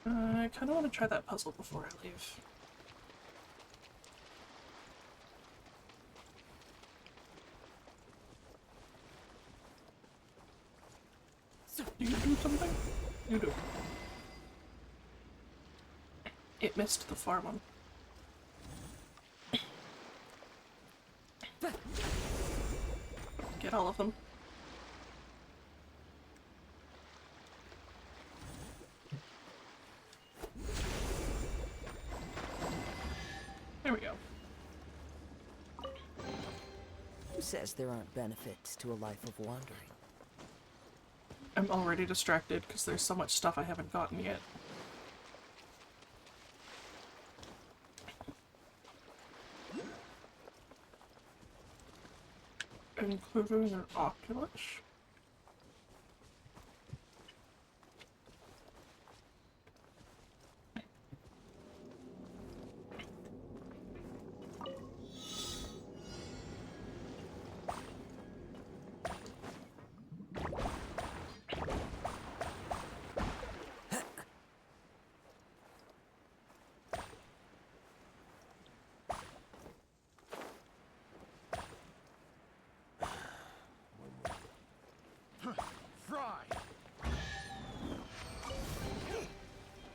I kind of want to try that puzzle before I leave. Do you do something? You do. It missed the far one. Get all of them. There we go. Who says there aren't benefits to a life of wandering? I'm already distracted because there's so much stuff I haven't gotten yet. Including an oculus.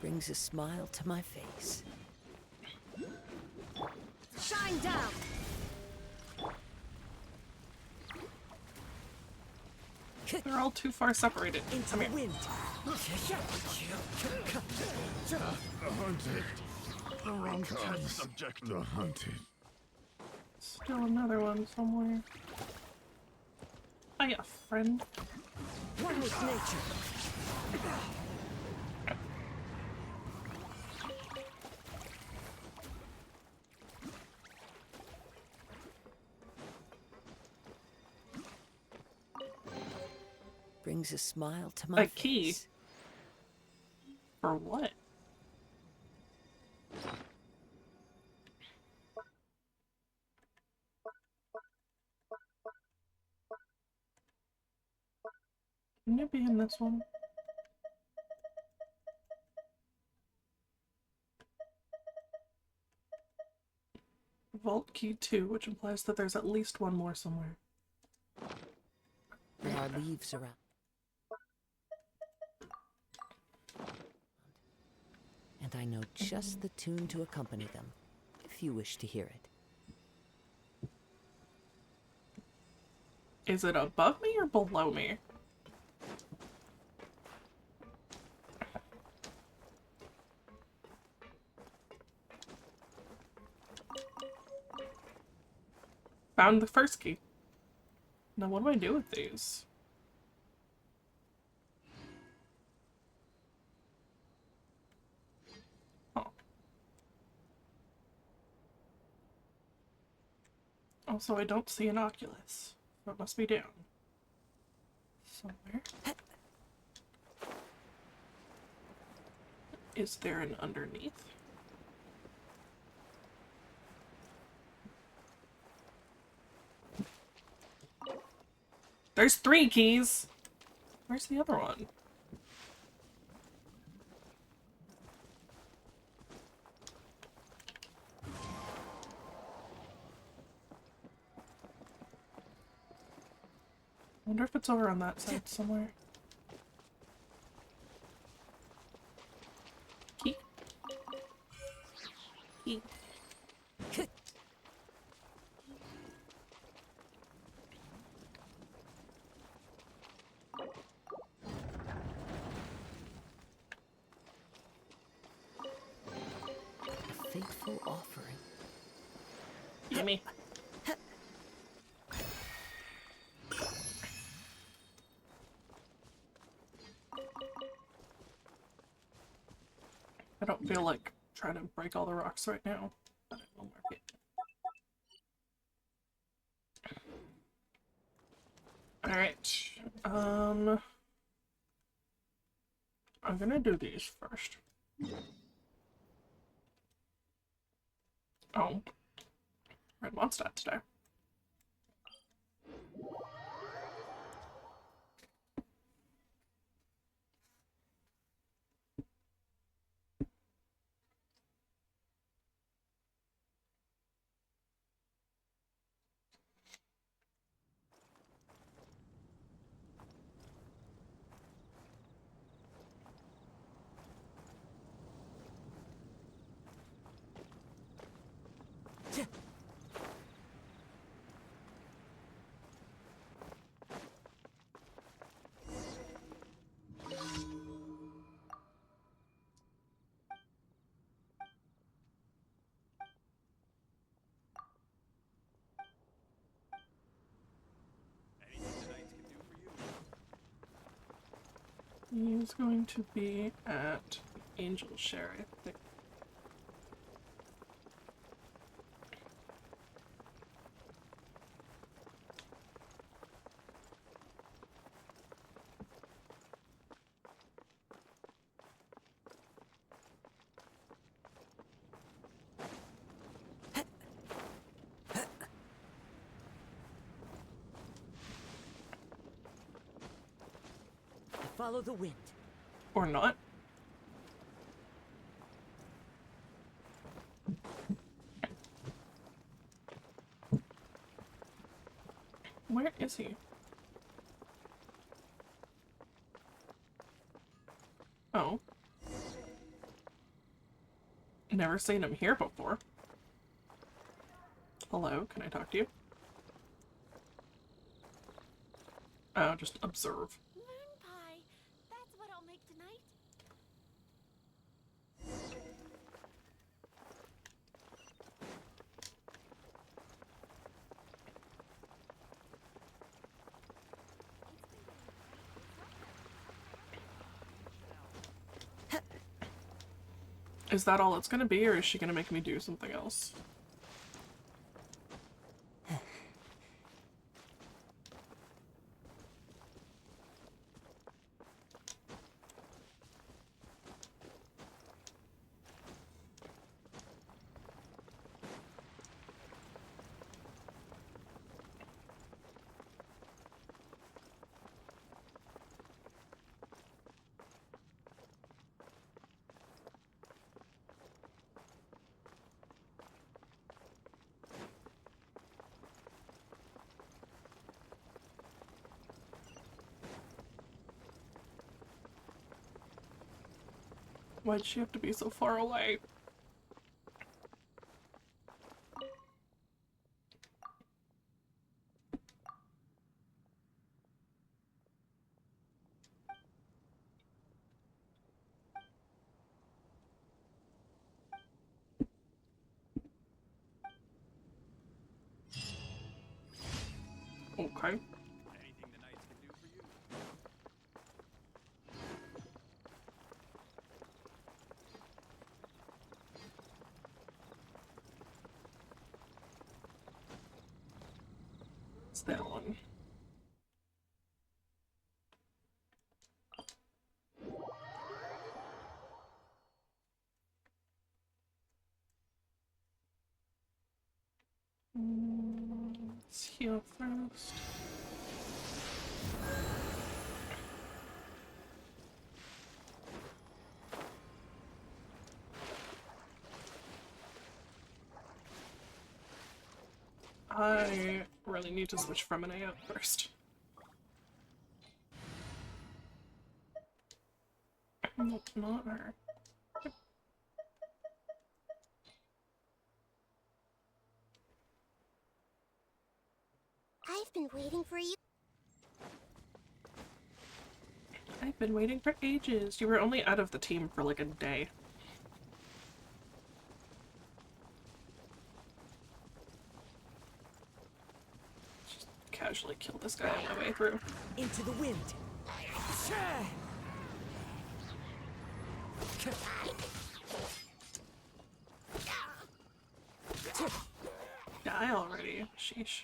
Brings a smile to my face. Shine down! They're all too far separated. Into the wind. The hunted. The wrong subject. The hunted. Still another one somewhere. Oh yeah, friend. One with nature. Brings a smile to my face. A key? For what? Can it be in this one? Vault key 2, which implies that there's at least one more somewhere. There are leaves around. And I know just the tune to accompany them, if you wish to hear it. Is it above me or below me? Found the first key. Now what do I do with these? Oh. Also, I don't see an oculus. So it must be down. Somewhere. Is there an underneath? There's 3 keys! Where's the other one? I wonder if it's over on that side somewhere. Key? Key. Faithful offering. Yummy. I don't feel like trying to break all the rocks right now, but I will mark it. Alright, I'm gonna do these first. Oh, Red wants that today. He's going to be at Angel Share, I think. Follow the wind. Or not. Where is he? Oh. Never seen him here before. Hello, can I talk to you? Oh, just observe. Moon pie. That's what I'll make tonight. Is that all it's gonna be, or is she gonna make me do something else? Why'd she have to be so far away? Okay. Anything the knights can do for you? It's that one. Let's heal first. I really need to switch from an AM first. Nope, not her. I've been waiting for you. I've been waiting for ages. You were only out of the team for like a day. Just casually kill this guy on my way through. Into the wind. Die already. Sheesh.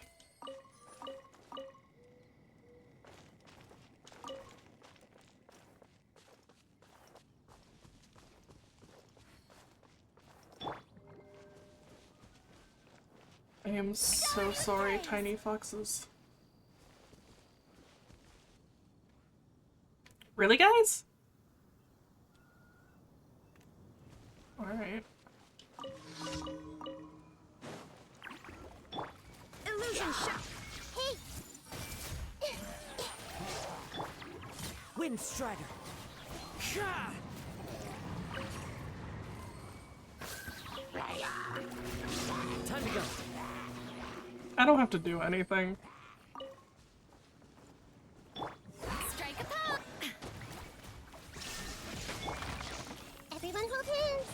I am so sorry, tiny foxes. Really, guys? Alright. Illusion shot. Hey. Wind Strider. Time to go. I don't have to do anything. Strike a pop. Everyone hold hands.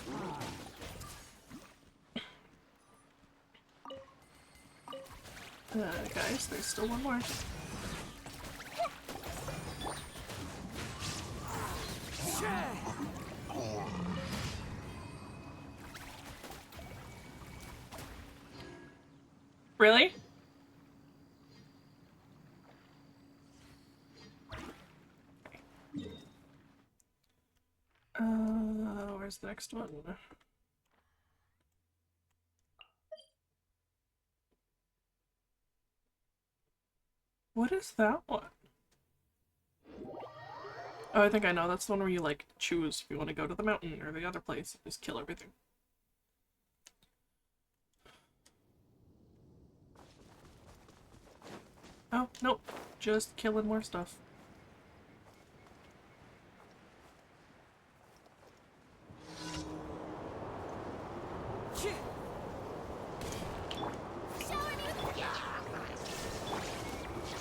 Guys, there's still one more. Really? Where's the next one? What is that one? Oh, I think I know. That's the one where you, like, choose if you want to go to the mountain or the other place. Just kill everything. Oh, nope. Just killing more stuff. Shower me with...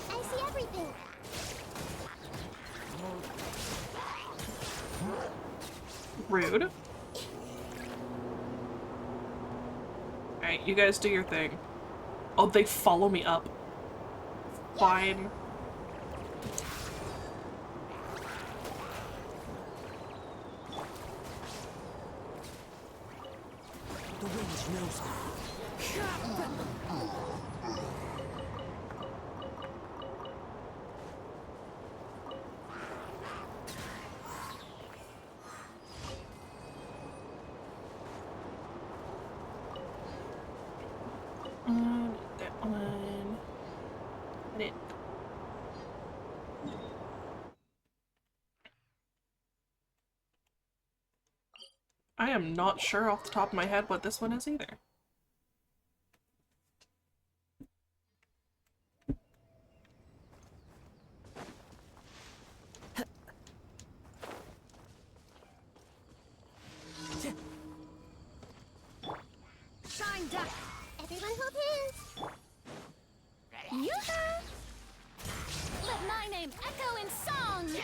I see everything. Rude. Alright, you guys do your thing. Oh, they follow me up. Fine. The winch knows me. That one. It. I am not sure off the top of my head what this one is either. Shine duck. Everyone hold hands. Yoo-hoo! Let my name echo in song.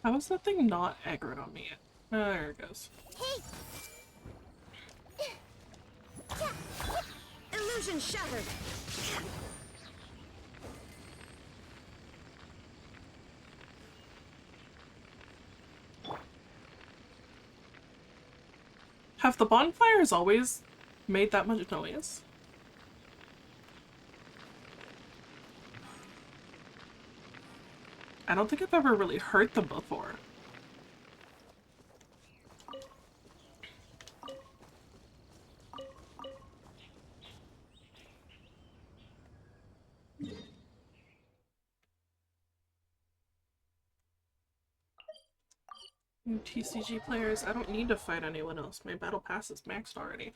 How is that thing not aggroed on me yet? Oh, there it goes. Hey! Illusion shattered. Have the bonfires always made that much noise? I don't think I've ever really heard them before. New TCG players, I don't need to fight anyone else. My battle pass is maxed already.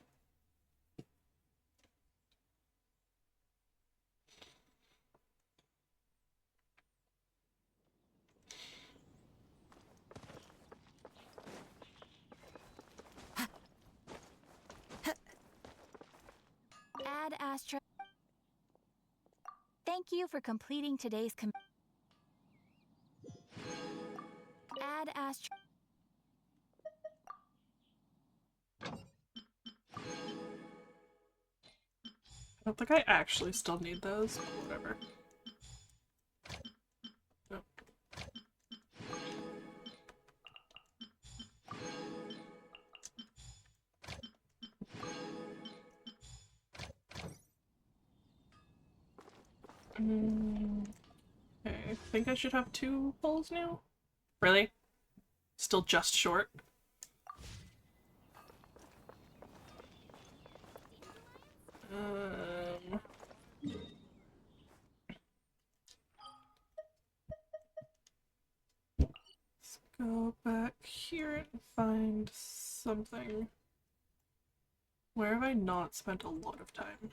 Add Astra. Thank you for completing today's Add Astra. I don't think I actually still need those, but whatever. No. Okay, I think I should have 2 pulls now? Really? Still just short? Let's go back here and find something. Where have I not spent a lot of time?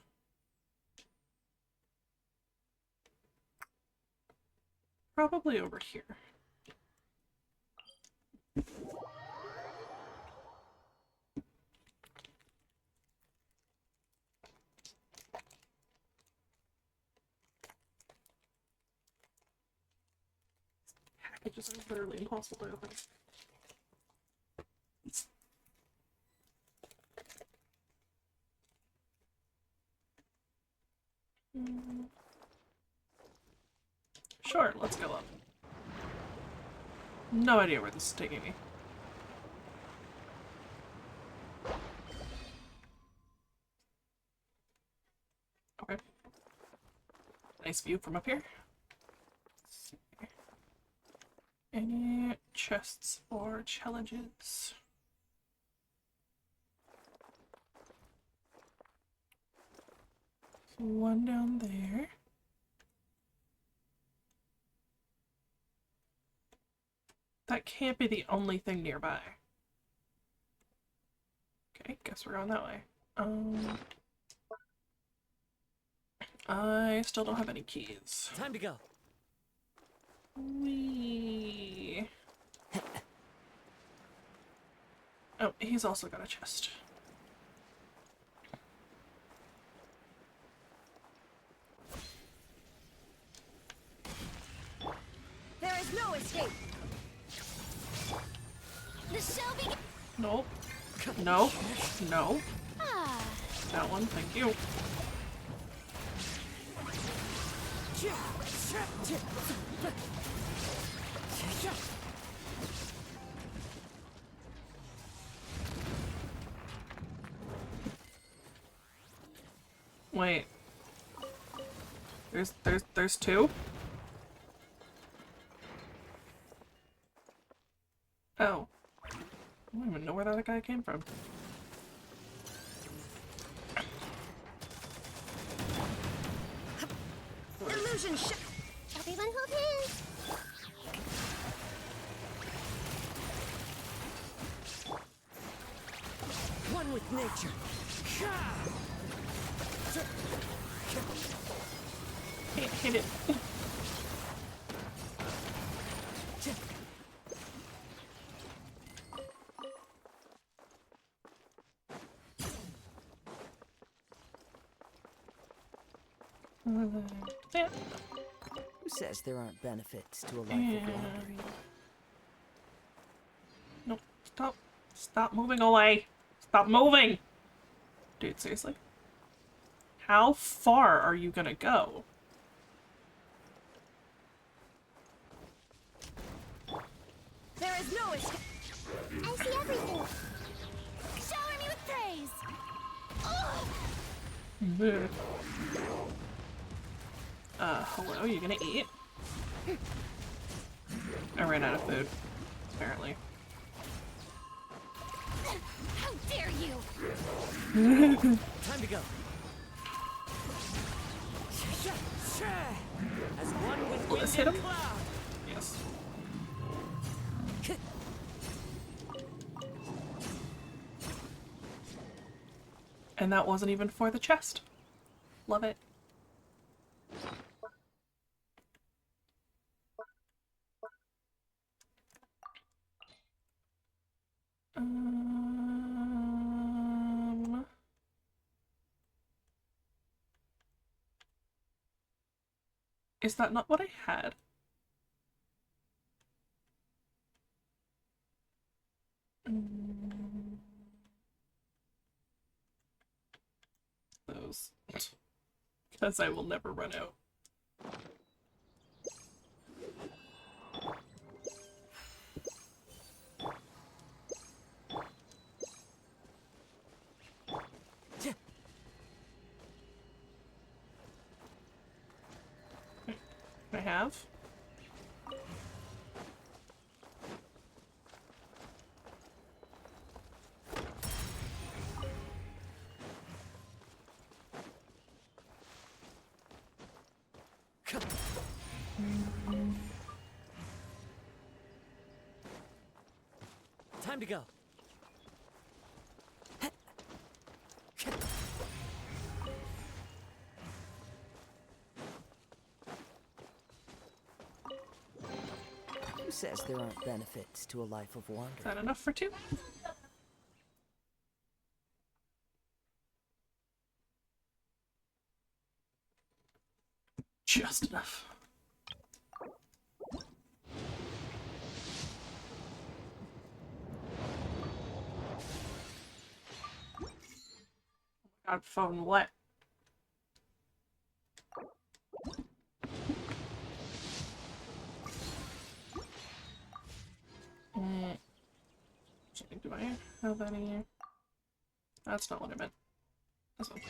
Probably over here. It just is literally impossible to open. Sure, let's go up. No idea where this is taking me. Okay. Nice view from up here. Let's see. Any chests or challenges? One down there. That can't be the only thing nearby. Okay, guess we're going that way. I still don't have any keys. Time to go. Wee. Oh, he's also got a chest. There is no escape. The show begins. Nope. No. No. Ah. That one, thank you. Wait. There's two? Oh. I don't even know where that guy came from. Illusion shot. Everyone hold hands. One with nature. Can't hit it. There. Who says there aren't benefits to a life of wandering? No, stop. Stop moving away. Stop moving! Dude, seriously? How far are you gonna go? There is no escape. I see everything. Shower me with praise. Oh. Hello, you gonna eat? I ran out of food, apparently. How dare you! Time to go. As one with Will this wind hit and him? cloud. Yes. And that wasn't even for the chest. Love it. Is that not what I had? Those. Because I will never run out. I have. Time to go. Who says there aren't benefits to a life of Is wandering? that enough for two? Just enough. Got phone what? Do I have any? That's not what I meant. This one.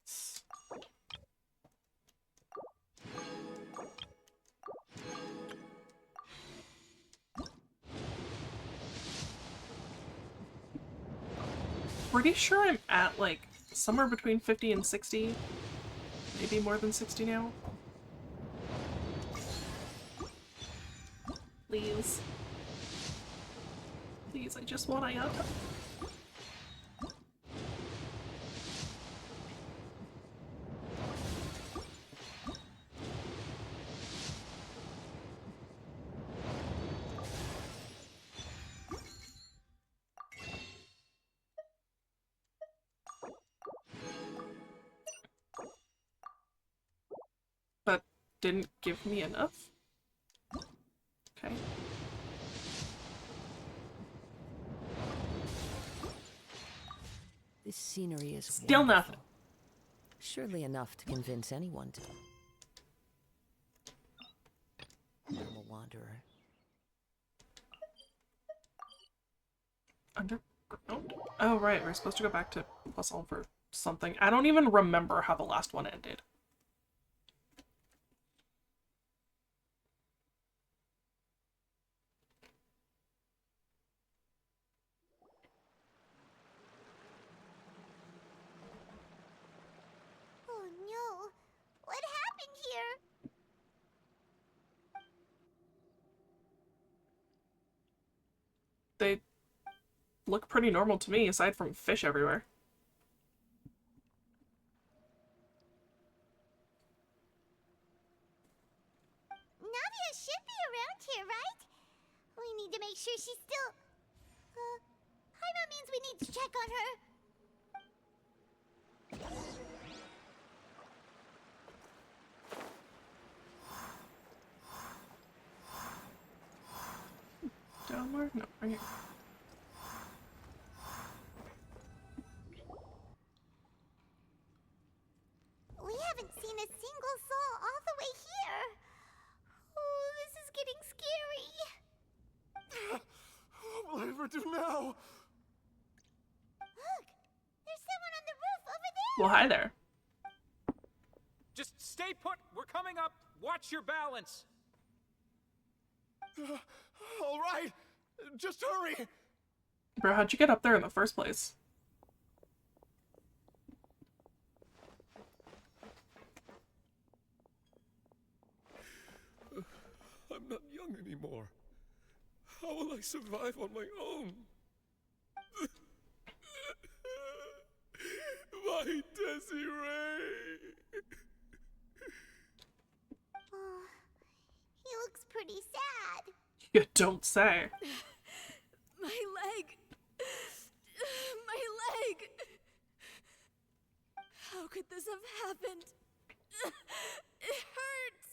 Yes. Pretty sure I'm at like somewhere between 50 and 60. Maybe more than 60 now. Please. Please, I just want Ayaka. But didn't give me enough? Okay. This scenery is Still wonderful. nothing. Surely enough to convince anyone to. I'm a wanderer. Underground? Oh, right. We're supposed to go back to Puzzle for something. I don't even remember how the last one ended. Oh no! What happened here? They look pretty normal to me, aside from fish everywhere. Navia should be around here, right? We need to make sure she's still... Hyma means we need to check on her. Downward? No, right here. We haven't seen a single soul all the way here. Oh, this is getting scary. What will I ever do now? Look! There's someone on the roof over there! Well, hi there. Just stay put. We're coming up. Watch your balance. All right, just hurry. Bro, how'd you get up there in the first place? I'm not young anymore. How will I survive on my own? My Desiree! Oh, he looks pretty sad. You don't say. My leg! My leg! How could this have happened? It hurts!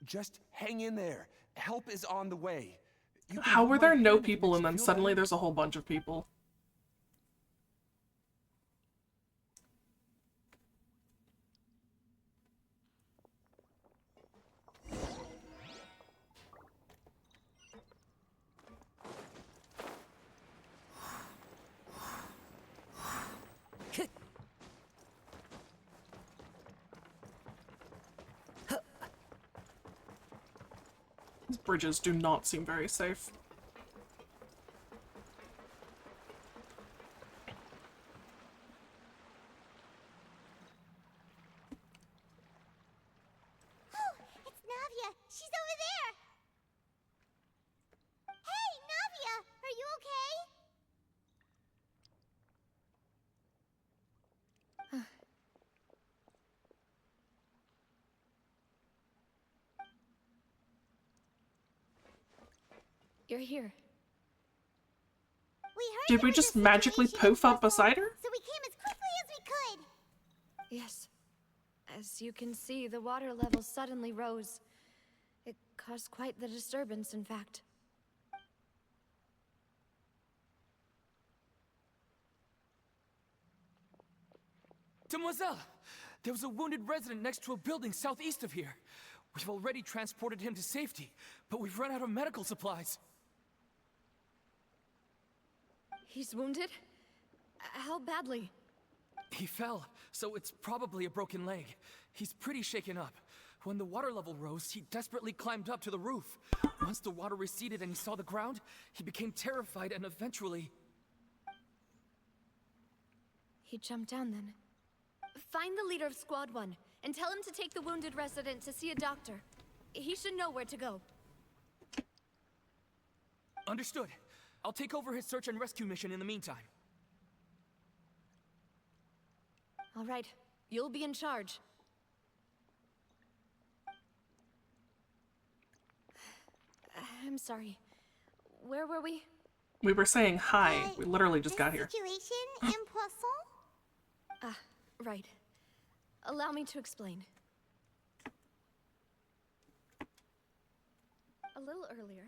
Just hang in there. Help is on the way. You can How hold were my there no hand if it people makes and you then feel suddenly better. there's a whole bunch of people? These bridges do not seem very safe. Oh, it's Navia. She's over there. Hey, Navia, are you okay? You're here. We heard Did there we was a just magically situation in poof up Puzzle, beside her? so we came as quickly as we could. Yes. As you can see, the water level suddenly rose. It caused quite the disturbance, in fact. Demoiselle! There was a wounded resident next to a building southeast of here. We've already transported him to safety, but we've run out of medical supplies. He's wounded? How badly? He fell, so it's probably a broken leg. He's pretty shaken up. When the water level rose, he desperately climbed up to the roof. Once the water receded and he saw the ground, he became terrified and eventually... He jumped down then. Find the leader of Squad 1 and tell him to take the wounded resident to see a doctor. He should know where to go. Understood. I'll take over his search and rescue mission in the meantime. All right, you'll be in charge. I'm sorry. Where were we? We were saying hi. We literally just got here. Situation in Poisson? Right. Allow me to explain. A little earlier,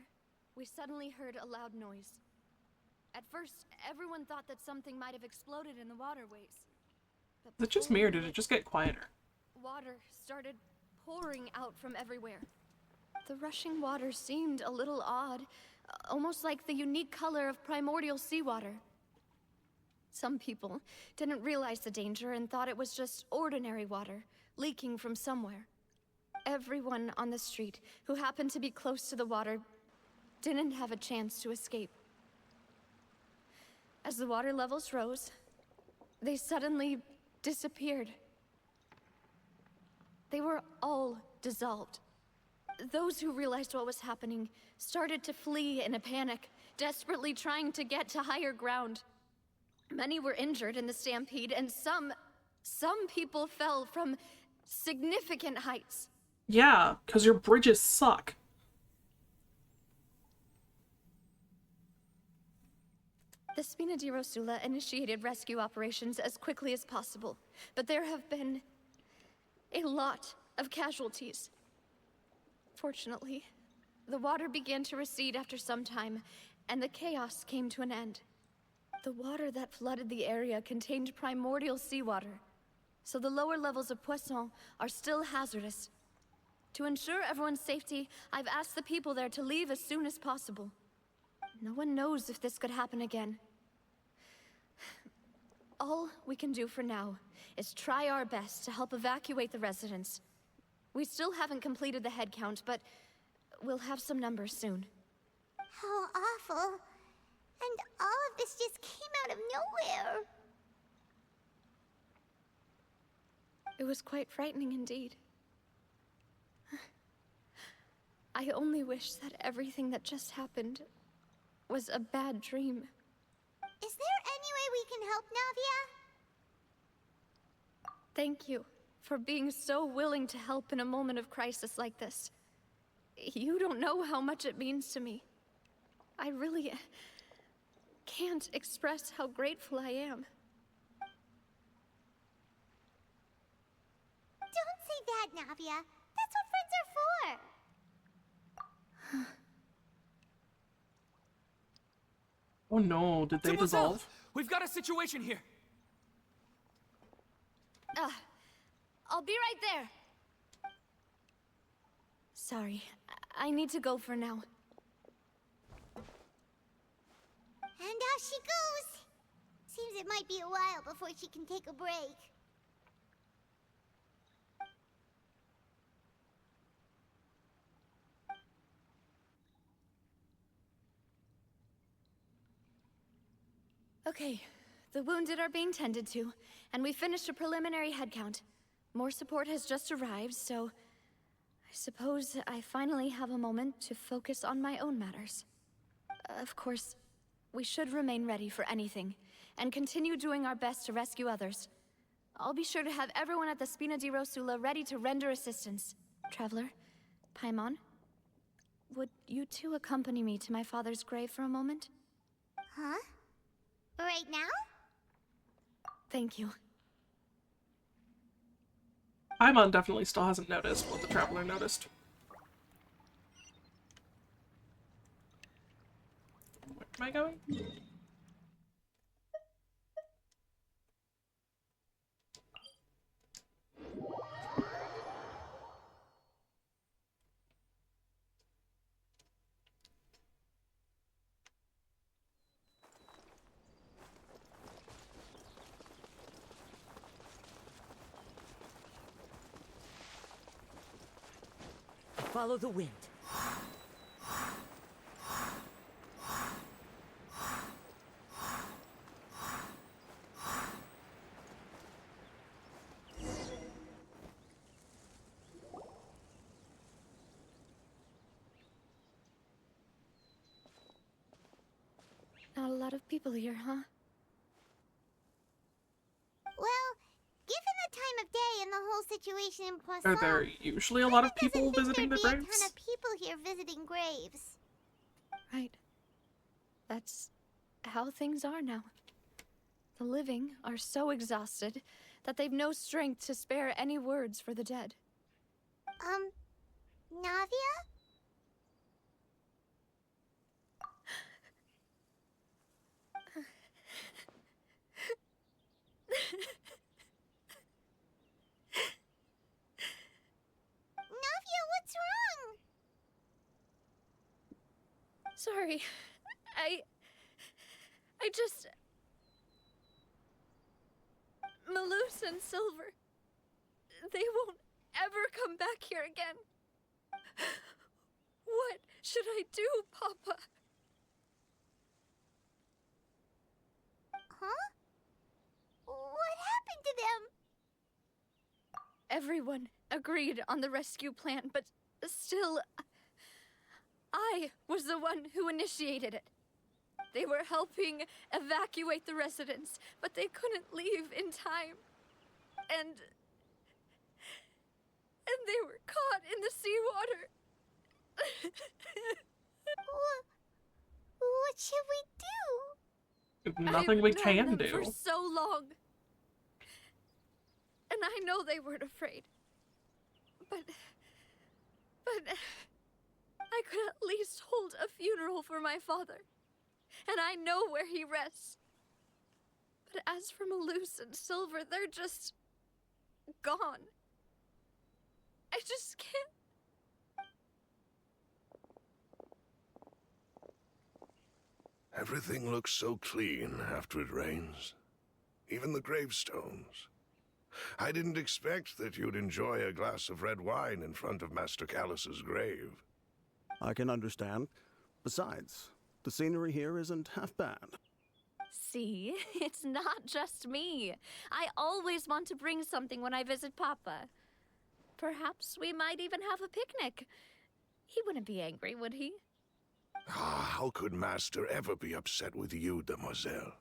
we suddenly heard a loud noise. At first, everyone thought that something might have exploded in the waterways. But Is it just me or did it just get quieter? water started pouring out from everywhere. The rushing water seemed a little odd, almost like the unique color of primordial seawater. Some people didn't realize the danger and thought it was just ordinary water leaking from somewhere. Everyone on the street who happened to be close to the water didn't have a chance to escape. As the water levels rose, they suddenly disappeared. They were all dissolved. Those who realized what was happening started to flee in a panic, desperately trying to get to higher ground. Many were injured in the stampede, and some people fell from significant heights. Yeah, because your bridges suck. The Spina di Rosula initiated rescue operations as quickly as possible, but there have been a lot of casualties. Fortunately, the water began to recede after some time, and the chaos came to an end. The water that flooded the area contained primordial seawater, so the lower levels of Poisson are still hazardous. To ensure everyone's safety, I've asked the people there to leave as soon as possible. No one knows if this could happen again. All we can do for now is try our best to help evacuate the residents. We still haven't completed the head count, but we'll have some numbers soon. How awful. And all of this just came out of nowhere. It was quite frightening indeed. I only wish that everything that just happened was a bad dream. Is there any way we can help, Navia? Thank you for being so willing to help in a moment of crisis like this. You don't know how much it means to me. I really can't express how grateful I am. Don't say that, Navia. That's what friends are for. Oh no, did they Demoiselle, dissolve? we've got a situation here. I'll be right there. Sorry, I need to go for now. And off she goes. Seems it might be a while before she can take a break. Okay, the wounded are being tended to, and we finished a preliminary head count. More support has just arrived, so I suppose I finally have a moment to focus on my own matters. Of course, we should remain ready for anything, and continue doing our best to rescue others. I'll be sure to have everyone at the Spina di Rosula ready to render assistance. Traveler, Paimon, would you two accompany me to my father's grave for a moment? Huh? Right now? Thank you. Paimon definitely still hasn't noticed what the Traveler noticed. Where am I going? Follow the wind. Not a lot of people here, huh? Well, given the time of day and the whole situation in Are Poisson, there usually a lot of Paimon people doesn't visiting think the there'd be a graves? ton of people here visiting graves. Right. That's how things are now. The living are so exhausted that they've no strength to spare any words for the dead. Navia? Navia, what's wrong? Sorry. I just... Maloose and Silver. They won't ever come back here again. What should I do, Papa? Huh? What happened to them? Everyone agreed on the rescue plan, but still... I was the one who initiated it. They were helping evacuate the residents, but they couldn't leave in time. And they were caught in the seawater. What should we do? Nothing we I've known can them do. for so long. And I know they weren't afraid. But I could at least hold a funeral for my father. And I know where he rests. But as for Maloose and Silver, they're just gone. I just can't. Everything looks so clean after it rains. Even the gravestones. I didn't expect that you'd enjoy a glass of red wine in front of Master Callus's grave. I can understand. Besides, the scenery here isn't half bad. See, it's not just me. I always want to bring something when I visit Papa. Perhaps we might even have a picnic. He wouldn't be angry, would he? Ah, how could Master ever be upset with you, demoiselle?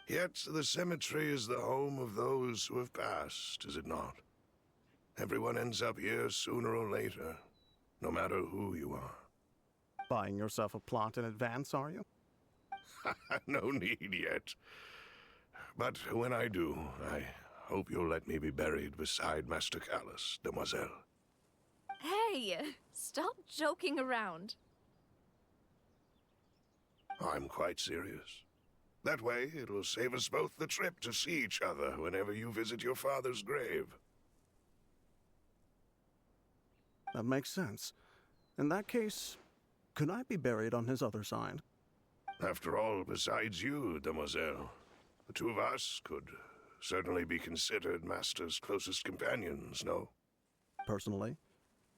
Yet the cemetery is the home of those who have passed, is it not? Everyone ends up here sooner or later, no matter who you are. Buying yourself a plot in advance, are you? No need yet. But when I do, I hope you'll let me be buried beside Master Callus, demoiselle. Hey, stop joking around. I'm quite serious. That way, it will save us both the trip to see each other whenever you visit your father's grave. That makes sense. In that case, could I be buried on his other side? After all, besides you, demoiselle, the two of us could certainly be considered Master's closest companions, no? Personally,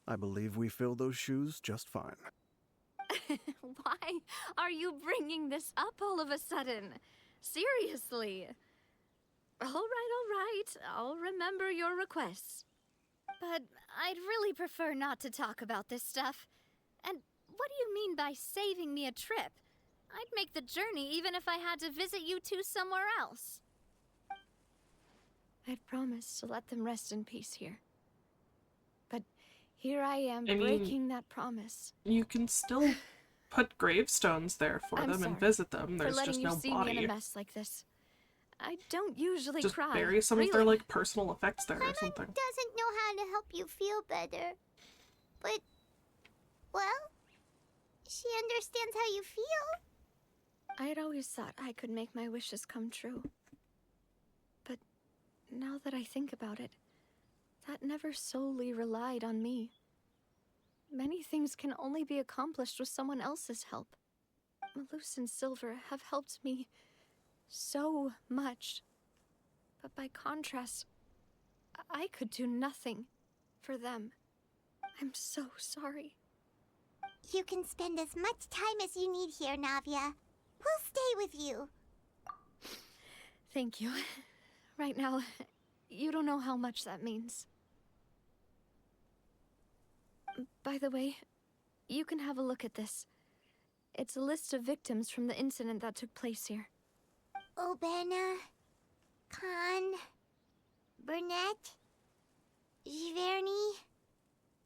I believe we fill those shoes just fine. Why are you bringing this up all of a sudden? Seriously. All right. I'll remember your requests. But I'd really prefer not to talk about this stuff. And what do you mean by saving me a trip? I'd make the journey even if I had to visit you two somewhere else. I'd promised to let them rest in peace here. But here I am I mean, breaking that promise. You can still put gravestones there for I'm them sorry and visit them. for There's letting just you no see me in a body. mess like this. I don't usually Just cry. bury some of their really. like personal effects there or Paimon something. doesn't know how to help you feel better. But, well, she understands how you feel. I had always thought I could make my wishes come true. But now that I think about it, that never solely relied on me. Many things can only be accomplished with someone else's help. Maloose and Silver have helped me so much. But by contrast, I could do nothing for them. I'm so sorry. You can spend as much time as you need here, Navia. We'll stay with you. Thank you. Right now, you don't know how much that means. By the way, you can have a look at this. It's a list of victims from the incident that took place here. Obena, Khan, Burnett, Giverny,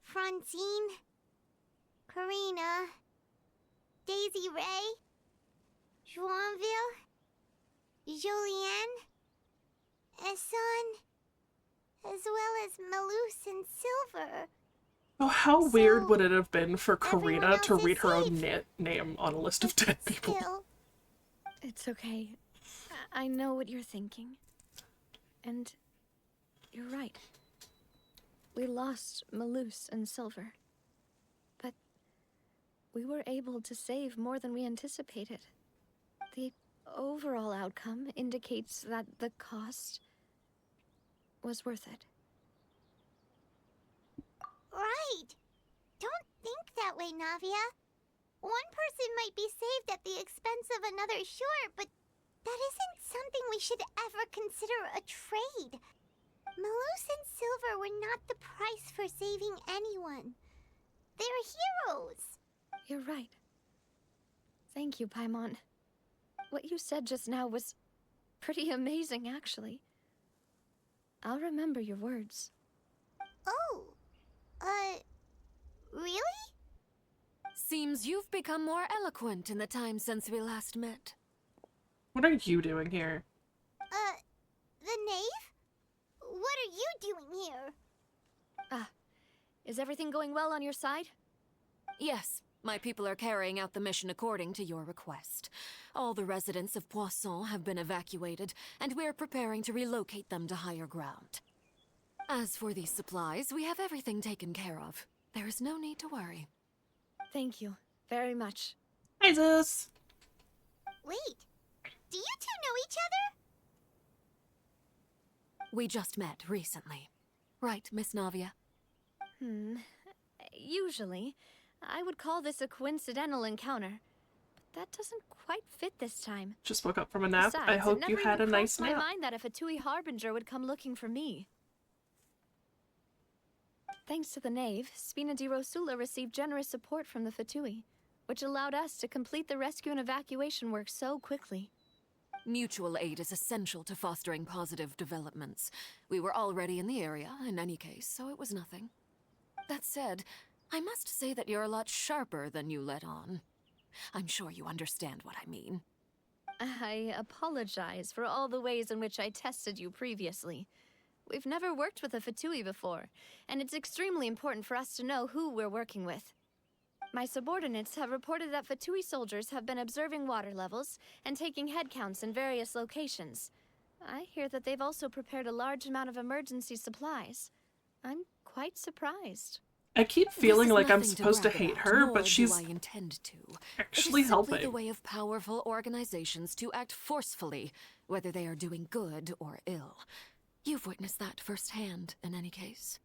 Francine, Karina, Daisy Ray, Joinville, Jolienne, Esson, as well as Malus and Silver. Oh, how So, weird would it have been for everyone Karina to else is read her own safe. name on a list of dead people? Still, It's okay. I know what you're thinking. And you're right. We lost Malus and Silver. But we were able to save more than we anticipated. The overall outcome indicates that the cost was worth it. right. Don't think that way, Navia. One person might be saved at the expense of another, sure, but that isn't something we should ever consider a trade. Malus and Silver were not the price for saving anyone. They're heroes. You're right. Thank you, Paimon. What you said just now was pretty amazing, actually. I'll remember your words. Oh, really? Seems you've become more eloquent in the time since we last met. What are you doing here? The knave? What are you doing here? Ah, is everything going well on your side? Yes, my people are carrying out the mission according to your request. All the residents of Poisson have been evacuated, and we're preparing to relocate them to higher ground. As for these supplies, we have everything taken care of. There is no need to worry. Thank you very much. Hi, Zeus! Wait, do you two know each other? We just met recently. Right, Miss Navia? Usually, I would call this a coincidental encounter. But that doesn't quite fit this time. Just woke up from a nap. Besides, I it hope never you had a even nice crossed my nap. mind that a Fatui Harbinger would come looking for me. Thanks to the Knave, Spina di Rosula received generous support from the Fatui, which allowed us to complete the rescue and evacuation work so quickly. Mutual aid is essential to fostering positive developments. We were already in the area, in any case, so it was nothing. That said, I must say that you're a lot sharper than you let on. I'm sure you understand what I mean. I apologize for all the ways in which I tested you previously. We've never worked with a Fatui before, and it's extremely important for us to know who we're working with. My subordinates have reported that Fatui soldiers have been observing water levels and taking head counts in various locations. I hear that they've also prepared a large amount of emergency supplies. I'm quite surprised. I keep feeling This is like I'm nothing supposed to brag hate about, her, nor but she's do I intend to. actually It is simply helping. the way of powerful organizations to act forcefully, whether they are doing good or ill. You've witnessed that firsthand, in any case.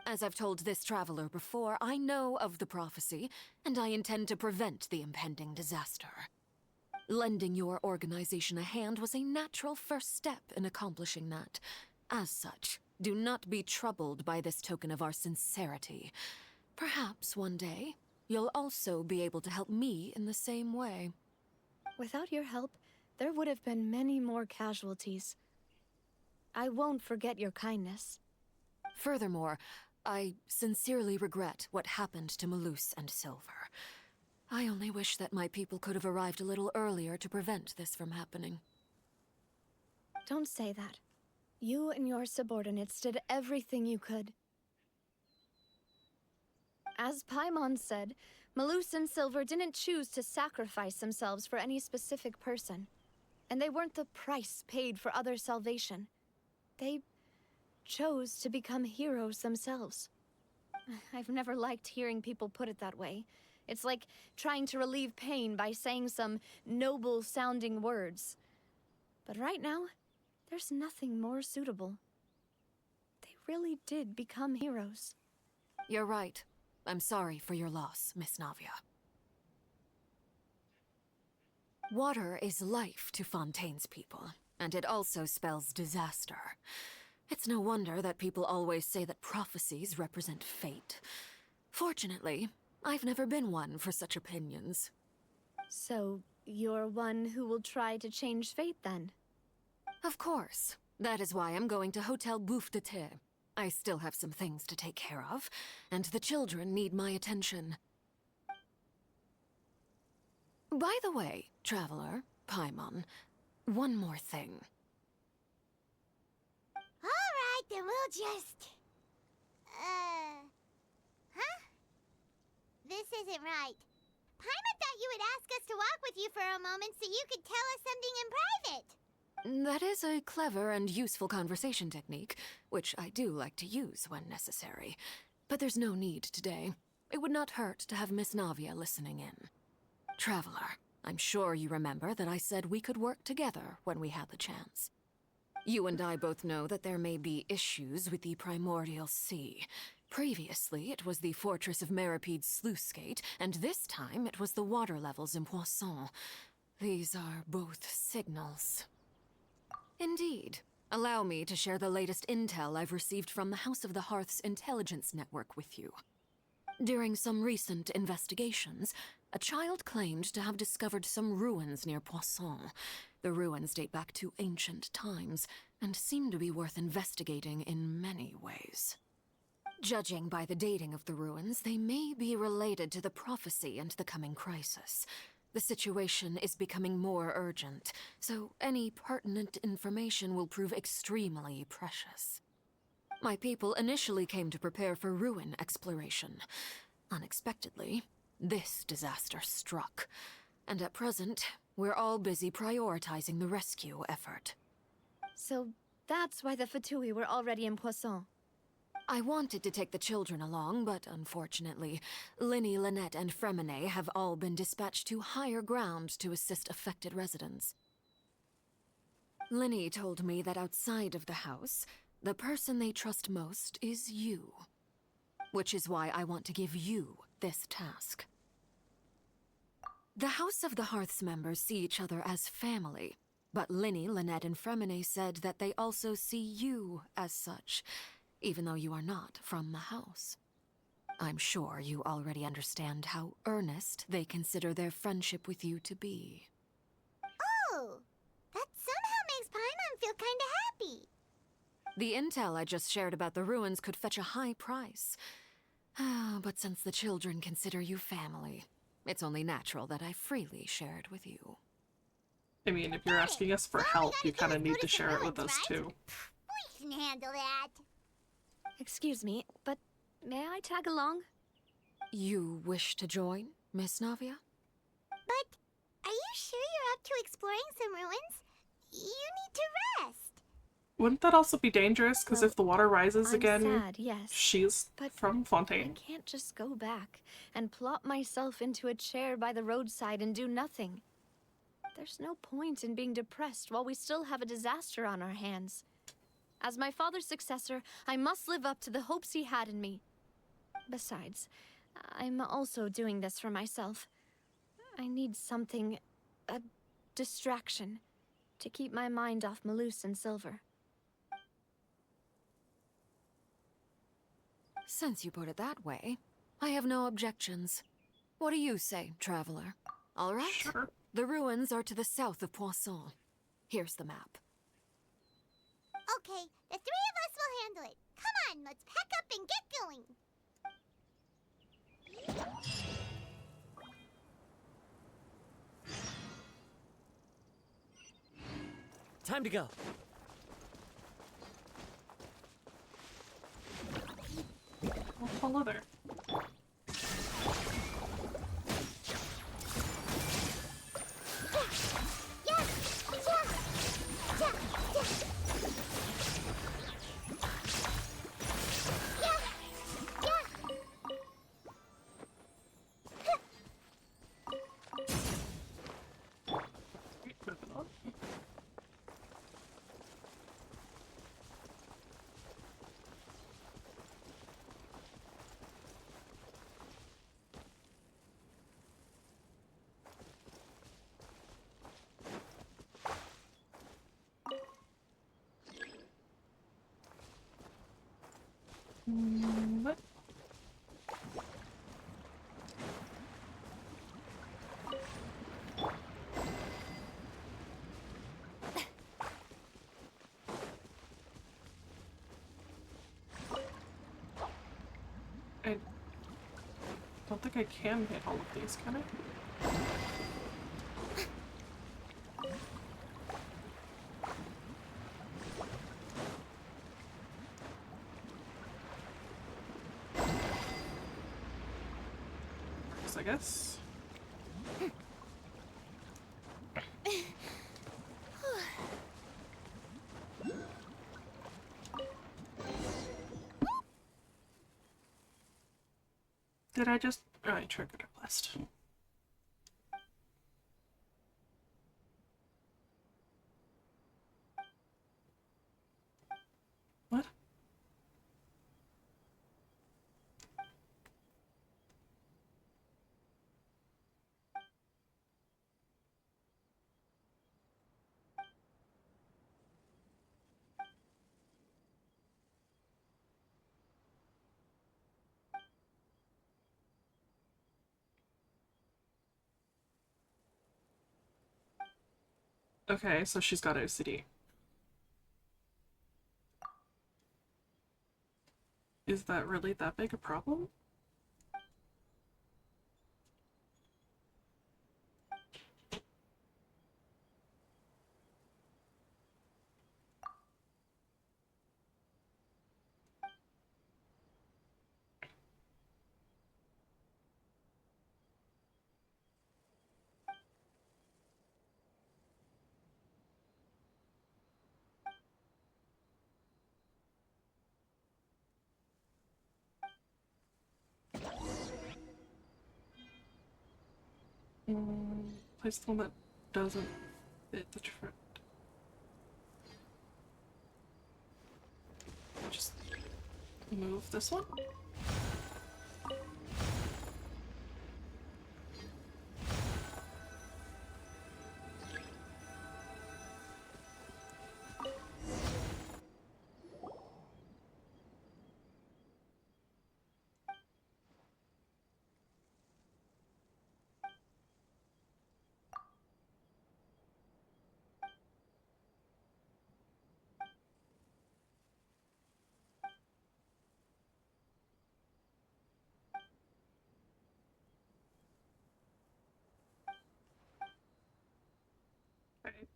As I've told this traveler before, I know of the prophecy, and I intend to prevent the impending disaster. Lending your organization a hand was a natural first step in accomplishing that. As such, do not be troubled by this token of our sincerity. Perhaps one day, you'll also be able to help me in the same way. Without your help, there would have been many more casualties. I won't forget your kindness. Furthermore, I sincerely regret what happened to Malus and Silver. I only wish that my people could have arrived a little earlier to prevent this from happening. Don't say that. You and your subordinates did everything you could. As Paimon said, Malus and Silver didn't choose to sacrifice themselves for any specific person. And they weren't the price paid for other salvation. They chose to become heroes themselves. I've never liked hearing people put it that way. It's like trying to relieve pain by saying some noble-sounding words. But right now, there's nothing more suitable. They really did become heroes. You're right. I'm sorry for your loss, Miss Navia. Water is life to Fontaine's people, and it also spells disaster. It's no wonder that people always say that prophecies represent fate. Fortunately, I've never been one for such opinions. So, you're one who will try to change fate then? Of course. That is why I'm going to Hotel Bouffe de Thé. I still have some things to take care of, and the children need my attention. By the way, Traveler, Paimon, one more thing. Alright, then we'll just... Huh? This isn't right. Paimon thought you would ask us to walk with you for a moment so you could tell us something in private. That is a clever and useful conversation technique, which I do like to use when necessary. But there's no need today. It would not hurt to have Miss Navia listening in. Traveler, I'm sure you remember that I said we could work together when we had the chance. You and I both know that there may be issues with the Primordial Sea. Previously, it was the Fortress of Meripede's sluice gate, and this time it was the water levels in Poisson. These are both signals. Indeed. Allow me to share the latest intel I've received from the House of the Hearth's intelligence network with you. During some recent investigations, a child claimed to have discovered some ruins near Poisson. The ruins date back to ancient times, and seem to be worth investigating in many ways. Judging by the dating of the ruins, they may be related to the prophecy and the coming crisis. The situation is becoming more urgent, so any pertinent information will prove extremely precious. My people initially came to prepare for ruin exploration. Unexpectedly, this disaster struck, and at present, we're all busy prioritizing the rescue effort. So, that's why the Fatui were already in Poisson. I wanted to take the children along, but unfortunately, Linny, Lynette, and Fremine have all been dispatched to higher ground to assist affected residents. Linny told me that outside of the house, the person they trust most is you. Which is why I want to give you this task. The House of the Hearth's members see each other as family, but Linny, Lynette, and Fremine said that they also see you as such, even though you are not from the house. I'm sure you already understand how earnest they consider their friendship with you to be. Oh, that somehow makes Paimon feel kinda happy. The intel I just shared about the ruins could fetch a high price. But since the children consider you family, it's only natural that I freely share it with you. I mean, if you're asking us for help, you kind of need to share it with us, too. We can handle that. Excuse me, but may I tag along? You wish to join, Miss Navia? But are you sure you're up to exploring some ruins? You need to rest. Wouldn't that also be dangerous? Because if the water rises I'm again, sad, yes, she's but from Fontaine. I can't just go back and plop myself into a chair by the roadside and do nothing. There's no point in being depressed while we still have a disaster on our hands. As my father's successor, I must live up to the hopes he had in me. Besides, I'm also doing this for myself. I need something, a distraction, to keep my mind off Malus and Silver. Since you put it that way, I have no objections. What do you say, Traveler? All right? Sure. The ruins are to the south of Poisson. Here's the map. Okay, the three of us will handle it. Come on, let's pack up and get going. Time to go. I'll follow there. What? I don't think I can hit all of these, can I? I guess. Did I just... Oh, I triggered a blast. What? Okay, so she's got OCD. Is that really that big a problem? Place the one that doesn't fit the different. Just move this one. Okay.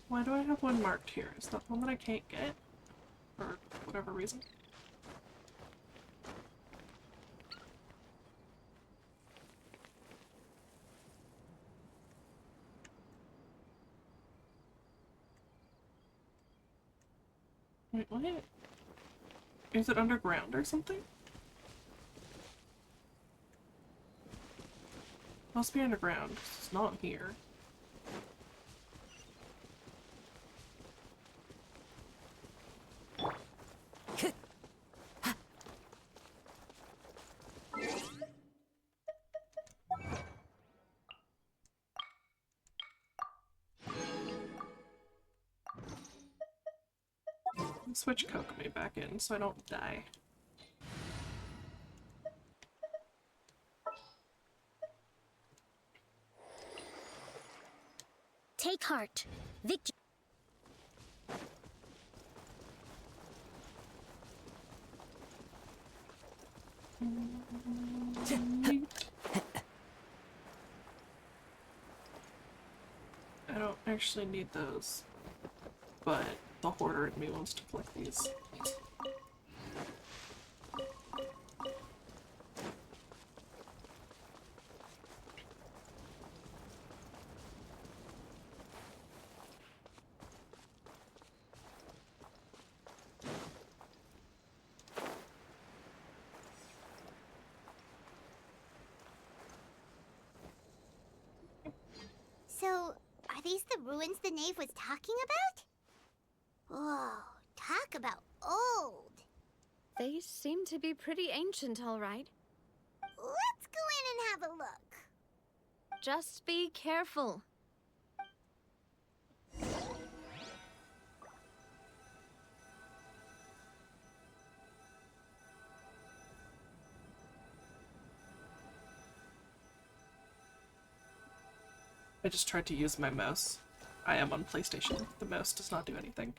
Why do I have one marked here? Is that one that I can't get? For whatever reason? Wait, what? Is it underground or something? Must be underground, 'cause it's not here. Switch Kokomi back in so I don't die. Take heart. Victory. I don't actually need those, but the hoarder in me wants to collect these. So, are these the ruins the knave was talking about? Whoa, talk about old. They seem to be pretty ancient, all right. Let's go in and have a look. Just be careful. I just tried to use my mouse. I am on PlayStation. The mouse does not do anything.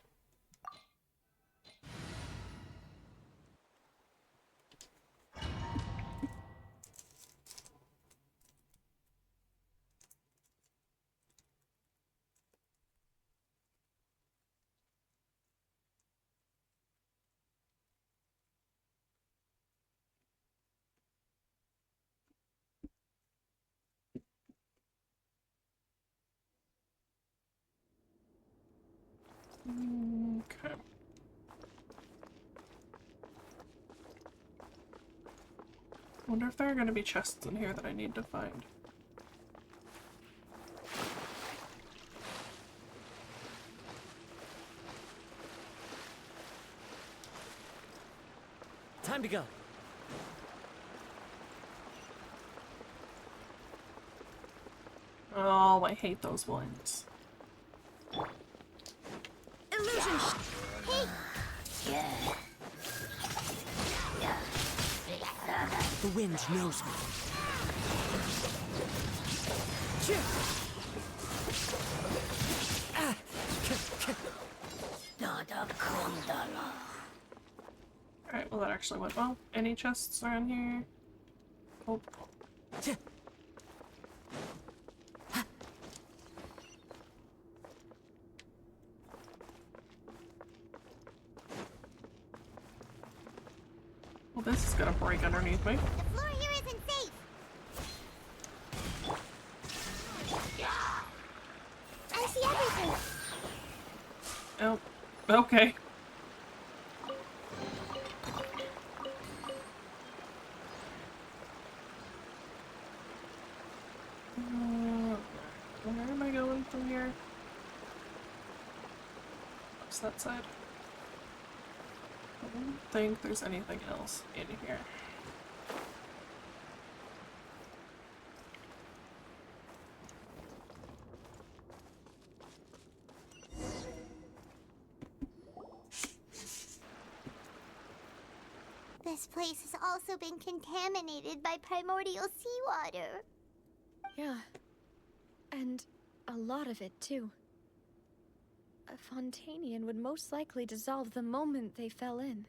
Okay. Wonder if there are going to be chests in here that I need to find. Time to go. Oh, I hate those ones. Illusion. The wind knows me. Alright, well that actually went well. Any chests around here? Oh. Well, this is gonna break underneath me. The floor here isn't safe. I see everything. Oh, okay. Where am I going from here? What's that side? I don't think there's anything else in here. This place has also been contaminated by primordial seawater. Yeah. And a lot of it, too. A Fontainian would most likely dissolve the moment they fell in.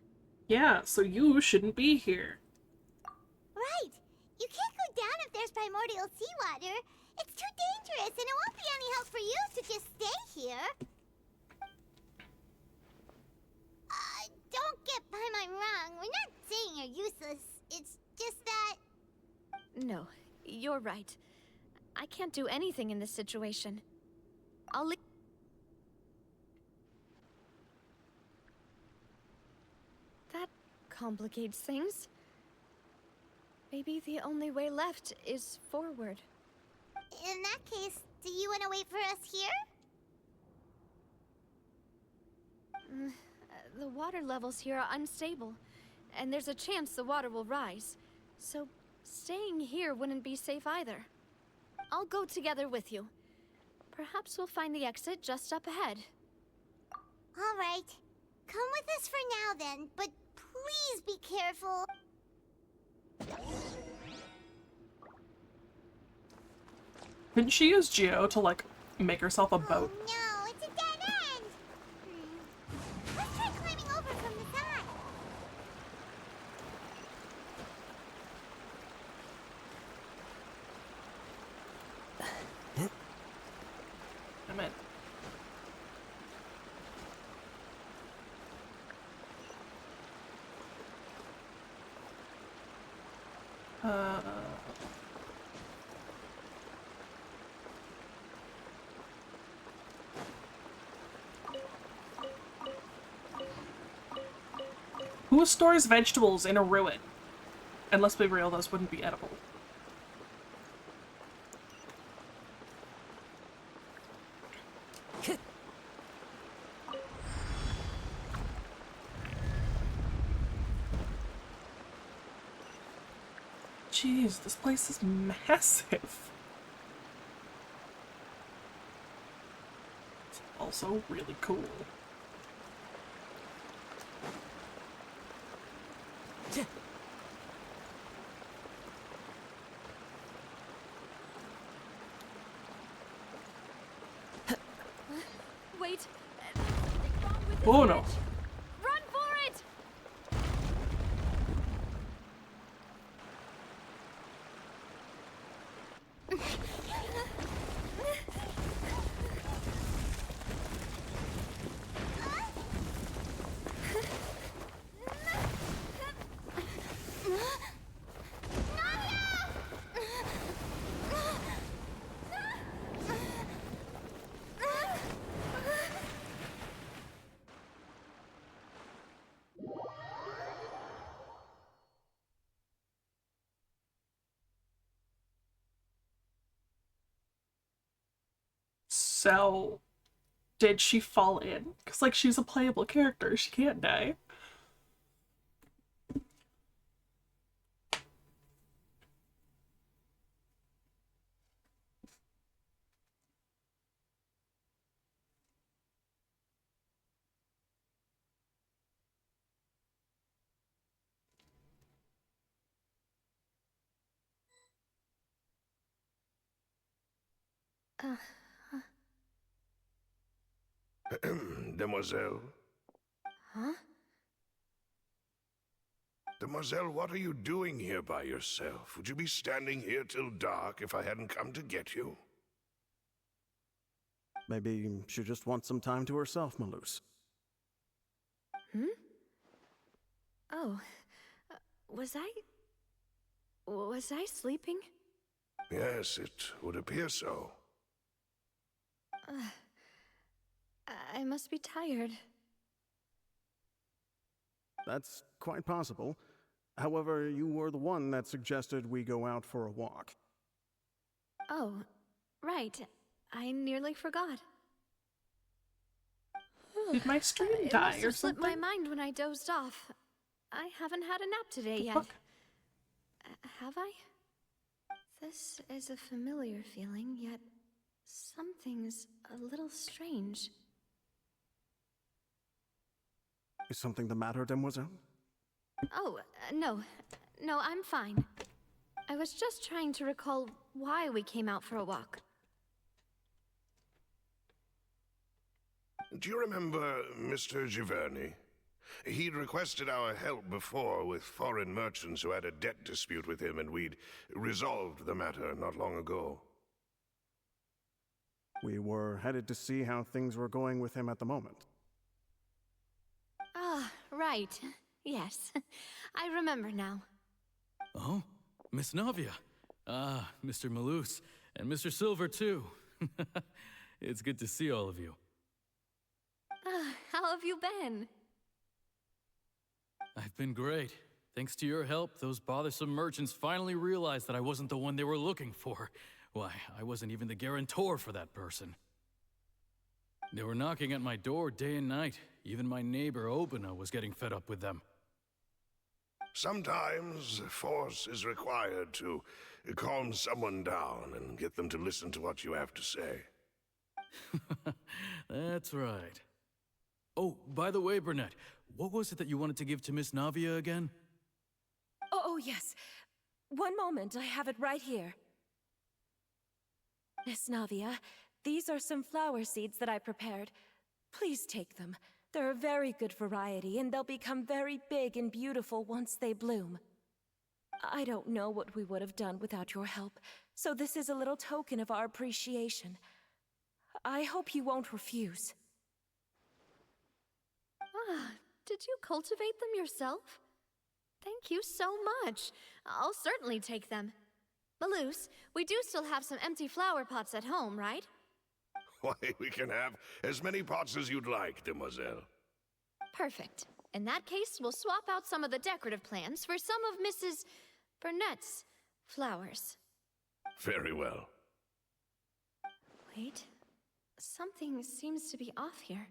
Yeah, so you shouldn't be here. Right. You can't go down if there's primordial seawater. It's too dangerous, and it won't be any help for you to just stay here. Don't get by my wrong. We're not saying you're useless. It's just that... No, you're right. I can't do anything in this situation. I'll leave. That complicates things. Maybe the only way left is forward. In that case, do you want to wait for us here? The water levels here are unstable, and there's a chance the water will rise. So, staying here wouldn't be safe either. I'll go together with you. Perhaps we'll find the exit just up ahead. All right. Come with us for now then, but please be careful. Didn't she use Geo to, like, make herself a boat? Oh no, it's a dead end! Let's try climbing over from the side. I'm in. Who stores vegetables in a ruin? And let's be real, those wouldn't be edible. Jeez, this place is massive. It's also really cool. Wait. Something wrong with this Oh no. bridge. Run for it! So, did she fall in? Because, like, she's a playable character. She can't die. Demoiselle? Huh? Demoiselle, what are you doing here by yourself? Would you be standing here till dark if I hadn't come to get you? Maybe she just wants some time to herself, Maloose. Hmm? Oh. Was I sleeping? Yes, it would appear so. I must be tired. That's quite possible. However, you were the one that suggested we go out for a walk. Oh, right. I nearly forgot. Did my stream It die must or have slipped something? my mind when I dozed off. I haven't had a nap today The yet. fuck? Have I? This is a familiar feeling, yet something's a little strange. Is something the matter, Demoiselle? Oh, no. No, I'm fine. I was just trying to recall why we came out for a walk. Do you remember Mr. Giverny? He'd requested our help before with foreign merchants who had a debt dispute with him, and we'd resolved the matter not long ago. We were headed to see how things were going with him at the moment. Ah, right. Yes. I remember now. Oh, Miss Navia. Ah, Mr. Maloose. And Mr. Silver, too. It's good to see all of you. How have you been? I've been great. Thanks to your help, those bothersome merchants finally realized that I wasn't the one they were looking for. Why, I wasn't even the guarantor for that person. They were knocking at my door day and night. Even my neighbor, Obina, was getting fed up with them. Sometimes force is required to calm someone down and get them to listen to what you have to say. That's right. Oh, by the way, Burnett, what was it that you wanted to give to Miss Navia again? Oh, yes. One moment, I have it right here. Miss Navia, these are some flower seeds that I prepared. Please take them. They're a very good variety, and they'll become very big and beautiful once they bloom. I don't know what we would have done without your help, so this is a little token of our appreciation. I hope you won't refuse. Ah, did you cultivate them yourself? Thank you so much. I'll certainly take them. Maloose, we do still have some empty flower pots at home, right? Why, we can have as many pots as you'd like, demoiselle. Perfect. In that case, we'll swap out some of the decorative plants for some of Mrs. Burnett's flowers. Very well. Wait. Something seems to be off here.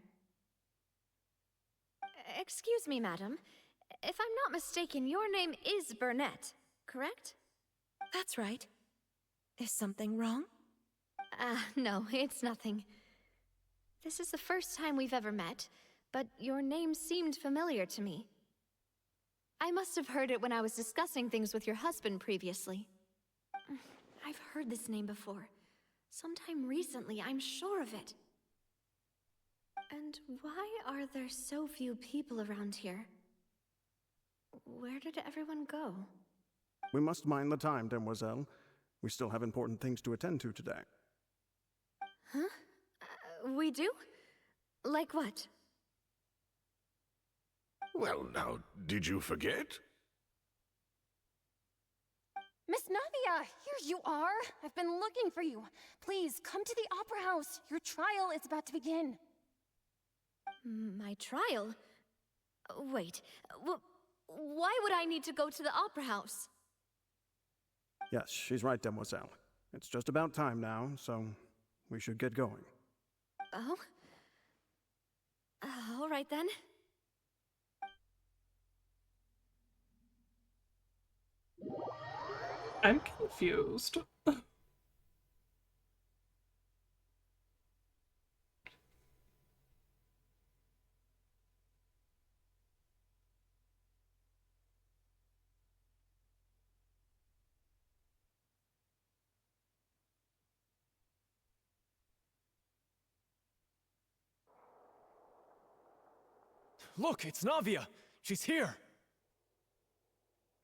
Excuse me, madam. If I'm not mistaken, your name is Burnett, correct? That's right. Is something wrong? No, it's nothing. This is the first time we've ever met, but your name seemed familiar to me. I must have heard it when I was discussing things with your husband previously. I've heard this name before. Sometime recently, I'm sure of it. And why are there so few people around here? Where did everyone go? We must mind the time, demoiselle. We still have important things to attend to today. Huh? We do? Like what? Well, now, did you forget? Miss Navia, here you are. I've been looking for you. Please, come to the Opera House. Your trial is about to begin. My trial? Wait, why would I need to go to the Opera House? Yes, she's right, demoiselle. It's just about time now, so we should get going. Oh? All right then. I'm confused. Look, it's Navia! She's here!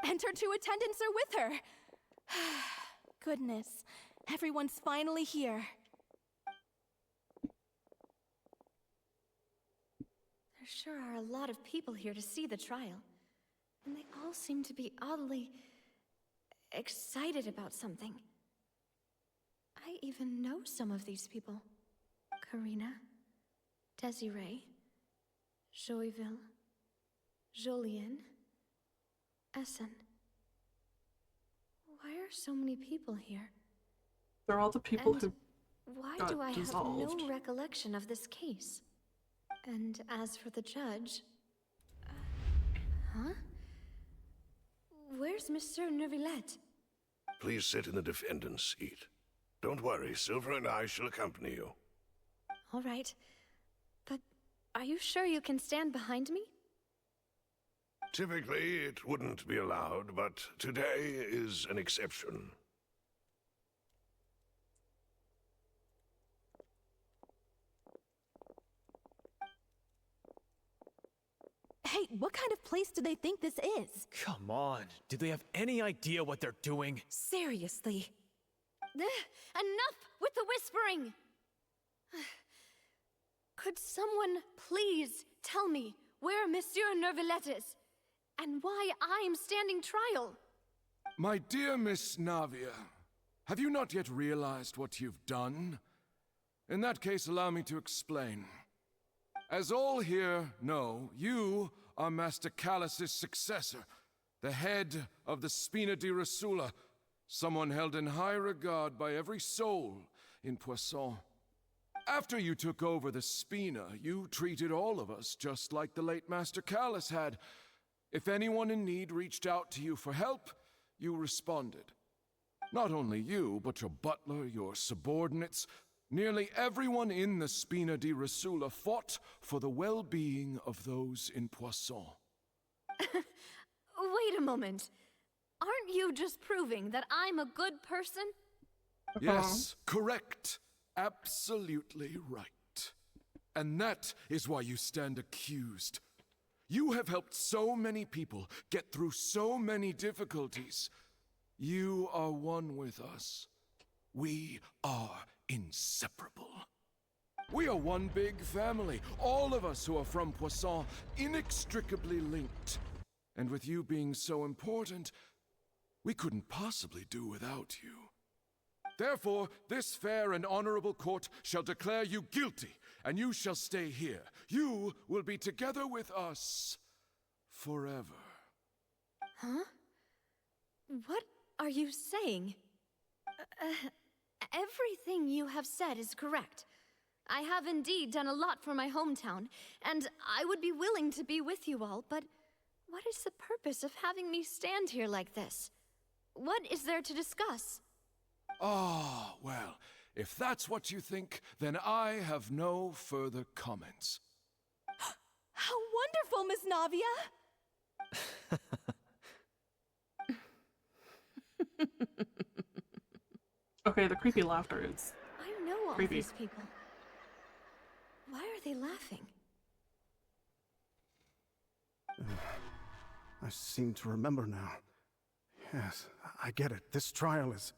And her two attendants are with her! Goodness, everyone's finally here. There sure are a lot of people here to see the trial. And they all seem to be oddly excited about something. I even know some of these people. Karina, Desiree, Joyville, Jolien, Essen. Why are so many people here? They're all the people who why got do I dissolved. have no recollection of this case? And as for the judge... huh? Where's Monsieur Neuvillette? Please sit in the defendant's seat. Don't worry, Silver and I shall accompany you. All right. But are you sure you can stand behind me? Typically, it wouldn't be allowed, but today is an exception. Hey, what kind of place do they think this is? Come on, do they have any idea what they're doing? Seriously. Enough with the whispering! Could someone please tell me where Monsieur Neuvillette is? And why I'm standing trial? My dear Miss Navia, have you not yet realized what you've done? In that case, allow me to explain. As all here know, you are Master Callus's successor, the head of the Spina di Rosula, someone held in high regard by every soul in Poisson. After you took over the Spina, you treated all of us just like the late Master Callus had. If anyone in need reached out to you for help, you responded. Not only you, but your butler, your subordinates, nearly everyone in the Spina di Rosula fought for the well-being of those in Poisson. Wait a moment. Aren't you just proving that I'm a good person? Yes, correct. Absolutely right. And that is why you stand accused. You have helped so many people get through so many difficulties. You are one with us. We are inseparable. We are one big family, all of us who are from Poisson, inextricably linked. And with you being so important, we couldn't possibly do without you. Therefore, this fair and honorable court shall declare you guilty, and you shall stay here. You will be together with us forever. Huh? What are you saying? Everything you have said is correct. I have indeed done a lot for my hometown, and I would be willing to be with you all, but what is the purpose of having me stand here like this? What is there to discuss? Ah, well, if that's what you think, then I have no further comments. How wonderful, Miss Navia! Okay, the creepy laughter is I know all creepy. these people. Why are they laughing? I seem to remember now. Yes, I get it. This trial is...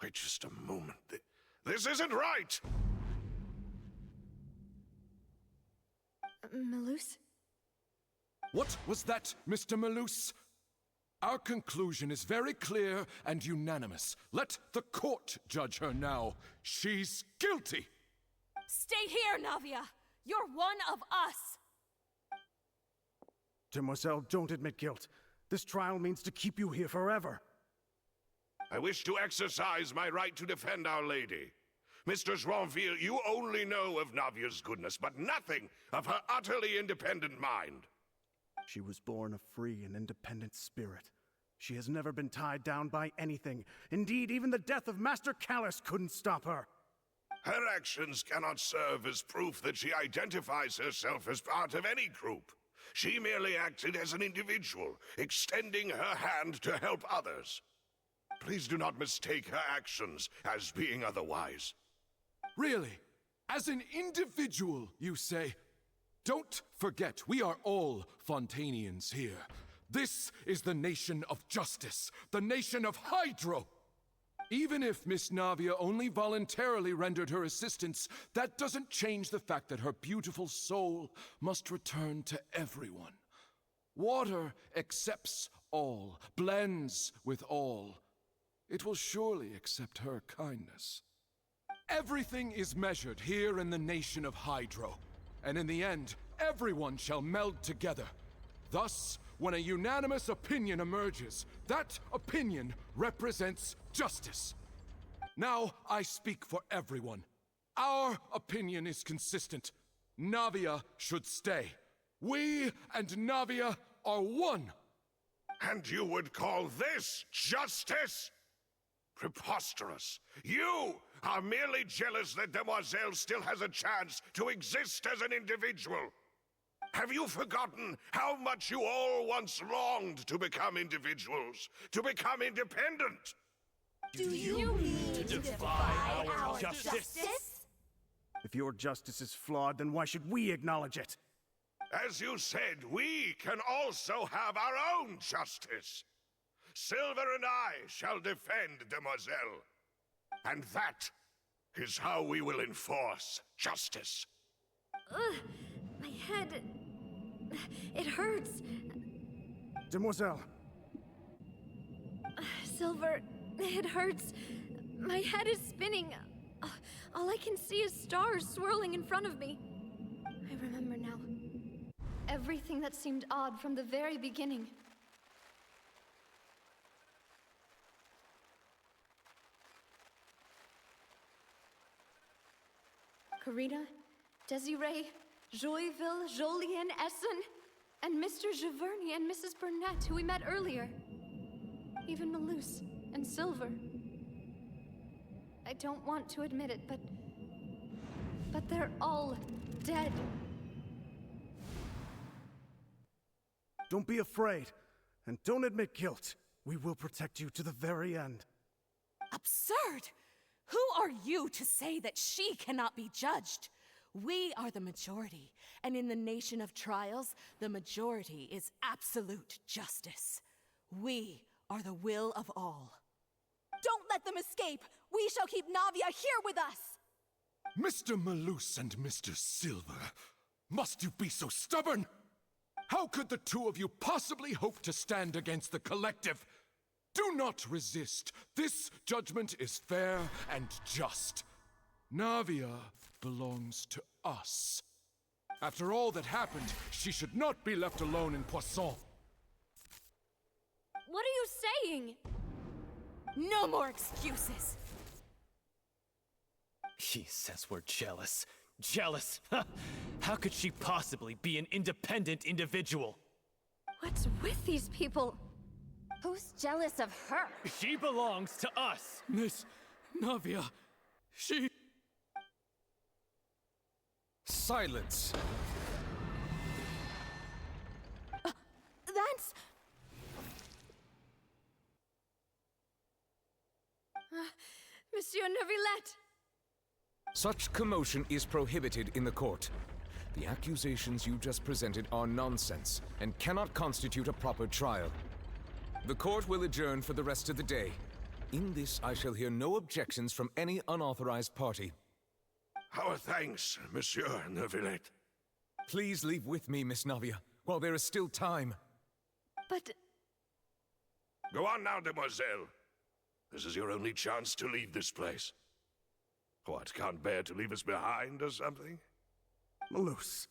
Wait just a moment. This isn't right! Malus? What was that, Mr. Malus? Our conclusion is very clear and unanimous. Let the court judge her now. She's guilty! Stay here, Navia! You're one of us! Demoiselle, don't admit guilt. This trial means to keep you here forever. I wish to exercise my right to defend Our Lady. Mr. Joinville, you only know of Navia's goodness, but nothing of her utterly independent mind. She was born a free and independent spirit. She has never been tied down by anything. Indeed, even the death of Master Callus couldn't stop her. Her actions cannot serve as proof that she identifies herself as part of any group. She merely acted as an individual, extending her hand to help others. Please do not mistake her actions as being otherwise. Really? As an individual, you say? Don't forget, we are all Fontainians here. This is the nation of justice, the nation of Hydro. Even if Miss Navia only voluntarily rendered her assistance, that doesn't change the fact that her beautiful soul must return to everyone. Water accepts all, blends with all. It will surely accept her kindness. Everything is measured here in the nation of Hydro, and in the end, everyone shall meld together. Thus, when a unanimous opinion emerges, that opinion represents justice. Now I speak for everyone. Our opinion is consistent. Navia should stay. We and Navia are one. And you would call this justice? Preposterous. You are merely jealous that Demoiselle still has a chance to exist as an individual. Have you forgotten how much you all once longed to become individuals, to become independent? Do you mean to defy our justice? If your justice is flawed, then why should we acknowledge it? As you said, we can also have our own justice. Silver and I shall defend Demoiselle. And that is how we will enforce justice. Ugh, my head... It hurts. Demoiselle. Silver, it hurts. My head is spinning. All I can see is stars swirling in front of me. I remember now. Everything that seemed odd from the very beginning. Karina, Desiree, Joyville, Jolien, Essen, and Mr. Giverny and Mrs. Burnett, who we met earlier. Even Malus and Silver. I don't want to admit it, but they're all dead. Don't be afraid, and don't admit guilt. We will protect you to the very end. Absurd! Who are you to say that she cannot be judged? We are the majority, and in the nation of trials, the majority is absolute justice. We are the will of all. Don't let them escape! We shall keep Navia here with us! Mr. Malus and Mr. Silver, must you be so stubborn? How could the two of you possibly hope to stand against the collective? Do not resist. This judgment is fair and just. Navia belongs to us. After all that happened, she should not be left alone in Poisson. What are you saying? No more excuses! He says we're jealous. Jealous? How could she possibly be an independent individual? What's with these people? Who's jealous of her? She belongs to us! Miss Navia, she... Silence! That's... Monsieur Neuvillette! Such commotion is prohibited in the court. The accusations you just presented are nonsense and cannot constitute a proper trial. The court will adjourn for the rest of the day. In this, I shall hear no objections from any unauthorized party. Our thanks, Monsieur Neuvillette. Please leave with me, Miss Navia, while there is still time. But... Go on now, demoiselle. This is your only chance to leave this place. What, can't bear to leave us behind or something? Malus.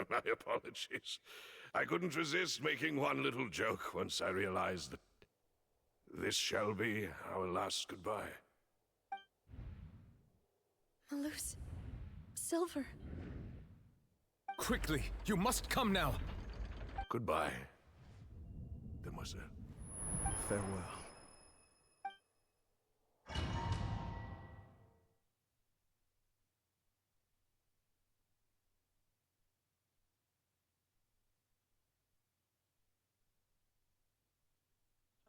My apologies. I couldn't resist making one little joke once I realized that this shall be our last goodbye. Malus. Silver. Quickly, you must come now. Goodbye, demoiselle. Farewell.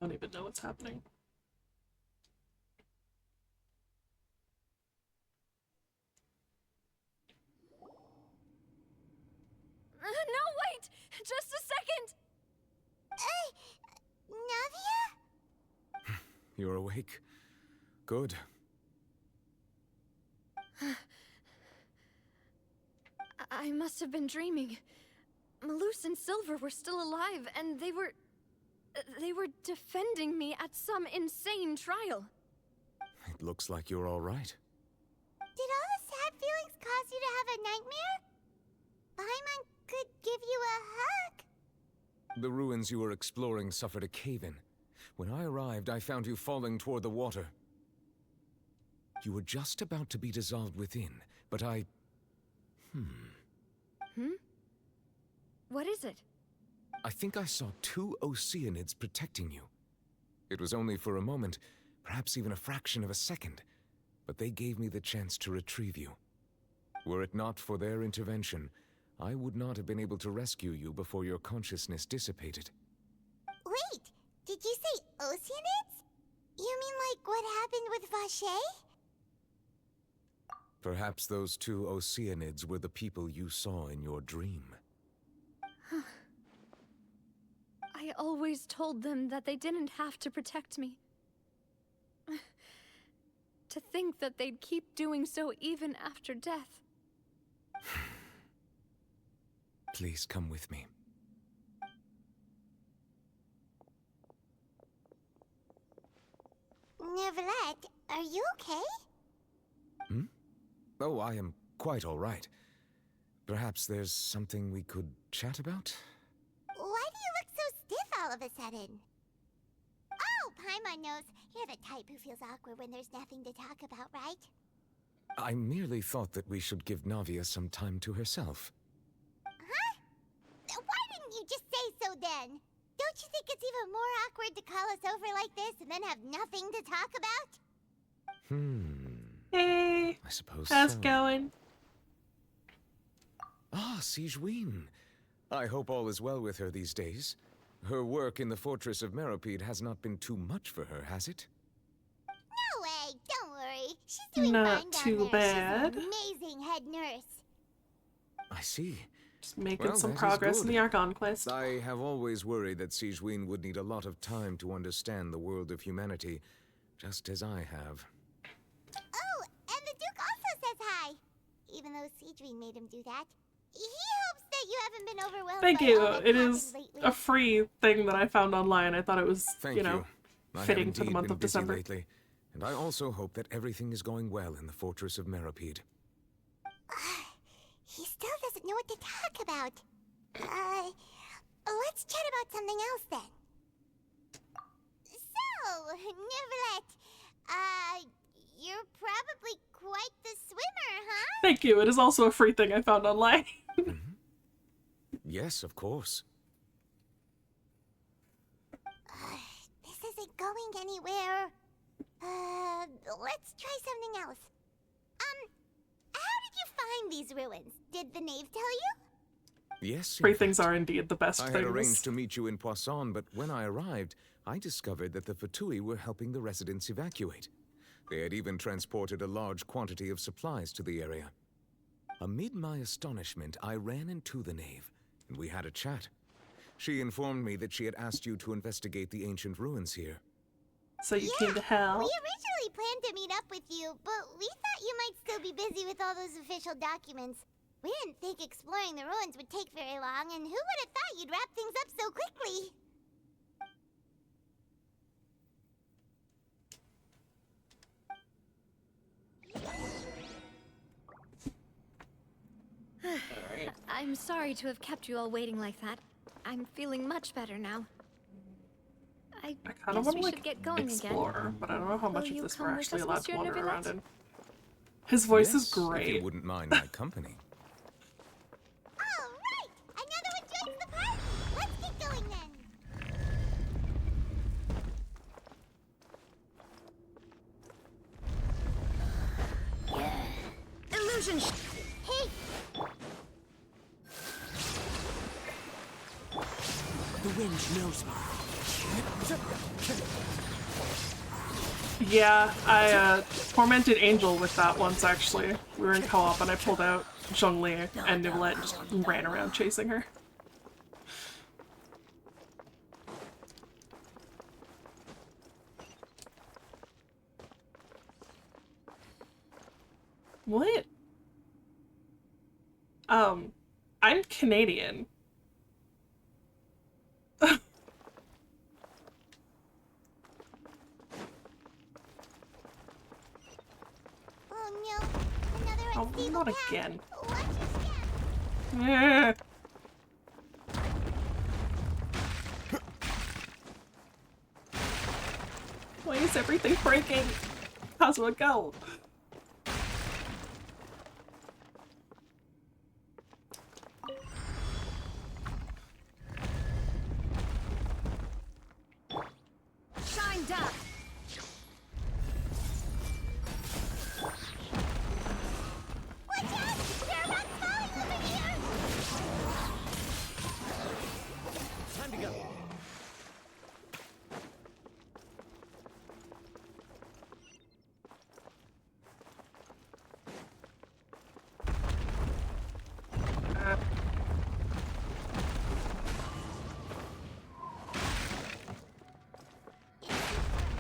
I don't even know what's happening. No, wait! Just a second! Navia? You're awake. Good. I must have been dreaming. Malus and Silver were still alive, and they were defending me at some insane trial. It looks like you're all right. Did all the sad feelings cause you to have a nightmare? Paimon could give you a hug. The ruins you were exploring suffered a cave-in. When I arrived, I found you falling toward the water. You were just about to be dissolved within, but I... What is it? I think I saw 2 Oceanids protecting you. It was only for a moment, perhaps even a fraction of a second, but they gave me the chance to retrieve you. Were it not for their intervention, I would not have been able to rescue you before your consciousness dissipated. Wait, did you say Oceanids? You mean like what happened with Vache? Perhaps those 2 Oceanids were the people you saw in your dream. I always told them that they didn't have to protect me. To think that they'd keep doing so even after death. Please come with me. Neuvillette, are you okay? Oh, I am quite all right. Perhaps there's something we could chat about? Why do you look so stiff all of a sudden? Oh, Paimon knows. You're the type who feels awkward when there's nothing to talk about, right? I merely thought that we should give Navia some time to herself. Huh? Why didn't you just say so then? Don't you think it's even more awkward to call us over like this and then have nothing to talk about? Hey, I suppose how's so. it going? Ah, Sigewinne. I hope all is well with her these days. Her work in the Fortress of Meropide has not been too much for her, has it? No way, don't worry. She's doing Not fine too down there. bad. She's an amazing head nurse. I see. Just making Well, some that is progress in good. the Archon quest. I have always worried that Sigewinne would need a lot of time to understand the world of humanity, just as I have. Oh, and the Duke also says hi. Even though Sigewinne made him do that. He hopes that you haven't been overwhelmed Thank by you. all that It happened is lately. a free thing that I found online. I thought it was, Thank you know, I fitting have to the indeed month been of busy December. lately, and I also hope that everything is going well in the Fortress of Meropide. He still doesn't know what to talk about. Let's chat about something else then. So, Neuvillette, you're probably quite the swimmer, huh? Thank you. It is also a free thing I found online. Yes, of course. think anywhere. Let's try something else. How did you find these ruins? Did the knave tell you? Yes, Free in things fact. are indeed the best I things. had arranged to meet you in Poisson, but when I arrived, I discovered that the Fatui were helping the residents evacuate. They had even transported a large quantity of supplies to the area. Amid my astonishment, I ran into the knave, and we had a chat. She informed me that she had asked you to investigate the ancient ruins here. So you came to help? We originally planned to meet up with you, but we thought you might still be busy with all those official documents. We didn't think exploring the ruins would take very long, and who would have thought you'd wrap things up so quickly? I'm sorry to have kept you all waiting like that. I'm feeling much better now. I kind of guess want we to should get going explore, again. but I don't know how much Will of you this come we're with actually us, allowed to Monsieur wander around Neuvillette? in. His voice is Yes, great. if you wouldn't mind my company. All right! Another one joins the party! Let's get going then! Illusion! Hey! The wind knows me. Yeah, I tormented Angel with that once actually. We were in co-op and I pulled out Zhongli and Neuvillette and just ran around chasing her. What? I'm Canadian. Oh no, another Oh, unstable not path. again. Watch your step. Yeah. Why is everything breaking? How's it go? Shine down! Watch out! There are rocks falling over here! Time to go.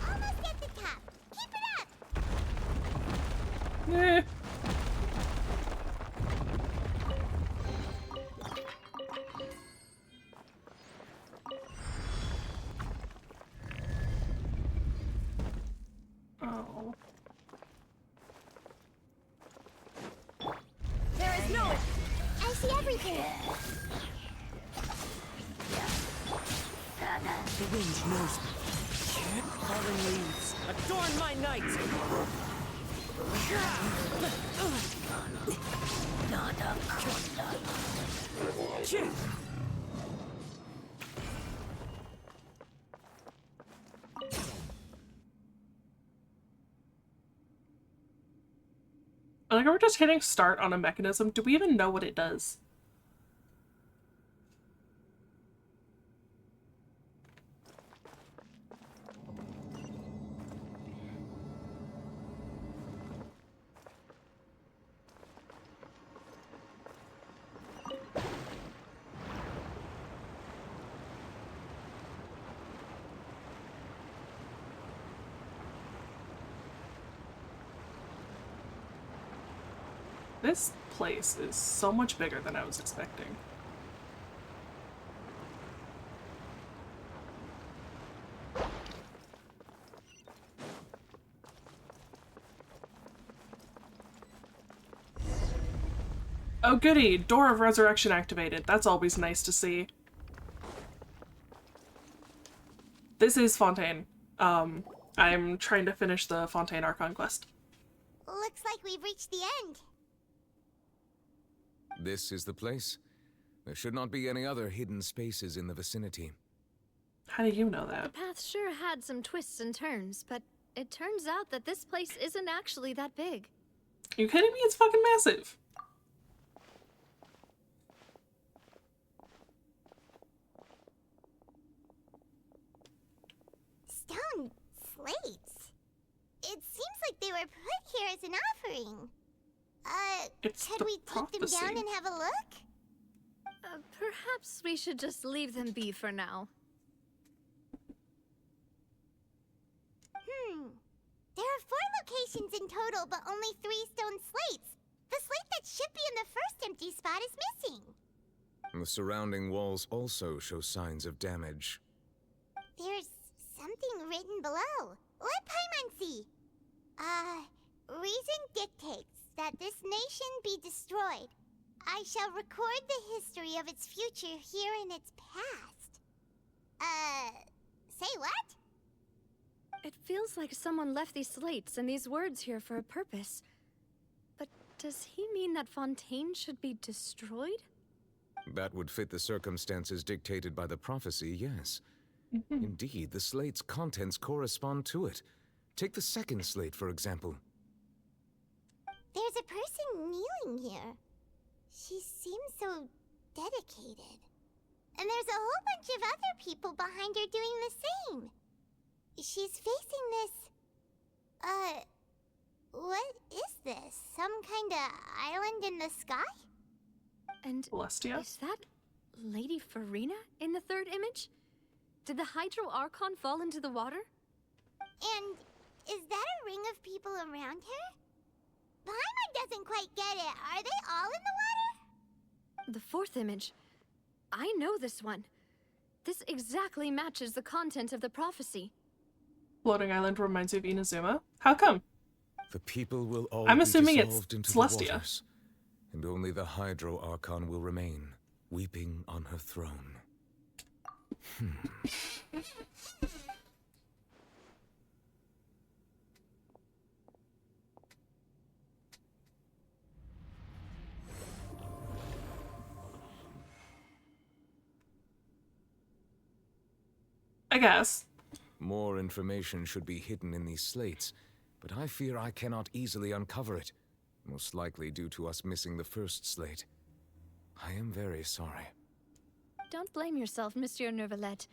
Almost at the top. Keep it up! Eh. Oh. There is no... I see everything! The wind knows me. Fallen leaves, adorn my night! I think we're just hitting start on a mechanism. Do we even know what it does? This place is so much bigger than I was expecting. Oh goody! Door of Resurrection activated. That's always nice to see. This is Fontaine. I'm trying to finish the Fontaine Archon quest. Looks like we've reached the end. This is the place. There should not be any other hidden spaces in the vicinity. How do you know The that? path sure had some twists and turns, but it turns out that this place isn't actually that big. Are you kidding me? It's fucking massive. Stone slates? It seems like they were put here as an offering. Could we take them down and have a look? Perhaps we should just leave them be for now. There are 4 locations in total, but only 3 stone slates. The slate that should be in the first empty spot is missing. The surrounding walls also show signs of damage. There's something written below. Let Paimon see. Reason dictates that this nation be destroyed. I shall record the history of its future here in its past. Say what? It feels like someone left these slates and these words here for a purpose. But does he mean that Fontaine should be destroyed? That would fit the circumstances dictated by the prophecy, yes. Indeed, the slate's contents correspond to it. Take the second slate, for example. There's a person kneeling here. She seems so dedicated. And there's a whole bunch of other people behind her doing the same. She's facing this... what is this? Some kind of island in the sky? And Celestia? Is that Lady Farina in the third image? Did the Hydro Archon fall into the water? And is that a ring of people around her? Paimon doesn't quite get it. Are they all in the water? The fourth image. I know this one. This exactly matches the content of the prophecy. Floating island reminds you of Inazuma? How come? The people will all I'm be assuming it's dissolved into Celestia. the waters, and only the Hydro Archon will remain, weeping on her throne. I guess. More information should be hidden in these slates, but I fear I cannot easily uncover it, most likely due to us missing the first slate. I am very sorry. Don't blame yourself, Monsieur Neuvillette.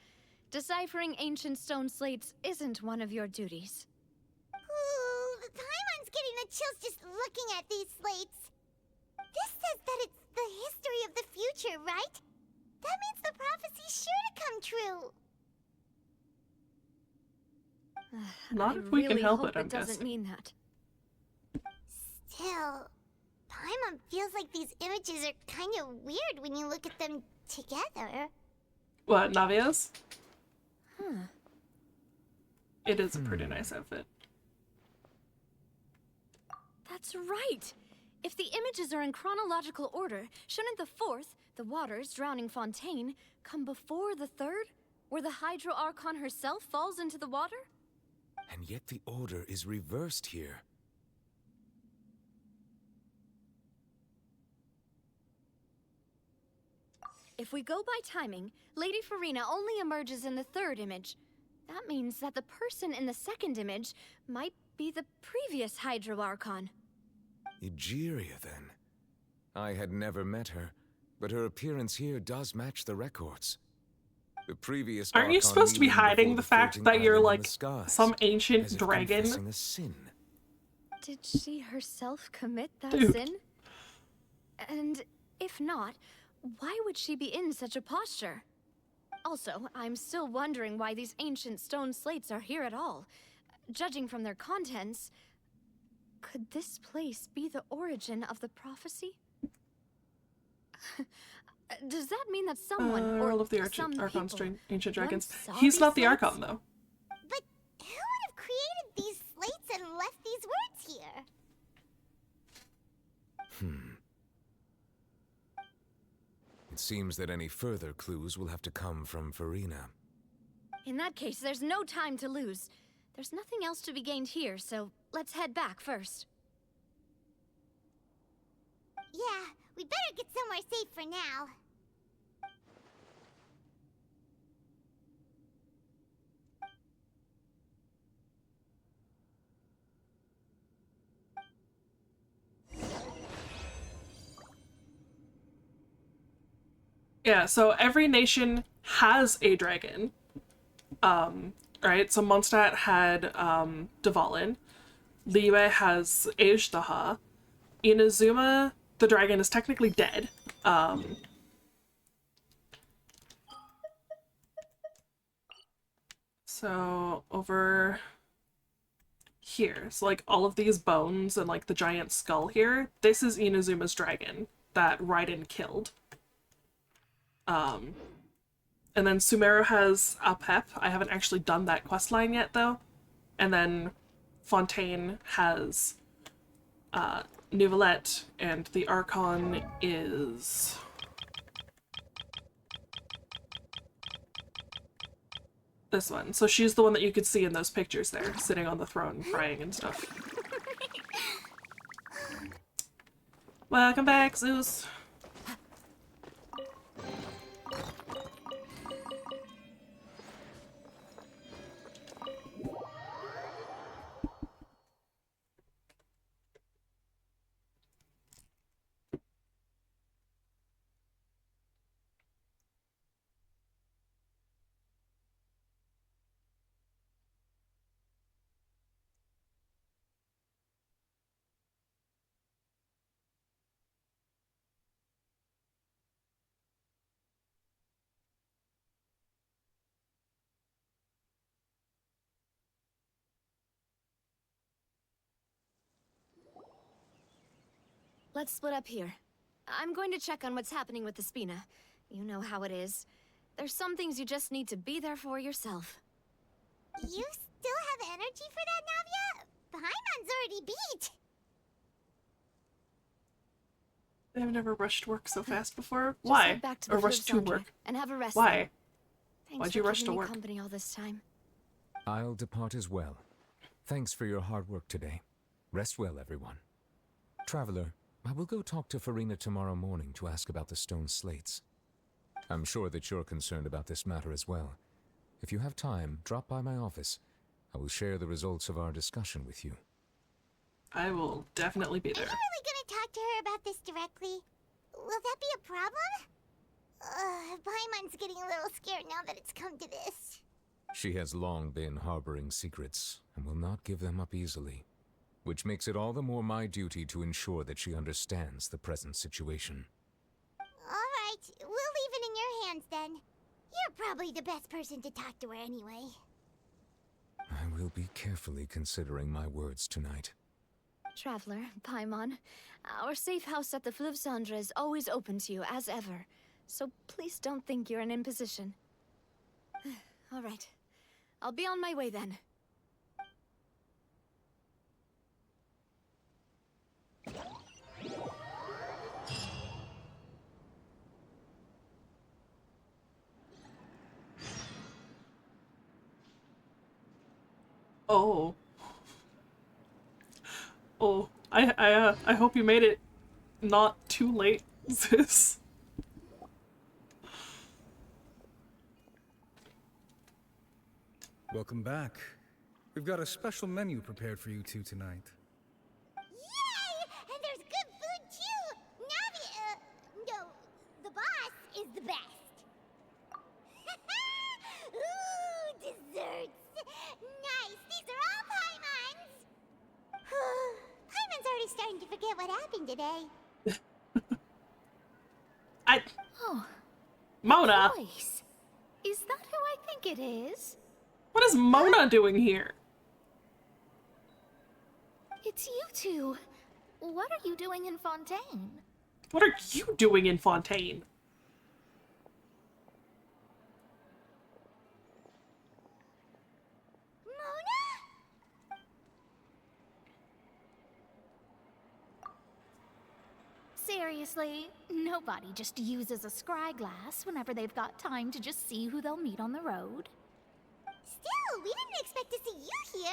Deciphering ancient stone slates isn't one of your duties. Ooh, Paimon's getting the chills just looking at these slates. This says that it's the history of the future, right? That means the prophecy's sure to come true. Not I if we can really help hope it, I'm doesn't guessing. mean that. Still, Paimon feels like these images are kind of weird when you look at them together. What, Navia's? Huh. It is a pretty nice outfit. That's right! If the images are in chronological order, shouldn't the fourth, the waters drowning Fontaine, come before the third, where the Hydro Archon herself falls into the water? And yet the order is reversed here. If we go by timing, Lady Farina only emerges in the third image. That means that the person in the second image might be the previous Hydro Archon. Egeria, then. I had never met her, but her appearance here does match the records. The previous Aren't you Archon supposed to be kneeling hiding before the fact floating that you're island in like the skies, some as ancient if dragon? confessing a sin. Did she herself commit that Dude. sin? And if not, why would she be in such a posture? Also, I'm still wondering why these ancient stone slates are here at all. Judging from their contents, could this place be the origin of the prophecy? Does that mean that someone, or all of the some Archon's people, ancient dragons. once saw He's these not the slates? Archon, though. But who would have created these slates and left these words here? It seems that any further clues will have to come from Farina. In that case, there's no time to lose. There's nothing else to be gained here, so let's head back first. Yeah, we better get somewhere safe for now. Yeah, so every nation has a dragon. Right? So Mondstadt had Dvalin. Liyue has Azhdaha. Inazuma, the dragon, is technically dead. So over here, so like all of these bones and like the giant skull here, this is Inazuma's dragon that Raiden killed. And then Sumeru has Apep. I haven't actually done that questline yet though. And then Fontaine has Neuvillette, and the Archon is... this one. So she's the one that you could see in those pictures there, sitting on the throne, crying and stuff. Welcome back, Zeus! Let's split up here. I'm going to check on what's happening with the Spina. You know how it is. There's some things you just need to be there for yourself. You still have energy for that, Navia? Paimon's already beat. I've never rushed work so fast before. Just Why? head back to Or the rushed to Flivsandra work. and have a rest. Why? Then. Thanks Why'd for you rush keeping to me work? company all this time. I'll depart as well. Thanks for your hard work today. Rest well, everyone. Traveler, I will go talk to Farina tomorrow morning to ask about the stone slates. I'm sure that you're concerned about this matter as well. If you have time, drop by my office. I will share the results of our discussion with you. I will definitely be Are there. you really gonna talk to her about this directly? Will that be a problem? Paimon's getting a little scared now that it's come to this. She has long been harboring secrets and will not give them up easily, which makes it all the more my duty to ensure that she understands the present situation. Alright, we'll leave it in your hands then. You're probably the best person to talk to her anyway. I will be carefully considering my words tonight. Traveler, Paimon, our safe house at the Flivsandra is always open to you, as ever. So please don't think you're an imposition. All right. I'll be on my way then. Oh. Oh. I hope you made it not too late, Zeus. Welcome back. We've got a special menu prepared for you two tonight. Yay! And there's good food too! Navi, no, the boss is the best. Ooh, desserts! Nice, these are all Paimon's! Paimon's already starting to forget what happened today. Oh. Mona! Voice. Is that who I think it is? What is Mona doing here? It's you two. What are you doing in Fontaine? What are you doing in Fontaine? Seriously, nobody just uses a scry glass whenever they've got time to just see who they'll meet on the road. Still, we didn't expect to see you here.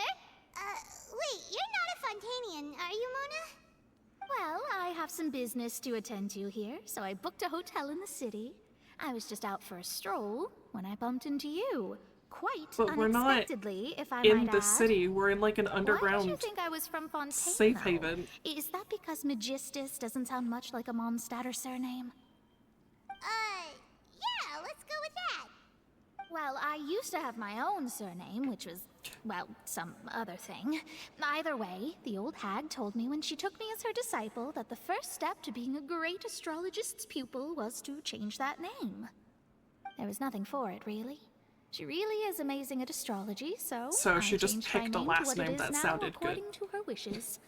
Wait, you're not a Fontainian, are you, Mona? Well, I have some business to attend to here, so I booked a hotel in the city. I was just out for a stroll when I bumped into you. Quite But we're not unexpectedly, if I in might the add. city. We're in like an Why did underground you think I was from Fontaine, safe though? haven. Is that because Magistus doesn't sound much like a Mondstadter surname? Well, I used to have my own surname, which was, well, some other thing. Either way, the old hag told me when she took me as her disciple that the first step to being a great astrologist's pupil was to change that name. There was nothing for it, really. She really is amazing at astrology, so she I just changed my picked a name last to what it name is that now, sounded according good. to her wishes.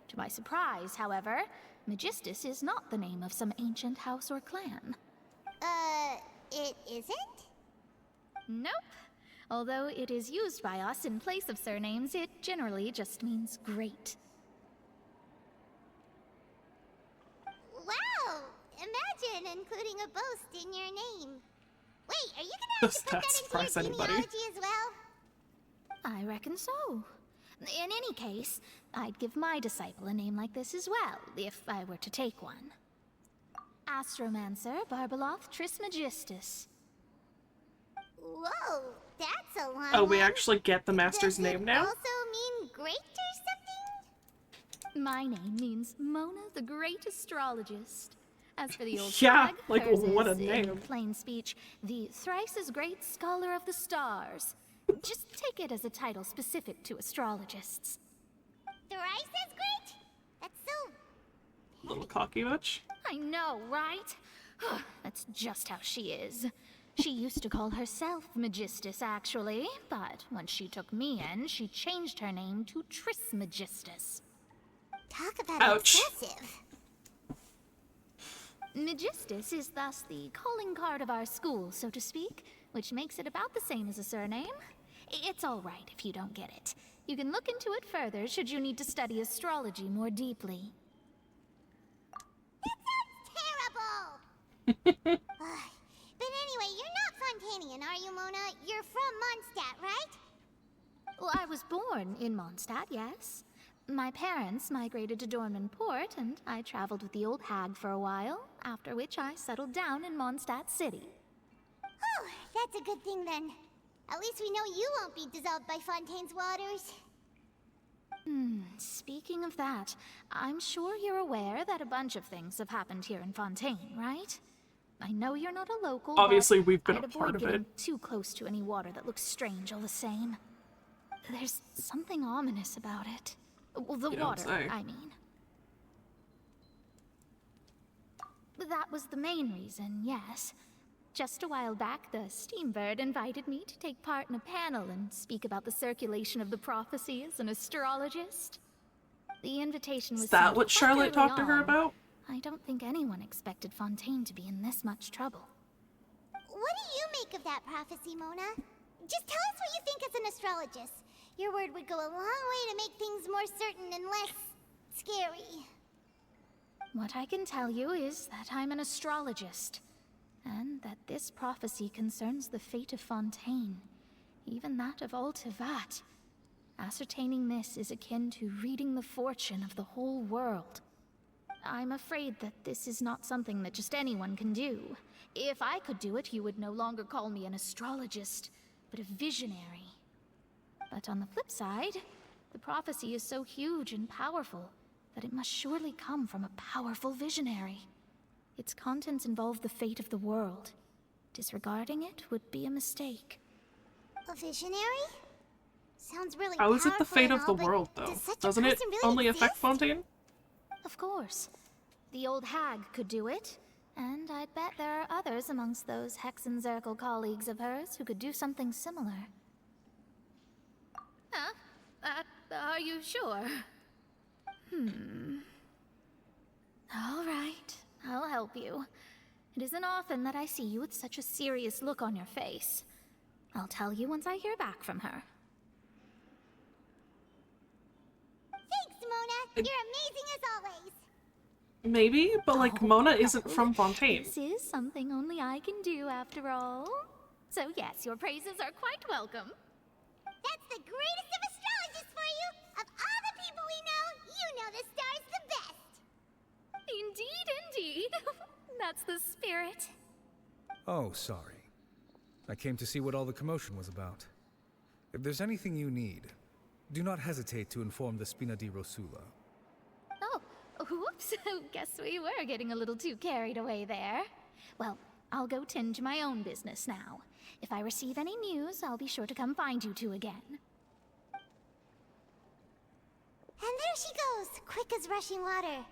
To my surprise, however, Magistus is not the name of some ancient house or clan. It isn't? Nope. Although it is used by us in place of surnames, it generally just means great. Wow! Imagine including a boast in your name. Wait, are you gonna have Does to put that that into surprise your anybody? genealogy as well? I reckon so. In any case, I'd give my disciple a name like this as well, if I were to take one. Astromancer Barbeloth Trismegistus. Whoa, that's a long Oh, we one. actually get the master's Does name it now? also mean great or something? My name means Mona the Great Astrologist. As for the old Yeah, hag, like, hers what a is, name. in plain speech, the thrice as great scholar of the stars. Just take it as a title specific to astrologists. Thrice as great? That's so... Little cocky much? I know, right? That's just how she is. She used to call herself Magistus, actually, but when she took me in, she changed her name to Trismegistus. Talk about Ouch. obsessive. Magistus is thus the calling card of our school, so to speak, which makes it about the same as a surname. It's all right if you don't get it. You can look into it further should you need to study astrology more deeply. Terrible! But anyway, you're not Fontainian, are you, Mona? You're from Mondstadt, right? Well, I was born in Mondstadt, yes. My parents migrated to Dornman Port, and I traveled with the old hag for a while, after which I settled down in Mondstadt City. Oh, that's a good thing then. At least we know you won't be dissolved by Fontaine's waters. Speaking of that, I'm sure you're aware that a bunch of things have happened here in Fontaine, right? I know you're not a local, Obviously, but we've been I'd a part avoid of getting it. too close to any water that looks strange all the same. There's something ominous about it. Well, the You don't water, say. I mean. That was the main reason, yes. Just a while back, the Steambird invited me to take part in a panel and speak about the circulation of the prophecy as an astrologist. The invitation was Is that sent what quite Charlotte early talked to her on. about? I don't think anyone expected Fontaine to be in this much trouble. What do you make of that prophecy, Mona? Just tell us what you think as an astrologist. Your word would go a long way to make things more certain and less... scary. What I can tell you is that I'm an astrologist, and that this prophecy concerns the fate of Fontaine, even that of all Tevat. Ascertaining this is akin to reading the fortune of the whole world. I'm afraid that this is not something that just anyone can do. If I could do it, you would no longer call me an astrologist, but a visionary. But on the flip side, the prophecy is so huge and powerful that it must surely come from a powerful visionary. Its contents involve the fate of the world. Disregarding it would be a mistake. A visionary? Sounds really How is it the powerful fate and of the all, but world, though? does such a Doesn't it person really only affect exist? Fontaine? Of course. The old hag could do it, and I'd bet there are others amongst those Hexenzirkel colleagues of hers who could do something similar. Huh? Are you sure? All right, I'll help you. It isn't often that I see you with such a serious look on your face. I'll tell you once I hear back from her. Thanks, Mona. You're amazing as always. Maybe, but like Mona isn't from Fontaine. This is something only I can do, after all. So yes, your praises are quite welcome. That's the greatest of astrologists for you. Of all the people we know, you know the star's the best. Indeed, indeed. That's the spirit. Oh, sorry. I came to see what all the commotion was about. If there's anything you need, do not hesitate to inform the Spina di Rosula. Oh, whoops. Guess we were getting a little too carried away there. Well, I'll go tend to my own business now. If I receive any news, I'll be sure to come find you two again. And there she goes, quick as rushing water.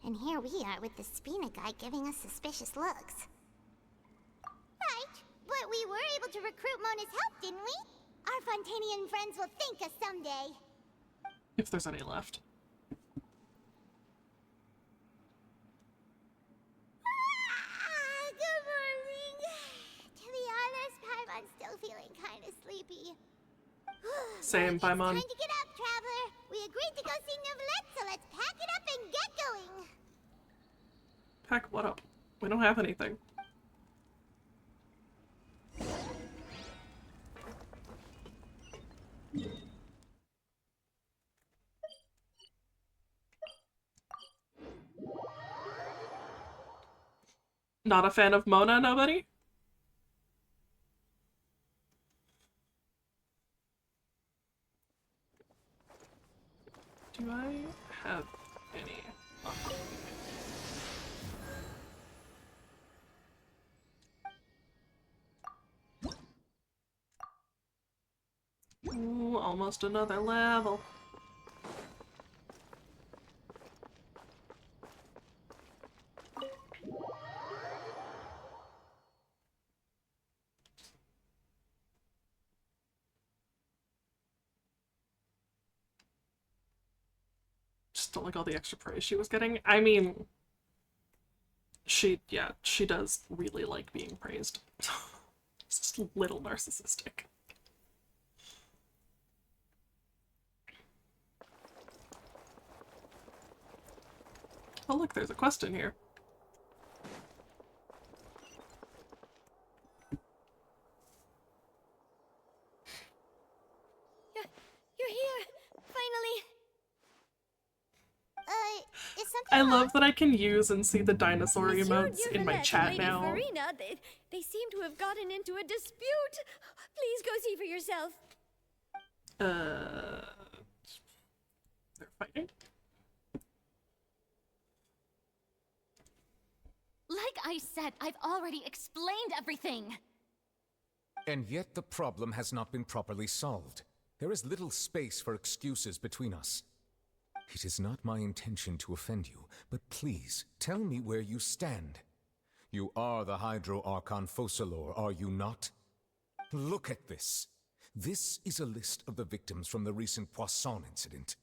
And here we are with the Spina guy giving us suspicious looks. Right, but we were able to recruit Mona's help, didn't we? Our Fontanian friends will thank us someday. If there's any left. Good morning. To be honest, Paimon's still feeling kind of sleepy. Same, Paimon. Time to get up, traveler. We agreed to go see Neuvillette, so let's pack it up and get going. Pack what up? We don't have anything. Not a fan of Mona, nobody? Do I have any? Ooh, almost another level. Just don't like all the extra praise she was getting. I mean, she does really like being praised. It's just a little narcissistic. Oh look, there's a quest in here. You're here! Finally! Is something I wrong? love that I can use and see the dinosaur Monsieur emotes in my Neuvillette chat and Lady now. Farina, they seem to have gotten into a dispute. Please go see for yourself. They're fighting? Like I said, I've already explained everything. And yet the problem has not been properly solved. There is little space for excuses between us. It is not my intention to offend you, but please, tell me where you stand. You are the Hydro Archon Focalor, are you not? Look at this. This is a list of the victims from the recent Poisson incident.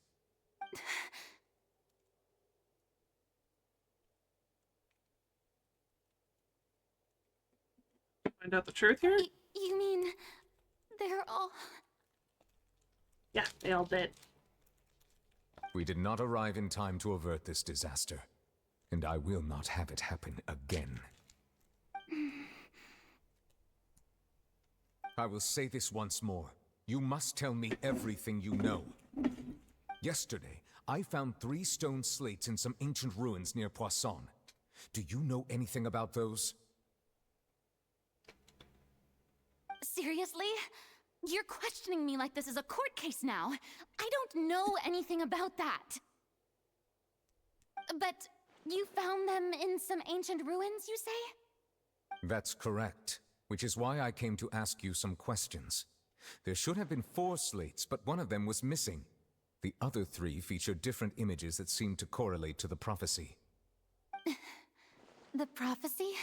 Find out the truth here? You mean they're all... Yeah, they all did. We did not arrive in time to avert this disaster, and I will not have it happen again. I will say this once more. You must tell me everything you know. Yesterday, I found 3 stone slates in some ancient ruins near Poisson. Do you know anything about those? Seriously? You're questioning me like this is a court case now. I don't know anything about that. But you found them in some ancient ruins, you say? That's correct, which is why I came to ask you some questions. There should have been 4 slates, but one of them was missing. The other 3 feature different images that seem to correlate to the prophecy. The prophecy?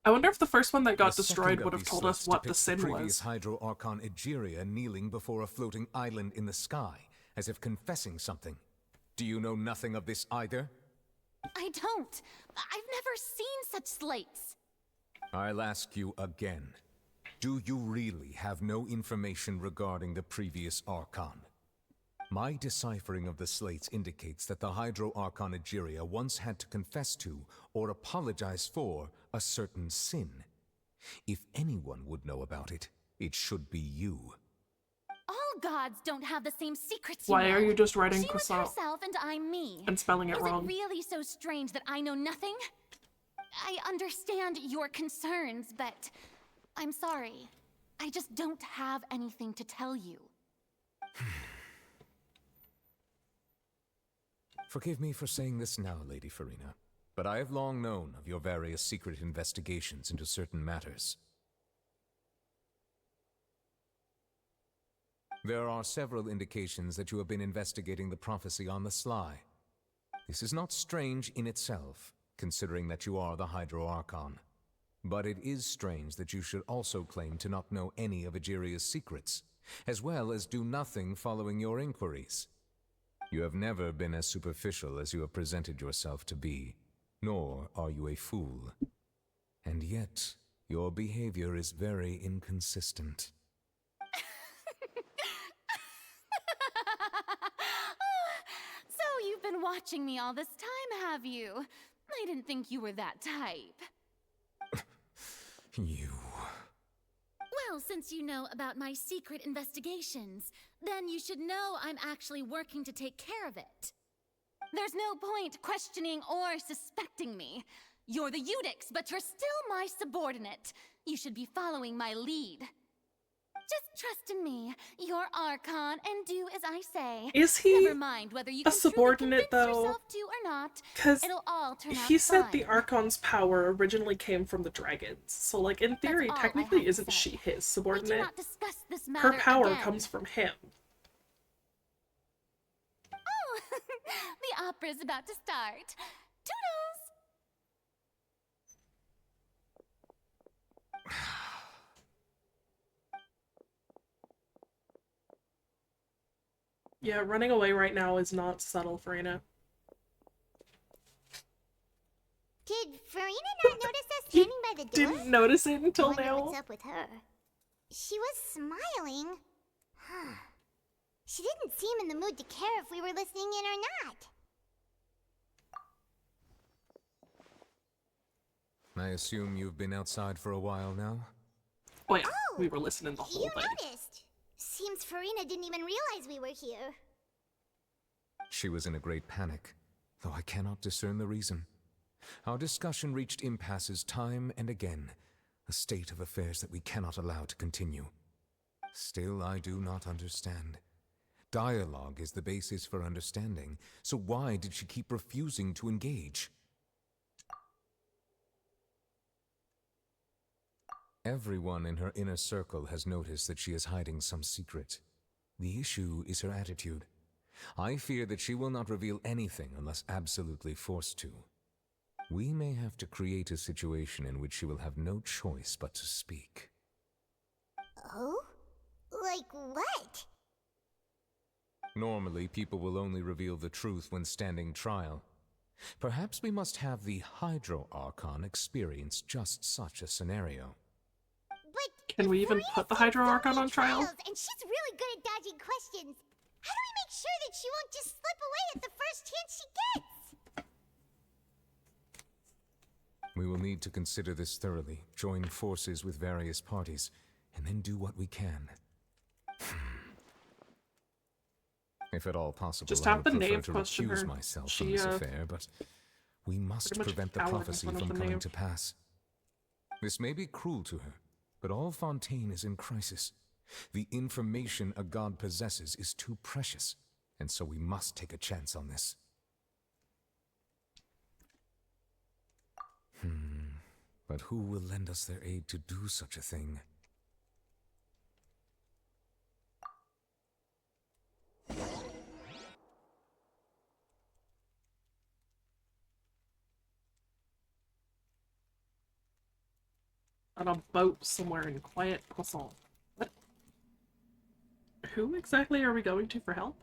I wonder if the first one that got The destroyed second would of have these told slates us what the depicts sin previous was. Hydro Archon Egeria kneeling before a floating island in the sky, as if confessing something. Do you know nothing of this either? I don't. I've never seen such slates. I'll ask you again. Do you really have no information regarding the previous Archon? My deciphering of the slates indicates that the Hydro Archon Egeria once had to confess to, or apologize for, a certain sin. If anyone would know about it, it should be you. All gods don't have the same secrets, Why you know. are you just writing She was croissant herself and I'm me. and spelling it wrong? Is it really so strange that I know nothing? I understand your concerns, but I'm sorry. I just don't have anything to tell you. Forgive me for saying this now, Lady Farina, but I have long known of your various secret investigations into certain matters. There are several indications that you have been investigating the prophecy on the sly. This is not strange in itself, considering that you are the Hydro Archon. But it is strange that you should also claim to not know any of Egeria's secrets, as well as do nothing following your inquiries. You have never been as superficial as you have presented yourself to be, nor are you a fool. And yet, your behavior is very inconsistent. So you've been watching me all this time, have you? I didn't think you were that type. You... Well, since you know about my secret investigations, then you should know I'm actually working to take care of it. There's no point questioning or suspecting me. You're the Eudix, but you're still my subordinate. You should be following my lead. Just trust in me, your Archon, and do as I say. Is he Never mind whether you a can subordinate, truly convince though? yourself to or not. Because It'll all turn out he said fine. the Archon's power originally came from the dragons. So, like, in theory, all I technically, have to isn't say. she his We subordinate? cannot discuss this Her matter power again. comes from him. Oh, the opera's about to start. Toodles! Yeah, running away right now is not subtle, Farina. Did Farina not notice us standing by the door? Didn't notice it until Wonder now. what's up with her. She was smiling. Huh. She didn't seem in the mood to care if we were listening in or not. I assume you've been outside for a while now? Oh yeah, we were listening the whole You thing. noticed. Seems Farina didn't even realize we were here. She was in a great panic, though I cannot discern the reason. Our discussion reached impasses time and again, a state of affairs that we cannot allow to continue. Still, I do not understand. Dialogue is the basis for understanding, so why did she keep refusing to engage? Everyone in her inner circle has noticed that she is hiding some secret. The issue is her attitude. I fear that she will not reveal anything unless absolutely forced to. We may have to create a situation in which she will have no choice but to speak. Oh? Like what? Normally, people will only reveal the truth when standing trial. Perhaps we must have the Hydro Archon experience just such a scenario. Can we even put the Hydro Archon on trial? And she's really good at dodging questions. How do we make sure that she won't just slip away at the first chance she gets? We will need to consider this thoroughly, join forces with various parties, and then do what we can. If at all possible, Just I have would the prefer knave to question recuse her. myself She, from this affair, but we must pretty much prevent the cowered in prophecy front of from the coming knave. to pass. This may be cruel to her, but all Fontaine is in crisis. The information a god possesses is too precious, and so we must take a chance on this. But who will lend us their aid to do such a thing? On a boat somewhere in quiet Croissant. What? Who exactly are we going to for help?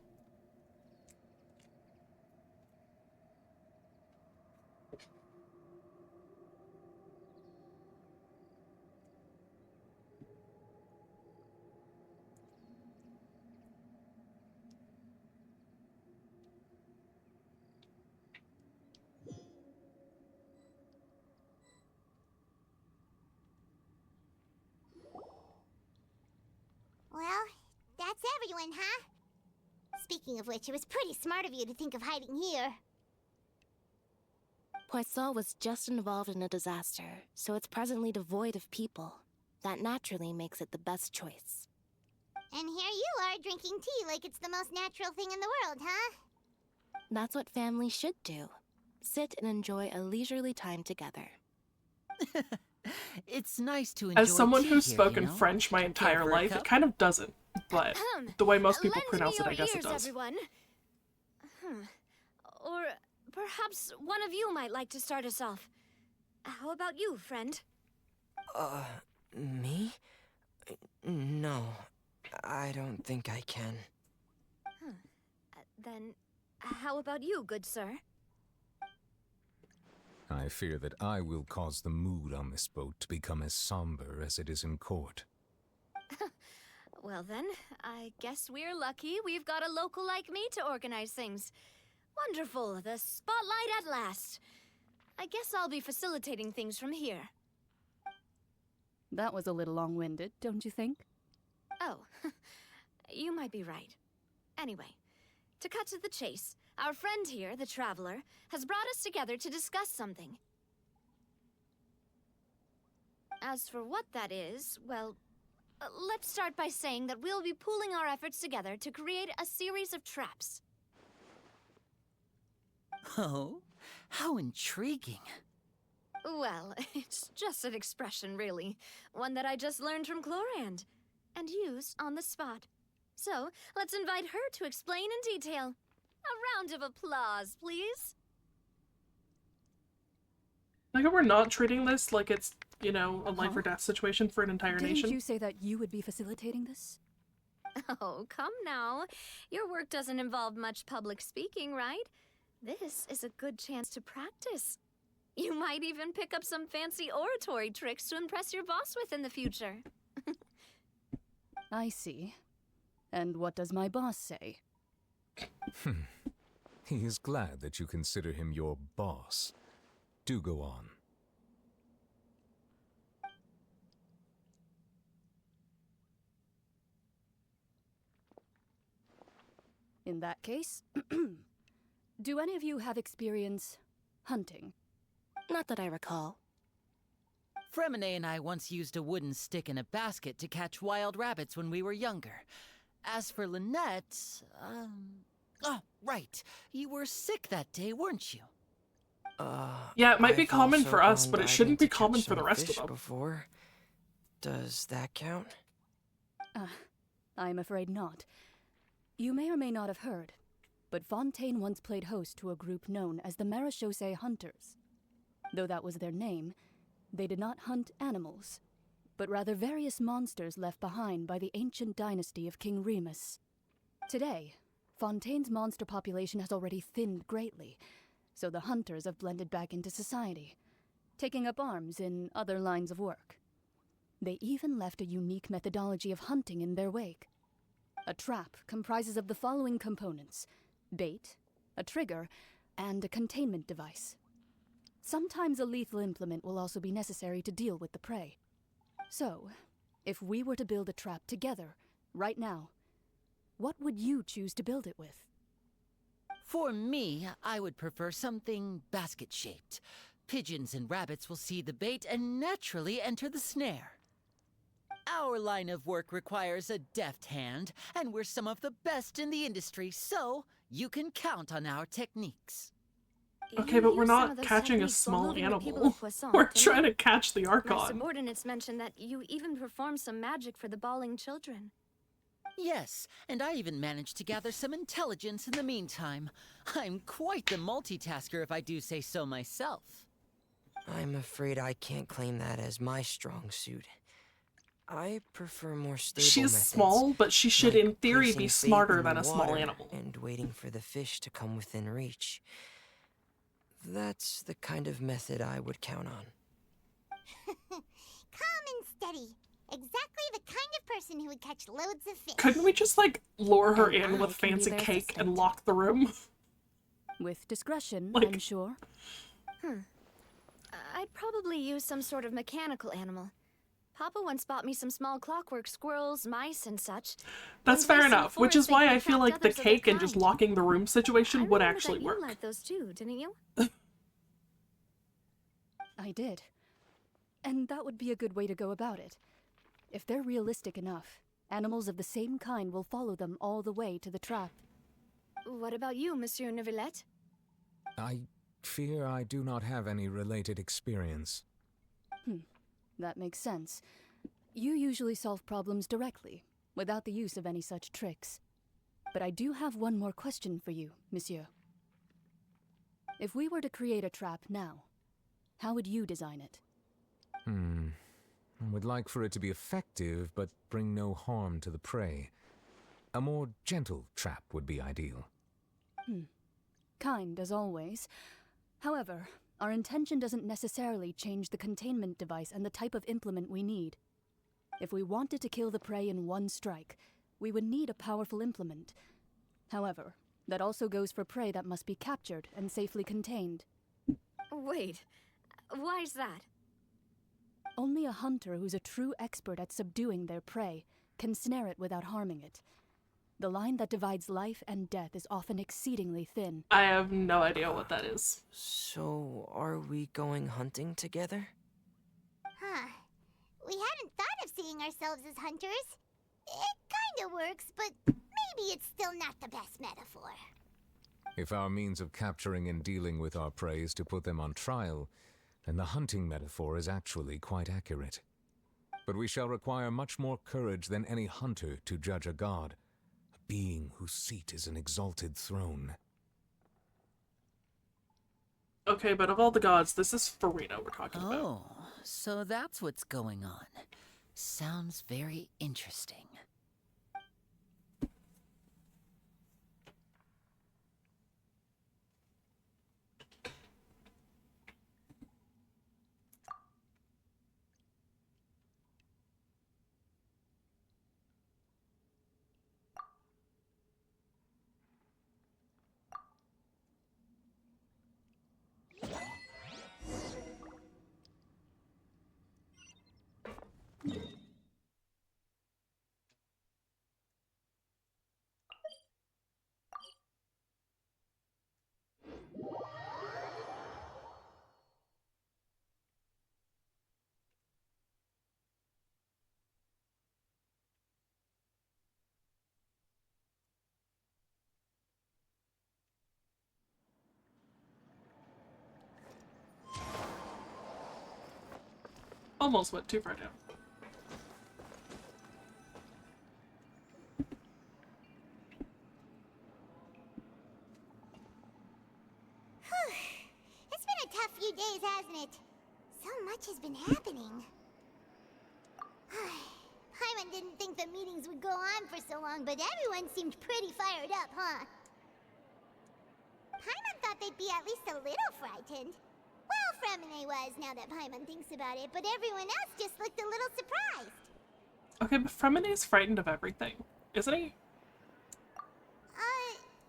Well, that's everyone, huh? Speaking of which, it was pretty smart of you to think of hiding here. Poisson was just involved in a disaster, so it's presently devoid of people. That naturally makes it the best choice. And here you are drinking tea like it's the most natural thing in the world, huh? That's what families should do. Sit and enjoy a leisurely time together. It's nice to enjoy As someone tea who's here, spoken you know? French my entire Care for a life, it cup? kind of doesn't. But the way most people pronounce it, I guess it Ears, does. everyone. Or perhaps one of you might like to start us off. How about you, friend? Me? No, I don't think I can. Then, how about you, good sir? I fear that I will cause the mood on this boat to become as somber as it is in court. Well then, I guess we're lucky we've got a local like me to organize things. Wonderful, the spotlight at last. I guess I'll be facilitating things from here. That was a little long-winded, don't you think? Oh, you might be right. Anyway, to cut to the chase, our friend here, the Traveler, has brought us together to discuss something. As for what that is, well, let's start by saying that we'll be pooling our efforts together to create a series of traps. Oh, how intriguing. Well, it's just an expression, really. One that I just learned from Chlorand, and used on the spot. So, let's invite her to explain in detail. A round of applause, please. Like, we're not treating this like it's, you know, a life or death situation for an entire nation. Didn't you say that you would be facilitating this? Oh, come now. Your work doesn't involve much public speaking, right? This is a good chance to practice. You might even pick up some fancy oratory tricks to impress your boss with in the future. I see. And what does my boss say? He is glad that you consider him your boss. Do go on. In that case, do any of you have experience hunting? Not that I recall. Fremine and I once used a wooden stick in a basket to catch wild rabbits when we were younger. As for Lynette, oh, right. You were sick that day, weren't you? Yeah, it might be I've common also for us, gone but it diving shouldn't be to catch common for some the rest of fish them. before. Does that count? I'm afraid not. You may or may not have heard, but Fontaine once played host to a group known as the Marechaussee Hunters. Though that was their name, they did not hunt animals, but rather various monsters left behind by the ancient dynasty of King Remus. Today, Fontaine's monster population has already thinned greatly, so the hunters have blended back into society, taking up arms in other lines of work. They even left a unique methodology of hunting in their wake. A trap comprises of the following components: bait, a trigger, and a containment device. Sometimes a lethal implement will also be necessary to deal with the prey. So, if we were to build a trap together, right now, what would you choose to build it with? For me, I would prefer something basket-shaped. Pigeons and rabbits will see the bait and naturally enter the snare. Our line of work requires a deft hand, and we're some of the best in the industry, so you can count on our techniques. Okay, but we're not catching a small animal. We're trying to catch the My Archon. subordinates mentioned that you even perform some magic for the bawling children. Yes, and I even managed to gather some intelligence in the meantime. I'm quite the multitasker if I do say so myself. I'm afraid I can't claim that as my strong suit. I prefer more stable She's methods, small, but she should like in theory placing be bait smarter in than the a small water animal. and waiting for the fish to come within reach. That's the kind of method I would count on. Calm and steady. Exactly the kind of person who would catch loads of fish. Couldn't we just, like, lure her in with I can be fancy their cake and assistant. lock the room? With discretion, Like- I'm sure. I'd probably use some sort of mechanical animal. Papa once bought me some small clockwork squirrels, mice, and such. That's When fair faced in the enough, which is forest, they why can I feel attract like the others of their cake and just kind. locking the room situation would I actually remember that work. You liked those too, didn't you? I did. And that would be a good way to go about it. If they're realistic enough, animals of the same kind will follow them all the way to the trap. What about you, Monsieur Neuvillette? I fear I do not have any related experience. That makes sense. You usually solve problems directly, without the use of any such tricks. But I do have one more question for you, monsieur. If we were to create a trap now, how would you design it? I would like for it to be effective, but bring no harm to the prey. A more gentle trap would be ideal. Kind, as always. However, our intention doesn't necessarily change the containment device and the type of implement we need. If we wanted to kill the prey in one strike, we would need a powerful implement. However, that also goes for prey that must be captured and safely contained. Wait, why's that? Only a hunter who's a true expert at subduing their prey can snare it without harming it. The line that divides life and death is often exceedingly thin. I have no idea what that is. So, are we going hunting together? Huh. We hadn't thought of seeing ourselves as hunters. It kinda works, but maybe it's still not the best metaphor. If our means of capturing and dealing with our prey is to put them on trial, then the hunting metaphor is actually quite accurate. But we shall require much more courage than any hunter to judge a god, a being whose seat is an exalted throne. Okay, but of all the gods, this is Farina we're talking about. Oh, so that's what's going on. Sounds very interesting. Almost went too far down. It's been a tough few days, hasn't it? So much has been happening. Paimon didn't think the meetings would go on for so long, but everyone seemed pretty fired up, huh? Paimon thought they'd be at least a little frightened. Well, Fremine was, now that Paimon thinks about it, but everyone else just looked a little surprised. Okay, but Fremine's frightened of everything, isn't he?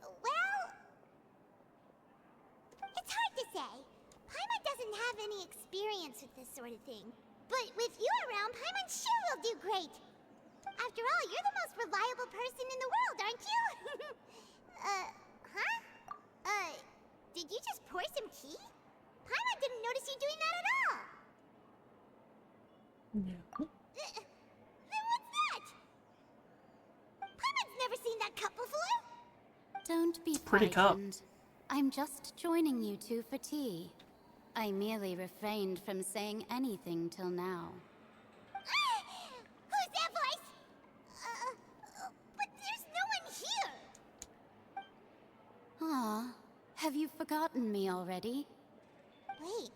Well... It's hard to say. Paimon doesn't have any experience with this sort of thing. But with you around, Paimon sure will do great. After all, you're the most reliable person in the world, aren't you? Did you just pour some tea? Paimon didn't notice you doing that at all. No. Then what's that? Paimon's never seen that cup before. Don't be Pretty cup. frightened. I'm just joining you two for tea. I merely refrained from saying anything till now. Who's that voice? But there's no one here. Aw, have you forgotten me already? Wait,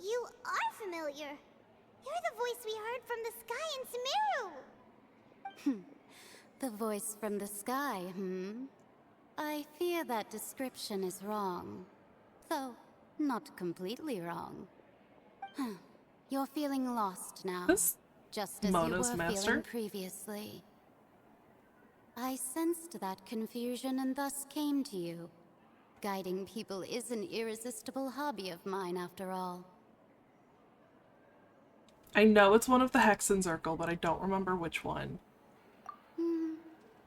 you are familiar. You're the voice we heard from the sky in Sumeru. The voice from the sky, I fear that description is wrong. Though, not completely wrong. You're feeling lost now. This just as Mona's you were master? feeling previously. I sensed that confusion and thus came to you. Guiding people is an irresistible hobby of mine, after all. I know it's one of the Hexenzirkel, but I don't remember which one.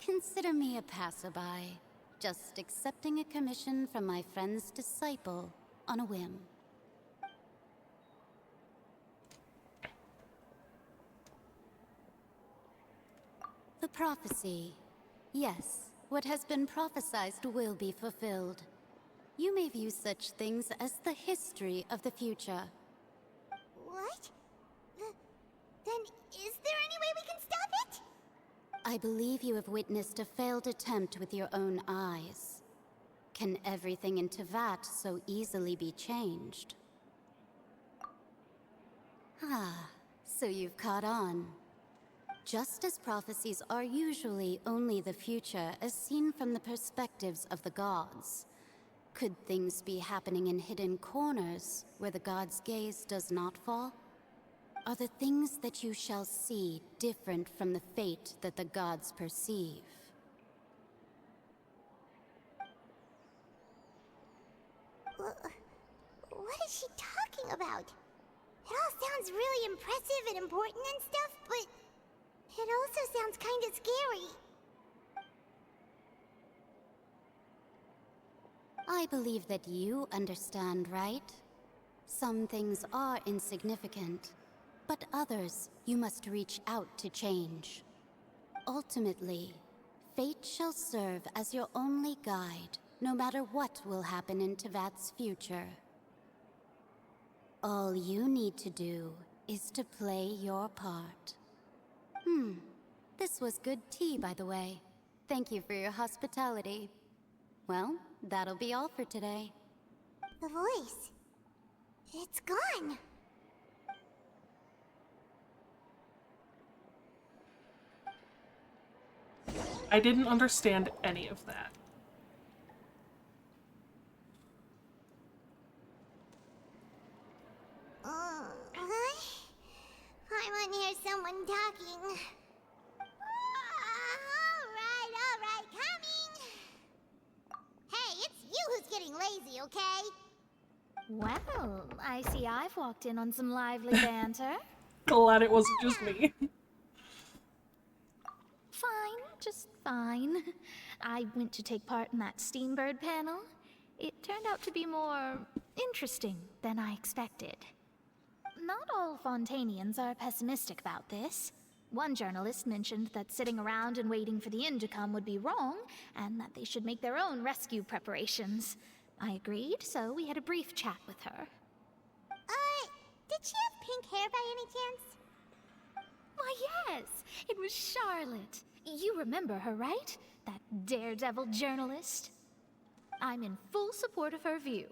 Consider me a passerby, just accepting a commission from my friend's disciple on a whim. The prophecy. Yes, what has been prophesied will be fulfilled. You may view such things as the history of the future. What? Then is there any way we can stop it? I believe you have witnessed a failed attempt with your own eyes. Can everything in Tevat so easily be changed? Ah, so you've caught on. Just as prophecies are usually only the future as seen from the perspectives of the gods, could things be happening in hidden corners where the gods' gaze does not fall? Are the things that you shall see different from the fate that the gods perceive? What is she talking about? It all sounds really impressive and important and stuff, but it also sounds kind of scary. I believe that you understand, right? Some things are insignificant, but others you must reach out to change. Ultimately, fate shall serve as your only guide, no matter what will happen in Tevat's future. All you need to do is to play your part. This was good tea, by the way. Thank you for your hospitality. Well, that'll be all for today. The voice. It's gone. I didn't understand any of that. I want to hear someone talking. Alright, coming! Hey, it's you who's getting lazy, okay? Well, I see I've walked in on some lively banter. Glad it wasn't just me. Fine, just fine. I went to take part in that Steambird panel. It turned out to be more interesting than I expected. Not all Fontainians are pessimistic about this. One journalist mentioned that sitting around and waiting for the end to come would be wrong, and that they should make their own rescue preparations. I agreed, so we had a brief chat with her. Did she have pink hair by any chance? Why, yes! It was Charlotte. You remember her, right? That daredevil journalist? I'm in full support of her view.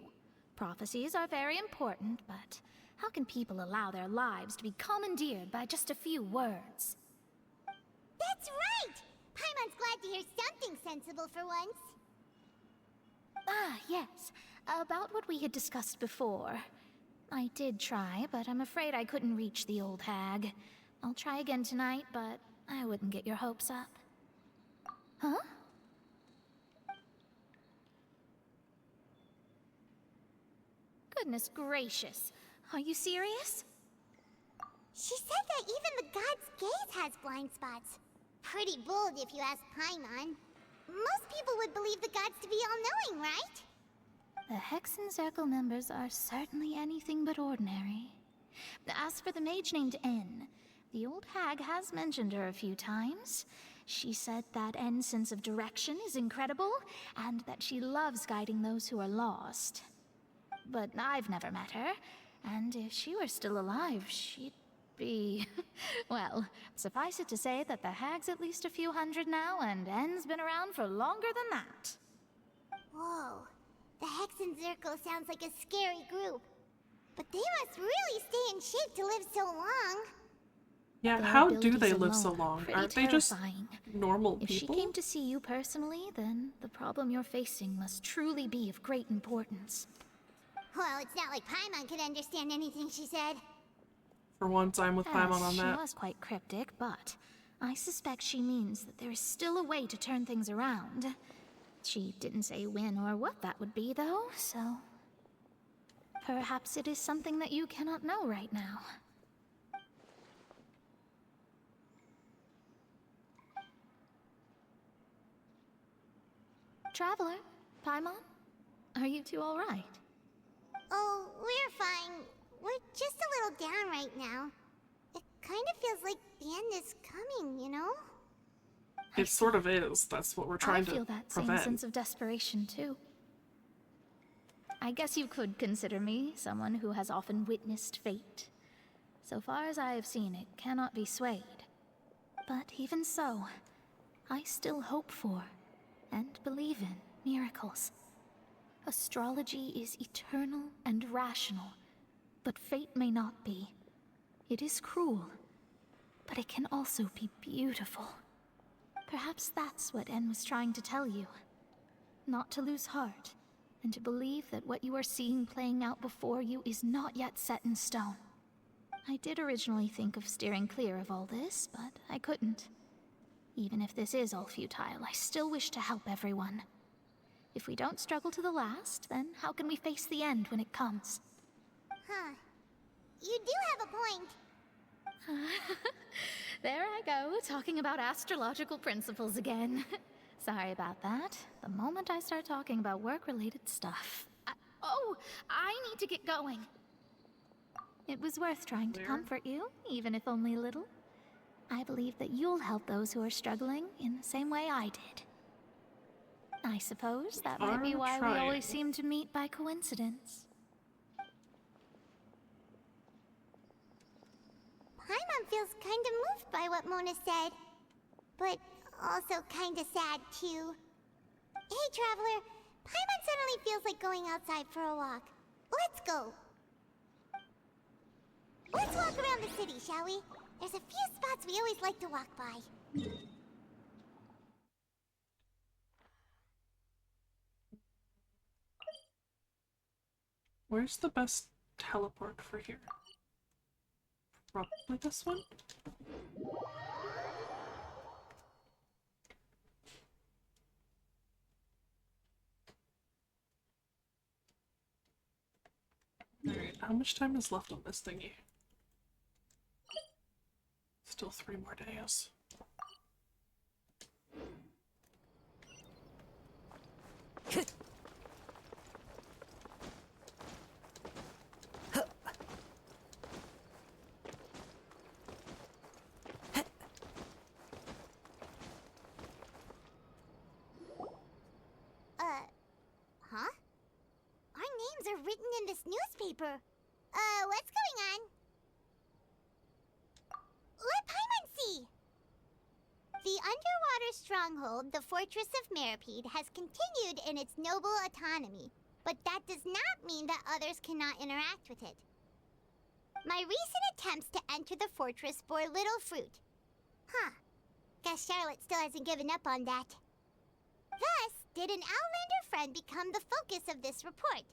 Prophecies are very important, but how can people allow their lives to be commandeered by just a few words? That's right! Paimon's glad to hear something sensible for once. Ah, yes. About what we had discussed before. I did try, but I'm afraid I couldn't reach the old hag. I'll try again tonight, but I wouldn't get your hopes up. Huh? Goodness gracious. Are you serious? She said that even the god's gaze has blind spots. Pretty bold if you ask Paimon. Most people would believe the gods to be all-knowing, right? The Hexen Circle members are certainly anything but ordinary. As for the mage named N, the old hag has mentioned her a few times. She said that N's sense of direction is incredible, and that she loves guiding those who are lost. But I've never met her, and if she were still alive, she'd be... well, suffice it to say that the hag's at least a few hundred now, and N's been around for longer than that. Whoa. The Hexen Circle sounds like a scary group. But they must really stay in shape to live so long. Yeah, Their how do abilities they live so alone are long? pretty Aren't they just terrifying. normal If she people? came to see you personally, then the problem you're facing must truly be of great importance. Well, it's not like Paimon could understand anything she said. For once, I'm with Paimon on She that. was quite cryptic, but I suspect she means that there is still a way to turn things around. She didn't say when or what that would be, though, so... perhaps it is something that you cannot know right now. Traveler, Paimon, are you two all right? Oh, we're fine. We're just a little down right now. It kind of feels like the end is coming, you know? It sort of is. That's what we're trying I feel to that prevent. same sense of desperation, too. I guess you could consider me someone who has often witnessed fate. So far as I have seen, it cannot be swayed. But even so, I still hope for and believe in miracles. Astrology is eternal and rational, but fate may not be. It is cruel, but it can also be beautiful. Perhaps that's what En was trying to tell you. Not to lose heart, and to believe that what you are seeing playing out before you is not yet set in stone. I did originally think of steering clear of all this, but I couldn't. Even if this is all futile, I still wish to help everyone. If we don't struggle to the last, then how can we face the end when it comes? Huh. You do have a point. There I go, talking about astrological principles again. Sorry about that. The moment I start talking about work-related stuff... I need to get going. It was worth trying to comfort you, even if only a little. I believe that you'll help those who are struggling in the same way I did. I suppose that might be why we always seem to meet by coincidence. Paimon feels kinda moved by what Mona said. But also kinda sad, too. Hey, Traveler. Paimon suddenly feels like going outside for a walk. Let's go. Let's walk around the city, shall we? There's a few spots we always like to walk by. Where's the best teleport for here? Probably this one? Alright, how much time is left on this thingy? Still 3 more days. Huh? Our names are written in this newspaper. What's going on? Let Paimon see! The underwater stronghold, the Fortress of Meripede, has continued in its noble autonomy, but that does not mean that others cannot interact with it. My recent attempts to enter the fortress bore little fruit. Huh. Guess Charlotte still hasn't given up on that. Thus, did an Outlander friend become the focus of this report?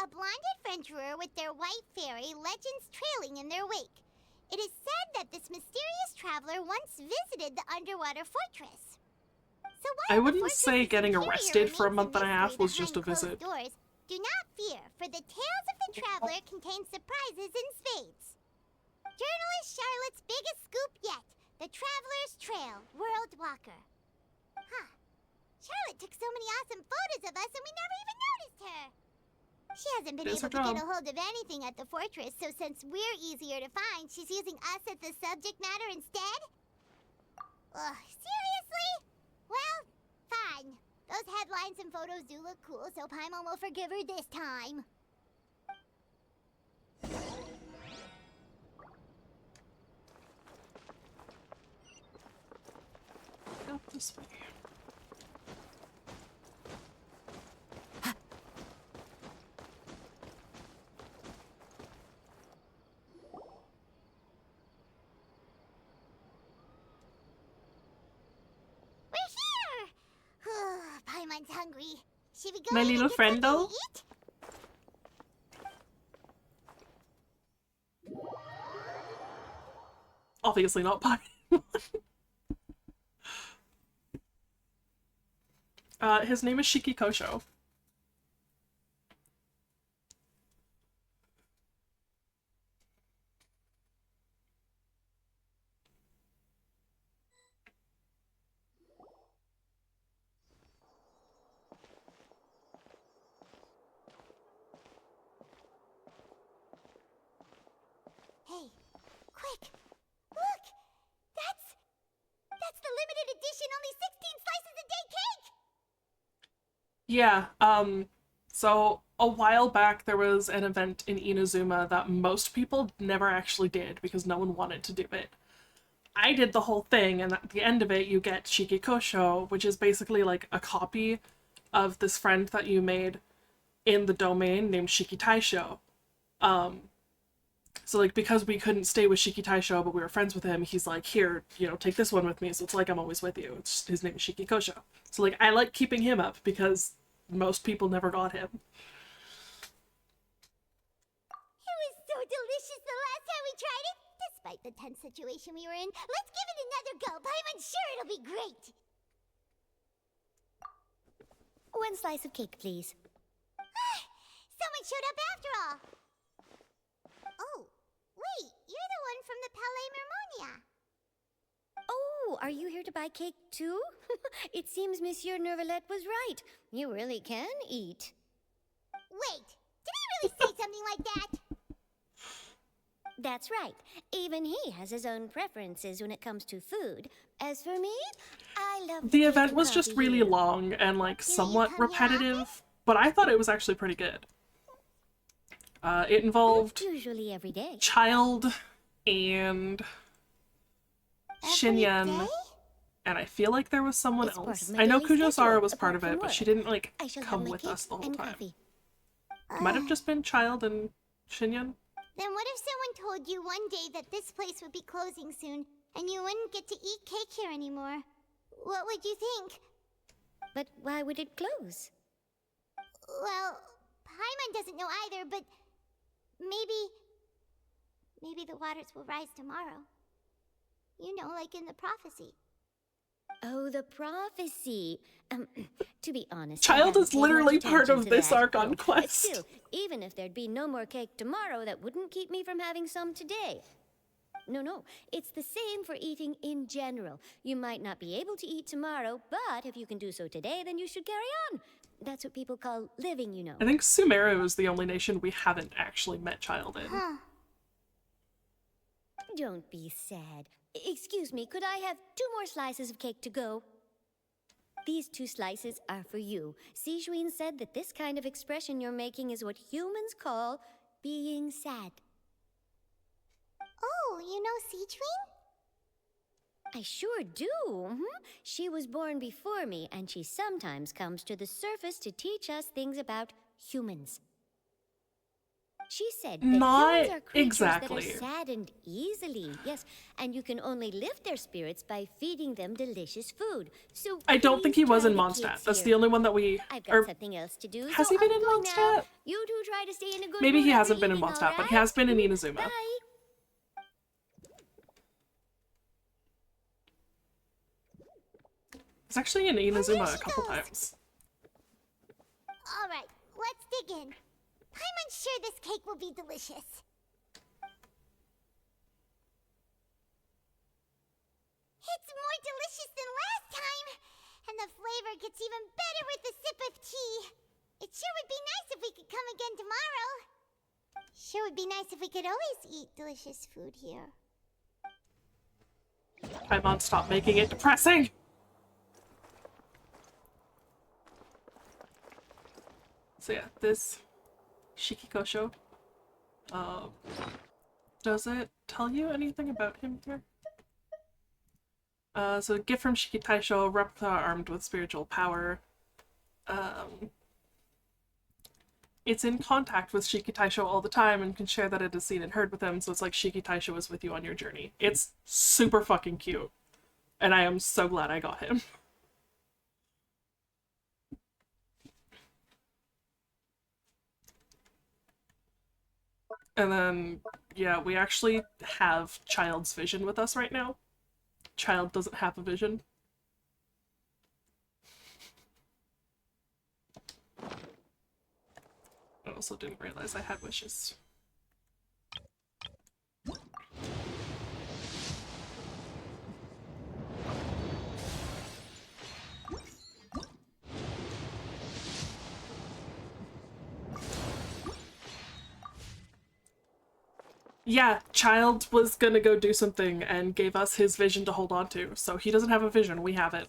A blonde adventurer with their white fairy, legends trailing in their wake. It is said that this mysterious traveler once visited the underwater fortress. So I wouldn't say getting arrested for a month and a half was just a visit. Doors, do not fear, for the tales of the traveler contain surprises in spades. Journalist Charlotte's biggest scoop yet, the Traveler's Trail, World Walker. Huh. Charlotte took so many awesome photos of us and we never even noticed her. She hasn't been able to get a hold of anything at the fortress, so since we're easier to find, she's using us as the subject matter instead? Ugh, seriously? Well, fine. Those headlines and photos do look cool, so Paimon will forgive her this time. Go this way. Paimon's hungry. Should we go My little friend, though? eat? Obviously not Paimon. His name is Shiki Kosho. Hey, quick! Look! That's the limited edition only 16 slices a day cake! Yeah, so a while back there was an event in Inazuma that most people never actually did because no one wanted to do it. I did the whole thing, and at the end of it you get Shikikosho, which is basically like a copy of this friend that you made in the domain named Shikitaisho. So like, because we couldn't stay with Shikitaisho but we were friends with him, he's like, here, you know, take this one with me, so it's like I'm always with you. His name is Shikikosho. So like, I like keeping him up because most people never got him. It was so delicious the last time we tried it. Despite the tense situation we were in, let's give it another go. I'm sure it'll be great. One slice of cake, please. Someone showed up after all. Oh, wait, you're the one from the Palais Mermonia. Oh, are you here to buy cake too? It seems Monsieur Nervalette was right. You really can eat. Wait, did he really say something like that? That's right. Even he has his own preferences when it comes to food. As for me, I love The event was just really long and like somewhat repetitive, but I thought it was actually pretty good. It involved usually every day. Child and Shinyan, and I feel like there was someone else. I know Kujosara was part of it, but she didn't like come with us the whole time. Might have just been Child and Shinyan. Then what if someone told you one day that this place would be closing soon, and you wouldn't get to eat cake here anymore? What would you think? But why would it close? Well, Paimon doesn't know either, but maybe the waters will rise tomorrow. You know, like in the prophecy. Oh, the prophecy. To be honest, Child is literally part of this arc on Quest. Still, even if there'd be no more cake tomorrow, that wouldn't keep me from having some today. No, it's the same for eating in general. You might not be able to eat tomorrow, but if you can do so today, then you should carry on. That's what people call living, you know. I think Sumeru is the only nation we haven't actually met Child in. Don't be sad. Excuse me, could I have 2 more slices of cake to go? These 2 slices are for you. Sijuin said that this kind of expression you're making is what humans call being sad. Oh, you know Sijuin? I sure do. She was born before me, and she sometimes comes to the surface to teach us things about humans. She said that humans are creatures that are saddened easily. Yes, and you can only lift their spirits by feeding them delicious food. So I don't think he was in Mondstadt. That's the only one that we... I've got something else to do. Has he been in Mondstadt? You two try to stay in a good Maybe mood he every hasn't been in evening, Mondstadt, all but he right? has been in Inazuma. Bye. He's actually in Inazuma a couple times. All right, let's dig in. I'm sure this cake will be delicious. It's more delicious than last time, and the flavor gets even better with a sip of tea. It sure would be nice if we could come again tomorrow. Sure would be nice if we could always eat delicious food here. Paimon, stop making it depressing! So yeah, this Shikikosho, does it tell you anything about him here? So a gift from Shikitaisho, replica armed with spiritual power. It's in contact with Shikitaisho all the time and can share that it has seen and heard with him, so it's like Shikitaisho is with you on your journey. It's super fucking cute, and I am so glad I got him. And then, yeah, we actually have Child's vision with us right now. Child doesn't have a vision. I also didn't realize I had wishes. Yeah, Child was gonna go do something and gave us his vision to hold on to, so he doesn't have a vision, we have it.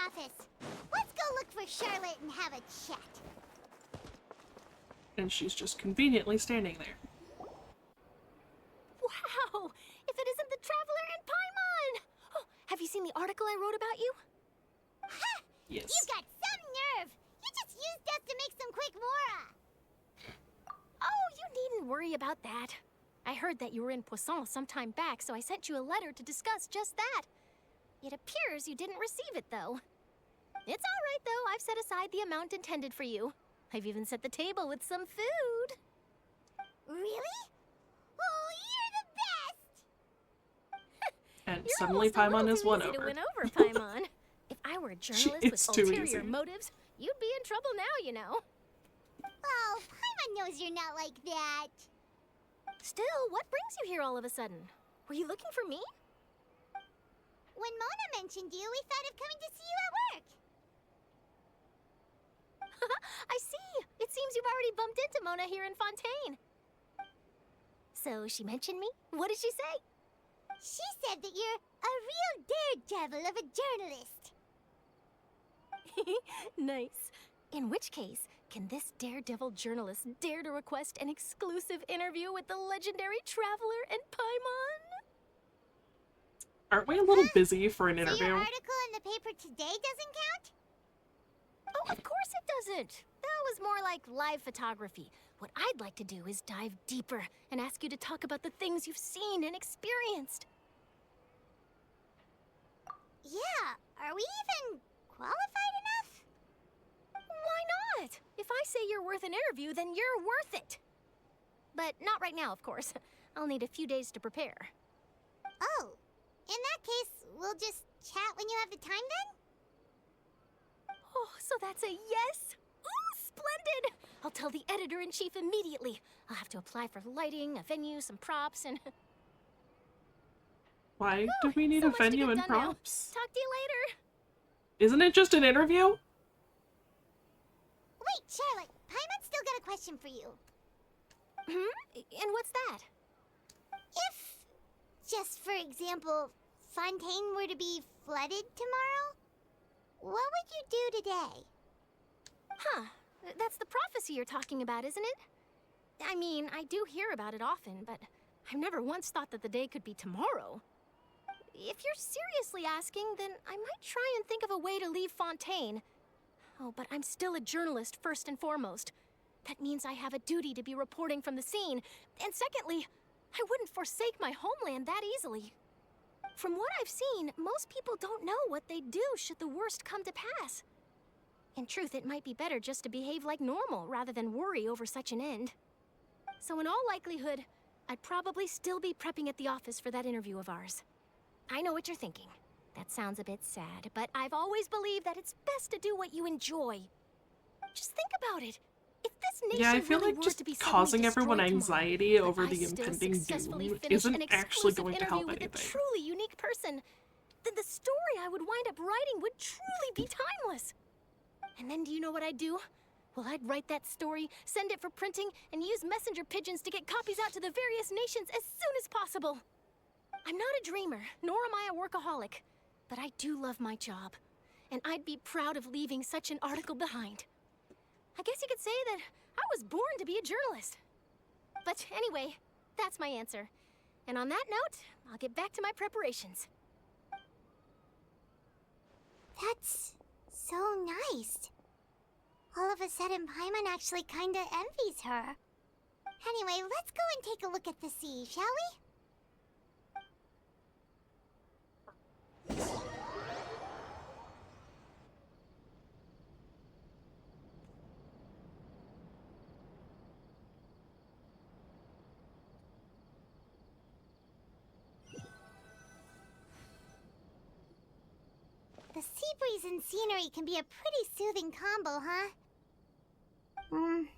office. Let's go look for Charlotte and have a chat. And she's just conveniently standing there. Wow! If it isn't the Traveler and Paimon! Oh, have you seen the article I wrote about you? Ha! Yes. You got some nerve! You just used us to make some quick mora! Oh, you needn't worry about that. I heard that you were in Poisson some time back, so I sent you a letter to discuss just that. It appears you didn't receive it, though. It's all right, though. I've set aside the amount intended for you. I've even set the table with some food. Really? Oh, you're the best! And You're suddenly almost a little Paimon is too won easy to over. win over, Paimon. If I were a journalist It's with too ulterior easy. motives, you'd be in trouble now, you know. Oh, Paimon knows you're not like that. Still, what brings you here all of a sudden? Were you looking for me? When Mona mentioned you, we thought of coming to see you at work. I see. It seems you've already bumped into Mona here in Fontaine. So she mentioned me? What did she say? She said that you're a real daredevil of a journalist. Nice. In which case, can this daredevil journalist dare to request an exclusive interview with the legendary Traveler and Paimon? Aren't we a little busy for an So interview? your article in the paper today doesn't count? Oh, of course it doesn't. That was more like live photography. What I'd like to do is dive deeper and ask you to talk about the things you've seen and experienced. Yeah, are we even qualified enough? Why not? If I say you're worth an interview, then you're worth it. But not right now, of course. I'll need a few days to prepare. Oh, in that case, we'll just chat when you have the time then? Oh, so that's a yes? Ooh, splendid! I'll tell the editor-in-chief immediately. I'll have to apply for lighting, a venue, some props, and... Why do we need so a much to venue get and done now. props? Talk to you later. Isn't it just an interview? Wait, Charlotte, Paimon's still got a question for you. And what's that? If, just for example, Fontaine were to be flooded tomorrow, what would you do today? Huh. That's the prophecy you're talking about, isn't it? I mean, I do hear about it often, but I've never once thought that the day could be tomorrow. If you're seriously asking, then I might try and think of a way to leave Fontaine. Oh, but I'm still a journalist, first and foremost. That means I have a duty to be reporting from the scene. And secondly, I wouldn't forsake my homeland that easily. From what I've seen, most people don't know what they'd do should the worst come to pass. In truth, it might be better just to behave like normal rather than worry over such an end. So in all likelihood, I'd probably still be prepping at the office for that interview of ours. I know what you're thinking. That sounds a bit sad, but I've always believed that it's best to do what you enjoy. Just think about it. If this nation Yeah, I feel really like were just to be causing suddenly everyone destroyed anxiety tomorrow, over but the I still impending successfully doom finished isn't an actually exclusive going to interview help with anything. a truly unique person, then the story I would wind up writing would truly be timeless. And then do you know what I'd do? Well, I'd write that story, send it for printing, and use messenger pigeons to get copies out to the various nations as soon as possible. I'm not a dreamer, nor am I a workaholic, but I do love my job, and I'd be proud of leaving such an article behind. I guess you could say that I was born to be a journalist. But anyway, that's my answer. And on that note, I'll get back to my preparations. That's so nice. All of a sudden, Paimon actually kinda envies her. Anyway, let's go and take a look at the sea, shall we? The sea breeze and scenery can be a pretty soothing combo, huh? Paimon's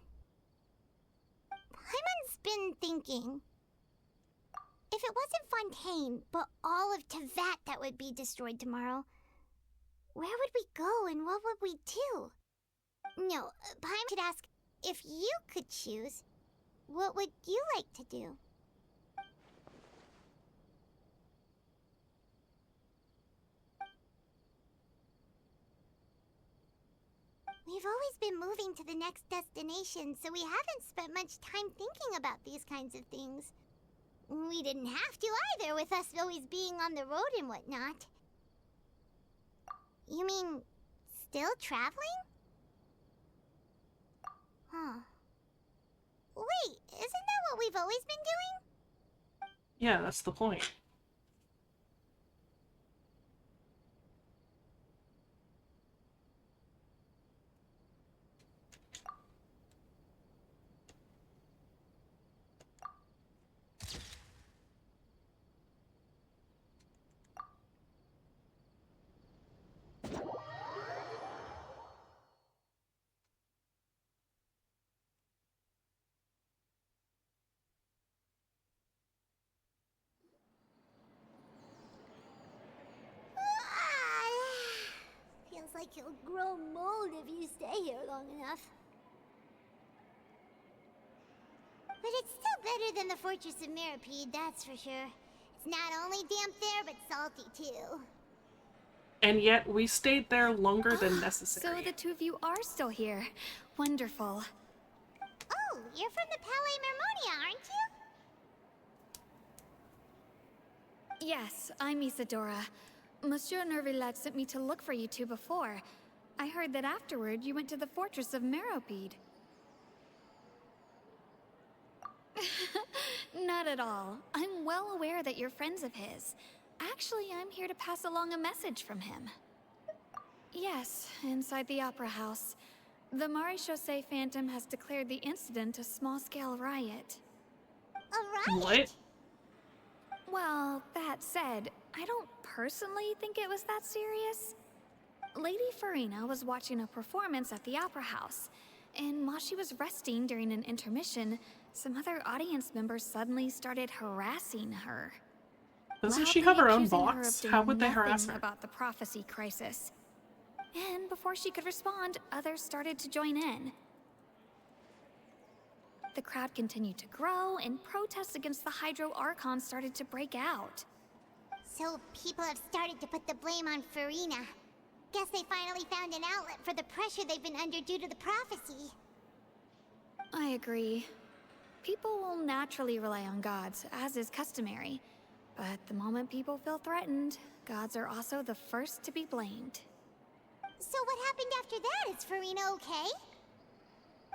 been thinking. If it wasn't Fontaine, but all of Tevat that would be destroyed tomorrow, where would we go and what would we do? No, Paimon should ask, if you could choose, what would you like to do? We've always been moving to the next destination, so we haven't spent much time thinking about these kinds of things. We didn't have to either, with us always being on the road and whatnot. You mean, still traveling? Huh. Wait, isn't that what we've always been doing? Yeah, that's the point. Feels like you'll grow mold if you stay here long enough. But it's still better than the Fortress of Mirapede, that's for sure. It's not only damp there, but salty too. And yet we stayed there longer than necessary. So the two of you are still here. Wonderful. Oh, you're from the Palais Mermonia, aren't you? Yes, I'm Isadora. Monsieur Nervillet sent me to look for you two before. I heard that afterward you went to the Fortress of Meropide. Not at all. I'm well aware that you're friends of his. Actually, I'm here to pass along a message from him. Yes, inside the Opera House. The Maréchaussée Phantom has declared the incident a small-scale riot. A riot? What? Well, that said, I don't personally think it was that serious. Lady Farina was watching a performance at the Opera House, and while she was resting during an intermission, some other audience members suddenly started harassing her. Doesn't she have her own accusing her box? of How doing would they harass nothing her? about the prophecy crisis. And before she could respond, others started to join in. The crowd continued to grow, and protests against the Hydro Archon started to break out. So people have started to put the blame on Farina. Guess they finally found an outlet for the pressure they've been under due to the prophecy. I agree. People will naturally rely on gods, as is customary. But the moment people feel threatened, gods are also the first to be blamed. So what happened after that? Is Farina okay?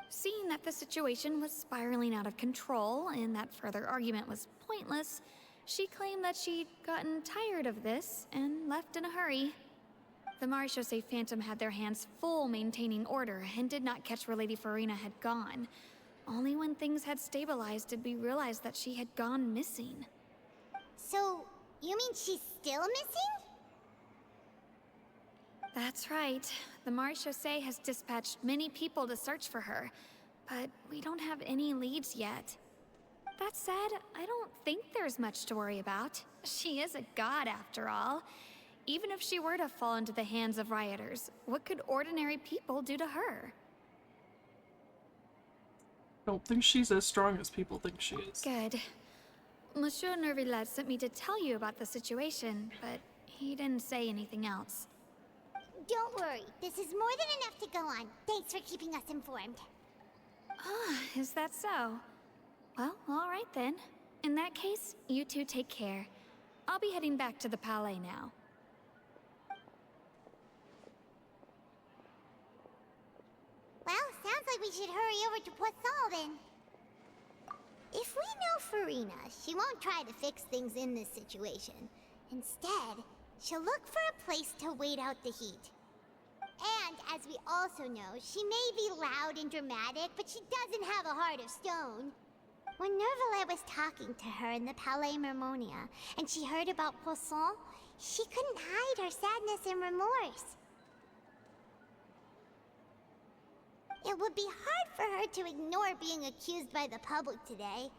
Seeing that the situation was spiraling out of control and that further argument was pointless, she claimed that she'd gotten tired of this and left in a hurry. The Maréchaussée Phantom had their hands full maintaining order and did not catch where Lady Farina had gone. Only when things had stabilized did we realize that she had gone missing. So, you mean she's still missing? That's right. The Maréchaussée has dispatched many people to search for her, but we don't have any leads yet. That said, I don't think there's much to worry about. She is a god after all. Even if she were to fall into the hands of rioters, what could ordinary people do to her? I don't think she's as strong as people think she is. Good. Monsieur Nervillet sent me to tell you about the situation, but he didn't say anything else. Don't worry, this is more than enough to go on. Thanks for keeping us informed. Ah, is that so? Well, all right then. In that case, you two take care. I'll be heading back to the Palais now. Well, sounds like we should hurry over to Poisson then. If we know Farina, she won't try to fix things in this situation. Instead, she'll look for a place to wait out the heat. And, as we also know, she may be loud and dramatic, but she doesn't have a heart of stone. When Nervillet was talking to her in the Palais Mermonia, and she heard about Poisson, she couldn't hide her sadness and remorse. It would be hard for her to ignore being accused by the public today.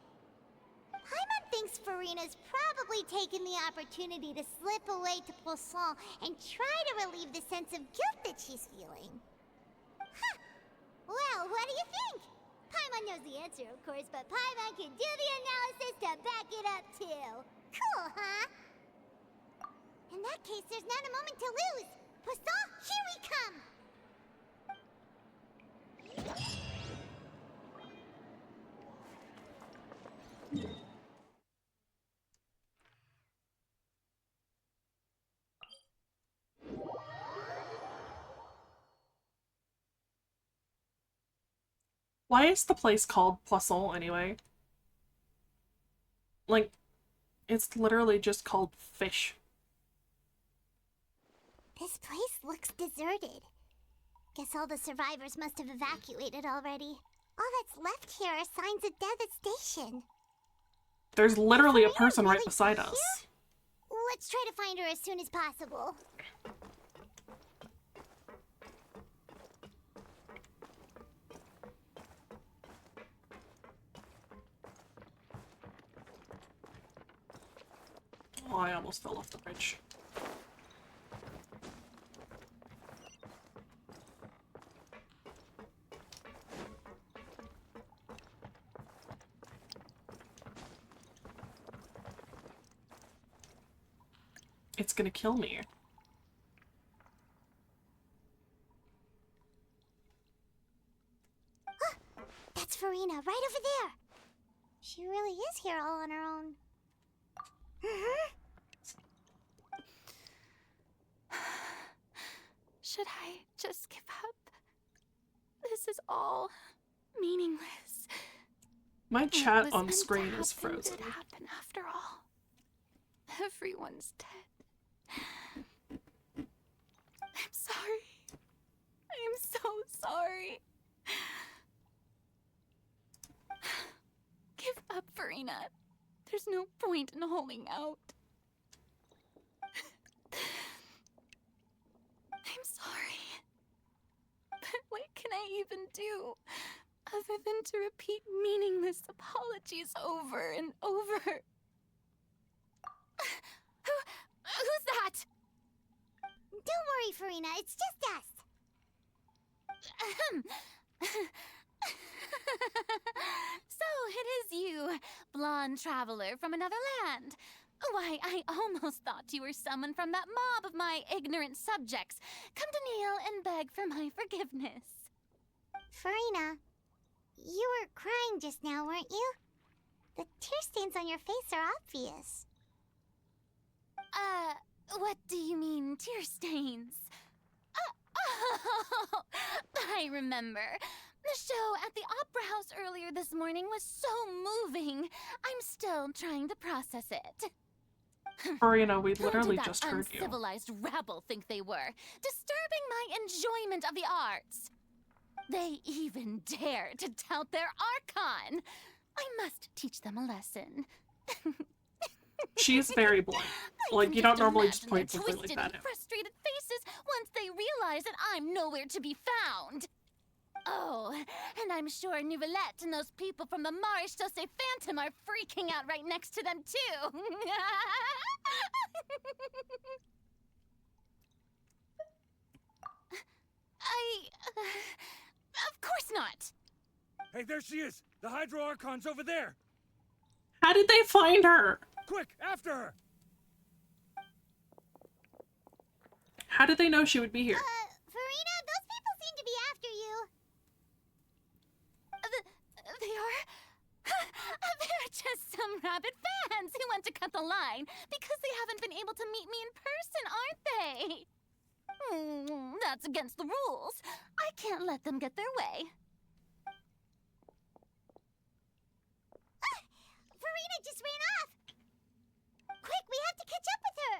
Paimon thinks Farina's probably taken the opportunity to slip away to Poisson and try to relieve the sense of guilt that she's feeling. Huh. Well, what do you think? Paimon knows the answer, of course, but Paimon can do the analysis to back it up, too. Cool, huh? In that case, there's not a moment to lose. Poisson, here we come! Why is the place called Poisson anyway? Like, it's literally just called fish. This place looks deserted. Guess all the survivors must have evacuated already. All that's left here are signs of death at station. There's literally a Farina person right really beside here? us. Let's try to find her as soon as possible. Oh, I almost fell off the bridge. It's gonna kill me. That's Farina, right over there. She really is here all on her own. Should I just give up? This is all meaningless. My What chat was on meant to screen is happen frozen. did happen after all. Everyone's dead. I'm sorry. I am so sorry. Give up, Farina. There's no point in holding out. I'm sorry. But what can I even do other than to repeat meaningless apologies over and over? Who's that? Don't worry, Farina, it's just us. So it is you, blonde traveler from another land. Why, I almost thought you were someone from that mob of my ignorant subjects, come to kneel and beg for my forgiveness. Farina, you were crying just now, weren't you? The tear stains on your face are obvious. What do you mean, tear stains? Oh, I remember. The show at the Opera House earlier this morning was so moving. I'm still trying to process it. Farina, we Who literally did that just heard you. uncivilized rabble think they were, disturbing my enjoyment of the arts? They even dare to tout their Archon. I must teach them a lesson. She's very blunt. Like, you don't normally just point something like twisted that and out. frustrated faces once they realize that I'm nowhere to be found. Oh, and I'm sure Nouvellette and those people from the Maréchaussée Phantom are freaking out right next to them, too. Of course not. Hey, there she is! The Hydro Archon's over there! How did they find her? Quick, after her! How did they know she would be here? Farina, those people seem to be after you. They are... They're just some rabid fans who want to cut the line because they haven't been able to meet me in person, aren't they? That's against the rules. I can't let them get their way. Farina just ran off. Quick, we have to catch up with her.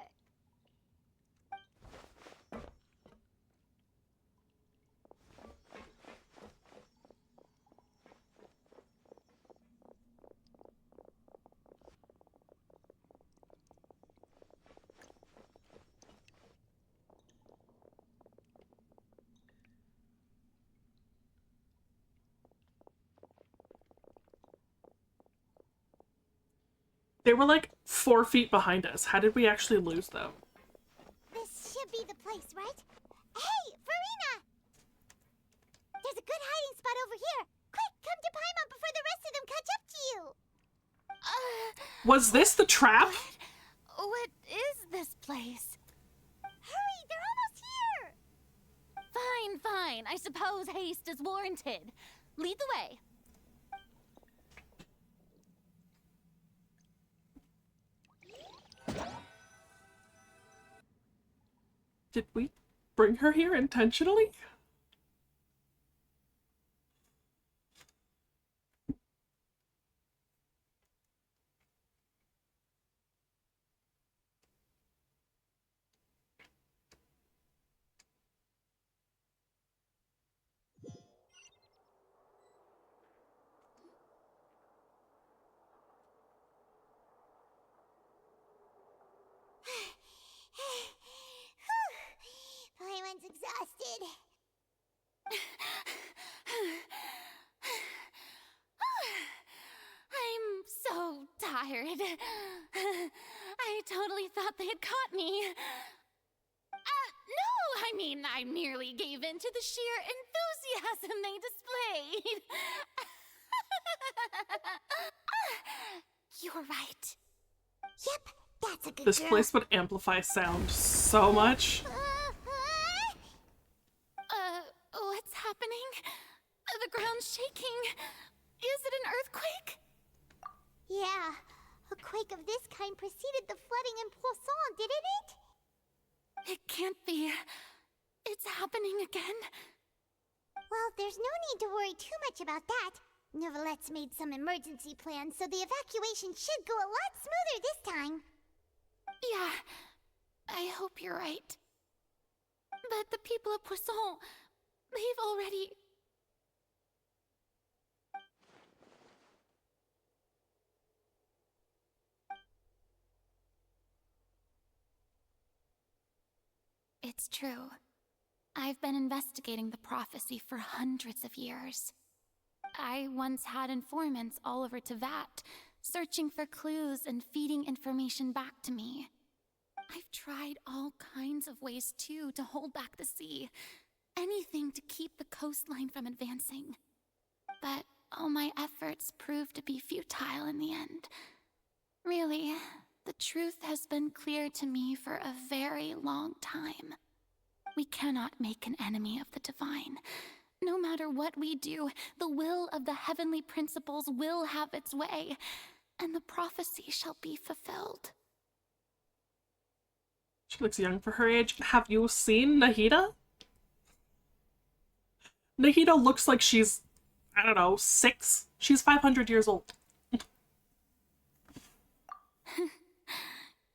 They were like 4 feet behind us. How did we actually lose them? This should be the place, right? Hey, Farina! There's a good hiding spot over here. Quick, come to Paimon before the rest of them catch up to you. Was this the trap? What is this place? Hurry, they're almost here. Fine, fine. I suppose haste is warranted. Lead the way. Did we bring her here intentionally? Paimon's exhausted. I'm so tired. I totally thought they had caught me. No, I mean, I merely gave in to the sheer enthusiasm they displayed. You're right. Yep, that's a good This girl. place would amplify sound so much. What's happening? The ground's shaking. Is it an earthquake? Yeah, a quake of this kind preceded the flooding in Poisson, didn't it? It can't be. It's happening again. Well, there's no need to worry too much about that. Neuvillette made some emergency plans, so the evacuation should go a lot smoother this time. Yeah, I hope you're right. But the people of Poisson, they've already... It's true. I've been investigating the prophecy for hundreds of years. I once had informants all over Tevat, searching for clues and feeding information back to me. I've tried all kinds of ways, too, to hold back the sea. Anything to keep the coastline from advancing. But all my efforts proved to be futile in the end. Really, the truth has been clear to me for a very long time. We cannot make an enemy of the divine. No matter what we do, the will of the heavenly principles will have its way, and the prophecy shall be fulfilled. She looks young for her age. Have you seen Nahida? Nahida looks like she's, I don't know, 6. She's 500 years old.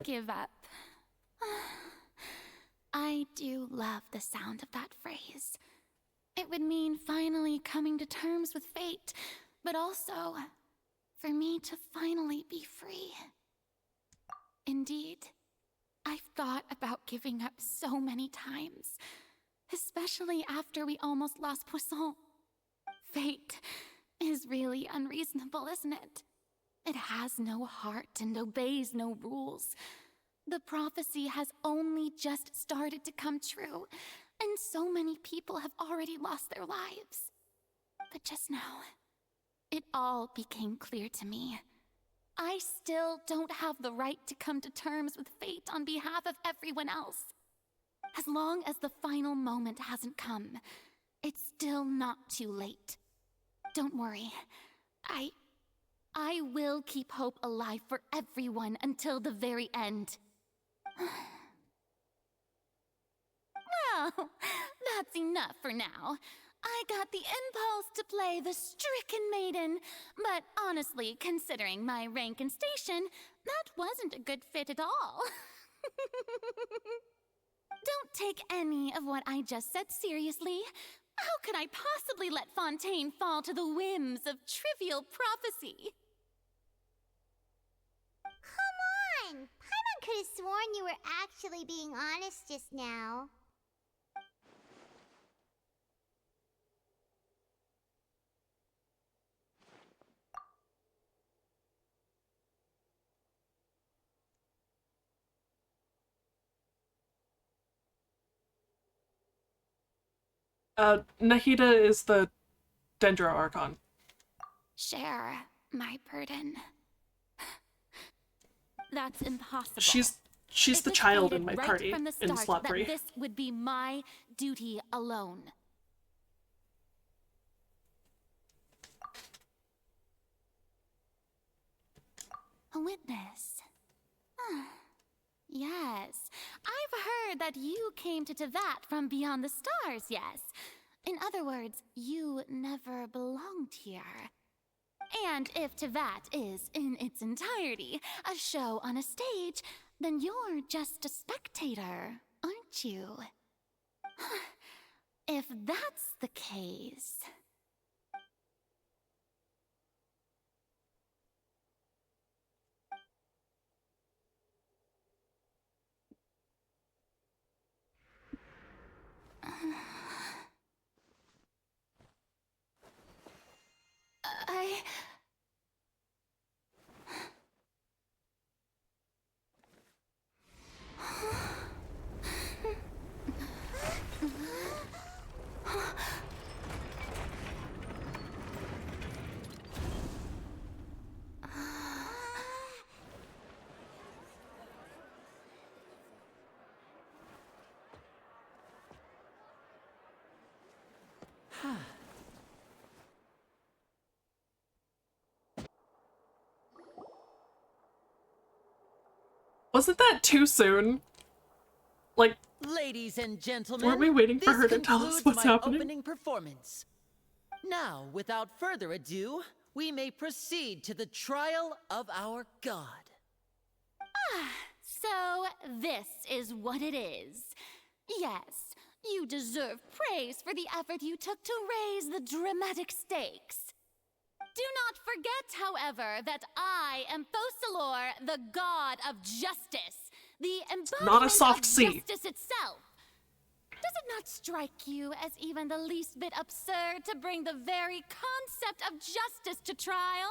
Give up. I do love the sound of that phrase. It would mean finally coming to terms with fate, but also for me to finally be free. Indeed, I've thought about giving up so many times, especially after we almost lost Poisson. Fate is really unreasonable, isn't it? It has no heart and obeys no rules. The prophecy has only just started to come true, and so many people have already lost their lives. But just now, it all became clear to me. I still don't have the right to come to terms with fate on behalf of everyone else. As long as the final moment hasn't come, it's still not too late. Don't worry. I will keep hope alive for everyone until the very end. Well, that's enough for now. I got the impulse to play the stricken maiden, but honestly, considering my rank and station, that wasn't a good fit at all. Don't take any of what I just said seriously. How could I possibly let Fontaine fall to the whims of trivial prophecy? Come on! Paimon could have sworn you were actually being honest just now. Nahida is the Dendro Archon. Share my burden. That's impossible. She's the child in my party from the in start slot 3. that this would be my duty alone. A witness. Yes, I've heard that you came to Tevat from beyond the stars, yes. In other words, you never belonged here. And if Tevat is, in its entirety, a show on a stage, then you're just a spectator, aren't you? If that's the case... Wasn't that too soon? Like, Ladies and gentlemen, weren't we waiting for this her to tell us concludes what's my happening? opening performance. Now, without further ado, we may proceed to the trial of our god. So, this is what it is. Yes, you deserve praise for the effort you took to raise the dramatic stakes. Do not forget, however, that I am Focalor, the god of justice, the embodiment Not a soft of C. justice itself. Does it not strike you as even the least bit absurd to bring the very concept of justice to trial?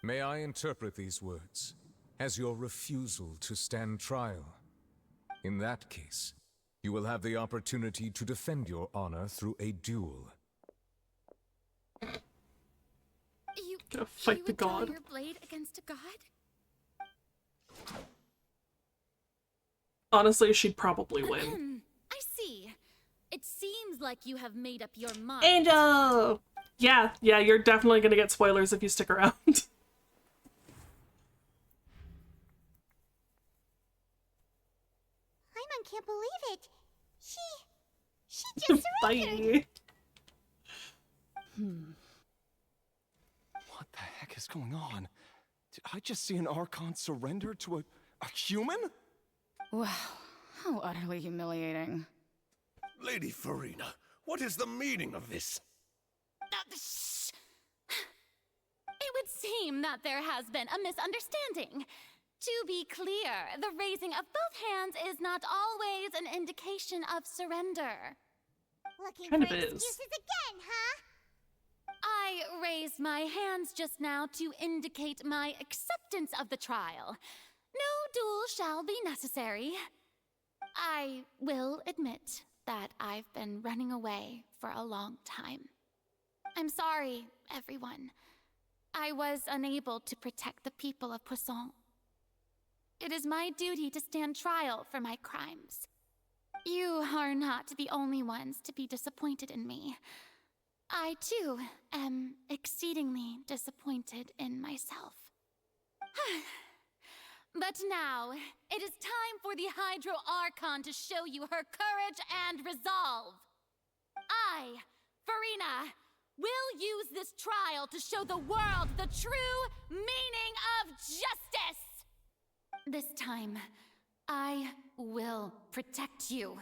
May I interpret these words as your refusal to stand trial? In that case, you will have the opportunity to defend your honor through a duel. Gonna fight you the would draw god. your blade against a god? Honestly, she'd probably win. I see. It seems like you have made up your mind. Angel! Yeah, you're definitely gonna get spoilers if you stick around. Paimon can't believe it. She just surrendered. Bye. What the heck is going on? Did I just see an Archon surrender to a human? Wow, how utterly humiliating. Lady Farina, what is the meaning of this? Shh. It would seem that there has been a misunderstanding. To be clear, the raising of both hands is not always an indication of surrender. Looking Kind for of is. excuses again, huh? I raised my hands just now to indicate my acceptance of the trial. No duel shall be necessary. I will admit that I've been running away for a long time. I'm sorry, everyone. I was unable to protect the people of Poisson. It is my duty to stand trial for my crimes. You are not the only ones to be disappointed in me. I, too, am exceedingly disappointed in myself. But now, it is time for the Hydro Archon to show you her courage and resolve. I, Farina, will use this trial to show the world the true meaning of justice! This time, I will protect you.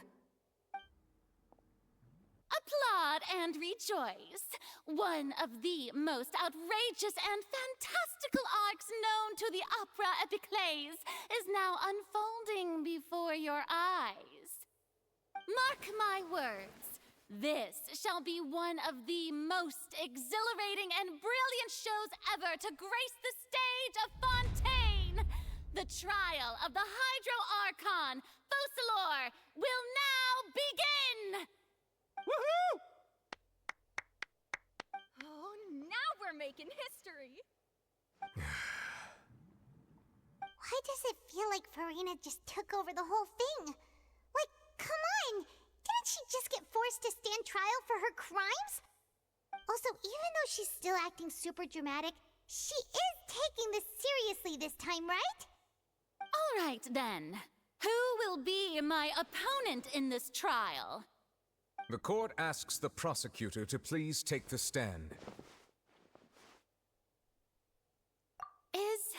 Applaud and rejoice. One of the most outrageous and fantastical arcs known to the opera epiclese is now unfolding before your eyes. Mark my words, this shall be one of the most exhilarating and brilliant shows ever to grace the stage of Fontaine. The trial of the Hydro Archon, Focalor, will now begin! Woohoo! Oh, now we're making history! Why does it feel like Farina just took over the whole thing? Like, come on! Didn't she just get forced to stand trial for her crimes? Also, even though she's still acting super dramatic, she is taking this seriously this time, right? All right, then. Who will be my opponent in this trial? The court asks the prosecutor to please take the stand. Is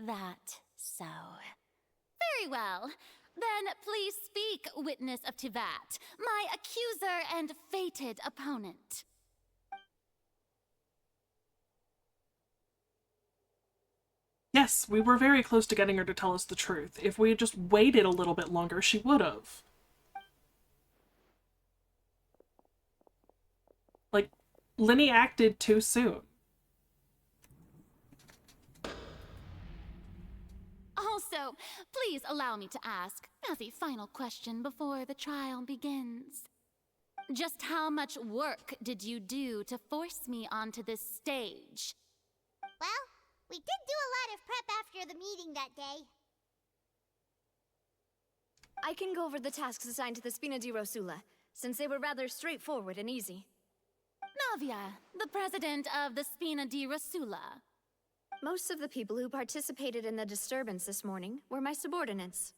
that so? Very well. Then please speak, witness of Tivat, my accuser and fated opponent. Yes, we were very close to getting her to tell us the truth. If we had just waited a little bit longer, she would have. Like, Linny acted too soon. Also, please allow me to ask, as a final question before the trial begins. Just how much work did you do to force me onto this stage? Well, we did do a lot of prep after the meeting that day. I can go over the tasks assigned to the Spina di Rosula, since they were rather straightforward and easy. Navia, the president of the Spina di Rosula. Most of the people who participated in the disturbance this morning were my subordinates.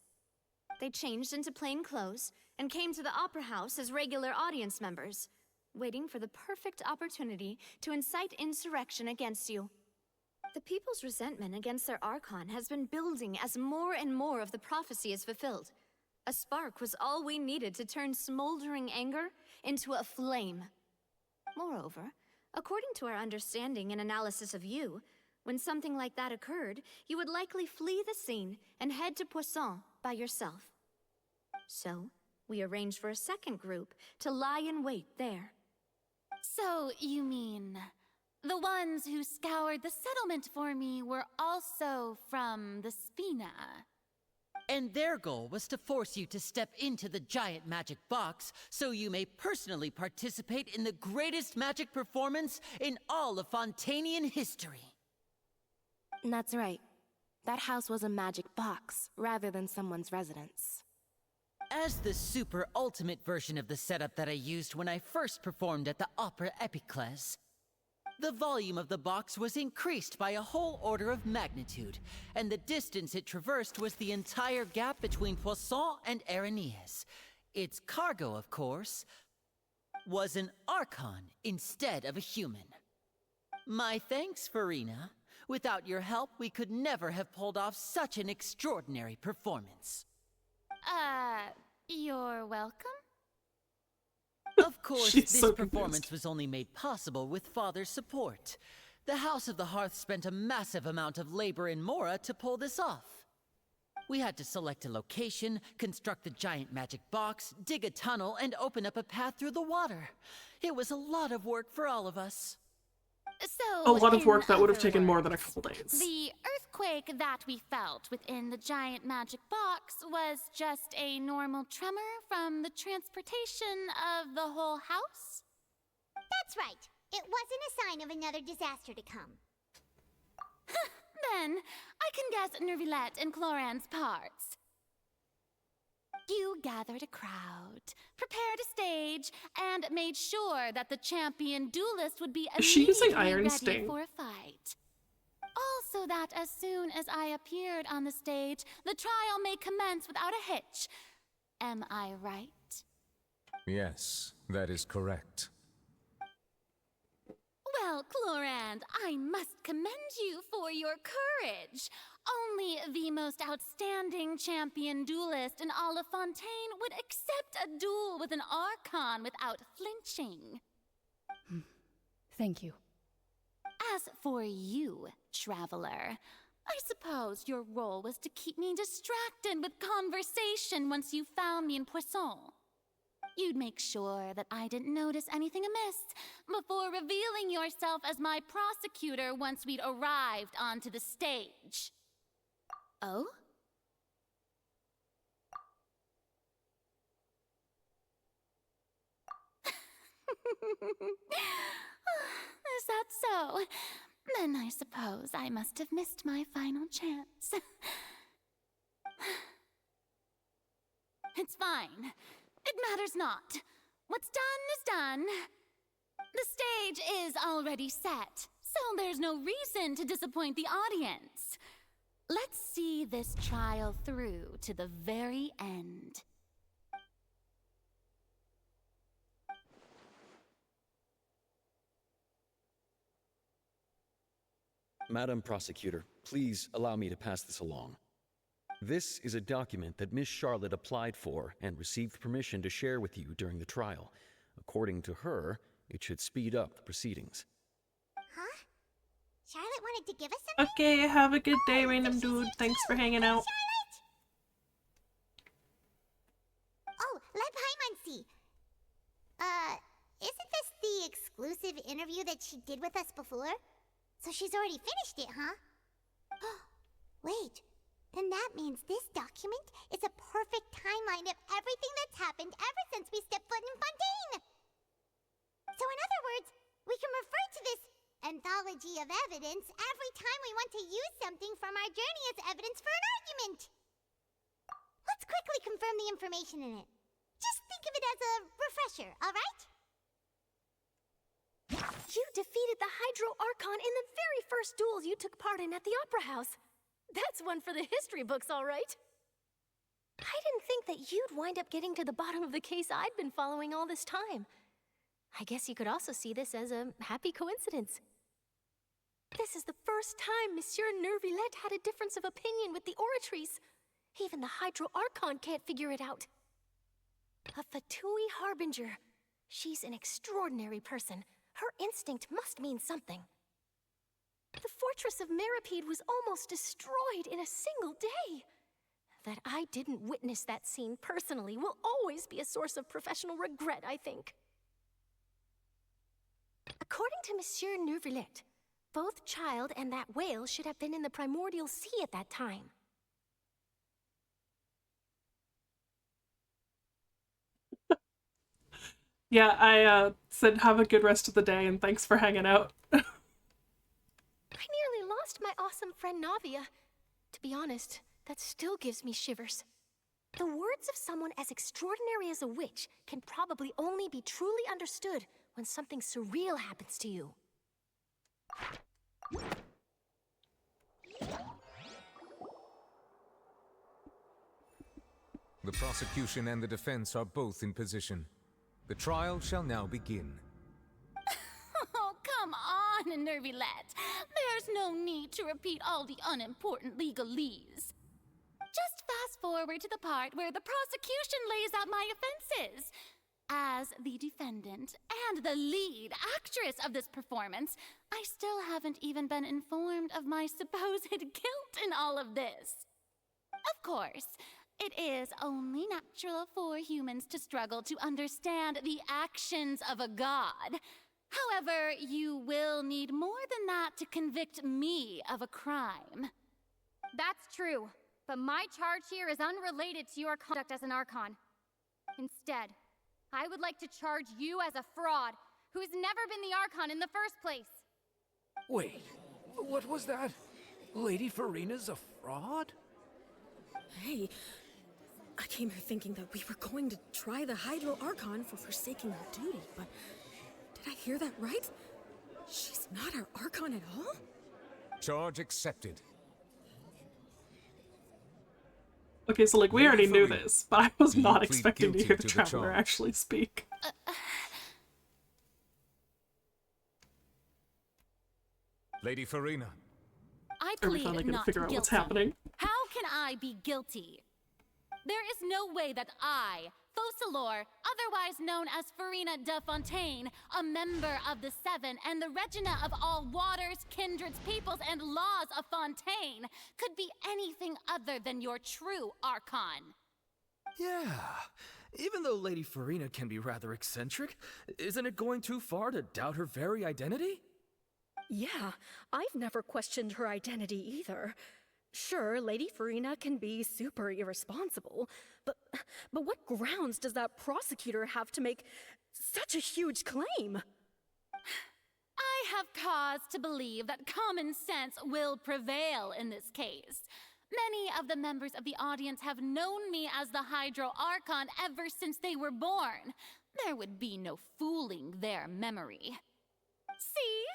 They changed into plain clothes and came to the Opera House as regular audience members, waiting for the perfect opportunity to incite insurrection against you. The people's resentment against their Archon has been building as more and more of the prophecy is fulfilled. A spark was all we needed to turn smoldering anger into a flame. Moreover, according to our understanding and analysis of you, when something like that occurred, you would likely flee the scene and head to Poisson by yourself. So, we arranged for a second group to lie in wait there. So, you mean, the ones who scoured the settlement for me were also from the Spina? And their goal was to force you to step into the giant magic box so you may personally participate in the greatest magic performance in all of Fontainian history. That's right. That house was a magic box, rather than someone's residence. As the super ultimate version of the setup that I used when I first performed at the Opera Epiclese, the volume of the box was increased by a whole order of magnitude, and the distance it traversed was the entire gap between Poisson and Aranias. Its cargo, of course, was an Archon instead of a human. My thanks, Farina. Without your help, we could never have pulled off such an extraordinary performance. You're welcome? Of course, She's this so performance confused. was only made possible with Father's support. The House of the Hearth spent a massive amount of labor in Mora to pull this off. We had to select a location, construct the giant magic box, dig a tunnel, and open up a path through the water. It was a lot of work for all of us. So, A lot of work in that would have other taken more than a words, couple days. The earthquake that we felt within the giant magic box was just a normal tremor from the transportation of the whole house? That's right. It wasn't a sign of another disaster to come. Then, I can guess Nervilette and Cloran's parts. You gathered a crowd, prepared a stage, and made sure that the champion duelist would be Is she using immediately Iron ready Sting? for a fight. Also that as soon as I appeared on the stage, the trial may commence without a hitch. Am I right? Yes, that is correct. Well, Clorand, I must commend you for your courage. Only the most outstanding champion duelist in all of Fontaine would accept a duel with an Archon without flinching. Thank you. As for you, Traveler, I suppose your role was to keep me distracted with conversation once you found me in Poisson. You'd make sure that I didn't notice anything amiss before revealing yourself as my prosecutor once we'd arrived onto the stage. Oh? Is that so? Then I suppose I must have missed my final chance. It's fine. It matters not. What's done is done. The stage is already set, so there's no reason to disappoint the audience. Let's see this trial through to the very end. Madam Prosecutor, please allow me to pass this along. This is a document that Miss Charlotte applied for and received permission to share with you during the trial. According to her, it should speed up the proceedings. Huh? Charlotte wanted to give us something? Okay, have a good day, random dude. Thanks for hanging out. Oh, let Paimon see. Isn't this the exclusive interview that she did with us before? So she's already finished it, huh? Wait, then that means this document is a perfect timeline of everything that's happened ever since we stepped foot in Fontaine! So in other words, we can refer to this anthology of evidence every time we want to use something from our journey as evidence for an argument! Let's quickly confirm the information in it. Just think of it as a refresher, alright? You defeated the Hydro Archon in the very first duels you took part in at the Opera House. That's one for the history books, all right. I didn't think that you'd wind up getting to the bottom of the case I'd been following all this time. I guess you could also see this as a happy coincidence. This is the first time Monsieur Neuvillette had a difference of opinion with the Oratrice. Even the Hydro Archon can't figure it out. A Fatui Harbinger. She's an extraordinary person. Her instinct must mean something. The fortress of Meripede was almost destroyed in a single day. That I didn't witness that scene personally will always be a source of professional regret, I think. According to Monsieur Neuvillette, both Child and that whale should have been in the primordial sea at that time. Yeah, I said have a good rest of the day and thanks for hanging out. I nearly lost my awesome friend Navia. To be honest, that still gives me shivers. The words of someone as extraordinary as a witch can probably only be truly understood when something surreal happens to you. The prosecution and the defense are both in position. The trial shall now begin. Oh, come on, Neuvillette. There's no need to repeat all the unimportant legalese. Just fast forward to the part where the prosecution lays out my offenses. As the defendant and the lead actress of this performance, I still haven't even been informed of my supposed guilt in all of this. Of course, it is only natural for humans to struggle to understand the actions of a god. However, you will need more than that to convict me of a crime. That's true, but my charge here is unrelated to your conduct as an Archon. Instead, I would like to charge you as a fraud who's never been the Archon in the first place. Wait, what was that? Lady Farina's a fraud? Hey, I came here thinking that we were going to try the Hydro Archon for forsaking our duty, but did I hear that right? She's not our Archon at all? Charge accepted. Okay, so like we already knew this, but I was Do you not plead expecting to guilty hear to the the Traveler charge? actually speak. Lady Farina. I Are we plead finally gonna not figure out guilty. what's happening? How can I be guilty? There is no way that I, Focalor, otherwise known as Farina de Fontaine, a member of the Seven and the Regina of all waters, kindreds, peoples, and laws of Fontaine, could be anything other than your true Archon. Yeah. Even though Lady Farina can be rather eccentric, isn't it going too far to doubt her very identity? Yeah, I've never questioned her identity either. Sure, Lady Farina can be super irresponsible, but what grounds does that prosecutor have to make such a huge claim? I have cause to believe that common sense will prevail in this case. Many of the members of the audience have known me as the Hydro Archon ever since they were born. There would be no fooling their memory. See?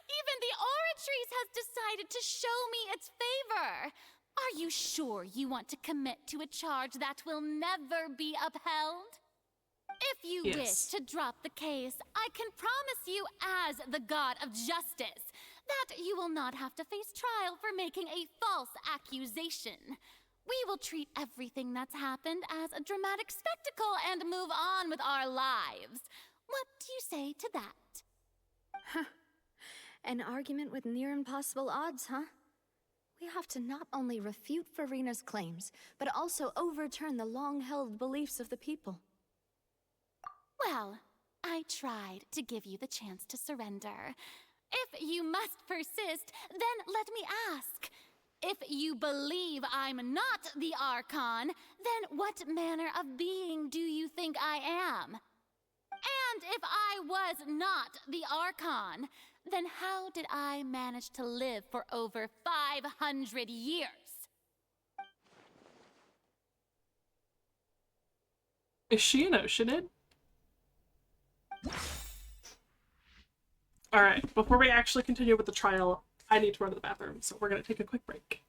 Even the Oratrice has decided to show me its favor. Are you sure you want to commit to a charge that will never be upheld? If you Yes. wish to drop the case, I can promise you as the god of justice that you will not have to face trial for making a false accusation. We will treat everything that's happened as a dramatic spectacle and move on with our lives. What do you say to that? An argument with near impossible odds, huh? We have to not only refute Farina's claims, but also overturn the long-held beliefs of the people. Well, I tried to give you the chance to surrender. If you must persist, then let me ask. If you believe I'm not the Archon, then what manner of being do you think I am? And if I was not the Archon, then how did I manage to live for over 500 years? Is she an Oceanid? Alright, before we actually continue with the trial, I need to run to the bathroom, so we're gonna take a quick break.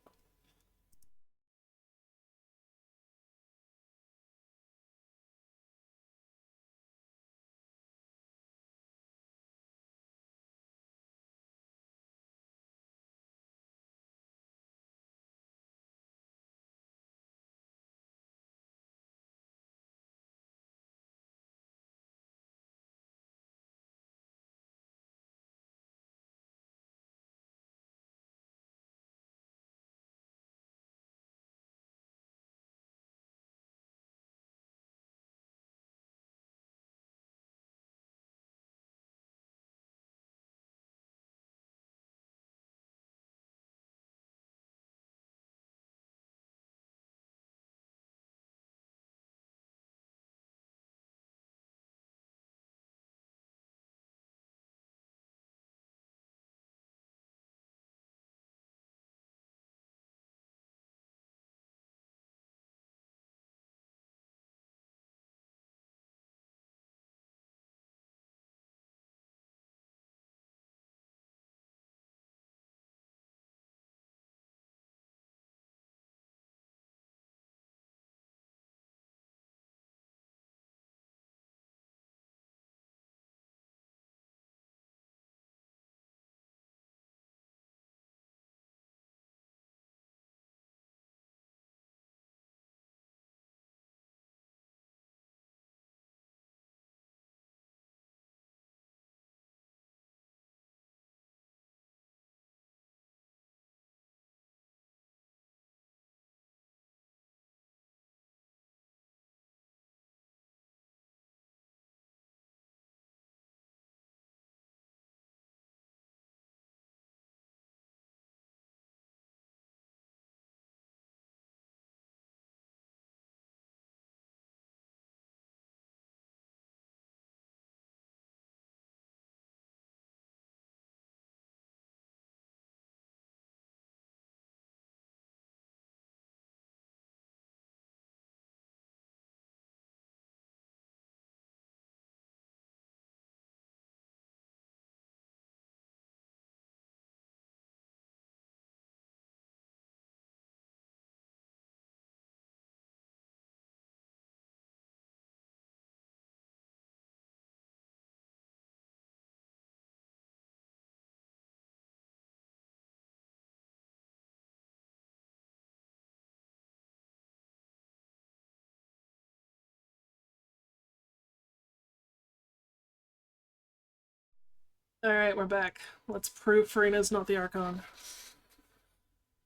Alright, we're back. Let's prove Farina's not the Archon.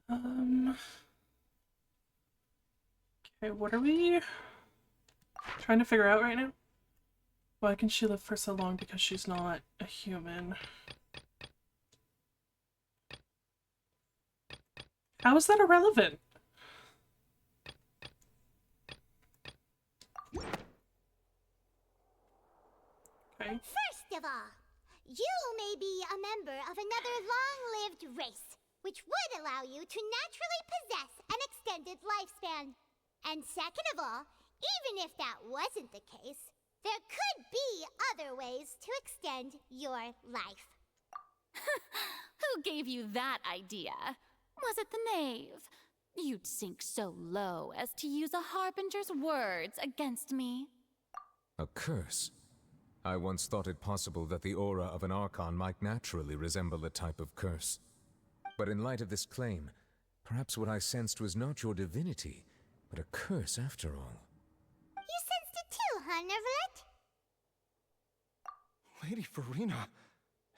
Okay, what are we trying to figure out right now? Why can she live for so long because she's not a human? How is that irrelevant? Okay. First of all, you may be a member of another long-lived race, which would allow you to naturally possess an extended lifespan. And second of all, even if that wasn't the case, there could be other ways to extend your life. Who gave you that idea? Was it the knave? You'd sink so low as to use a harbinger's words against me. A curse? I once thought it possible that the aura of an Archon might naturally resemble a type of curse. But in light of this claim, perhaps what I sensed was not your divinity, but a curse after all. You sensed it too, huh, Nervalet? Lady Farina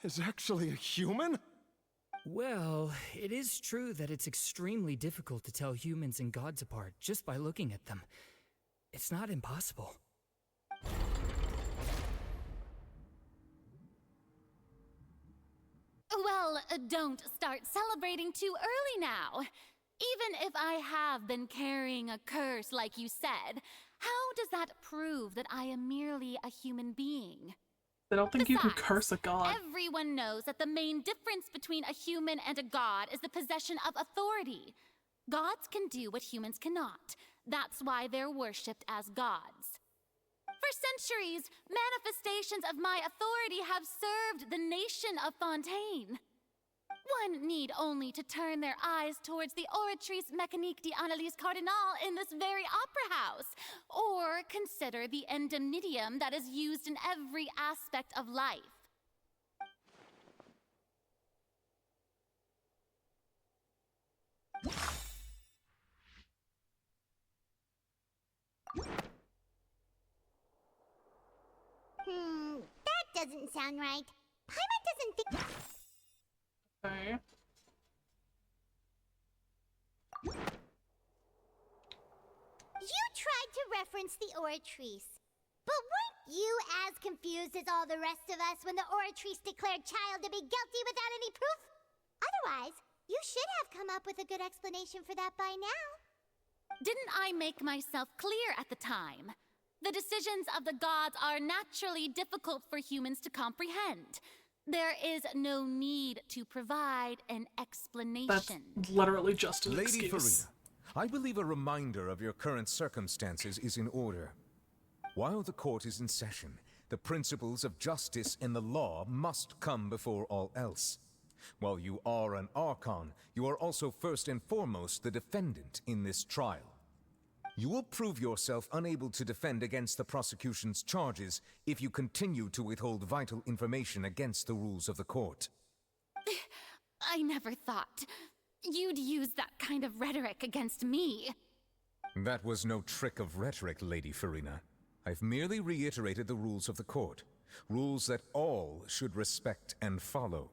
is actually a human? Well, it is true that it's extremely difficult to tell humans and gods apart just by looking at them. It's not impossible. Well, don't start celebrating too early now. Even if I have been carrying a curse like you said, how does that prove that I am merely a human being? I don't think Besides, you can curse a god. Everyone knows that the main difference between a human and a god is the possession of authority. Gods can do what humans cannot. That's why they're worshipped as gods. For centuries, manifestations of my authority have served the nation of Fontaine. One need only to turn their eyes towards the Oratrice Mécanique d'Analyse Cardinal in this very opera house, or consider the indemnitium that is used in every aspect of life. That doesn't sound right. Paimon doesn't think... Okay. You tried to reference the Oratrice. But weren't you as confused as all the rest of us when the Oratrice declared Child to be guilty without any proof? Otherwise, you should have come up with a good explanation for that by now. Didn't I make myself clear at the time? The decisions of the gods are naturally difficult for humans to comprehend. There is no need to provide an explanation. That's literally just an Lady excuse. Farina, I believe a reminder of your current circumstances is in order. While the court is in session, the principles of justice and the law must come before all else. While you are an Archon, you are also first and foremost the defendant in this trial. You will prove yourself unable to defend against the prosecution's charges if you continue to withhold vital information against the rules of the court. I never thought you'd use that kind of rhetoric against me. That was no trick of rhetoric, Lady Farina. I've merely reiterated the rules of the court. Rules that all should respect and follow.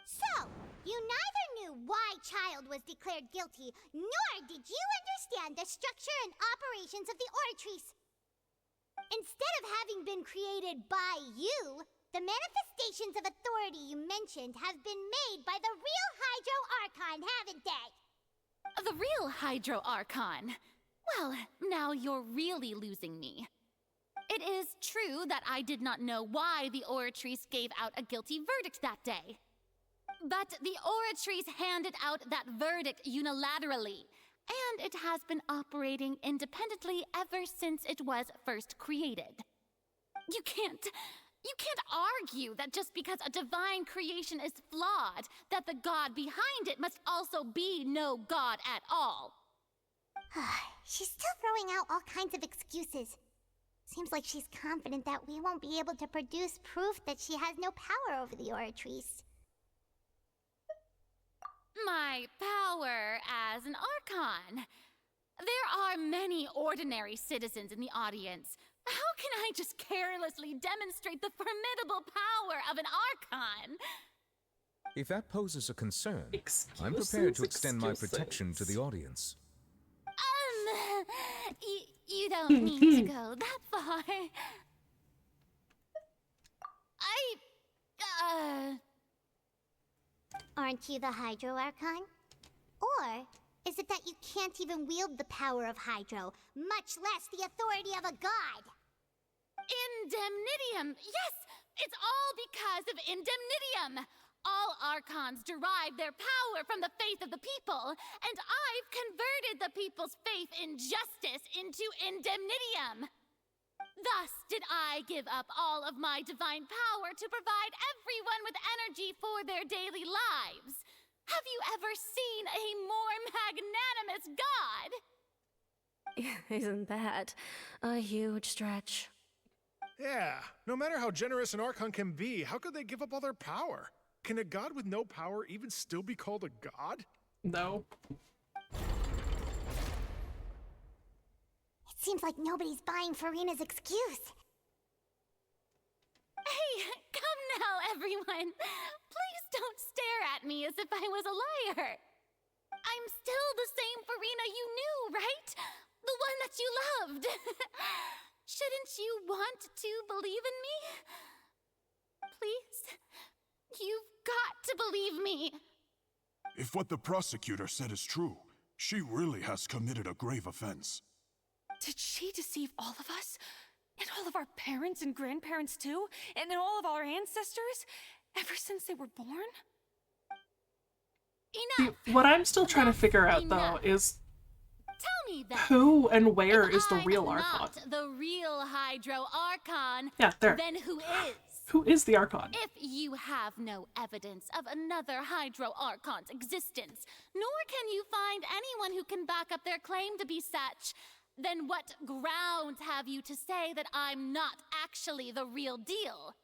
So, you neither knew why Child was declared guilty, nor did you understand the structure and operations of the Oratrice. Instead of having been created by you, the manifestations of authority you mentioned have been made by the real Hydro Archon, haven't they? The real Hydro Archon? Well, now you're really losing me. It is true that I did not know why the Oratrice gave out a guilty verdict that day. But the Oratrice handed out that verdict unilaterally, and it has been operating independently ever since it was first created. You can't argue that just because a divine creation is flawed, that the god behind it must also be no god at all. She's still throwing out all kinds of excuses. Seems like she's confident that we won't be able to produce proof that she has no power over the Oratrice. My power as an Archon. There are many ordinary citizens in the audience. How can I just carelessly demonstrate the formidable power of an Archon? If that poses a concern, I'm prepared to extend my protection to the audience. You don't need to go that far. Aren't you the Hydro Archon? Or is it that you can't even wield the power of Hydro, much less the authority of a god? Indemnitium! Yes! It's all because of Indemnitium! All Archons derive their power from the faith of the people, and I've converted the people's faith in justice into Indemnitium! Thus did I give up all of my divine power to provide everyone with energy for their daily lives. Have you ever seen a more magnanimous god? Isn't that a huge stretch? Yeah, no matter how generous an Archon can be, how could they give up all their power? Can a god with no power even still be called a god? No. It seems like nobody's buying Farina's excuse. Hey, come now, everyone. Please don't stare at me as if I was a liar. I'm still the same Farina you knew, right? The one that you loved. Shouldn't you want to believe in me? Please? You've got to believe me. If what the prosecutor said is true, she really has committed a grave offense. Did she deceive all of us? And all of our parents and grandparents too? And all of our ancestors? Ever since they were born? What I'm still trying to figure out, though, is Tell me then. Who and where is the I'm real Archon? not the real Hydro Archon. Yeah, there. Then who is? Who is the Archon? If you have no evidence of another Hydro Archon's existence, nor can you find anyone who can back up their claim to be such, then what grounds have you to say that I'm not actually the real deal?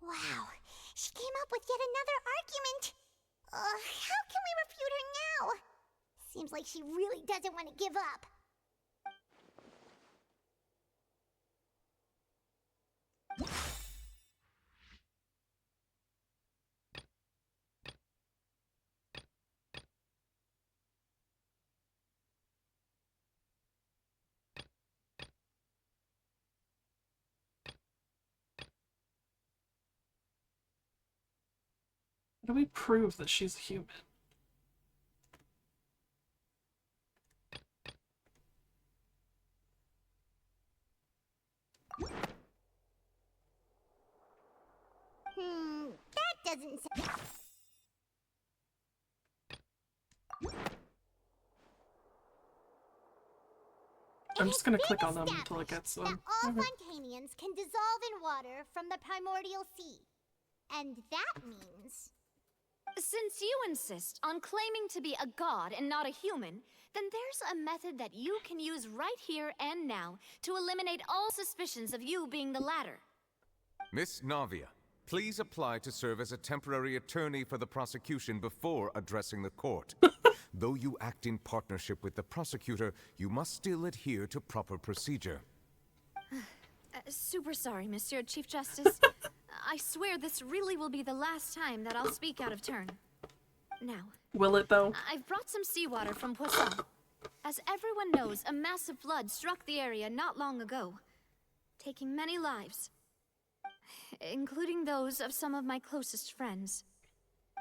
Wow, she came up with yet another argument. How can we refute her now? Seems like she really doesn't want to give up. How do we prove that she's a human? That doesn't sound... I'm just gonna click on them until it gets that them. all Fontainians can dissolve in water from the primordial sea. And that means... Since you insist on claiming to be a god and not a human, then there's a method that you can use right here and now to eliminate all suspicions of you being the latter. Miss Navia, please apply to serve as a temporary attorney for the prosecution before addressing the court. Though you act in partnership with the prosecutor, you must still adhere to proper procedure. Super sorry, Monsieur Chief Justice. I swear this really will be the last time that I'll speak out of turn. Now, will it though? I've brought some seawater from Poisson. As everyone knows, a massive flood struck the area not long ago, taking many lives, including those of some of my closest friends.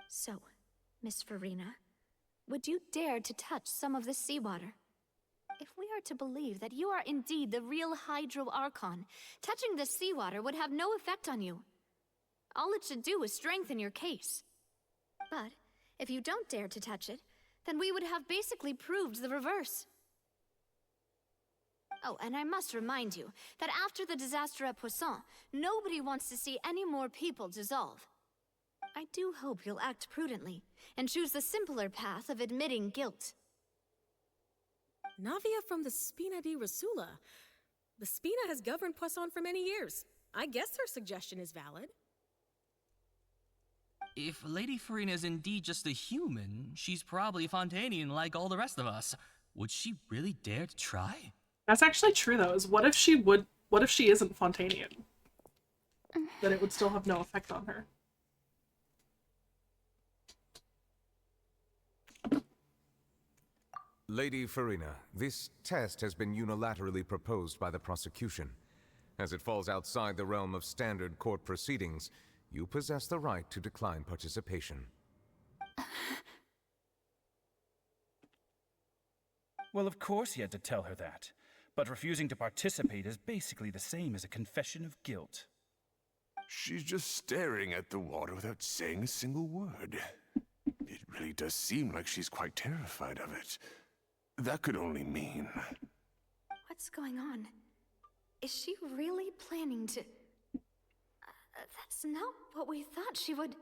So, Miss Farina, would you dare to touch some of this seawater? If we are to believe that you are indeed the real Hydro Archon, touching this seawater would have no effect on you. All it should do is strengthen your case. But if you don't dare to touch it, then we would have basically proved the reverse. Oh, and I must remind you that after the disaster at Poisson, nobody wants to see any more people dissolve. I do hope you'll act prudently and choose the simpler path of admitting guilt. Navia from the Spina di Rasula. The Spina has governed Poisson for many years. I guess her suggestion is valid. If Lady Farina is indeed just a human, she's probably Fontainian like all the rest of us. Would she really dare to try? That's actually true though, is what if she isn't Fontainian? Then it would still have no effect on her. Lady Farina, this test has been unilaterally proposed by the prosecution. As it falls outside the realm of standard court proceedings, you possess the right to decline participation. Well, of course he had to tell her that. But refusing to participate is basically the same as a confession of guilt. She's just staring at the water without saying a single word. It really does seem like she's quite terrified of it. That could only mean... What's going on? Is she really planning to... that's not what we thought she would...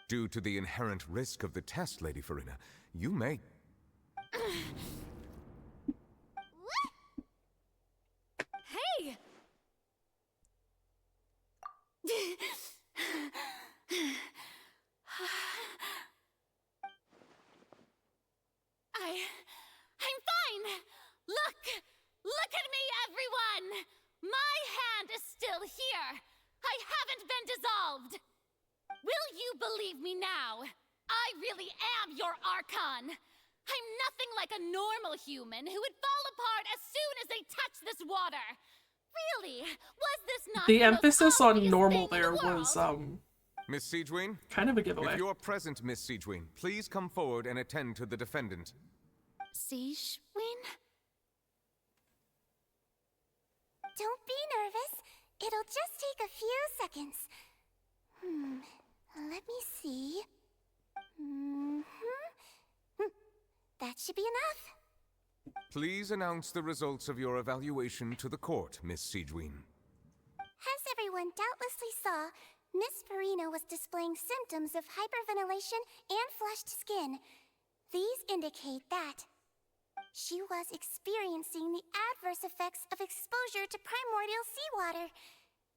Due to the inherent risk of the test, Lady Farina, you may... Hey! I'm fine! Look at me, everyone! My hand is still here! I haven't been dissolved! Will you believe me now? I really am your Archon! I'm nothing like a normal human who would fall apart as soon as they touch this water! Really? Was this not The most emphasis on obvious normal thing in the there was, Miss Siegewin? kind of a giveaway. If you're present, Miss Siegewin, please come forward and attend to the defendant. Siegewin? Don't be nervous. It'll just take a few seconds. Let me see. That should be enough. Please announce the results of your evaluation to the court, Miss Sigewinne. As everyone doubtlessly saw, Miss Farina was displaying symptoms of hyperventilation and flushed skin. These indicate that she was experiencing the adverse effects of exposure to primordial seawater.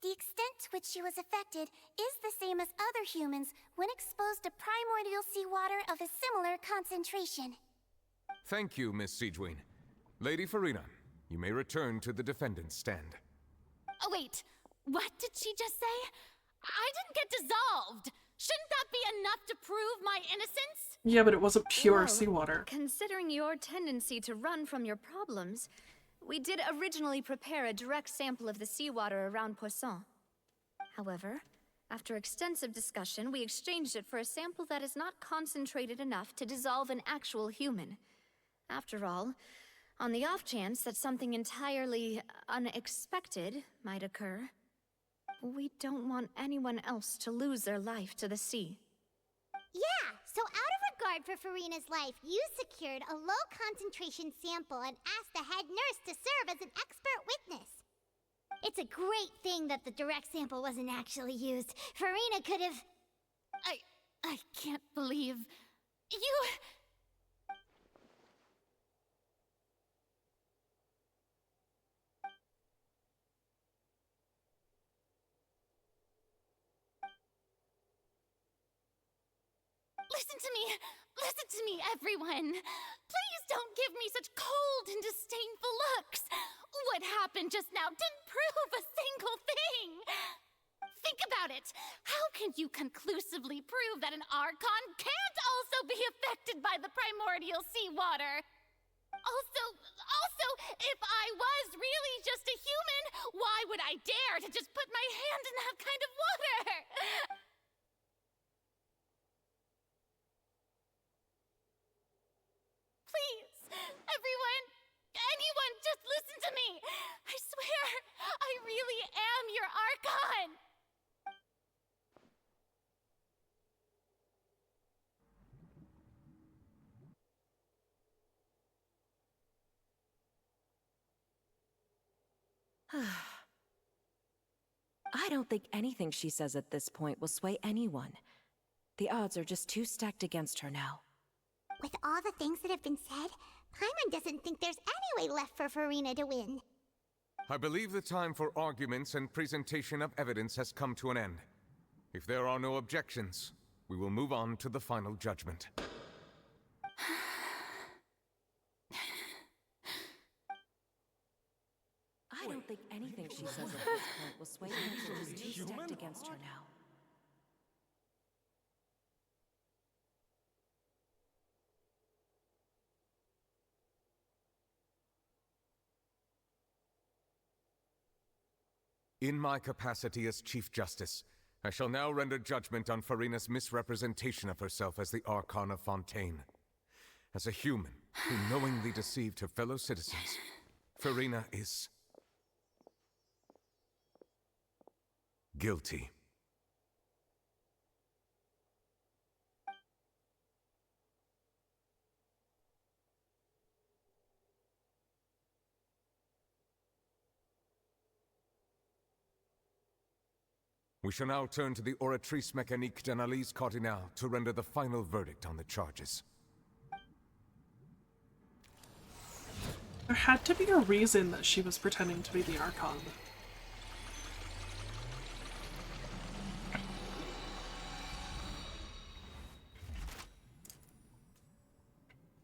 The extent to which she was affected is the same as other humans when exposed to primordial seawater of a similar concentration. Thank you, Miss Sigewinne. Lady Farina, you may return to the defendant's stand. Oh, wait. What did she just say? I didn't get dissolved. Shouldn't that be enough to prove my innocence? Yeah, but it wasn't pure Well, seawater. Considering your tendency to run from your problems, we did originally prepare a direct sample of the seawater around Poisson. However, after extensive discussion, we exchanged it for a sample that is not concentrated enough to dissolve an actual human. After all, on the off chance that something entirely unexpected might occur, we don't want anyone else to lose their life to the sea. Yeah, so out of regard for Farina's life, you secured a low-concentration sample and asked the head nurse to serve as an expert witness. It's a great thing that the direct sample wasn't actually used. Farina could have... I can't believe... You... Listen to me, everyone. Please don't give me such cold and disdainful looks. What happened just now didn't prove a single thing. Think about it. How can you conclusively prove that an Archon can't also be affected by the primordial seawater? Also, if I was really just a human, why would I dare to just put my hand in that kind of water? Please, everyone, anyone, just listen to me. I swear, I really am your Archon. I don't think anything she says at this point will sway anyone. The odds are just too stacked against her now. With all the things that have been said, Paimon doesn't think there's any way left for Farina to win. I believe the time for arguments and presentation of evidence has come to an end. If there are no objections, we will move on to the final judgment. I don't think anything she says at this point will sway anyone. She's too stacked against her now. In my capacity as Chief Justice, I shall now render judgment on Farina's misrepresentation of herself as the Archon of Fontaine. As a human who knowingly deceived her fellow citizens, Farina is... guilty. We shall now turn to the Oratrice Mécanique d'Analyse Cardinale to render the final verdict on the charges. There had to be a reason that she was pretending to be the Archon.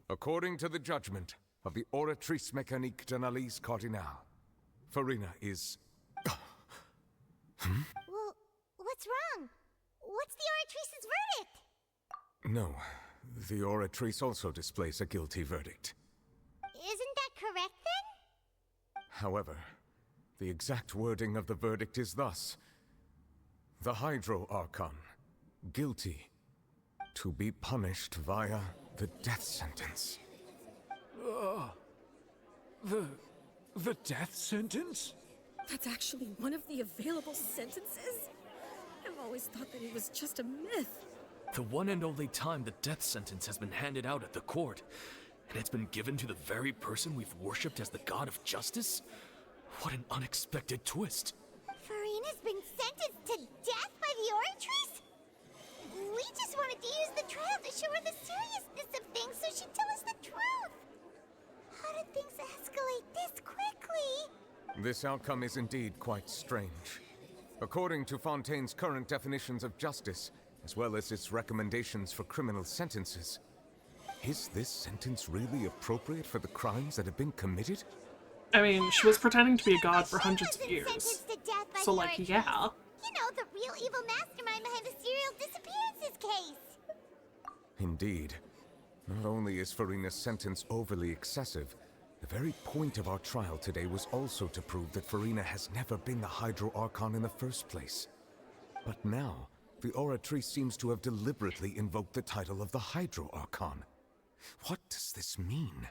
According to the judgment of the Oratrice Mécanique d'Analyse Cardinale, Farina is... Well, what's wrong? What's the Oratrice's verdict? No, the Oratrice also displays a guilty verdict. Isn't that correct then? However, the exact wording of the verdict is thus: the Hydro Archon, guilty, to be punished via the death sentence. The death sentence? That's actually one of the available sentences? I've always thought that it was just a myth. The one and only time the death sentence has been handed out at the court. And it's been given to the very person we've worshipped as the god of justice? What an unexpected twist. Farina's been sentenced to death by the Oratrice? We just wanted to use the trial to show her the seriousness of things so she'd tell us the truth. How did things escalate this quickly? This outcome is indeed quite strange. According to Fontaine's current definitions of justice, as well as its recommendations for criminal sentences, is this sentence really appropriate for the crimes that have been committed? I mean, she was pretending to be a god for hundreds of years. Sentenced to death by So, the like, Oratrice. yeah. You know, the real evil mastermind behind the serial disappearances case. Indeed. Not only is Farina's sentence overly excessive, the very point of our trial today was also to prove that Farina has never been the Hydro Archon in the first place. But now, the Oratrice seems to have deliberately invoked the title of the Hydro Archon. What does this mean?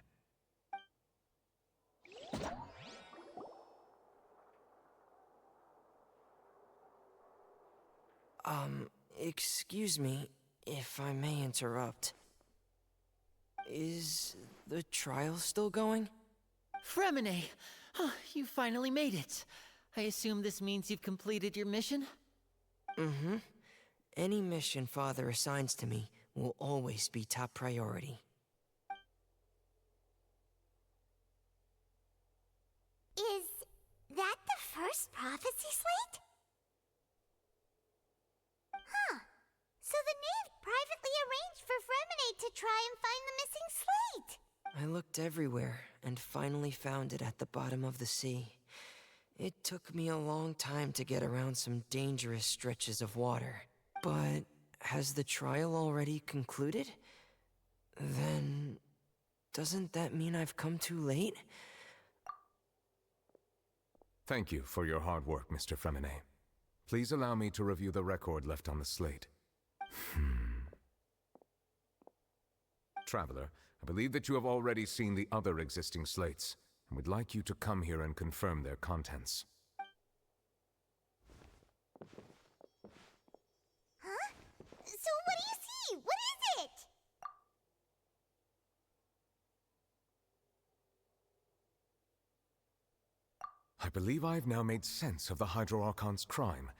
Excuse me, if I may interrupt. Is the trial still going? Fremine! Oh, you finally made it. I assume this means you've completed your mission? Mm-hmm. Any mission Father assigns to me will always be top priority. Is that the first prophecy slate? Huh. So the knave privately arranged for Fremine to try and find the missing slate. I looked everywhere and finally found it at the bottom of the sea. It took me a long time to get around some dangerous stretches of water. But has the trial already concluded? Then doesn't that mean I've come too late? Thank you for your hard work, Mr. Fremine. Please allow me to review the record left on the slate. Traveler, I believe that you have already seen the other existing slates, and would like you to come here and confirm their contents. Huh? So what do you see? What is it? I believe I have now made sense of the Hydro Archon's crime.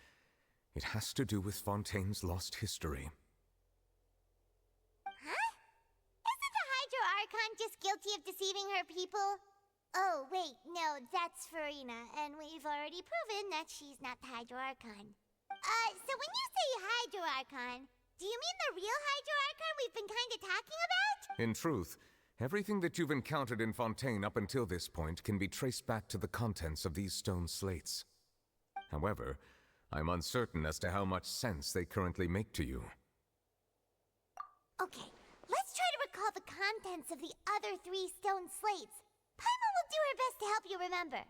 It has to do with Fontaine's lost history. Huh? Isn't the Hydro Archon just guilty of deceiving her people? Oh, wait, no, that's Farina, and we've already proven that she's not the Hydro Archon. So when you say Hydro Archon, do you mean the real Hydro Archon we've been kinda talking about? In truth, everything that you've encountered in Fontaine up until this point can be traced back to the contents of these stone slates. However, I'm uncertain as to how much sense they currently make to you. Okay, let's try to recall the contents of the other 3 stone slates. Paimon will do her best to help you remember.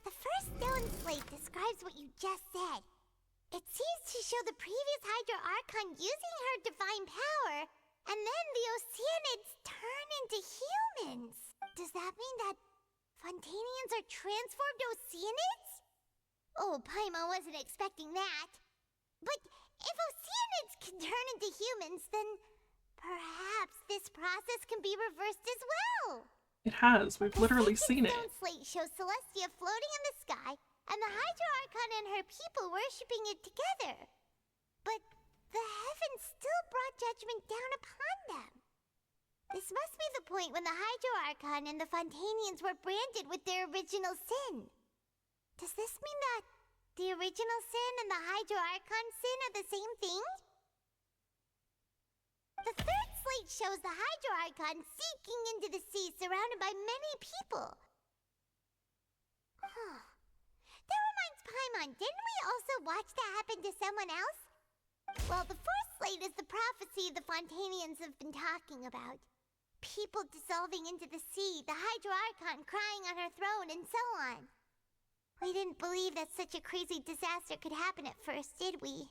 The first stone slate describes what you just said. It seems to show the previous Hydro Archon using her divine power, and then the Oceanids turn into humans. Does that mean that Fontainians are transformed Oceanids? Oh, Paimon wasn't expecting that. But if Oceanids can turn into humans, then perhaps this process can be reversed as well. It has. We've literally seen it. The stone slate shows Celestia floating in the sky, and the Hydro Archon and her people worshipping it together. But the heavens still brought judgment down upon them. This must be the point when the Hydro Archon and the Fontainians were branded with their original sin. Does this mean that the original sin and the Hydro Archon sin are the same thing? The third slate shows the Hydro Archon sinking into the sea surrounded by many people. Huh. That reminds Paimon, didn't we also watch that happen to someone else? Well, the fourth slate is the prophecy the Fontainians have been talking about. People dissolving into the sea, the Hydro Archon crying on her throne, and so on. We didn't believe that such a crazy disaster could happen at first, did we?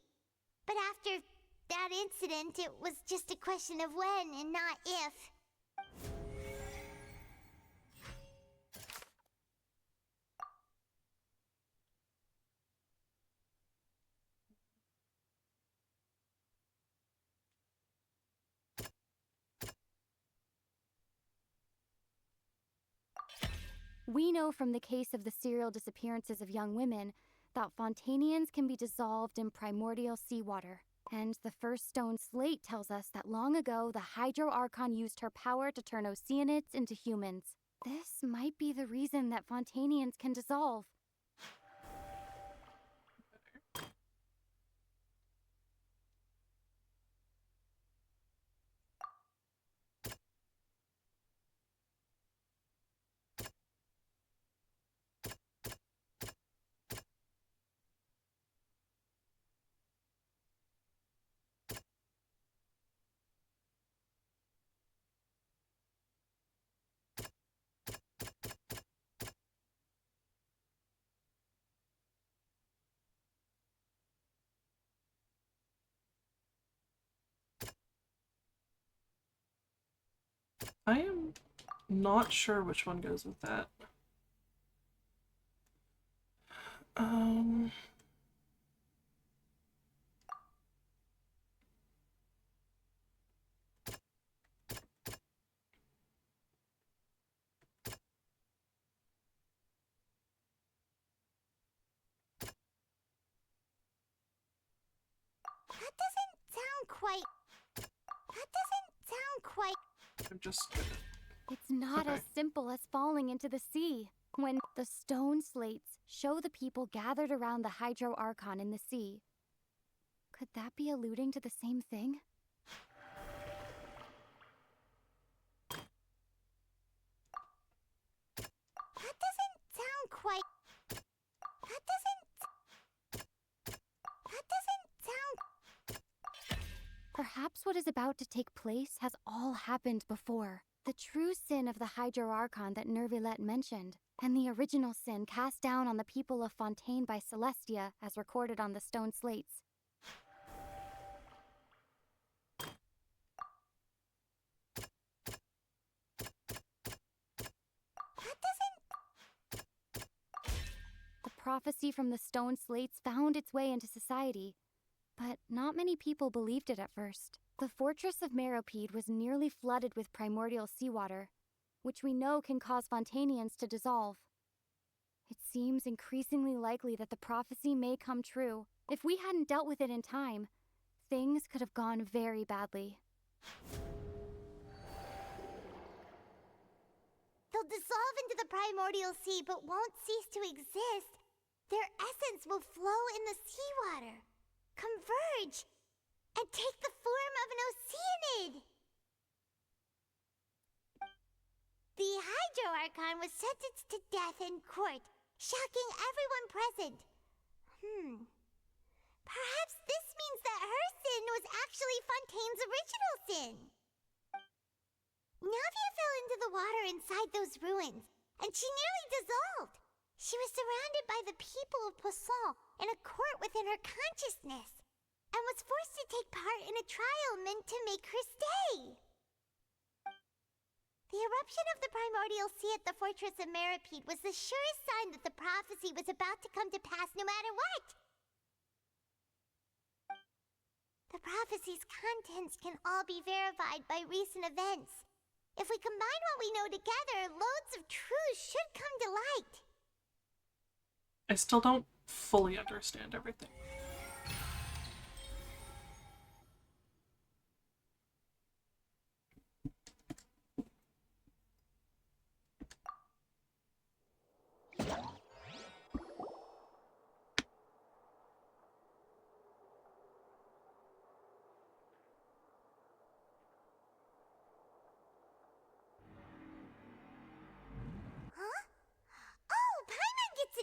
But after that incident, it was just a question of when and not if. We know from the case of the serial disappearances of young women that Fontanians can be dissolved in primordial seawater. And the first stone slate tells us that long ago the Hydro Archon used her power to turn Oceanids into humans. This might be the reason that Fontanians can dissolve. I am not sure which one goes with that. That doesn't sound quite... I'm just... It's not as simple as falling into the sea. When the stone slates show the people gathered around the Hydro Archon in the sea, could that be alluding to the same thing? That doesn't sound quite... That doesn't sound... Perhaps what is about to take place has all happened before. The true sin of the Hydro Archon that Nervilette mentioned, and the original sin cast down on the people of Fontaine by Celestia as recorded on the stone slates. The prophecy from the stone slates found its way into society, but not many people believed it at first. The fortress of Meropide was nearly flooded with primordial seawater, which we know can cause Fontanians to dissolve. It seems increasingly likely that the prophecy may come true. If we hadn't dealt with it in time, things could have gone very badly. They'll dissolve into the primordial sea but won't cease to exist. Their essence will flow in the seawater, converge, and take the form of an Oceanid. The Hydro Archon was sentenced to death in court, shocking everyone present. Perhaps this means that her sin was actually Fontaine's original sin. Navia fell into the water inside those ruins, and she nearly dissolved. She was surrounded by the people of Poisson in a court within her consciousness, and was forced to take part in a trial meant to make her stay. The eruption of the primordial sea at the fortress of Meropide was the surest sign that the prophecy was about to come to pass no matter what. The prophecy's contents can all be verified by recent events. If we combine what we know together, loads of truths should come to light. I still don't fully understand everything.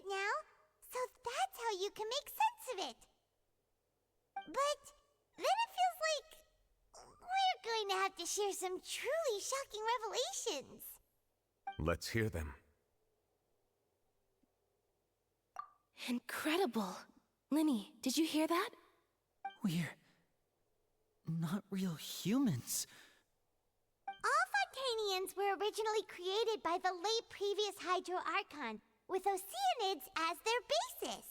Now, so that's how you can make sense of it. But then it feels like we're going to have to share some truly shocking revelations. Let's hear them. Incredible. Linny, did you hear that? We're not real humans. All Fontainians were originally created by the late previous Hydro Archon, with Oceanids as their basis.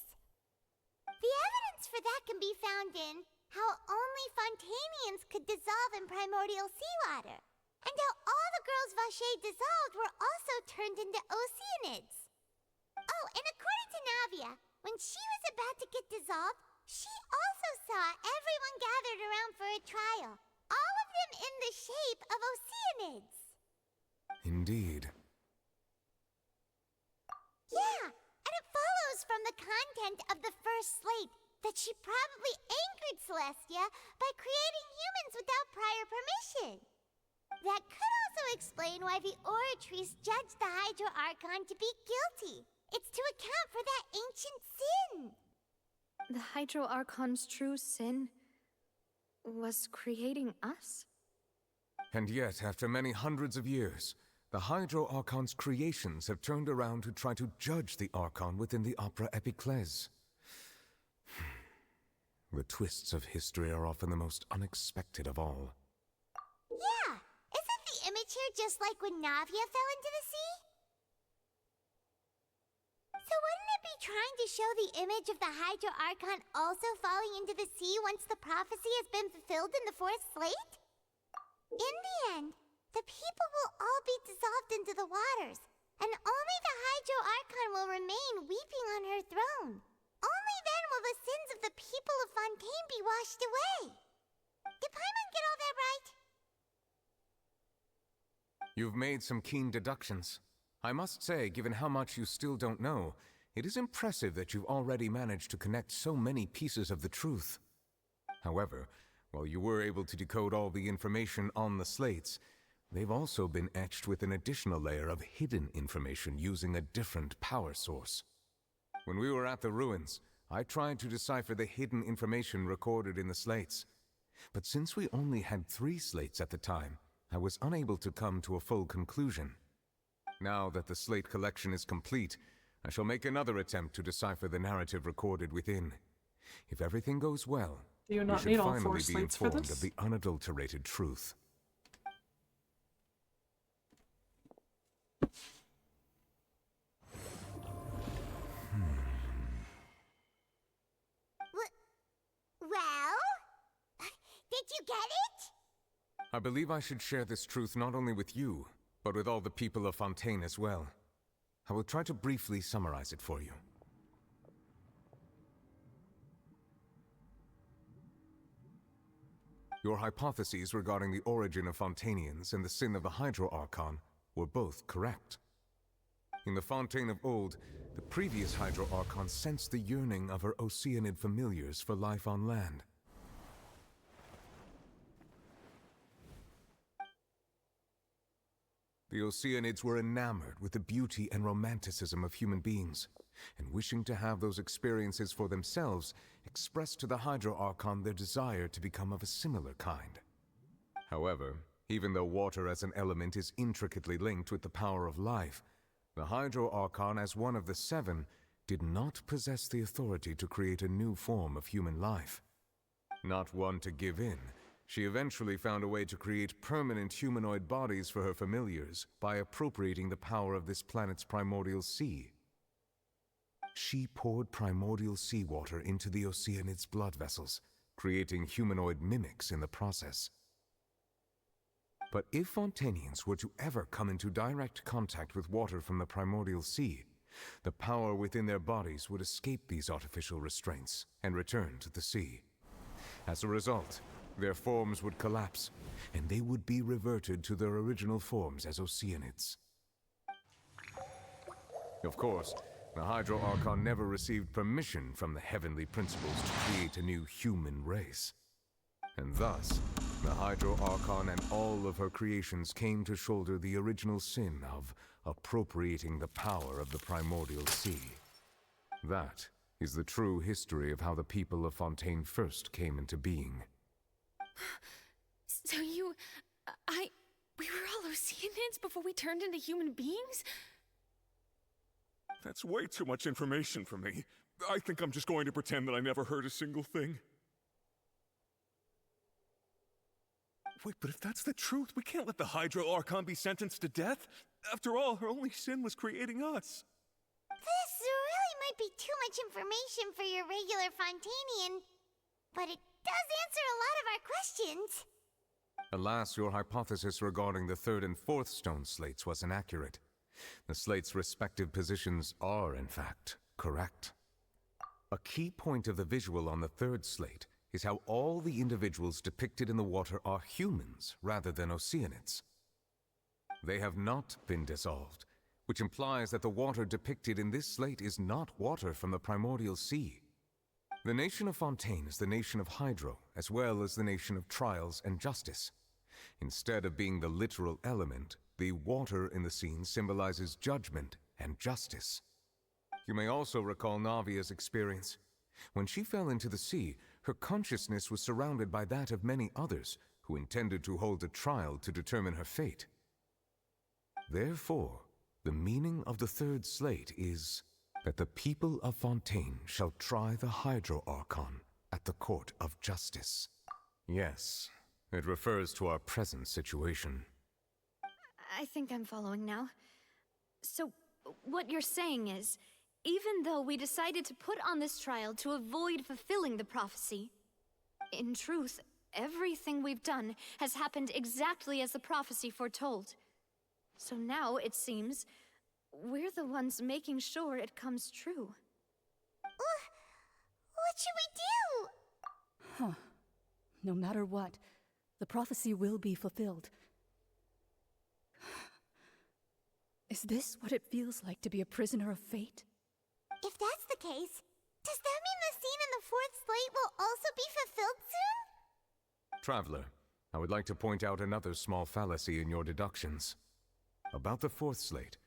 The evidence for that can be found in how only Fontainians could dissolve in primordial seawater, and how all the girls Vacher dissolved were also turned into Oceanids. Oh, and according to Navia, when she was about to get dissolved, she also saw everyone gathered around for a trial, all of them in the shape of Oceanids. Indeed. Yeah, and it follows from the content of the first slate that she probably angered Celestia by creating humans without prior permission. That could also explain why the Oratries judged the Hydro Archon to be guilty. It's to account for that ancient sin. The Hydro Archon's true sin was creating us? And yet, after many hundreds of years, the Hydro Archon's creations have turned around to try to judge the Archon within the Opera Epiclese. The twists of history are often the most unexpected of all. Yeah, isn't the image here just like when Navia fell into the sea? So wouldn't it be trying to show the image of the Hydro Archon also falling into the sea once the prophecy has been fulfilled in the fourth slate? In the end, the people will all be dissolved into the waters, and only the Hydro Archon will remain weeping on her throne. Only then will the sins of the people of Fontaine be washed away. Did Paimon get all that right? You've made some keen deductions. I must say, given how much you still don't know, it is impressive that you've already managed to connect so many pieces of the truth. However, while you were able to decode all the information on the slates, they've also been etched with an additional layer of hidden information using a different power source. When we were at the ruins, I tried to decipher the hidden information recorded in the slates. But since we only had 3 slates at the time, I was unable to come to a full conclusion. Now that the slate collection is complete, I shall make another attempt to decipher the narrative recorded within. If everything goes well, Do you we not should need all finally 4 be slates for informed this? of the unadulterated truth. Well? Did you get it? I believe I should share this truth not only with you, but with all the people of Fontaine as well. I will try to briefly summarize it for you. Your hypotheses regarding the origin of Fontainians and the sin of the Hydro Archon were both correct. In the Fontaine of old, the previous Hydro Archon sensed the yearning of her Oceanid familiars for life on land. The Oceanids were enamored with the beauty and romanticism of human beings, and wishing to have those experiences for themselves, expressed to the Hydro Archon their desire to become of a similar kind. However, even though water as an element is intricately linked with the power of life, the Hydro Archon, as one of the 7, did not possess the authority to create a new form of human life. Not one to give in, she eventually found a way to create permanent humanoid bodies for her familiars by appropriating the power of this planet's primordial sea. She poured primordial seawater into the Oceanid's blood vessels, creating humanoid mimics in the process. But if Fontainians were to ever come into direct contact with water from the primordial sea, the power within their bodies would escape these artificial restraints and return to the sea. As a result, their forms would collapse, and they would be reverted to their original forms as Oceanids. Of course, the Hydro Archon never received permission from the heavenly principles to create a new human race. And thus, the Hydro Archon and all of her creations came to shoulder the original sin of appropriating the power of the primordial sea. That is the true history of how the people of Fontaine first came into being. So we were all Oceanids before we turned into human beings? That's way too much information for me. I think I'm just going to pretend that I never heard a single thing. Wait, but if that's the truth, we can't let the Hydro Archon be sentenced to death. After all, her only sin was creating us. This really might be too much information for your regular Fontainian, but it does answer a lot of our questions. Alas, your hypothesis regarding the third and fourth stone slates was inaccurate. The slates' respective positions are, in fact, correct. A key point of the visual on the third slate is how all the individuals depicted in the water are humans rather than Oceanids. They have not been dissolved, which implies that the water depicted in this slate is not water from the primordial sea. The nation of Fontaine is the nation of Hydro, as well as the nation of Trials and Justice. Instead of being the literal element, the water in the scene symbolizes judgment and justice. You may also recall Navia's experience. When she fell into the sea, her consciousness was surrounded by that of many others who intended to hold a trial to determine her fate. Therefore, the meaning of the third slate is that the people of Fontaine shall try the Hydro Archon at the court of justice. Yes, it refers to our present situation. I think I'm following now. So, what you're saying is, even though we decided to put on this trial to avoid fulfilling the prophecy, in truth, everything we've done has happened exactly as the prophecy foretold. So now, it seems, we're the ones making sure it comes true. What should we do? Huh. No matter what, the prophecy will be fulfilled. Is this what it feels like to be a prisoner of fate? If that's the case, does that mean the scene in the fourth slate will also be fulfilled soon? Traveler, I would like to point out another small fallacy in your deductions. About the fourth slate,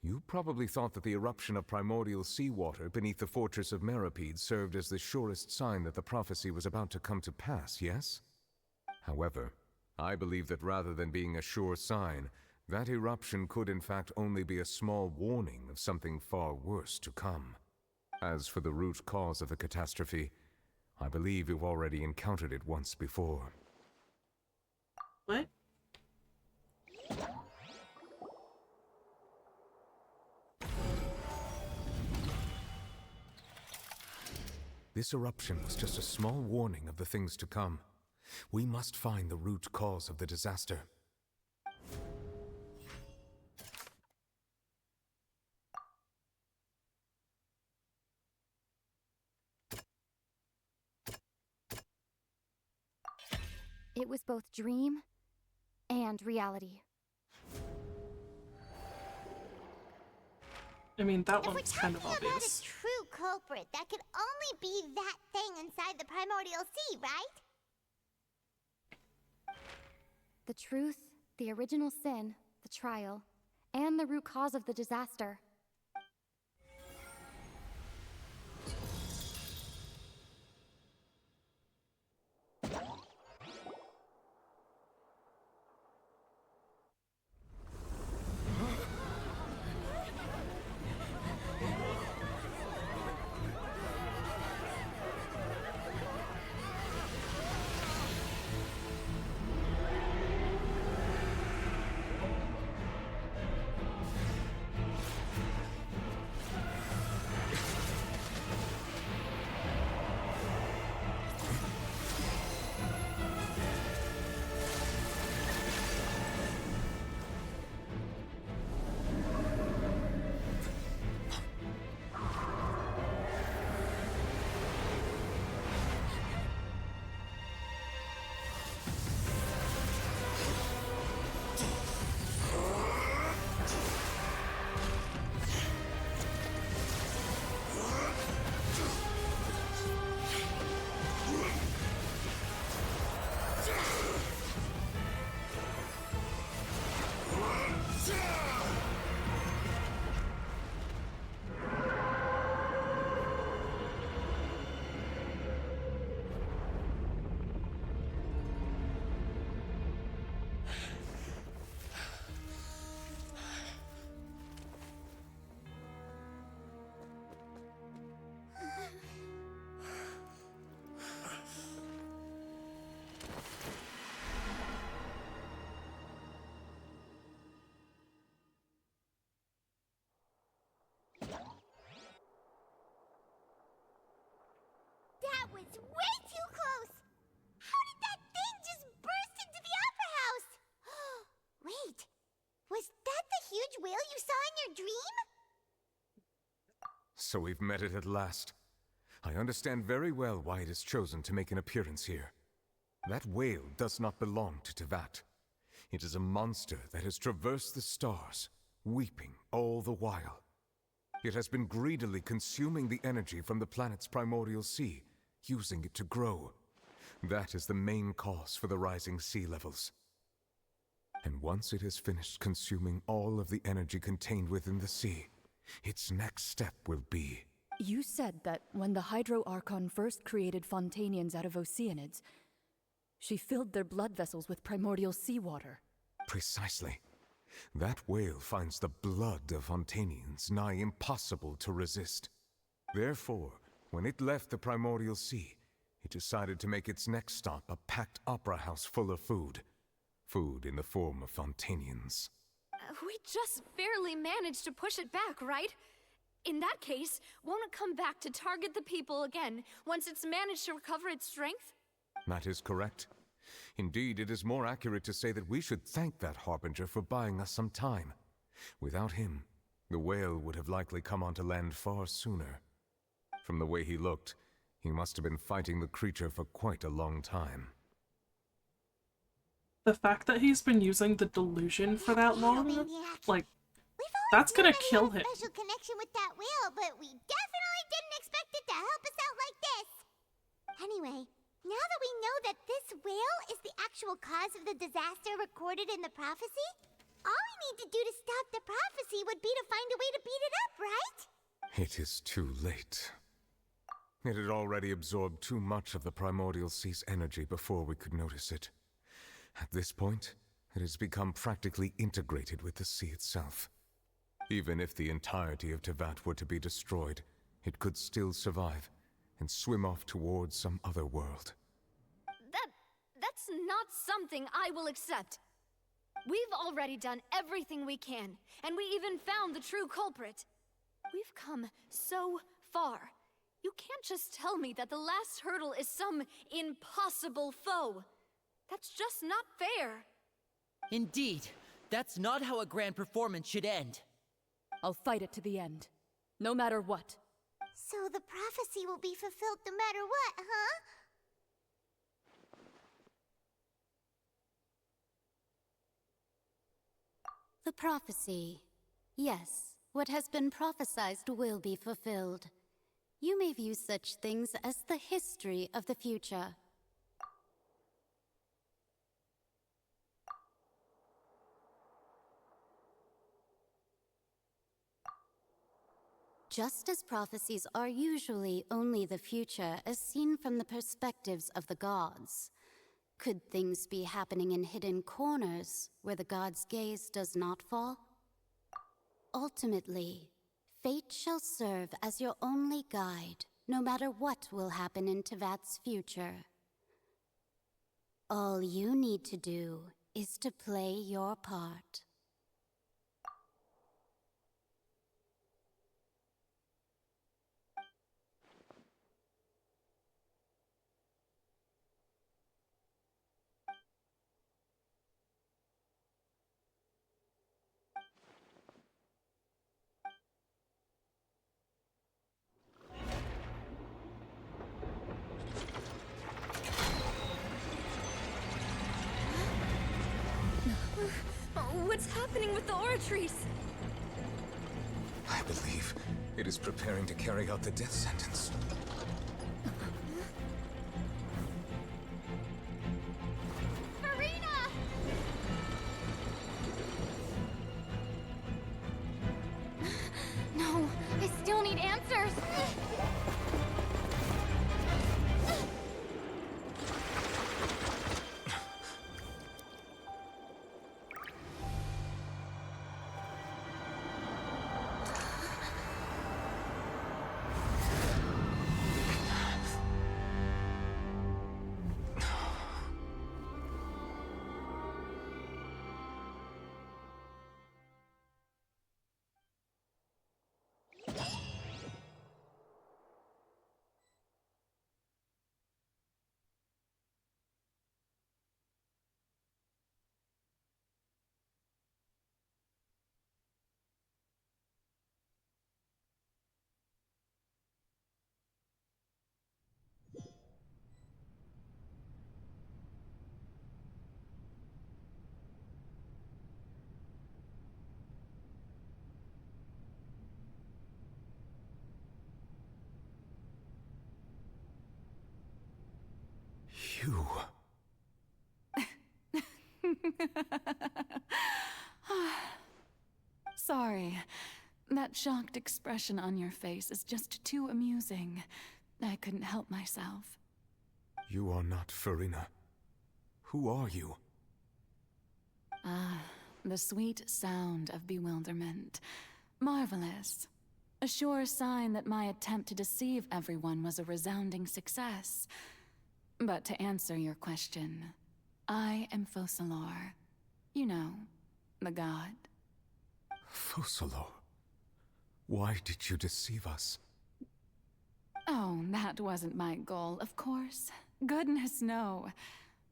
you probably thought that the eruption of primordial seawater beneath the fortress of Meripede served as the surest sign that the prophecy was about to come to pass, yes? However, I believe that rather than being a sure sign, that eruption could in fact only be a small warning of something far worse to come. As for the root cause of the catastrophe, I believe you've already encountered it once before. What? This eruption was just a small warning of the things to come. We must find the root cause of the disaster. It was both dream and reality. I mean, that If we're one's kind of talking about obvious. a true culprit, that could only be that thing inside the primordial sea, right? The truth, the original sin, the trial, and the root cause of the disaster. So we've met it at last. I understand very well why it has chosen to make an appearance here. That whale does not belong to Tevat. It is a monster that has traversed the stars, weeping all the while. It has been greedily consuming the energy from the planet's primordial sea, using it to grow. That is the main cause for the rising sea levels. And once it has finished consuming all of the energy contained within the sea, its next step will be... You said that when the Hydro Archon first created Fontainians out of Oceanids, she filled their blood vessels with primordial seawater. Precisely. That whale finds the blood of Fontainians nigh impossible to resist. Therefore, when it left the primordial sea, it decided to make its next stop a packed opera house full of food. Food in the form of Fontainians. We just barely managed to push it back, right? In that case, won't it come back to target the people again once it's managed to recover its strength? That is correct. Indeed, it is more accurate to say that we should thank that Harbinger for buying us some time. Without him, the whale would have likely come onto land far sooner. From the way he looked, he must have been fighting the creature for quite a long time. The fact that he's been using the delusion for that long, like, that's gonna kill him. Special connection with that whale, but we definitely didn't expect it to help us out like this. Anyway, now that we know that this whale is the actual cause of the disaster recorded in the prophecy, all we need to do to stop the prophecy would be to find a way to beat it up, right? It is too late. It had already absorbed too much of the primordial sea's energy before we could notice it. At this point, it has become practically integrated with the sea itself. Even if the entirety of Tevat were to be destroyed, it could still survive and swim off towards some other world. That's not something I will accept. We've already done everything we can, and we even found the true culprit. We've come so far. You can't just tell me that the last hurdle is some impossible foe. That's just not fair. Indeed, that's not how a grand performance should end. I'll fight it to the end, no matter what. So the prophecy will be fulfilled no matter what, huh? The prophecy. Yes, what has been prophesied will be fulfilled. You may view such things as the history of the future. Just as prophecies are usually only the future as seen from the perspectives of the gods, could things be happening in hidden corners where the gods' gaze does not fall? Ultimately, fate shall serve as your only guide, no matter what will happen in Tevat's future. All you need to do is to play your part. What's happening with the oratories? I believe it is preparing to carry out the death sentence. Farina! No, I still need answers. You... Sorry. That shocked expression on your face is just too amusing. I couldn't help myself. You are not Farina. Who are you? Ah, the sweet sound of bewilderment. Marvelous. A sure sign that my attempt to deceive everyone was a resounding success. But to answer your question, I am Focalor. You know, the god. Focalor. Why did you deceive us? Oh, that wasn't my goal, of course. Goodness, no.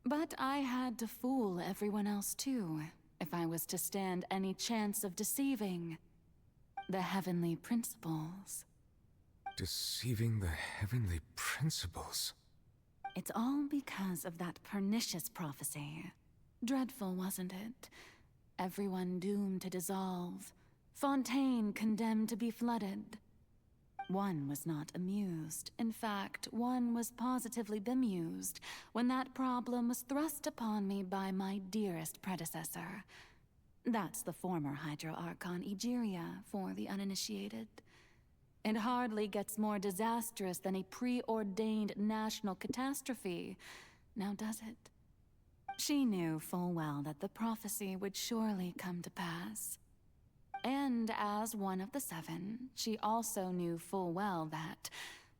But I had to fool everyone else too, if I was to stand any chance of deceiving the heavenly principles. Deceiving the heavenly principles? It's all because of that pernicious prophecy. Dreadful, wasn't it? Everyone doomed to dissolve. Fontaine condemned to be flooded. One was not amused. In fact, one was positively bemused when that problem was thrust upon me by my dearest predecessor. That's the former Hydro Archon Egeria, for the uninitiated. It hardly gets more disastrous than a preordained national catastrophe, now does it? She knew full well that the prophecy would surely come to pass. And as one of the seven, she also knew full well that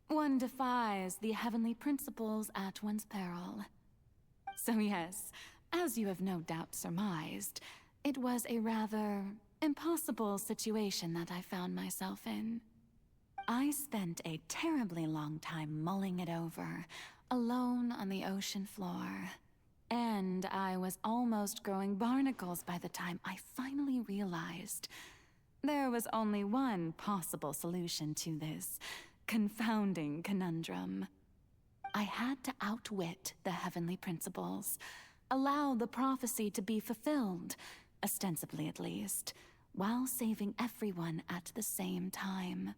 one defies the heavenly principles at one's peril. So yes, as you have no doubt surmised, it was a rather impossible situation that I found myself in. I spent a terribly long time mulling it over, alone on the ocean floor. And I was almost growing barnacles by the time I finally realized there was only one possible solution to this confounding conundrum. I had to outwit the heavenly principles, allow the prophecy to be fulfilled, ostensibly at least, while saving everyone at the same time.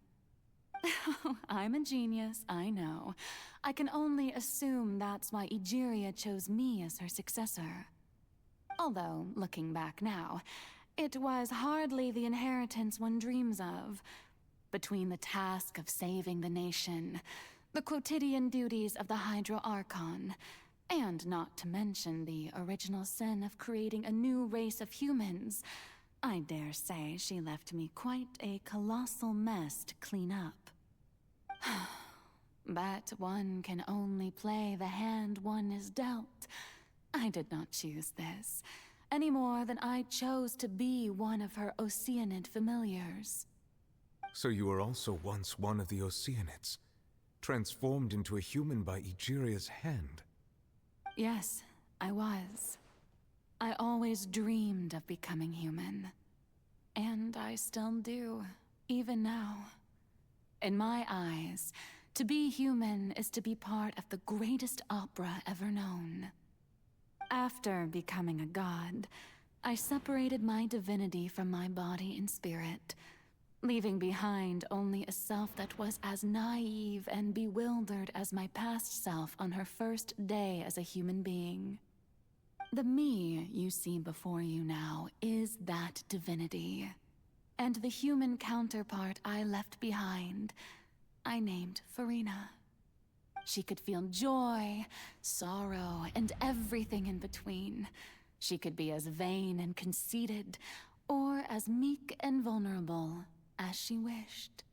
I'm a genius, I know. I can only assume that's why Egeria chose me as her successor. Although, looking back now, it was hardly the inheritance one dreams of. Between the task of saving the nation, the quotidian duties of the Hydro Archon, and not to mention the original sin of creating a new race of humans, I dare say she left me quite a colossal mess to clean up. But one can only play the hand one is dealt. I did not choose this, any more than I chose to be one of her Oceanid familiars. So you were also once one of the Oceanids, transformed into a human by Egeria's hand. Yes, I was. I always dreamed of becoming human. And I still do, even now. In my eyes, to be human is to be part of the greatest opera ever known. After becoming a god, I separated my divinity from my body and spirit, leaving behind only a self that was as naive and bewildered as my past self on her first day as a human being. The me you see before you now is that divinity. And the human counterpart I left behind, I named Farina. She could feel joy, sorrow, and everything in between. She could be as vain and conceited, or as meek and vulnerable as she wished.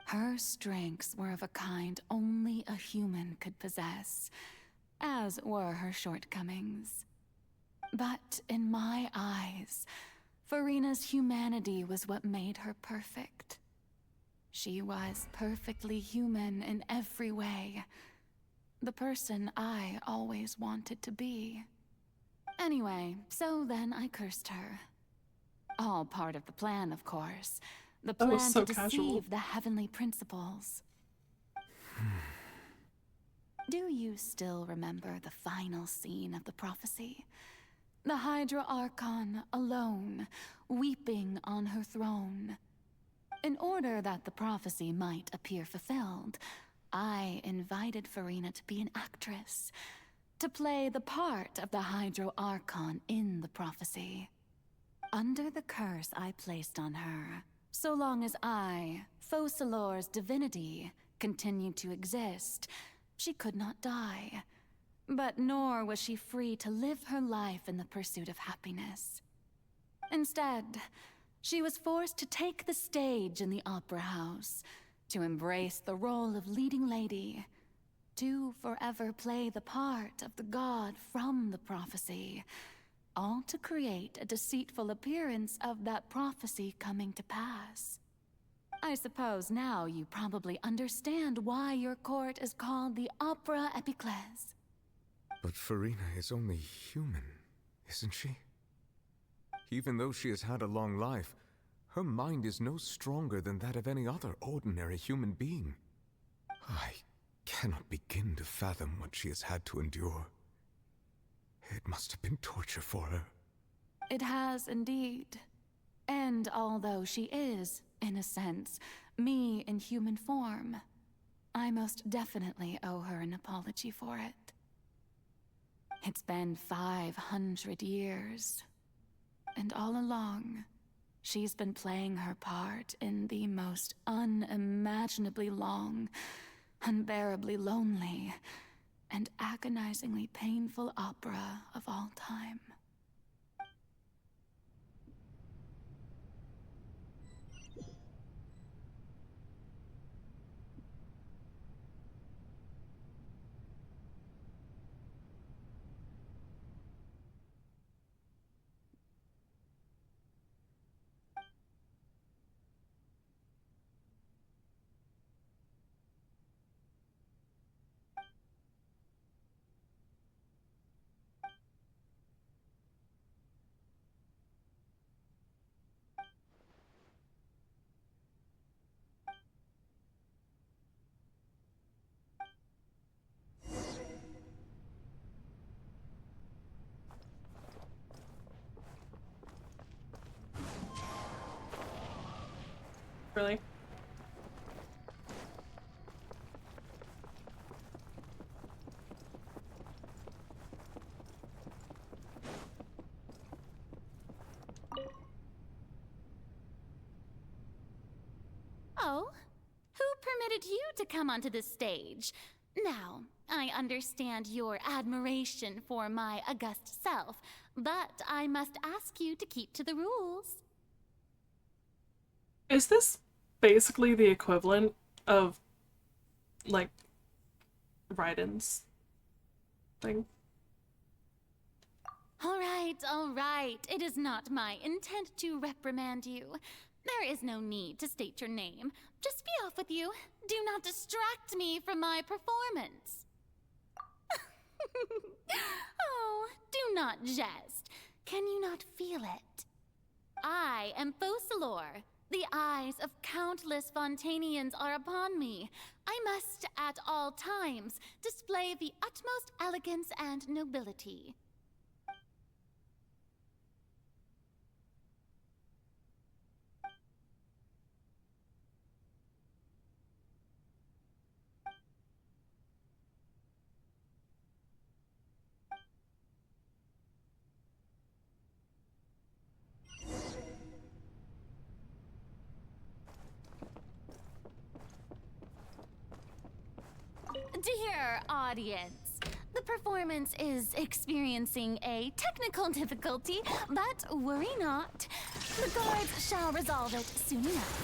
Her strengths were of a kind only a human could possess, as were her shortcomings. But in my eyes, Farina's humanity was what made her perfect. She was perfectly human in every way. The person I always wanted to be. Anyway, so then I cursed her. All part of the plan, of course. The plan so to casual. deceive the heavenly principles. Do you still remember the final scene of the prophecy? The Hydra Archon alone, weeping on her throne. In order that the prophecy might appear fulfilled, I invited Farina to be an actress, to play the part of the Hydro Archon in the prophecy. Under the curse I placed on her, so long as I, Focalor's divinity, continued to exist, she could not die. But nor was she free to live her life in the pursuit of happiness. Instead, she was forced to take the stage in the opera house, to embrace the role of leading lady, to forever play the part of the god from the prophecy, all to create a deceitful appearance of that prophecy coming to pass. I suppose now you probably understand why your court is called the Opera Epiclese. But Farina is only human, isn't she? Even though she has had a long life, her mind is no stronger than that of any other ordinary human being. I cannot begin to fathom what she has had to endure. It must have been torture for her. It has indeed. And although she is, in a sense, me in human form, I most definitely owe her an apology for it. It's been 500 years. And all along, she's been playing her part in the most unimaginably long, unbearably lonely, and agonizingly painful opera of all time. Really? Oh? Who permitted you to come onto the stage? Now, I understand your admiration for my august self, but I must ask you to keep to the rules. Is this basically the equivalent of, like, Raiden's thing? All right. It is not my intent to reprimand you. There is no need to state your name. Just be off with you. Do not distract me from my performance. Oh, do not jest. Can you not feel it? I am Focalor. The eyes of countless Fontainians are upon me. I must, at all times, display the utmost elegance and nobility. Dear audience, the performance is experiencing a technical difficulty, but worry not. The guards shall resolve it soon enough.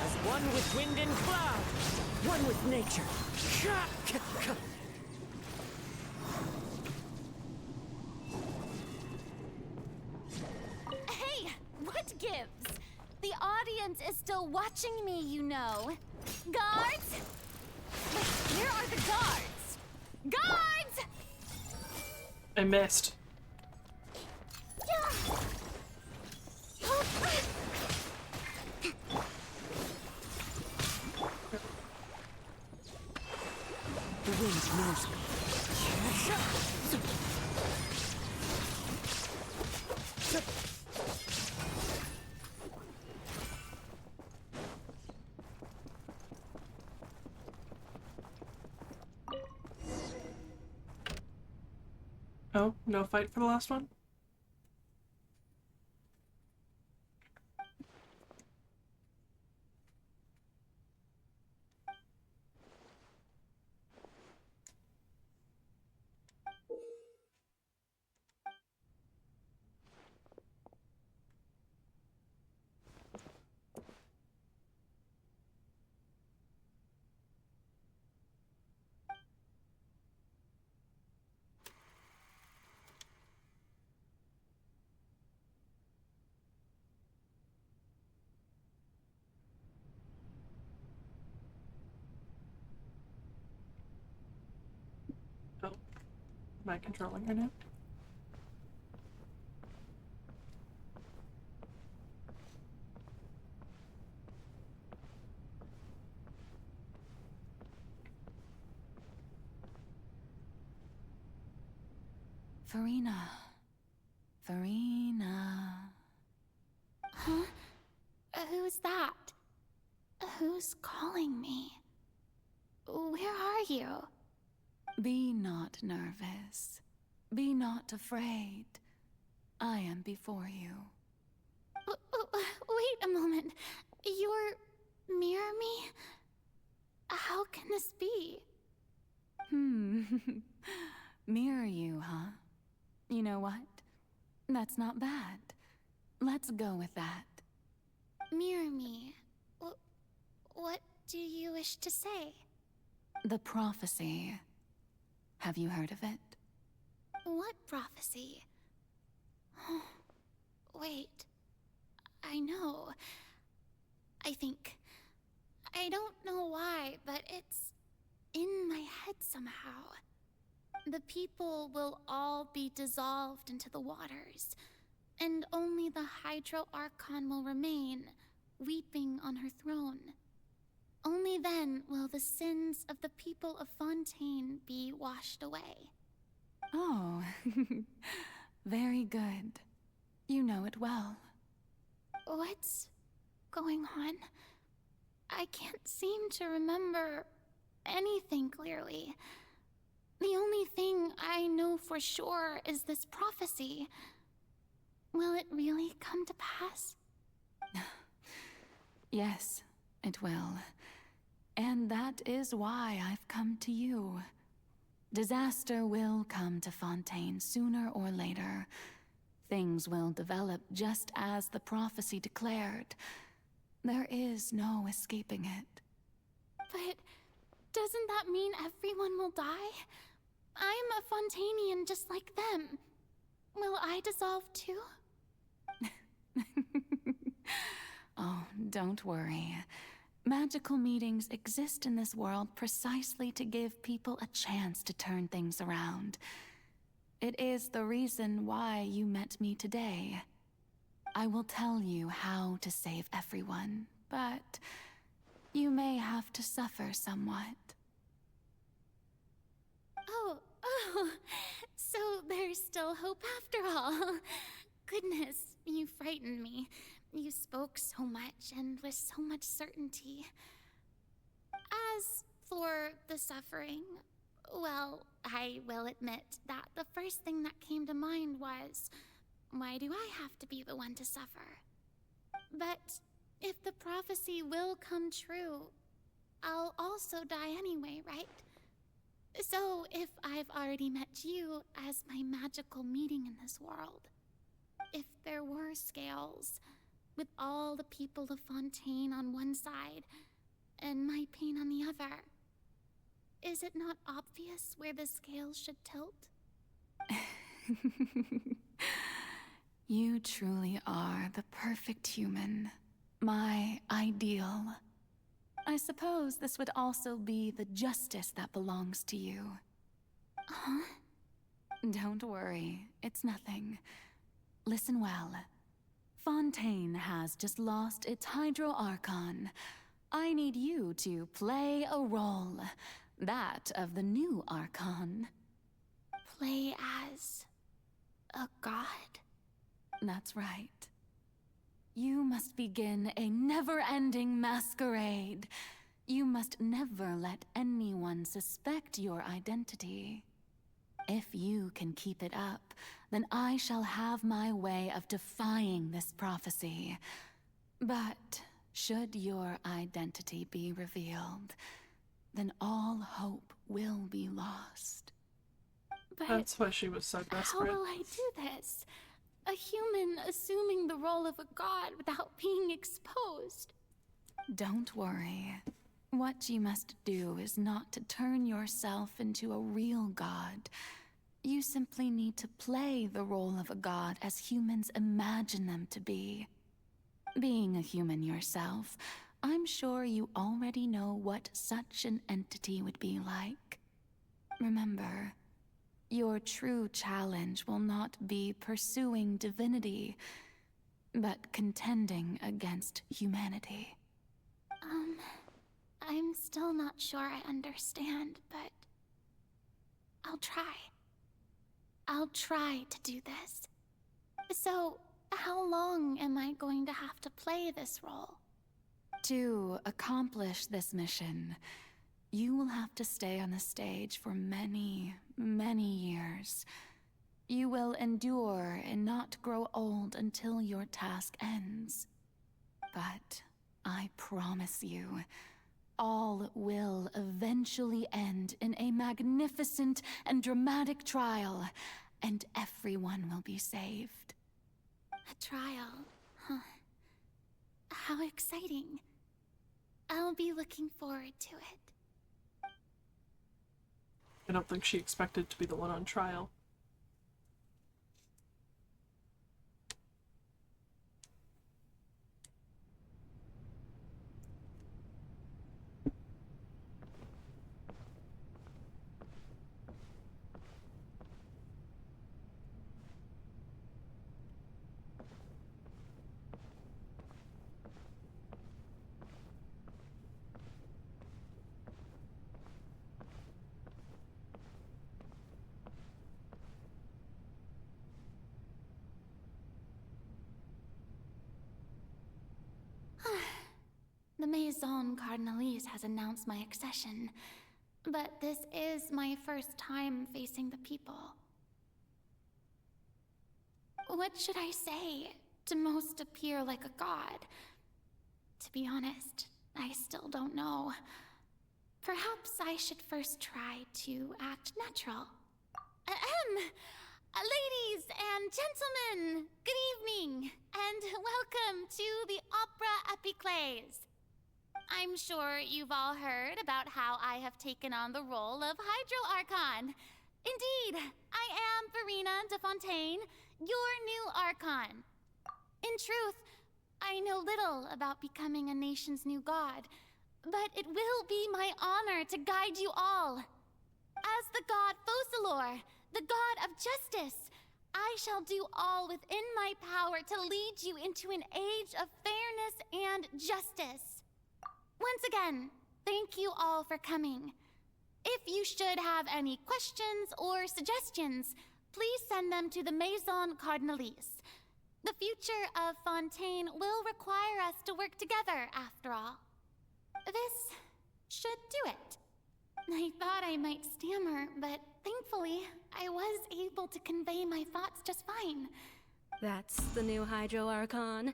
As one with wind and cloud, one with nature. Hey, what gives? The audience is still watching me, you know. Guards? Wait, where are the guards? Guards! I missed. The wind knows me. Oh, no fight for the last one? Oh. Am I controlling her now? Farina. Farina. Huh? Who's that? Who's calling me? Where are you? Be not nervous. Be not afraid. I am before you. Wait a moment. You're mirror me? How can this be? Mirror you, huh? You know what? That's not bad. Let's go with that. Mirror me. What do you wish to say? The prophecy. Have you heard of it? What prophecy? Wait. I know. I think. I don't know why, but it's in my head somehow. The people will all be dissolved into the waters, and only the Hydro Archon will remain, weeping on her throne. Only then will the sins of the people of Fontaine be washed away. Oh, very good. You know it well. What's going on? I can't seem to remember anything clearly. The only thing I know for sure is this prophecy. Will it really come to pass? Yes, it will. And that is why I've come to you. Disaster will come to Fontaine sooner or later. Things will develop just as the prophecy declared. There is no escaping it. But doesn't that mean everyone will die? I'm a Fontainian just like them. Will I dissolve too? Oh, don't worry. Magical meetings exist in this world precisely to give people a chance to turn things around. It is the reason why you met me today. I will tell you how to save everyone, but you may have to suffer somewhat. Oh, so there's still hope after all. Goodness, you frightened me. You spoke so much and with so much certainty. As for the suffering, well, I will admit that the first thing that came to mind was, why do I have to be the one to suffer? But if the prophecy will come true, I'll also die anyway, right? So if I've already met you as my magical meeting in this world, if there were scales, with all the people of Fontaine on one side, and my pain on the other, is it not obvious where the scales should tilt? You truly are the perfect human. My ideal. I suppose this would also be the justice that belongs to you. Huh? Don't worry, it's nothing. Listen well. Fontaine has just lost its Hydro Archon. I need you to play a role. That of the new Archon. Play as a god? That's right. You must begin a never-ending masquerade. You must never let anyone suspect your identity. if you can keep it up, then I shall have my way of defying this prophecy. But should your identity be revealed, then all hope will be lost. But That's why she was so how desperate. will I do this? A human assuming the role of a god without being exposed. Don't worry. What you must do is not to turn yourself into a real god. You simply need to play the role of a god as humans imagine them to be. Being a human yourself, I'm sure you already know what such an entity would be like. Remember, your true challenge will not be pursuing divinity, but contending against humanity. I'm still not sure I understand, but I'll try. I'll try to do this. So, how long am I going to have to play this role? To accomplish this mission, you will have to stay on the stage for many, many years. You will endure and not grow old until your task ends. But I promise you, all will eventually end in a magnificent and dramatic trial, and everyone will be saved. A trial, huh? How exciting. I'll be looking forward to it. I don't think she expected to be the one on trial. The Maison Cardinalise has announced my accession, but this is my first time facing the people. What should I say to most appear like a god? To be honest, I still don't know. Perhaps I should first try to act natural. Ladies and gentlemen, good evening, and welcome to the Opera Epiclese. I'm sure you've all heard about how I have taken on the role of Hydro Archon. Indeed, I am Verena de Fontaine, your new Archon. In truth, I know little about becoming a nation's new god, but it will be my honor to guide you all. As the god Focalor, the god of justice, I shall do all within my power to lead you into an age of fairness and justice. Once again, thank you all for coming. If you should have any questions or suggestions, please send them to the Maison Cardinalise. The future of Fontaine will require us to work together, after all. This should do it. I thought I might stammer, but thankfully, I was able to convey my thoughts just fine. That's the new Hydro Archon.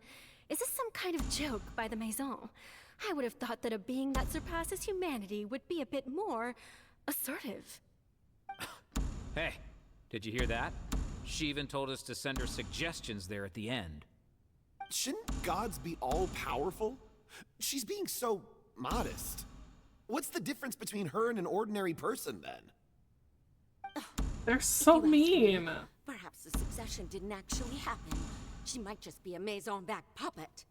Is this some kind of joke by the Maison? I would have thought that a being that surpasses humanity would be a bit more assertive. Hey, did you hear that? She even told us to send her suggestions there at the end. Shouldn't gods be all-powerful? She's being so modest. What's the difference between her and an ordinary person, then? They're so mean. Perhaps the succession didn't actually happen. She might just be a Maison-back puppet.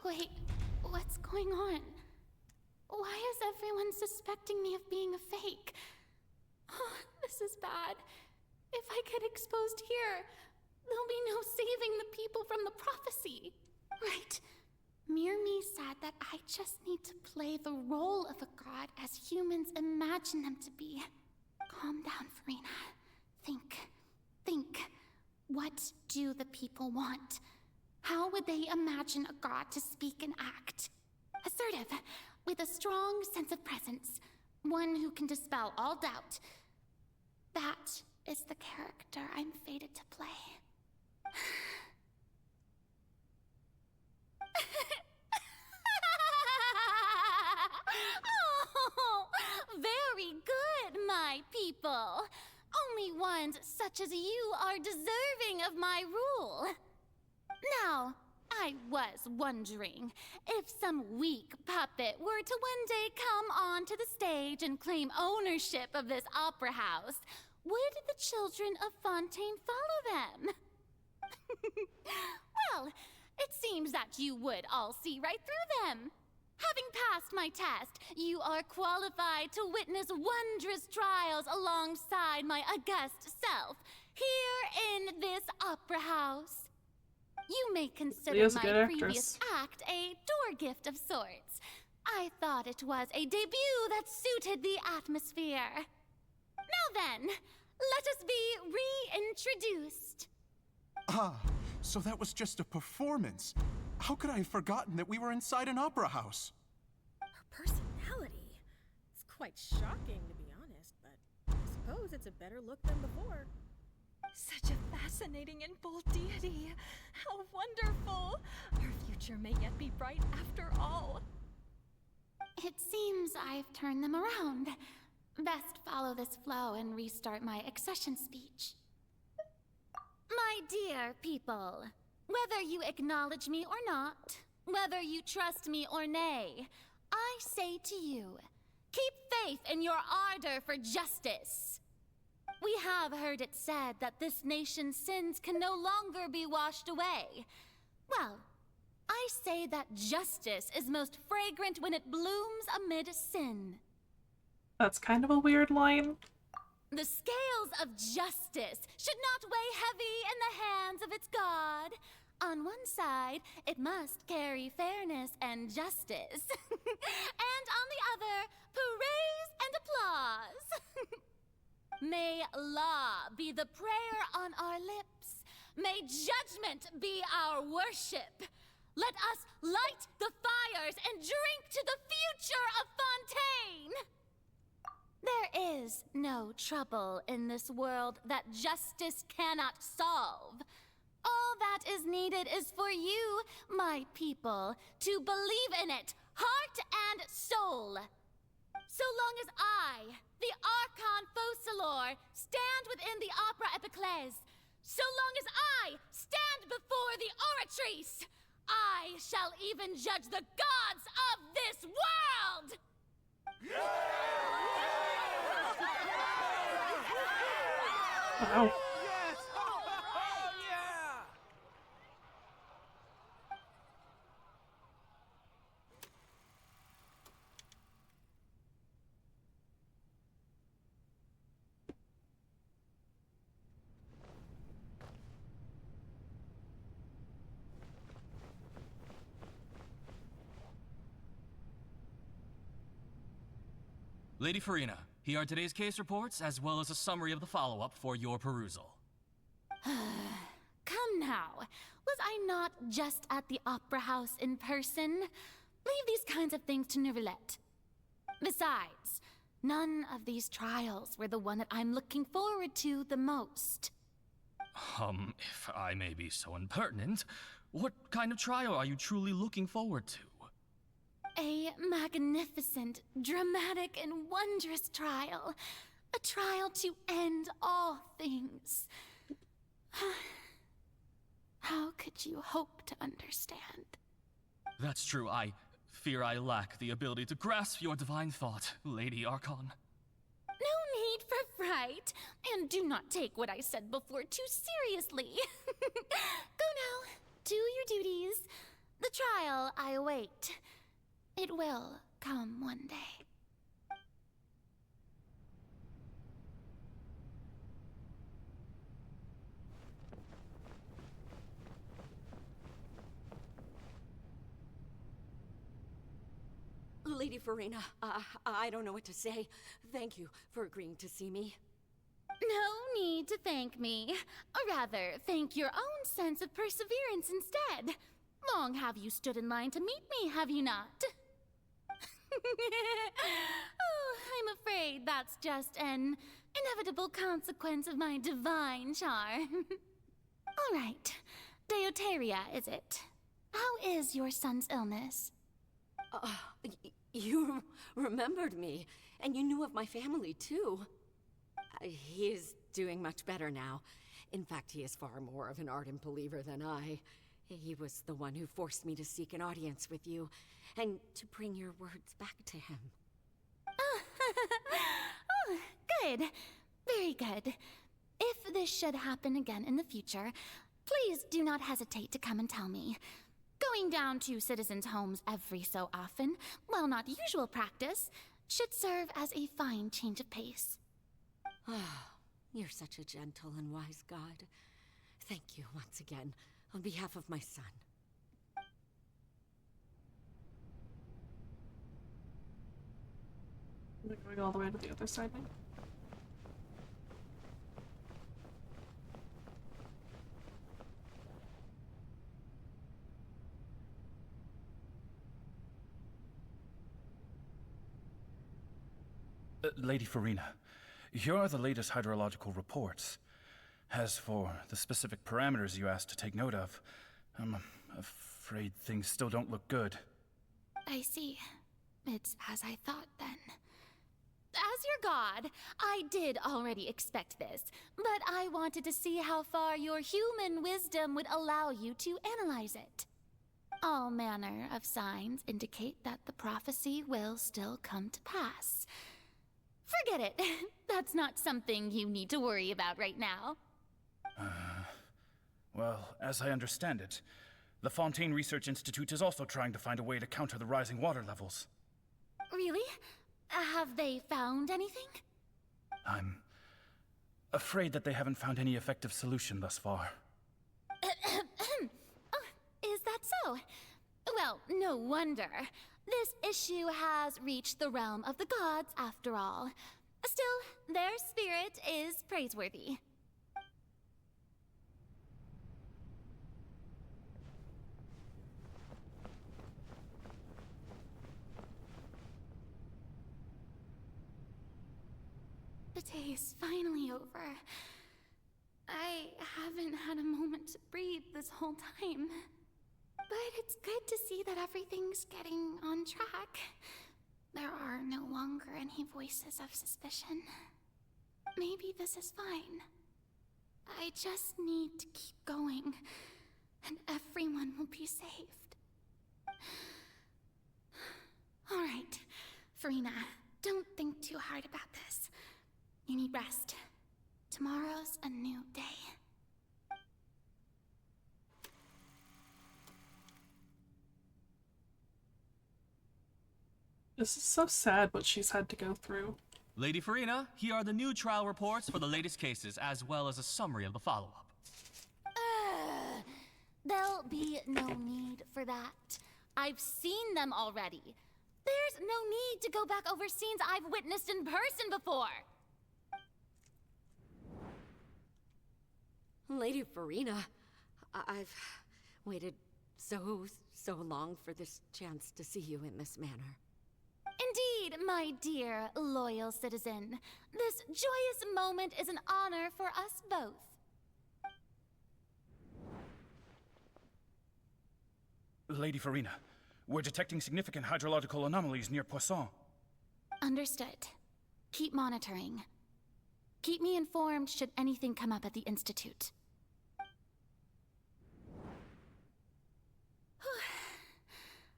Wait, what's going on? Why is everyone suspecting me of being a fake? Oh, this is bad. If I get exposed here, there'll be no saving the people from the prophecy. Right. Mirmi said that I just need to play the role of a god as humans imagine them to be. Calm down, Verena. Think. What do the people want? How would they imagine a god to speak and act? Assertive, with a strong sense of presence. One who can dispel all doubt. That is the character I'm fated to play. Oh, very good, my people. Only ones such as you are deserving of my rule. Now, I was wondering if some weak puppet were to one day come onto the stage and claim ownership of this opera house, would the children of Fontaine follow them? Well, it seems that you would all see right through them. Having passed my test, you are qualified to witness wondrous trials alongside my august self, here in this opera house. You may consider Leah's a my good previous actress. act a door gift of sorts. I thought it was a debut that suited the atmosphere. Now then, let us be reintroduced. Ah, so that was just a performance. How could I have forgotten that we were inside an opera house? Her personality. It's quite shocking, to be honest, but I suppose it's a better look than before. Such a fascinating and bold deity. How wonderful! Our future may yet be bright after all. It seems I've turned them around. Best follow this flow and restart my accession speech. My dear people, whether you acknowledge me or not, whether you trust me or nay, I say to you, keep faith in your ardor for justice. We have heard it said that this nation's sins can no longer be washed away. Well, I say that justice is most fragrant when it blooms amid sin. That's kind of a weird line. The scales of justice should not weigh heavy in the hands of its God. On one side, it must carry fairness and justice. And on the other, praise and applause. May law be the prayer on our lips. May judgment be our worship. Let us light the fires and drink to the future of Fontaine. There is no trouble in this world that justice cannot solve. All that is needed is for you, my people, to believe in it, heart and soul. So long as I, the Archon Focalor, stand within the Opera Epiclese, so long as I stand before the Oratrice, I shall even judge the gods of this world! Wow. Lady Farina, here are today's case reports, as well as a summary of the follow-up for your perusal. Come now, was I not just at the Opera House in person? Leave these kinds of things to Neuvillette. Besides, none of these trials were the one that I'm looking forward to the most. If I may be so impertinent, what kind of trial are you truly looking forward to? A magnificent, dramatic, and wondrous trial. A trial to end all things. How could you hope to understand? That's true. I fear I lack the ability to grasp your divine thought, Lady Archon. No need for fright, and do not take what I said before too seriously. Go now, do your duties. The trial I await. It will come one day. Lady Farina, I don't know what to say. Thank you for agreeing to see me. No need to thank me. Or rather, thank your own sense of perseverance instead. Long have you stood in line to meet me, have you not? Oh, I'm afraid that's just an Inevitable consequence of my divine charm. All right. Deoteria, is it? How is your son's illness? You remembered me, and you knew of my family, too. He is doing much better now. In fact, he is far more of an ardent believer than I. He was the one who forced me to seek an audience with you, and to bring your words back to him. Oh, good. Very good. If this should happen again in the future, please do not hesitate to come and tell me. Going down to citizens' homes every so often, while not usual practice, should serve as a fine change of pace. You're such a gentle and wise god. Thank you once again, on behalf of my son. We're going all the way to the other side now. Lady Farina, here are the latest hydrological reports. As for the specific parameters you asked to take note of, I'm afraid things still don't look good. I see. It's as I thought, then. As your god, I did already expect this, but I wanted to see how far your human wisdom would allow you to analyze it. All manner of signs indicate that the prophecy will still come to pass. Forget it. That's not something you need to worry about right now. Well, as I understand it, the Fontaine Research Institute is also trying to find a way to counter the rising water levels. Really? Have they found anything? I'm afraid that they haven't found any effective solution thus far. Oh, is that so? Well, no wonder. This issue has reached the realm of the gods, after all. Still, their spirit is praiseworthy. The day is finally over. I haven't had a moment to breathe this whole time. But it's good to see that everything's getting on track. There are no longer any voices of suspicion. Maybe this is fine. I just need to keep going, and everyone will be saved. All right, Farina, don't think too hard about this. You need rest. Tomorrow's a new day. This is so sad what she's had to go through. Lady Farina, here are the new trial reports for the latest cases, as well as a summary of the follow-up. There'll be no need for that. I've seen them already. There's no need to go back over scenes I've witnessed in person before. Lady Farina, I've waited so long for this chance to see you in this manner. Indeed, my dear, loyal citizen. This joyous moment is an honor for us both. Lady Farina, we're detecting significant hydrological anomalies near Poisson. Understood. Keep monitoring. Keep me informed should anything come up at the Institute.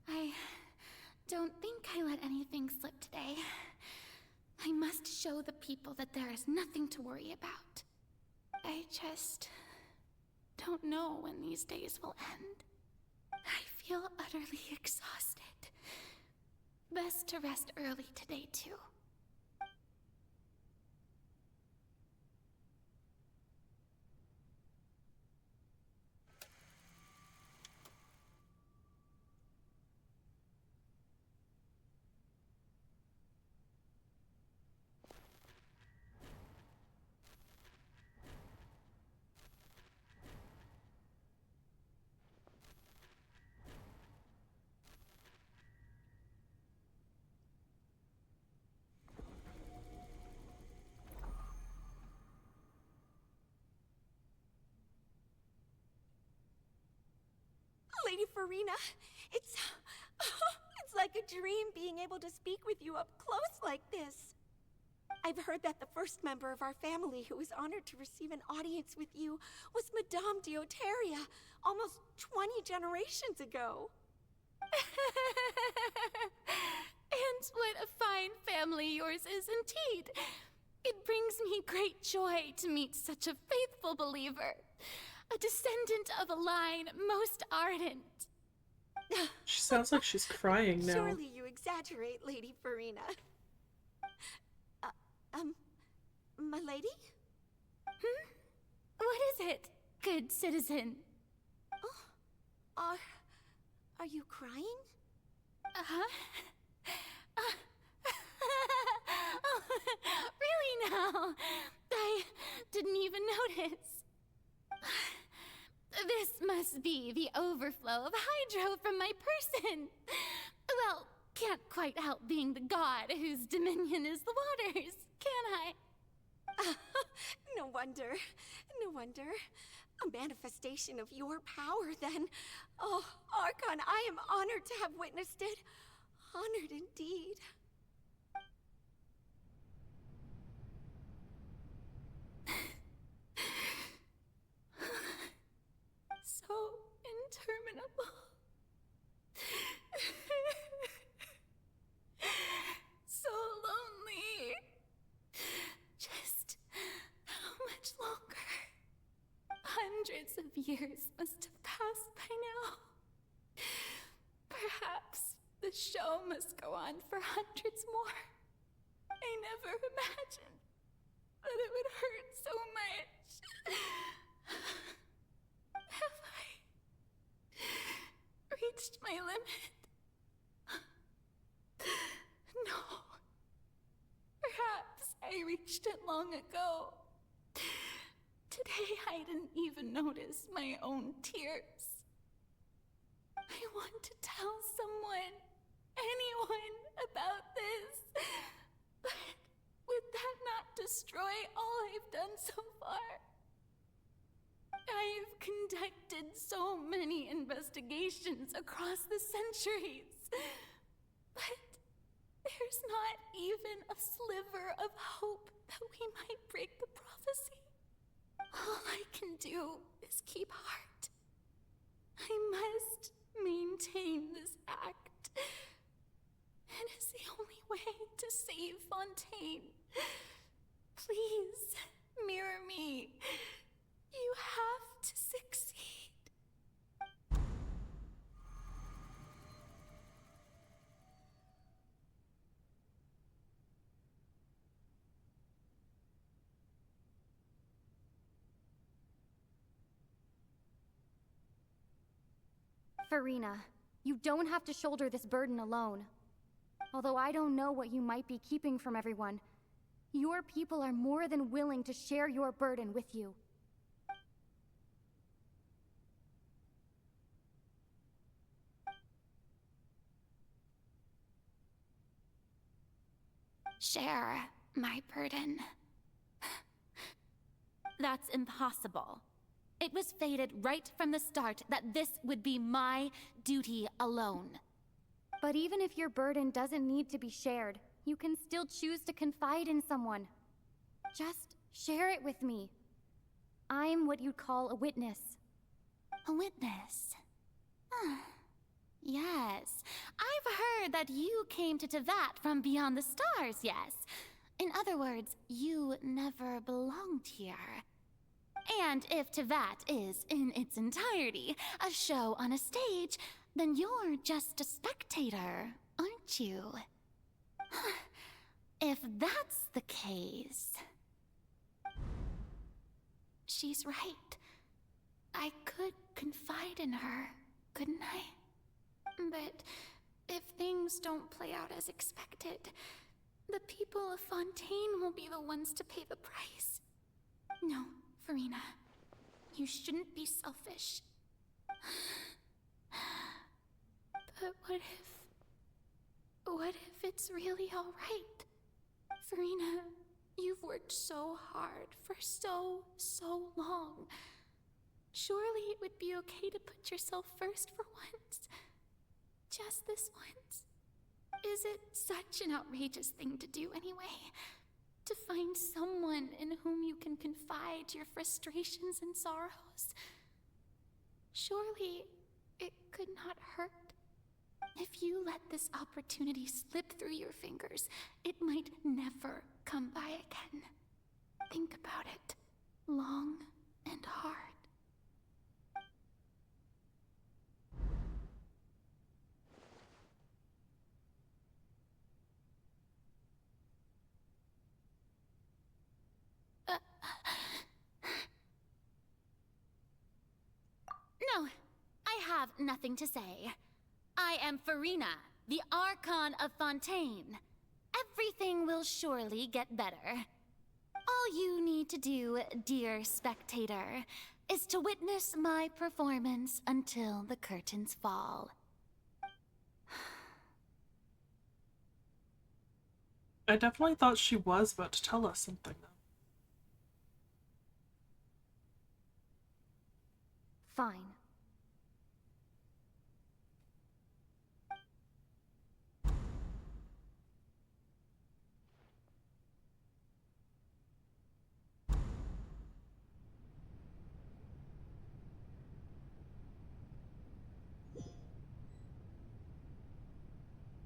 I don't think I let anything slip today. I must show the people that there is nothing to worry about. I just don't know when these days will end. I feel utterly exhausted. Best to rest early today, too. Farina. It's like a dream being able to speak with you up close like this. I've heard that the first member of our family who was honored to receive an audience with you was Madame Dioteria, almost 20 generations ago. And what a fine family yours is indeed. It brings me great joy to meet such a faithful believer, a descendant of a line most ardent. She sounds like she's crying now. Surely you exaggerate, Lady Farina. My lady? What is it, good citizen? Oh, are you crying? Uh-huh. Oh, really now? I didn't even notice. This must be the overflow of hydro from my person. Well, can't quite help being the god whose dominion is the waters, can I? No wonder. No wonder. A manifestation of your power, then. Oh, Archon, I am honored to have witnessed it. Honored indeed. So interminable. So lonely. Just how much longer? Hundreds of years must have passed by now. Perhaps the show must go on for hundreds more. I never imagined that it would hurt so much. Have I reached my limit? No. Perhaps I reached it long ago. Today I didn't even notice my own tears. I want to tell someone, anyone, about this. But would that not destroy all I've done so far? I've conducted so many investigations across the centuries, but there's not even a sliver of hope that we might break the prophecy. All I can do is keep heart. I must maintain this act. It is the only way to save Fontaine. Please, mirror me. You have to succeed. Farina, you don't have to shoulder this burden alone. Although I don't know what you might be keeping from everyone, your people are more than willing to share your burden with you. Share my burden. That's impossible. It was fated right from the start that this would be my duty alone. But even if your burden doesn't need to be shared, you can still choose to confide in someone. Just share it with me. I'm what you'd call a witness. A witness? Yes. I've heard that you came to Tevat from beyond the stars, yes. In other words, you never belonged here. And if Tevat is, in its entirety, a show on a stage, then you're just a spectator, aren't you? If that's the case... She's right. I could confide in her, couldn't I? But if things don't play out as expected, the people of Fontaine will be the ones to pay the price. No, Farina, you shouldn't be selfish. But what if it's really all right? Farina, you've worked so hard for so long. Surely it would be okay to put yourself first for once. Just this once. Is it such an outrageous thing to do anyway? To find someone in whom you can confide your frustrations and sorrows? Surely it could not hurt. If you let this opportunity slip through your fingers, it might never come by again. Think about it long and hard. No, I have nothing to say. I am Farina, the Archon of Fontaine. Everything will surely get better. All you need to do, dear spectator, is to witness my performance until the curtains fall. I definitely thought she was about to tell us something, though. Fine.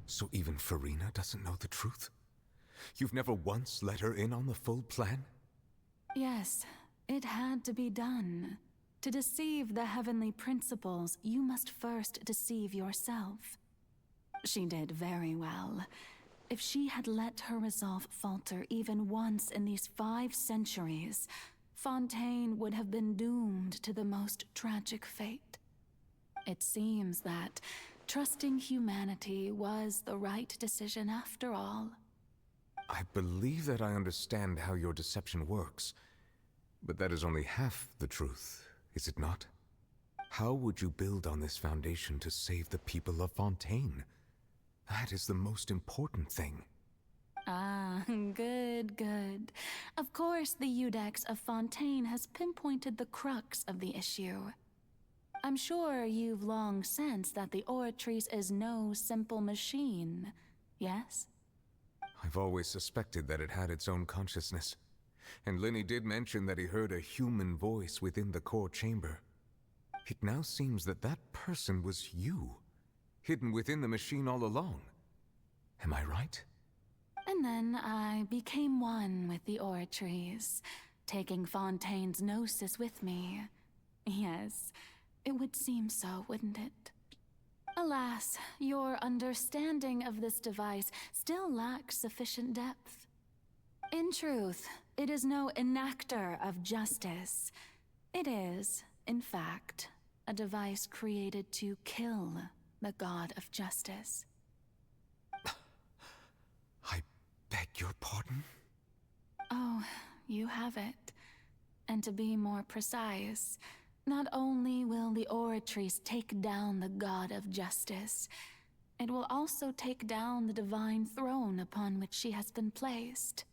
So even Farina doesn't know the truth? You've never once let her in on the full plan? Yes, it had to be done. To deceive the heavenly principles, you must first deceive yourself. She did very well. If she had let her resolve falter even once in these 5 centuries, Fontaine would have been doomed to the most tragic fate. It seems that trusting humanity was the right decision after all. I believe that I understand how your deception works, but that is only half the truth, is it not? How would you build on this foundation to save the people of Fontaine? That is the most important thing. Ah, good. Of course, the Iudex of Fontaine has pinpointed the crux of the issue. I'm sure you've long sensed that the Oratrice is no simple machine, yes? I've always suspected that it had its own consciousness. And Lenny did mention that he heard a human voice within the core chamber. It now seems that that person was you, hidden within the machine all along. Am I right? And then I became one with the Oratrice, taking Fontaine's gnosis with me. Yes, it would seem so, wouldn't it? Alas, your understanding of this device still lacks sufficient depth. In truth, it is no enactor of justice. It is, in fact, a device created to kill the god of justice. I beg your pardon? Oh, you have it. And to be more precise, not only will the Oratrice take down the god of justice, it will also take down the divine throne upon which she has been placed.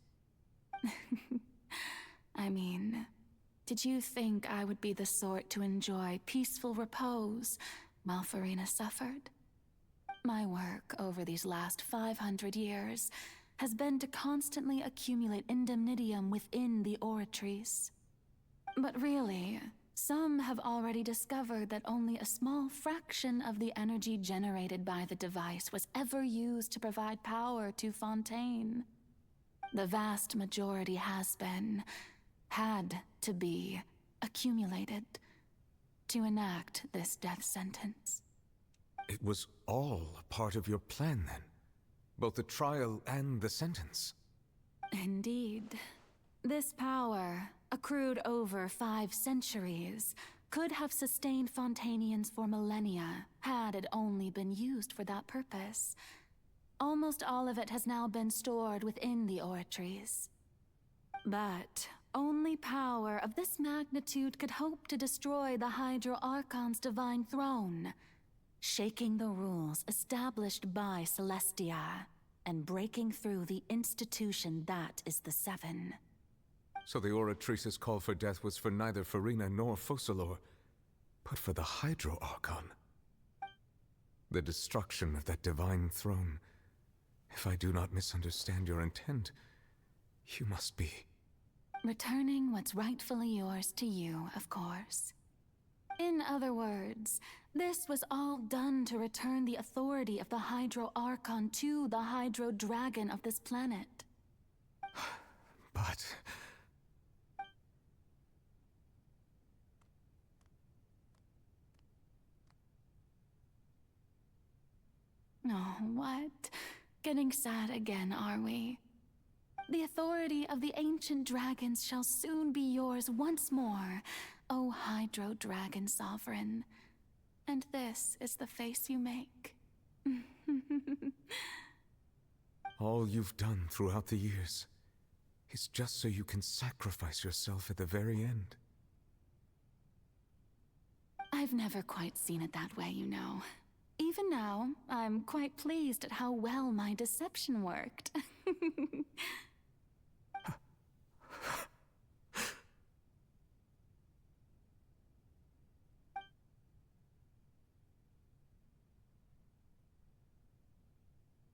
I mean, did you think I would be the sort to enjoy peaceful repose while Farina suffered? My work over these last 500 years has been to constantly accumulate indemnitium within the Oratrice. But really, some have already discovered that only a small fraction of the energy generated by the device was ever used to provide power to Fontaine. The vast majority had to be, accumulated to enact this death sentence. It was all a part of your plan, then? Both the trial and the sentence? Indeed. This power, accrued over 5 centuries, could have sustained Fontainians for millennia, had it only been used for that purpose. Almost all of it has now been stored within the Oratrice. But only power of this magnitude could hope to destroy the Hydro Archon's divine throne, shaking the rules established by Celestia, and breaking through the institution that is the Seven. So the Oratrice's call for death was for neither Farina nor Focalor, but for the Hydro Archon. The destruction of that divine throne. If I do not misunderstand your intent, you must be... Returning what's rightfully yours to you, of course. In other words, this was all done to return the authority of the Hydro Archon to the Hydro Dragon of this planet. But... Oh, what? Getting sad again, are we? The authority of the ancient dragons shall soon be yours once more, O Hydro Dragon Sovereign. And this is the face you make. all you've done throughout the years is just so you can sacrifice yourself at the very end. I've never quite seen it that way, you know. Even now, I'm quite pleased at how well my deception worked.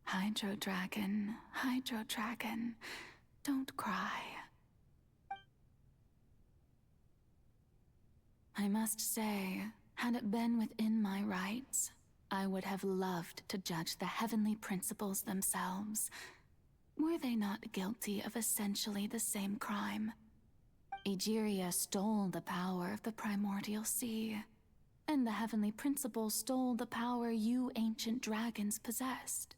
Hydro Dragon, don't cry. I must say, had it been within my rights, I would have loved to judge the heavenly principles themselves. Were they not guilty of essentially the same crime? Egeria stole the power of the primordial sea, and the heavenly principles stole the power you ancient dragons possessed.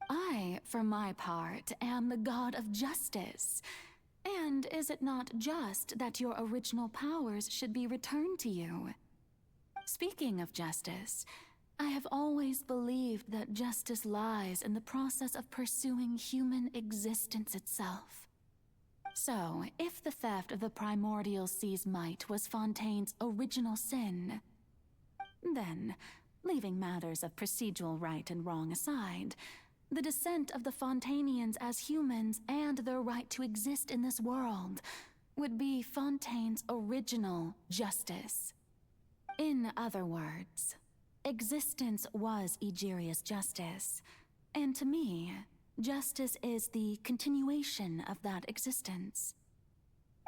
I, for my part, am the god of justice. And is it not just that your original powers should be returned to you? Speaking of justice, I have always believed that justice lies in the process of pursuing human existence itself. So, if the theft of the primordial sea's might was Fontaine's original sin, then, leaving matters of procedural right and wrong aside, the descent of the Fontainians as humans and their right to exist in this world would be Fontaine's original justice. In other words, existence was Egeria's justice, and to me, justice is the continuation of that existence.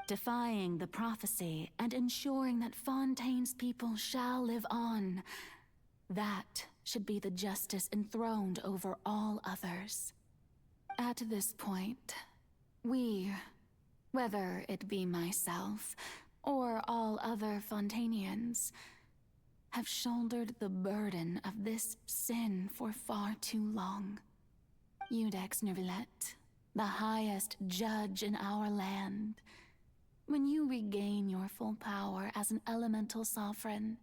Defying the prophecy and ensuring that Fontaine's people shall live on, that should be the justice enthroned over all others. At this point, we, whether it be myself or all other Fontainians, have shouldered the burden of this sin for far too long. Iudex Nervillet, the highest judge in our land, when you regain your full power as an elemental sovereign,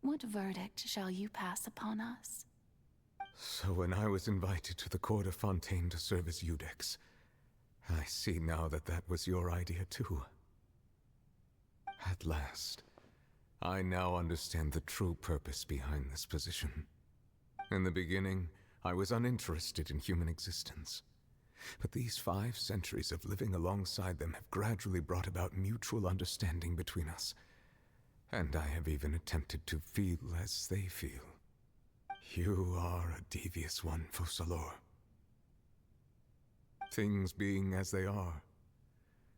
what verdict shall you pass upon us? So when I was invited to the court of Fontaine to serve as Iudex, I see now that that was your idea too. At last, I now understand the true purpose behind this position. In the beginning, I was uninterested in human existence. But these 5 centuries of living alongside them have gradually brought about mutual understanding between us. And I have even attempted to feel as they feel. You are a devious one, Focalor. Things being as they are,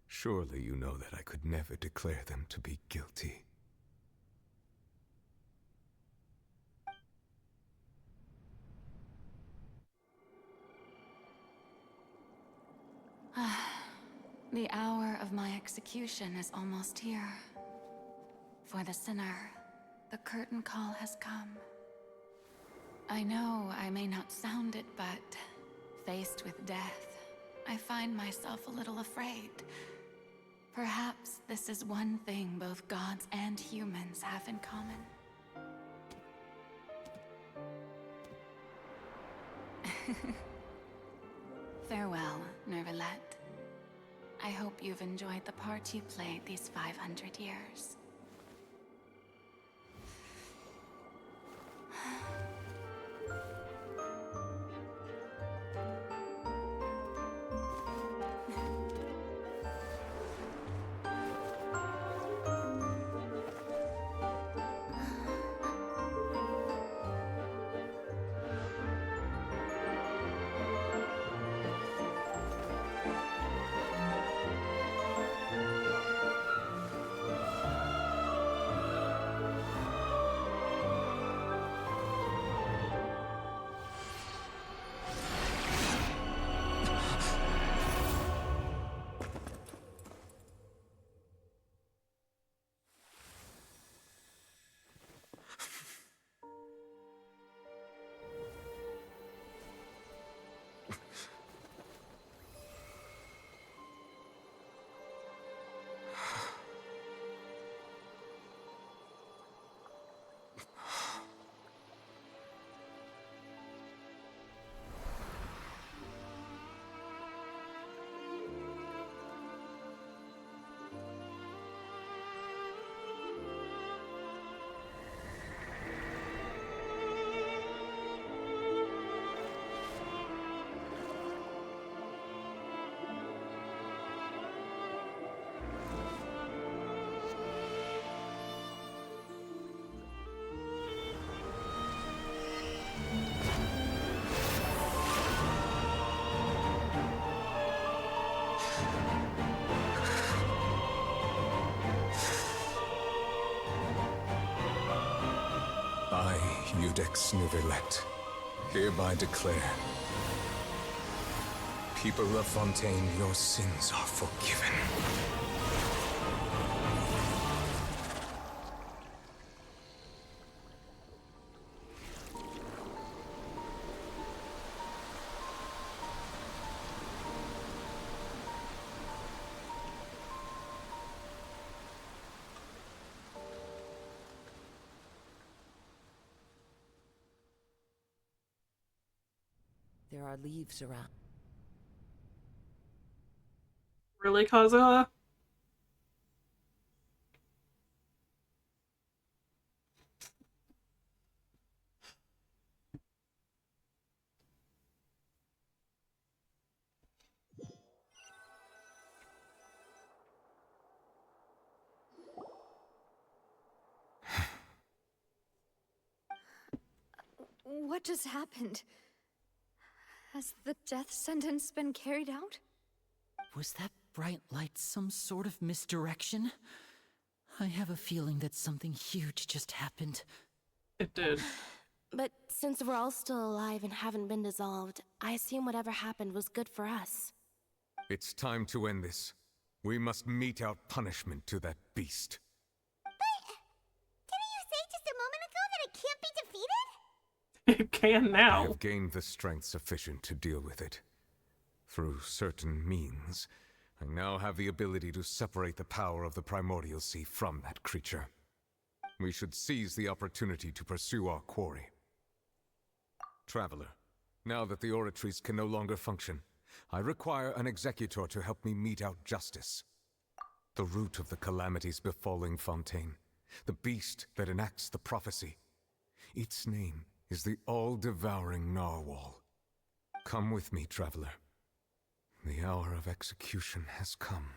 surely you know that I could never declare them to be guilty. The hour of my execution is almost here. For the sinner, the curtain call has come. I know I may not sound it, but faced with death, I find myself a little afraid. Perhaps this is one thing both gods and humans have in common. Farewell, Nervillet. I hope you've enjoyed the part you played these 500 years. Iudex Nuvelet, hereby declare, people of Fontaine, your sins are forgiven. There are leaves around. Really, Kazuha? What just happened? Has the death sentence been carried out? Was that bright light some sort of misdirection? I have a feeling that something huge just happened. It did. But since we're all still alive and haven't been dissolved, I assume whatever happened was good for us. It's time to end this. We must mete out punishment to that beast. Didn't you say just a moment ago that it can't be defeated? It can now. I have gained the strength sufficient to deal with it. Through certain means, I now have the ability to separate the power of the Primordial Sea from that creature. We should seize the opportunity to pursue our quarry. Traveler, now that the oratories can no longer function, I require an executor to help me mete out justice. The root of the calamities befalling Fontaine, the beast that enacts the prophecy. Its name is the all-devouring Narwhal. Come with me, traveler. The hour of execution has come.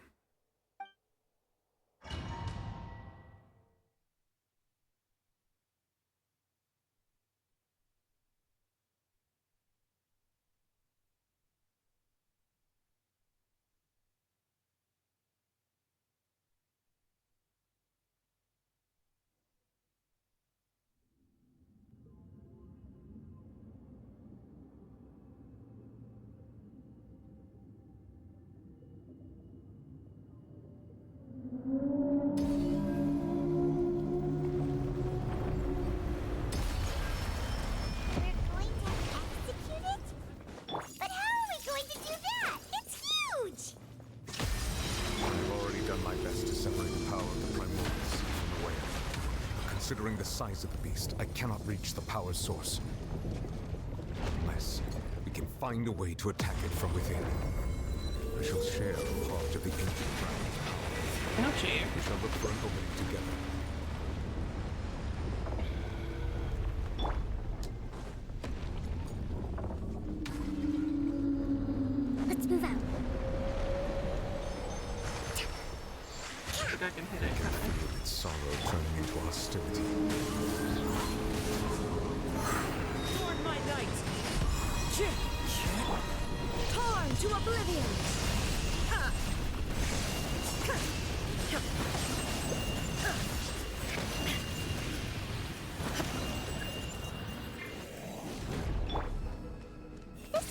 Considering the size of the beast, I cannot reach the power source. Unless we can find a way to attack it from within. We shall share a part of the ancient dragon's power. Ouchie. We shall look for an opening together. Let's move out. I think I can hit it. I can feel its sorrow turning into hostility. Toward my knight! Torn to oblivion!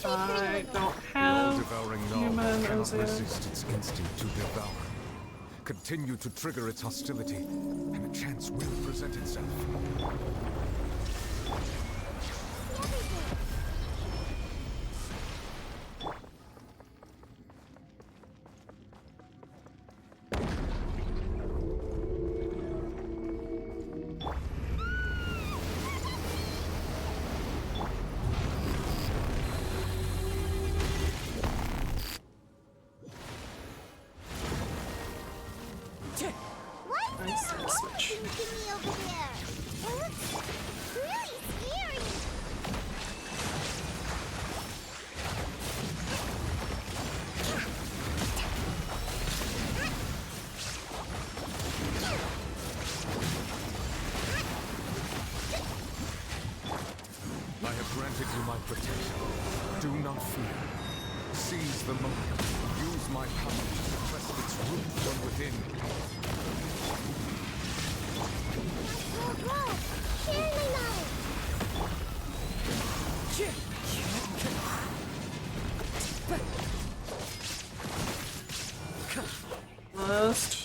I don't have human as a... resist its instinct to devour. Continue to trigger its hostility, and a chance will present itself. Granted you my protection. Do not fear. Seize the moment. Use my power to suppress its root from within. Whoa, whoa! Share my knowledge! Must.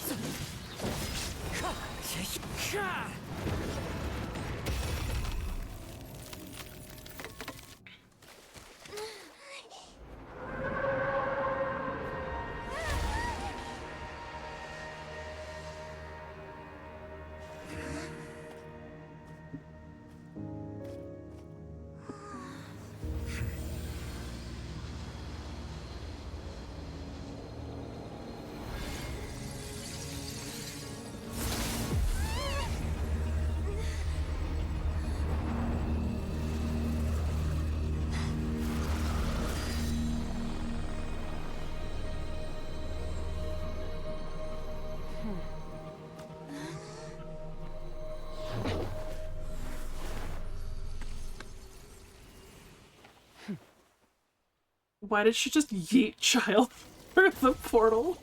Why did she just yeet Child through the portal?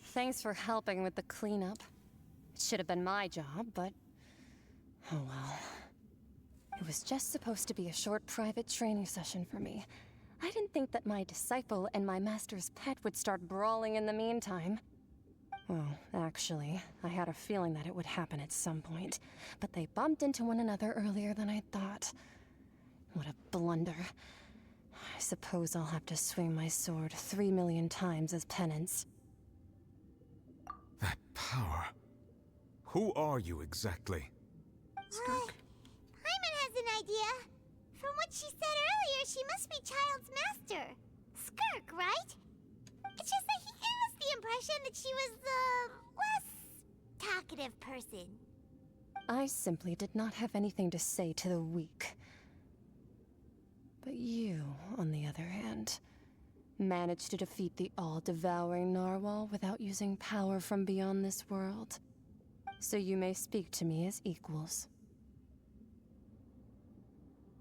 Thanks for helping with the cleanup. It should have been my job, but... oh well. It was just supposed to be a short private training session for me. I didn't think that my disciple and my master's pet would start brawling in the meantime. Well, actually, I had a feeling that it would happen at some point, but they bumped into one another earlier than I thought. What a blunder. I suppose I'll have to swing my sword 3 million times as penance. That power. Who are you exactly? Paimon has an idea. From what she said earlier, she must be Child's master. Skirk, right? It's just that he has the impression that she was the less talkative person. I simply did not have anything to say to the weak. But you, on the other hand, managed to defeat the all-devouring narwhal without using power from beyond this world. So you may speak to me as equals.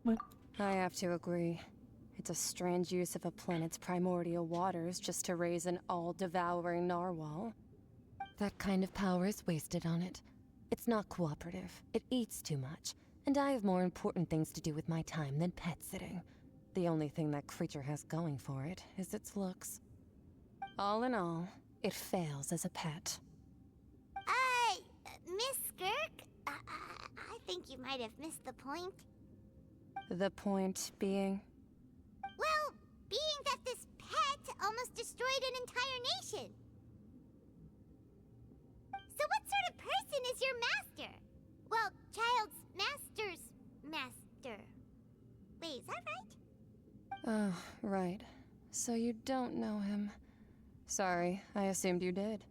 What? I have to agree. It's a strange use of a planet's primordial waters just to raise an all-devouring narwhal. That kind of power is wasted on it. It's not cooperative. It eats too much. And I have more important things to do with my time than pet sitting. The only thing that creature has going for it is its looks. All in all, it fails as a pet. Miss Skirk? I think you might have missed the point. The point being? Well, being that this pet almost destroyed an entire nation. So what sort of person is your master? Well, Child's master's master. Wait, is that right? Oh, right. So you don't know him. Sorry, I assumed you did.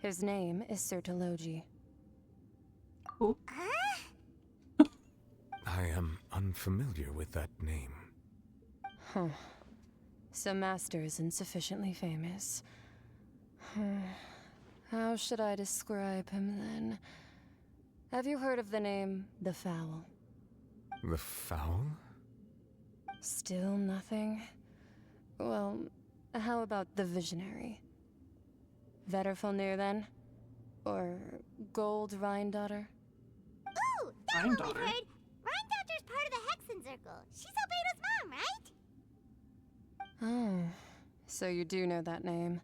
His name is Sertologi. Who? I am unfamiliar with that name. Huh. So Master isn't sufficiently famous. How should I describe him then? Have you heard of the name The Fowl? The Fowl? Still nothing? Well, how about the Visionary? Vetterfulnir then? Or Gold Rhindaughter? Ooh, that one we've heard. Rhindaughter's part of the Hexen Circle. She's Albedo's mom, right? Oh, so you do know that name.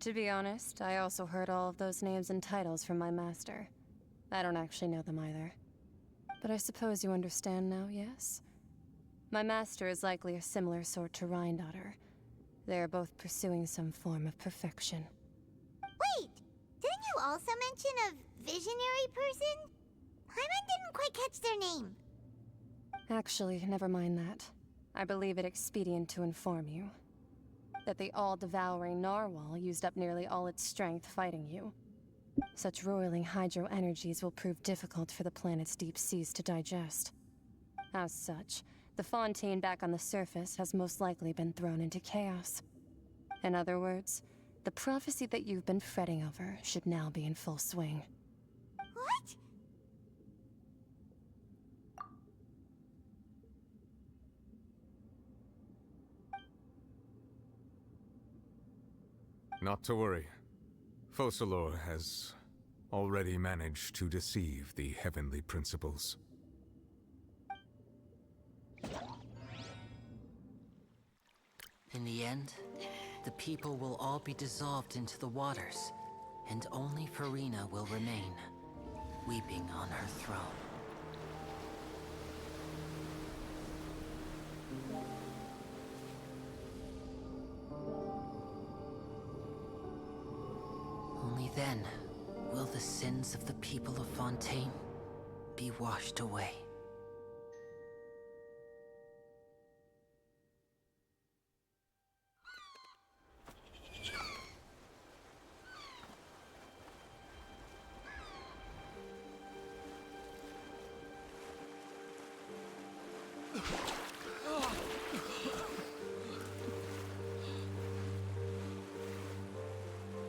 To be honest, I also heard all of those names and titles from my master. I don't actually know them either. But I suppose you understand now, yes? My master is likely a similar sort to Rhindaughter. They are both pursuing some form of perfection. Wait, didn't you also mention a visionary person? Paimon didn't quite catch their name. Actually, never mind that. I believe it expedient to inform you that the all-devouring narwhal used up nearly all its strength fighting you. Such roiling hydro energies will prove difficult for the planet's deep seas to digest. As such, the Fontaine back on the surface has most likely been thrown into chaos. In other words, the prophecy that you've been fretting over should now be in full swing. What? Not to worry. Focalor has already managed to deceive the heavenly principles. In the end, the people will all be dissolved into the waters, and only Farina will remain, weeping on her throne. Only then will the sins of the people of Fontaine be washed away.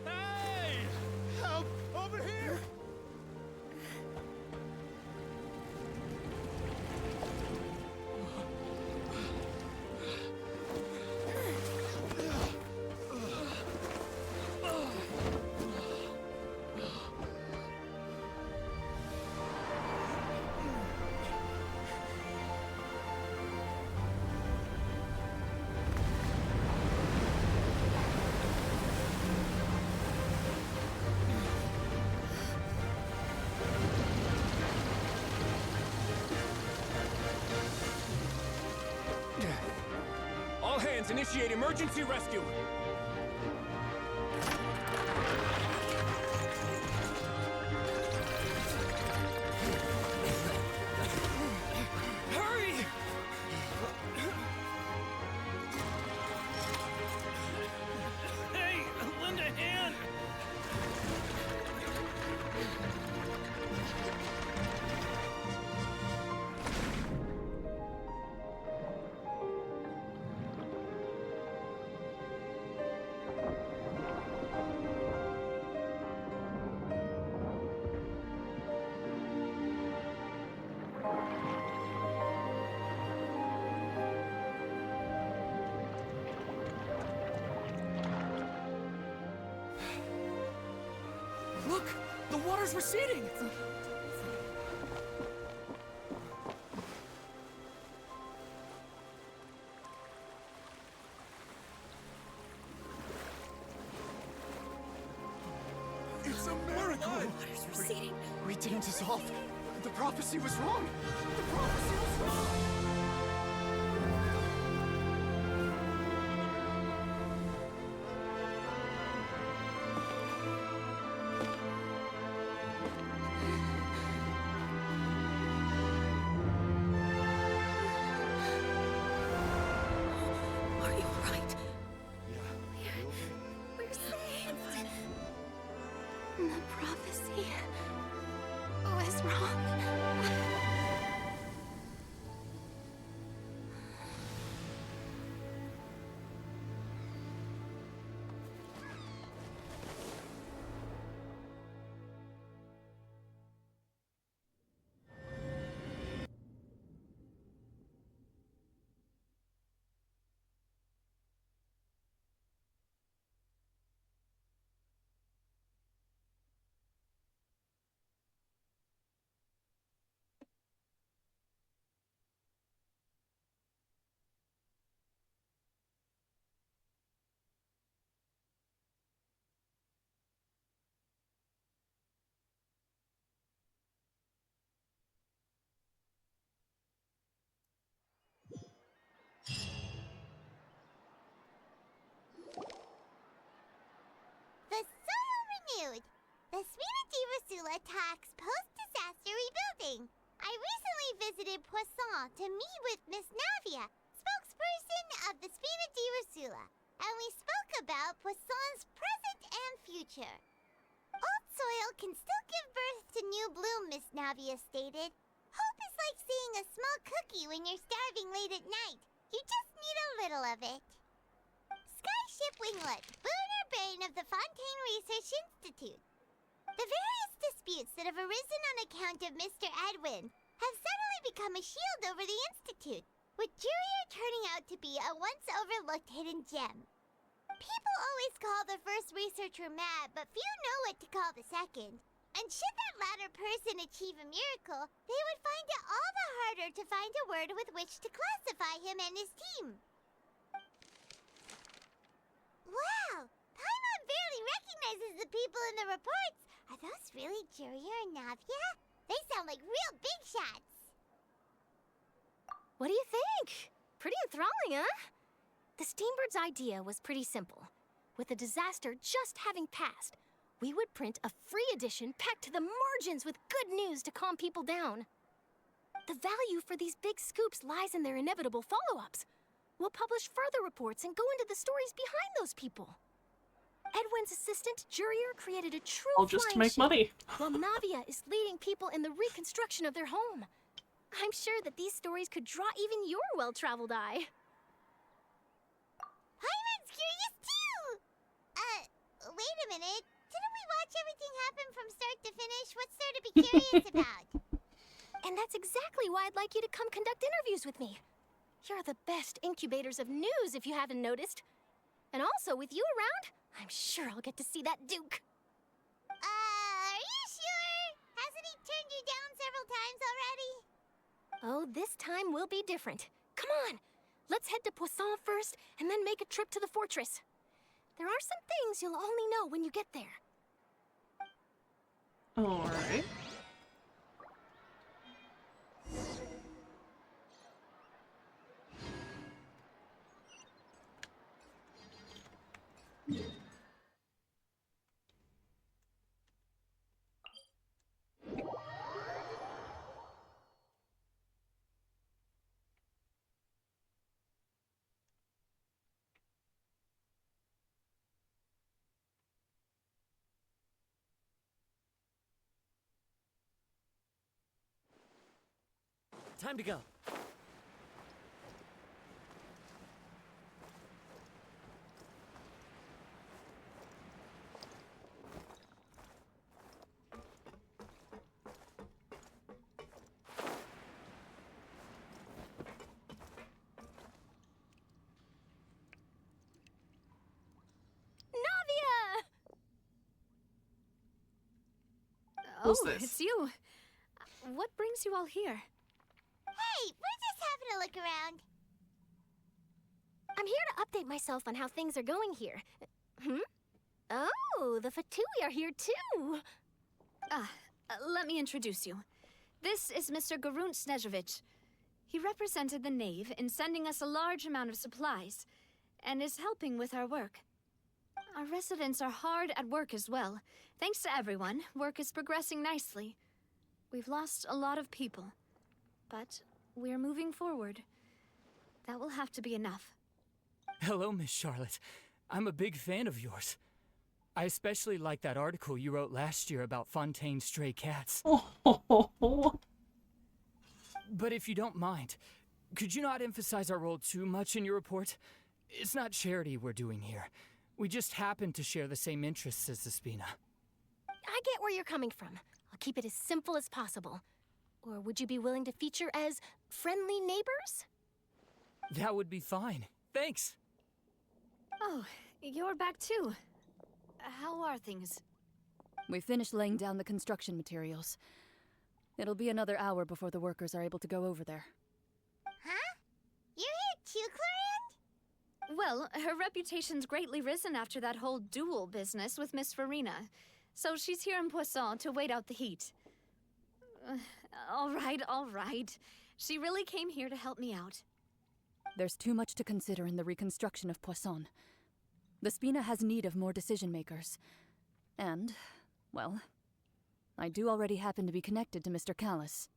Hey! Help! Over here! All hands, initiate emergency rescue! Hurry! Hey, lend a hand! Look! The water's receding! It's a miracle! Water's receding. We didn't dissolve. The prophecy was wrong. The prophecy was wrong. Are you alright? We're saved. The prophecy was wrong. The Soil renewed. The Spina di Rosula attacks post-disaster rebuilding. I recently visited Poisson to meet with Miss Navia, spokesperson of the Spina di Rosula, and we spoke about Poisson's present and future. Old soil can still give birth to new bloom, Miss Navia stated. Hope is like seeing a small cookie when you're starving late at night. You just need a little of it. Skyship Winglet, lunar brain of the Fontaine Research Institute. The various disputes that have arisen on account of Mr. Edwin have suddenly become a shield over the Institute, with Jurier turning out to be a once-overlooked hidden gem. People always call the first researcher mad, but few know what to call the second. And should that latter person achieve a miracle, they would find it all the harder to find a word with which to classify him and his team. people in the reports. Are those really Jurier and Navia? They sound like real big shots. What do you think? Pretty enthralling, huh? The Steambird's idea was pretty simple. With the disaster just having passed, we would print a free edition packed to the margins with good news to calm people down. The value for these big scoops lies in their inevitable follow-ups. We'll publish further reports and go into the stories behind those people. Edwin's assistant, Jurier, created a true All just to flying make ship, money. while Navia is leading people in the reconstruction of their home. I'm sure that these stories could draw even your well-traveled eye. Hyman's curious too! Wait a minute. Didn't we watch everything happen from start to finish? What's there to be curious about? And that's exactly why I'd like you to come conduct interviews with me. You're the best incubators of news, if you haven't noticed. And also, with you around, I'm sure I'll get to see that Duke. Are you sure? Hasn't he turned you down several times already? Oh, this time will be different. Come on, let's head to Poisson first, and then make a trip to the fortress. There are some things you'll only know when you get there. Alright. Time to go. Navia! Who's Oh, this? it's you. What brings you all here? Hey, we're just having a look around. I'm here to update myself on how things are going here. Oh, the Fatui are here too. Let me introduce you. This is Mr. Garunt Snezhevich. He represented the Knave in sending us a large amount of supplies, and is helping with our work. Our residents are hard at work as well. Thanks to everyone, work is progressing nicely. We've lost a lot of people, but we're moving forward. That will have to be enough. Hello, Miss Charlotte. I'm a big fan of yours. I especially like that article you wrote last year about Fontaine's stray cats. But if you don't mind, could you not emphasize our role too much in your report? It's not charity we're doing here. We just happen to share the same interests as the Spina. I get where you're coming from. I'll keep it as simple as possible. Or would you be willing to feature as friendly neighbors? That would be fine. Thanks. Oh, you're back too. How are things? We finished laying down the construction materials. It'll be another hour before the workers are able to go over there. Huh? You're here too, Clorinde? Well, her reputation's greatly risen after that whole duel business with Miss Farina. So she's here in Poisson to wait out the heat. All right. She really came here to help me out. There's too much to consider in the reconstruction of Poisson. The Spina has need of more decision-makers. And, well, I do already happen to be connected to Mr. Callis.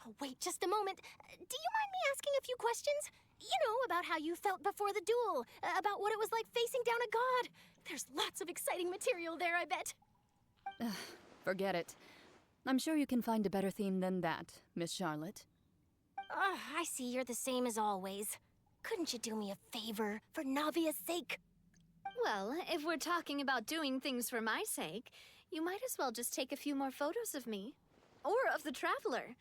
Oh, wait just a moment. Do you mind me asking a few questions? You know, about how you felt before the duel, about what it was like facing down a god. There's lots of exciting material there, I bet. Forget it. I'm sure you can find a better theme than that, Miss Charlotte. I see you're the same as always. Couldn't you do me a favor, for Navia's sake? Well, if we're talking about doing things for my sake, you might as well just take a few more photos of me. Or of the Traveler.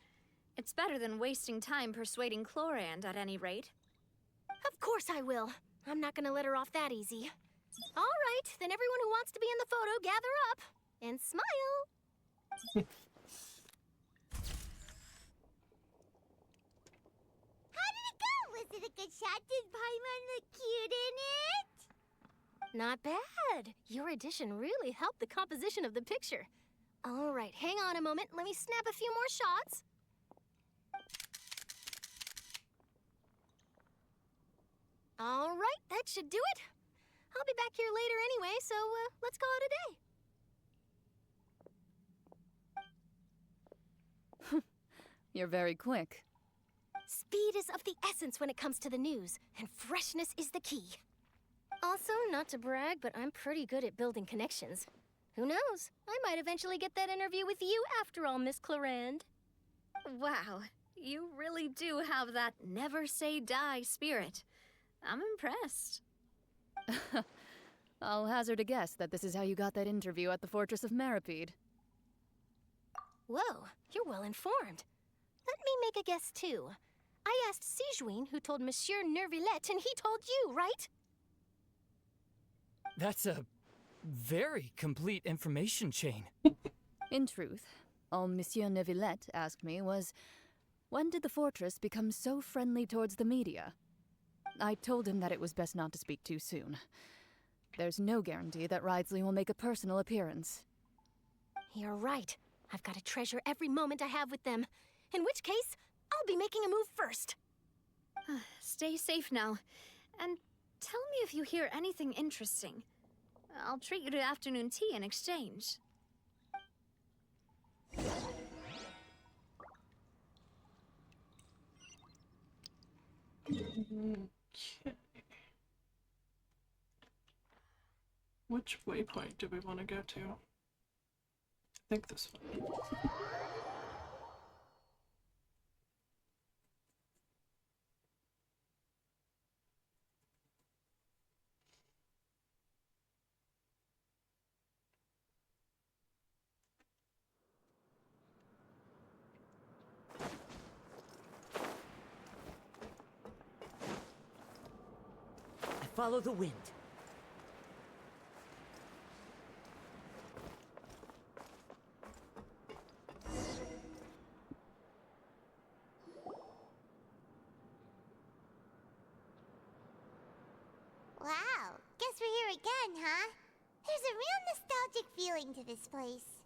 It's better than wasting time persuading Clorinde, at any rate. Of course I will. I'm not gonna let her off that easy. All right, then everyone who wants to be in the photo, gather up. And smile. How did it go? Was it a good shot? Did Paimon look cute in it? Not bad. Your addition really helped the composition of the picture. All right, hang on a moment. Let me snap a few more shots. All right, that should do it. I'll be back here later anyway, so let's call it a day. You're very quick. Speed is of the essence when it comes to the news, and freshness is the key. Also, not to brag, but I'm pretty good at building connections. Who knows? I might eventually get that interview with you after all, Miss Clarend. Wow, you really do have that never say die spirit. I'm impressed. I'll hazard a guess that this is how you got that interview at the Fortress of Maripede. Whoa, you're well informed. Let me make a guess too. I asked Sijuin, who told Monsieur Nervillette, and he told you, right? That's a very complete information chain. In truth, all Monsieur Neuvillette asked me was, when did the fortress become so friendly towards the media? I told him that it was best not to speak too soon. There's no guarantee that Ridesley will make a personal appearance. You're right. I've got to treasure every moment I have with them. In which case, I'll be making a move first. Stay safe now. And tell me if you hear anything interesting. I'll treat you to afternoon tea in exchange. Okay. Which waypoint do we want to go to? I think this one. Follow the wind. Wow, guess we're here again, huh? There's a real nostalgic feeling to this place.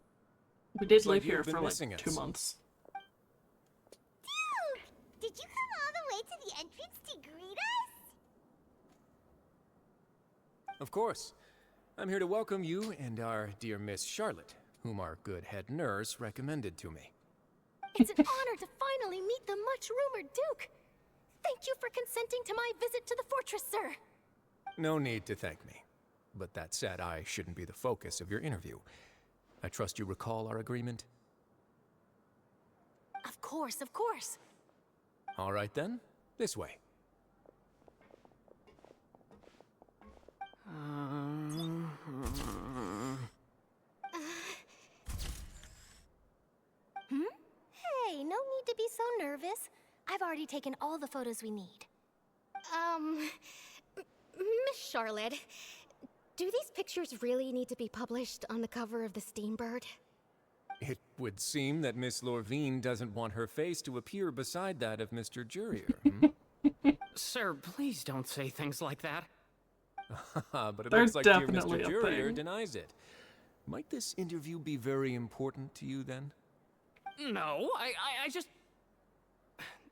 We did live here for like 2 months. Dude! Did you come all the way to the entrance to greet us? Of course. I'm here to welcome you and our dear Miss Charlotte, whom our good head nurse recommended to me. It's an honor to finally meet the much-rumored Duke. Thank you for consenting to my visit to the fortress, sir. No need to thank me. But that said, I shouldn't be the focus of your interview. I trust you recall our agreement? Of course, of course. All right then, this way. Hey, no need to be so nervous. I've already taken all the photos we need. Miss Charlotte, do these pictures really need to be published on the cover of the Steambird? It would seem that Miss Lorvine doesn't want her face to appear beside that of Mr. Jurier. Sir, please don't say things like that. But it There's looks like dear definitely Mr. a Jurier thing. denies it. Might this interview be very important to you then? No, I just...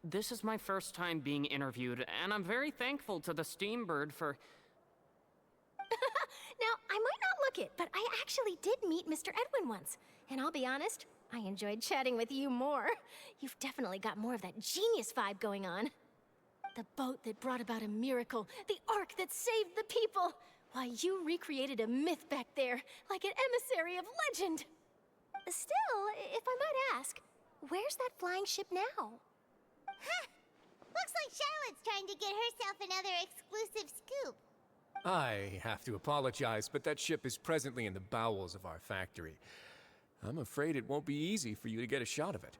This is my first time being interviewed, and I'm very thankful to the Steambird for... Now, I might not look it, but I actually did meet Mr. Edwin once. And I'll be honest, I enjoyed chatting with you more. You've definitely got more of that genius vibe going on. The boat that brought about a miracle, the ark that saved the people. Why, you recreated a myth back there, like an emissary of legend. Still, if I might ask, where's that flying ship now? Huh! Looks like Charlotte's trying to get herself another exclusive scoop. I have to apologize, but that ship is presently in the bowels of our factory. I'm afraid it won't be easy for you to get a shot of it.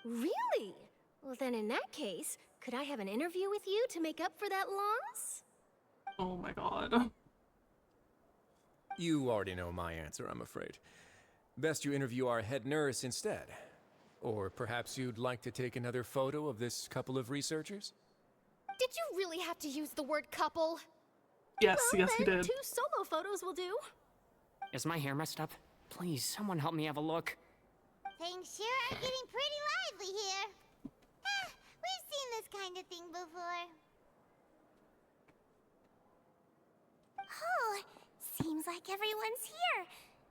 Really? Well, then in that case, could I have an interview with you to make up for that loss? Oh my god. You already know my answer, I'm afraid. Best you interview our head nurse instead. Or perhaps you'd like to take another photo of this couple of researchers? Did you really have to use the word couple? Yes, Well, yes, he then did. 2 solo photos will do. Is my hair messed up? Please, someone help me have a look. Things sure are getting pretty lively here. We've seen this kind of thing before. Oh, seems like everyone's here.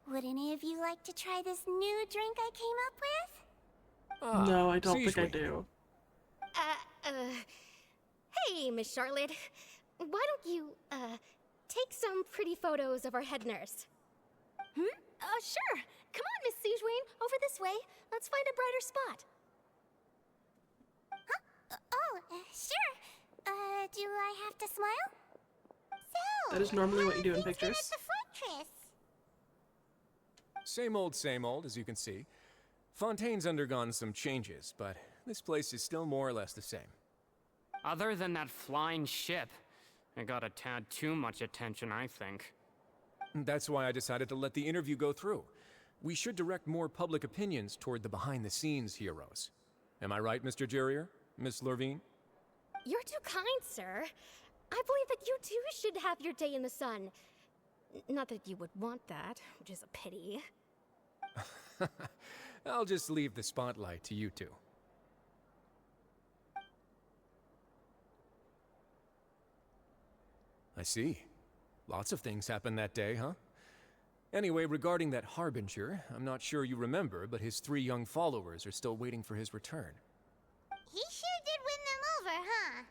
Would any of you like to try this new drink I came up with? No, I don't think I do. Hey, Miss Charlotte. Why don't you, take some pretty photos of our head nurse? Sure. Come on, Miss Sijuane. Over this way. Let's find a brighter spot. Sure. Do I have to smile? So, That is normally what you do in things been pictures. at the fortress? Same old, as you can see. Fontaine's undergone some changes, but this place is still more or less the same. Other than that flying ship, it got a tad too much attention, I think. That's why I decided to let the interview go through. We should direct more public opinions toward the behind-the-scenes heroes. Am I right, Mr. Jurrier? Miss Lurvine? You're too kind, sir. I believe that you too should have your day in the sun. Not that you would want that, which is a pity. I'll just leave the spotlight to you two. I see. Lots of things happened that day, huh? Anyway, regarding that Harbinger, I'm not sure you remember, but his 3 young followers are still waiting for his return. He sure did win them over, huh?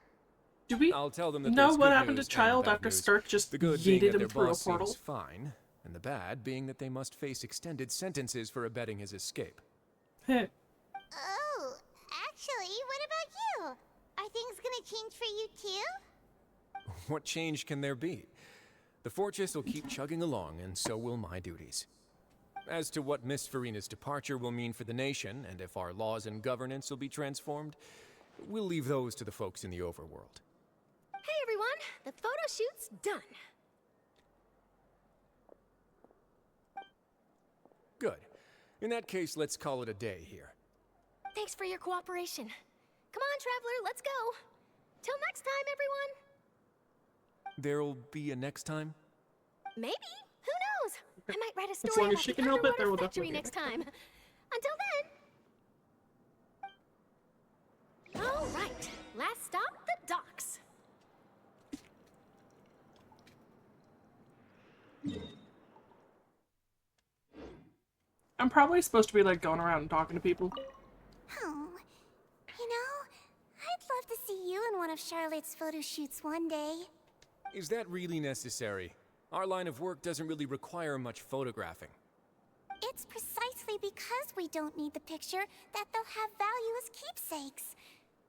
Do we I'll tell them that know there's what good happened to news and Child bad after news. Stark just The good being yeeted that him their through a boss portal? seems fine, and the bad being that they must face extended sentences for abetting his escape. Heh. Oh, actually, what about you? Are things gonna change for you too? What change can there be? The fortress will keep chugging along, and so will my duties. As to what Miss Farina's departure will mean for the nation, and if our laws and governance will be transformed, we'll leave those to the folks in the overworld. Hey everyone, the photo shoot's done. Good. In that case, let's call it a day here. Thanks for your cooperation. Come on, Traveler, let's go. Till next time, everyone. There'll be a next time? Maybe. Who knows? I might write a As story long as about she the can help it, there underwater will factory definitely be next time. Until then. All right. Last stop, the docks. I'm probably supposed to be like going around and talking to people. Oh, you know, I'd love to see you in one of Charlotte's photo shoots one day. Is that really necessary? Our line of work doesn't really require much photographing. It's precisely because we don't need the picture that they'll have value as keepsakes.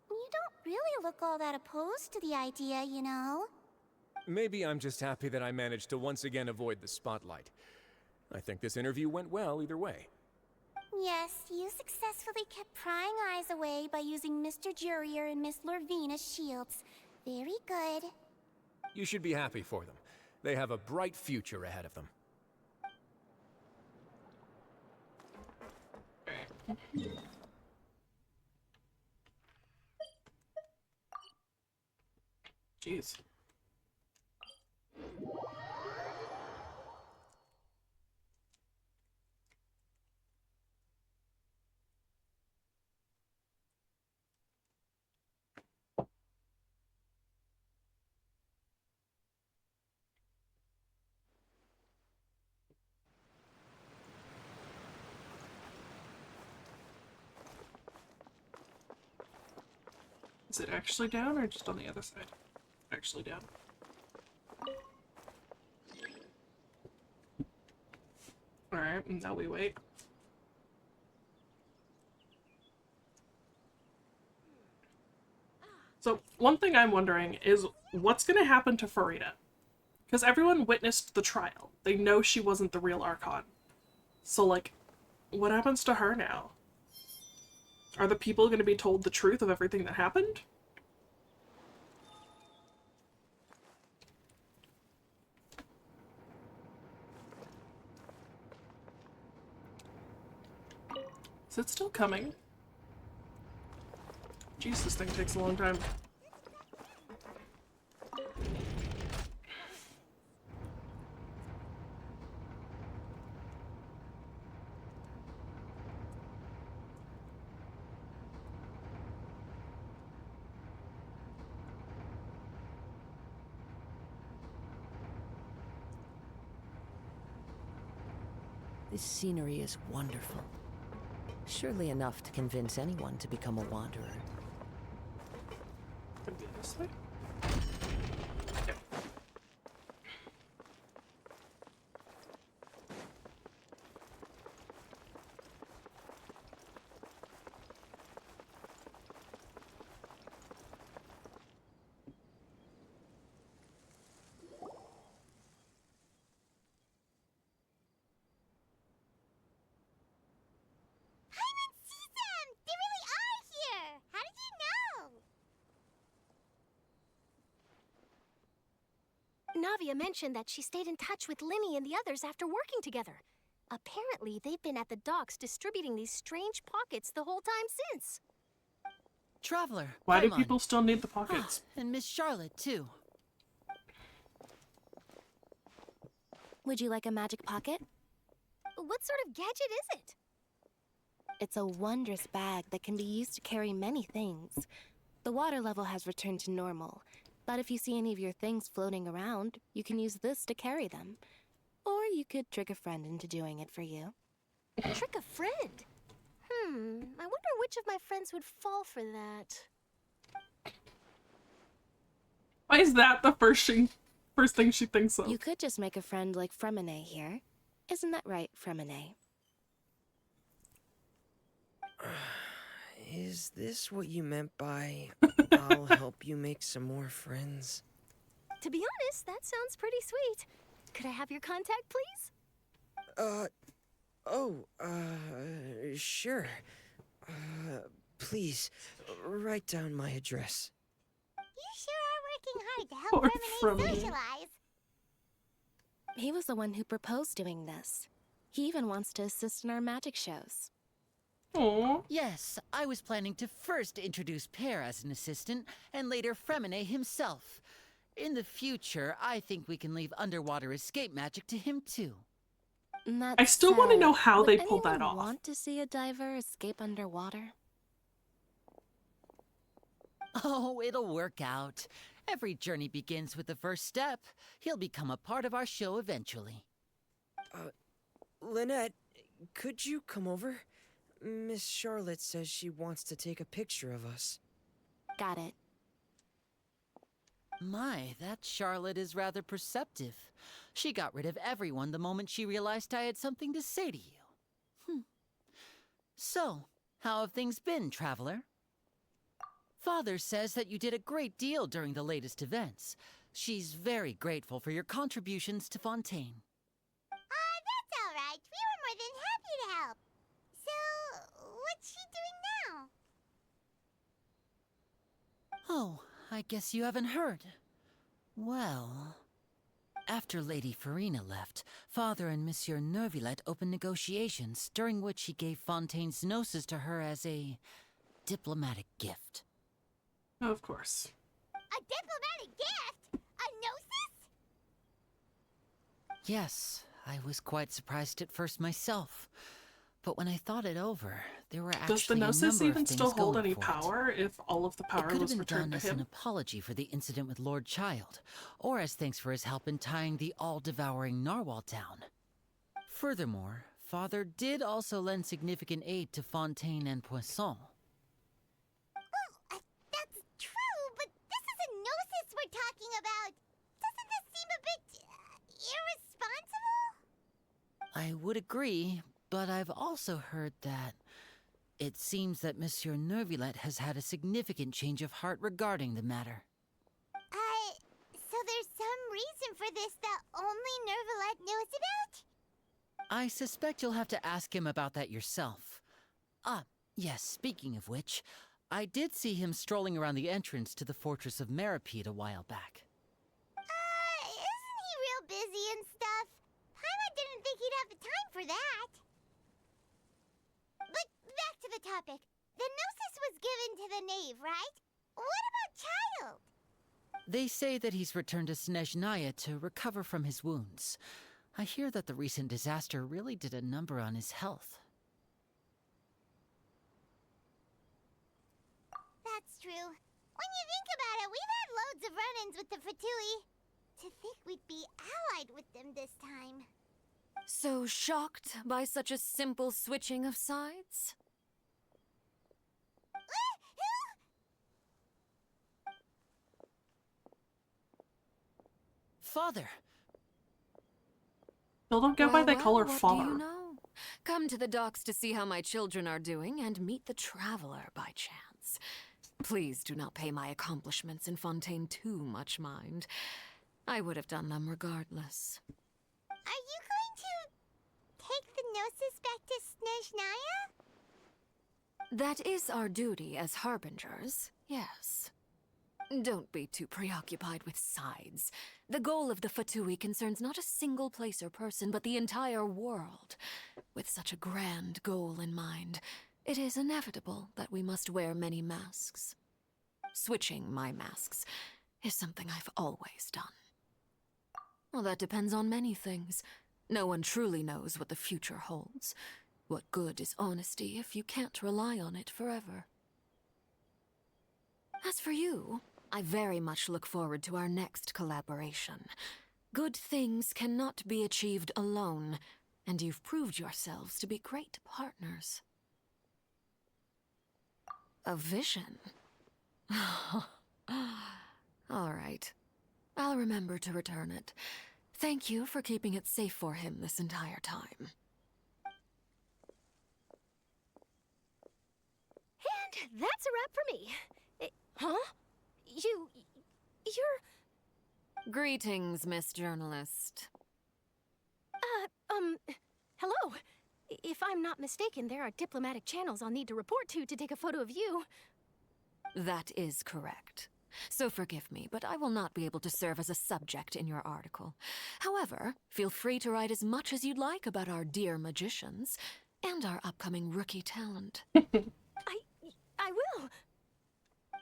You don't really look all that opposed to the idea, you know. Maybe I'm just happy that I managed to once again avoid the spotlight. I think this interview went well either way. Yes, you successfully kept prying eyes away by using Mr. Jurrier and Miss Lurvine as shields. Very good. You should be happy for them. They have a bright future ahead of them. Jeez. Is it actually down or just on the other side? Actually down. Alright, now we wait. So, one thing I'm wondering is what's gonna happen to Farina? Because everyone witnessed the trial. They know she wasn't the real Archon. So, like, what happens to her now? Are the people gonna be told the truth of everything that happened? Is it still coming? Jeez, this thing takes a long time. This scenery is wonderful. Surely enough to convince anyone to become a wanderer. Could be this way. Navia mentioned that she stayed in touch with Linny and the others after working together. Apparently, they've been at the docks distributing these strange pockets the whole time since. Traveler, Why do Paimon. people still need the pockets? And Miss Charlotte, too. Would you like a magic pocket? What sort of gadget is it? It's a wondrous bag that can be used to carry many things. The water level has returned to normal, but if you see any of your things floating around, you can use this to carry them. Or you could trick a friend into doing it for you. Trick a friend? I wonder which of my friends would fall for that. Why is that the first thing she thinks of? You could just make a friend like Fremine here. Isn't that right, Fremine? Is this what you meant by, I'll help you make some more friends? To be honest, that sounds pretty sweet. Could I have your contact, please? Sure. Please, write down my address. You sure are working hard to help Fremine socialize. He was the one who proposed doing this. He even wants to assist in our magic shows. Aww. Yes, I was planning to first introduce Pear as an assistant, and later Fremine himself. In the future, I think we can leave underwater escape magic to him too. I still want to know how they pulled that off. Want to see a diver escape underwater? Oh, it'll work out. Every journey begins with the first step. He'll become a part of our show eventually. Lynette, could you come over? Miss Charlotte says she wants to take a picture of us. Got it. My, that Charlotte is rather perceptive. She got rid of everyone the moment she realized I had something to say to you. So, how have things been, Traveler? Father says that you did a great deal during the latest events. She's very grateful for your contributions to Fontaine. That's all right. We were more than happy to help. So, what's she doing now? Oh, I guess you haven't heard. Well, after Lady Farina left, Father and Monsieur Neuvillette opened negotiations, during which he gave Fontaine's gnosis to her as a diplomatic gift. Of course. A diplomatic gift? A gnosis? Yes, I was quite surprised at first myself. But when I thought it over, there were actually Does the a Gnosis number even of still things hold going any for it. power if all of the It power could have was been returned done to as an him? apology for the incident with Lord Child, or as thanks for his help in tying the all-devouring narwhal down. Furthermore, Father did also lend significant aid to Fontaine and Poisson. Well, that's true, but this is a gnosis we're talking about. Doesn't this seem a bit irresponsible? I would agree, but I've also heard that it seems that Monsieur Neuvillette has had a significant change of heart regarding the matter. So there's some reason for this that only Neuvillette knows about? I suspect you'll have to ask him about that yourself. Yes, speaking of which, I did see him strolling around the entrance to the Fortress of Meripede a while back. Isn't he real busy and stuff? Paimon didn't think he'd have the time for that. But back to the topic. The gnosis was given to the knave, right? What about Child? They say that he's returned to Snezhnaya to recover from his wounds. I hear that the recent disaster really did a number on his health. That's true. When you think about it, we've had loads of run-ins with the Fatui. To think we'd be allied with them this time. So shocked by such a simple switching of sides? Father! Still don't get why they call her what father. do you know? Come to the docks to see how my children are doing and meet the traveler by chance. Please do not pay my accomplishments in Fontaine too much mind. I would have done them regardless. Are you going to take the Gnosis back to Snezhnaya? That is our duty as harbingers, yes. Don't be too preoccupied with sides. The goal of the Fatui concerns not a single place or person, but the entire world. With such a grand goal in mind, it is inevitable that we must wear many masks. Switching my masks is something I've always done. Well, that depends on many things. No one truly knows what the future holds. What good is honesty if you can't rely on it forever? As for you, I very much look forward to our next collaboration. Good things cannot be achieved alone, and you've proved yourselves to be great partners. A vision? All right. I'll remember to return it. Thank you for keeping it safe for him this entire time. And that's a wrap for me. Huh? You're... Greetings, Miss Journalist. Hello. If I'm not mistaken, there are diplomatic channels I'll need to report to take a photo of you. That is correct. So forgive me, but I will not be able to serve as a subject in your article. However, feel free to write as much as you'd like about our dear magicians and our upcoming rookie talent. I will.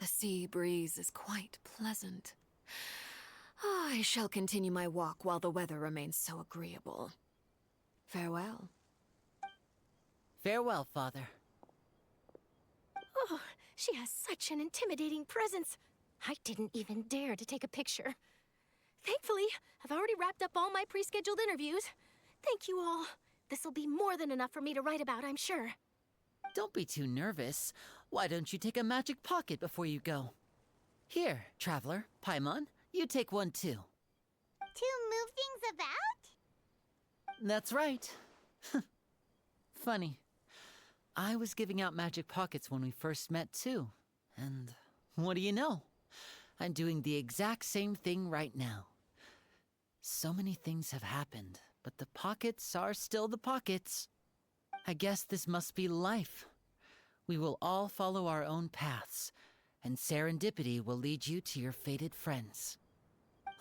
The sea breeze is quite pleasant. I shall continue my walk while the weather remains so agreeable. Farewell. Farewell, Father. Oh, she has such an intimidating presence. I didn't even dare to take a picture. Thankfully, I've already wrapped up all my pre-scheduled interviews. Thank you all. This'll be more than enough for me to write about, I'm sure. Don't be too nervous. Why don't you take a magic pocket before you go? Here, Traveler, Paimon, you take one too. To move things about? That's right. Funny. I was giving out magic pockets when we first met too. And what do you know? I'm doing the exact same thing right now. So many things have happened, but the pockets are still the pockets. I guess this must be life. We will all follow our own paths, and serendipity will lead you to your fated friends.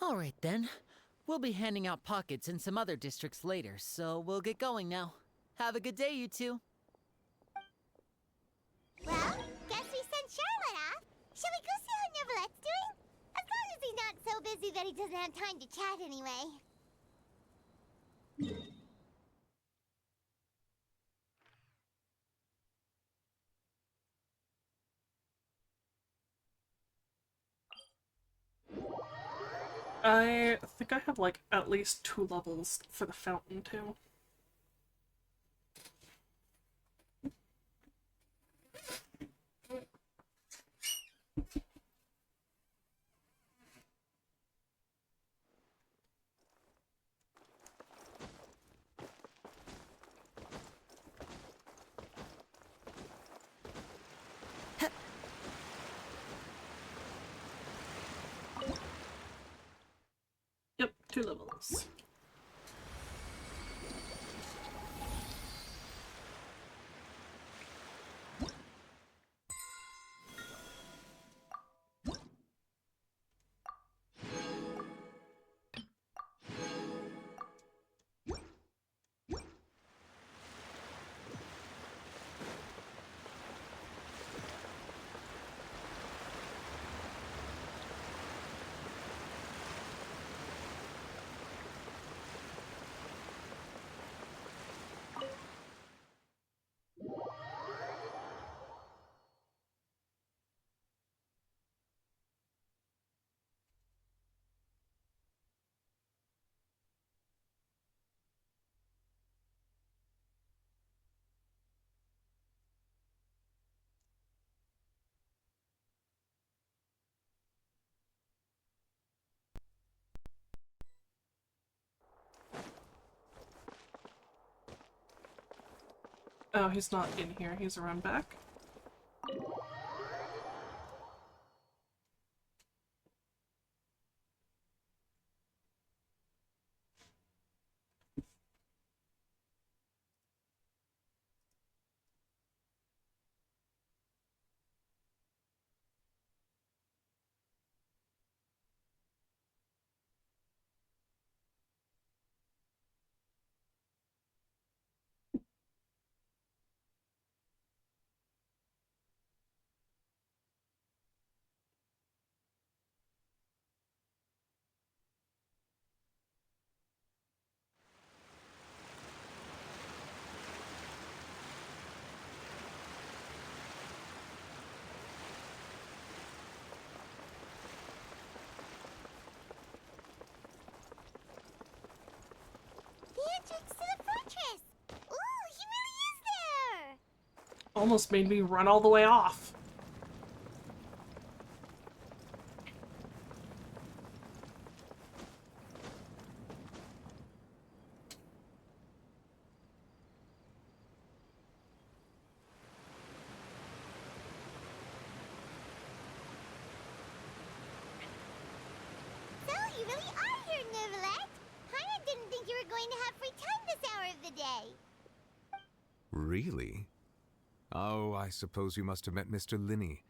All right then. We'll be handing out pockets in some other districts later, so we'll get going now. Have a good day, you two. Well, guess we sent Charlotte off. Shall we go see how Neverlette's doing? As long as he's not so busy that he doesn't have time to chat anyway. I think I have like at least 2 levels for the fountain too. Yep, 2 levels. Oh, he's not in here. He's around back. The entrance to the fortress! Ooh, he really is there! Almost made me run all the way off. So, you really are here, Neuvillette! Paimon didn't think you were going to have free time this hour of the day. Really? Oh, I suppose you must have met Mr. Linney.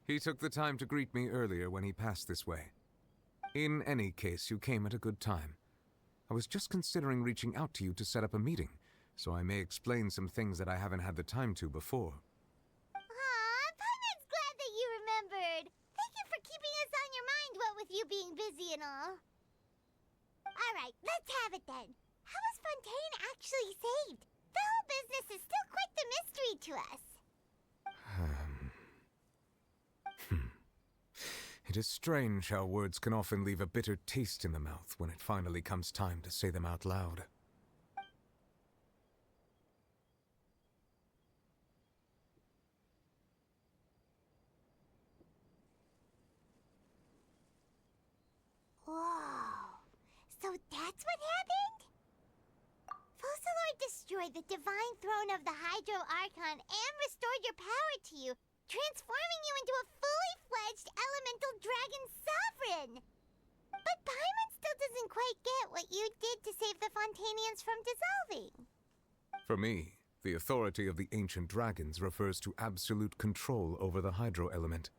He took the time to greet me earlier when he passed this way. In any case, you came at a good time. I was just considering reaching out to you to set up a meeting, so I may explain some things that I haven't had the time to before. Aw, Paimon's glad that you remembered. Thank you for keeping us on your mind, what with you being busy and all. Alright, let's have it then. How was Fontaine actually saved? The whole business is still quite the mystery to us. It is strange how words can often leave a bitter taste in the mouth when it finally comes time to say them out loud. Whoa. So that's what happened? Focalor destroyed the divine throne of the Hydro Archon and restored your power to you, transforming you into a fully fledged elemental dragon sovereign. But Paimon still doesn't quite get what you did to save the Fontainians from dissolving. For me, the authority of the ancient dragons refers to absolute control over the hydro element.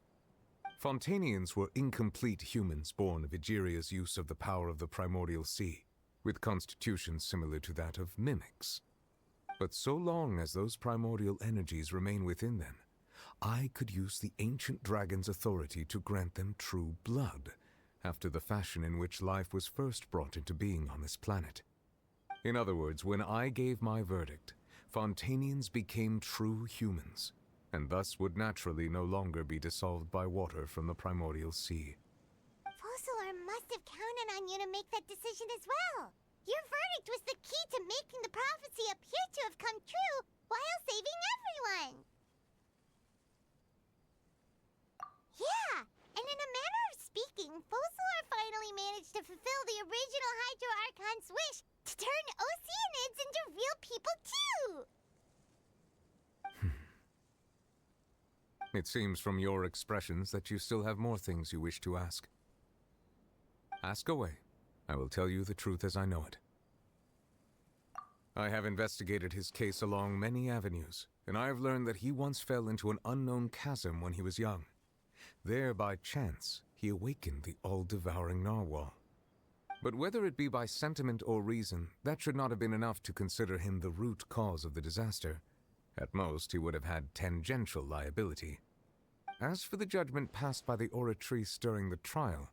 Fontainians were incomplete humans born of Egeria's use of the power of the primordial sea, with constitutions similar to that of mimics. But so long as those primordial energies remain within them, I could use the ancient dragon's authority to grant them true blood, after the fashion in which life was first brought into being on this planet. In other words, when I gave my verdict, Fontainians became true humans, and thus would naturally no longer be dissolved by water from the primordial sea. Focalor must have counted on you to make that decision as well. Your verdict was the key to making the prophecy appear to have come true while saving everyone. Yeah, and in a manner of speaking, Focalor finally managed to fulfill the original Hydro Archon's wish to turn Oceanids into real people too! It seems from your expressions that you still have more things you wish to ask. Ask away. I will tell you the truth as I know it. I have investigated his case along many avenues, and I have learned that he once fell into an unknown chasm when he was young. There, by chance, he awakened the all-devouring narwhal. But whether it be by sentiment or reason, that should not have been enough to consider him the root cause of the disaster. At most, he would have had tangential liability. As for the judgment passed by the Oratrice during the trial,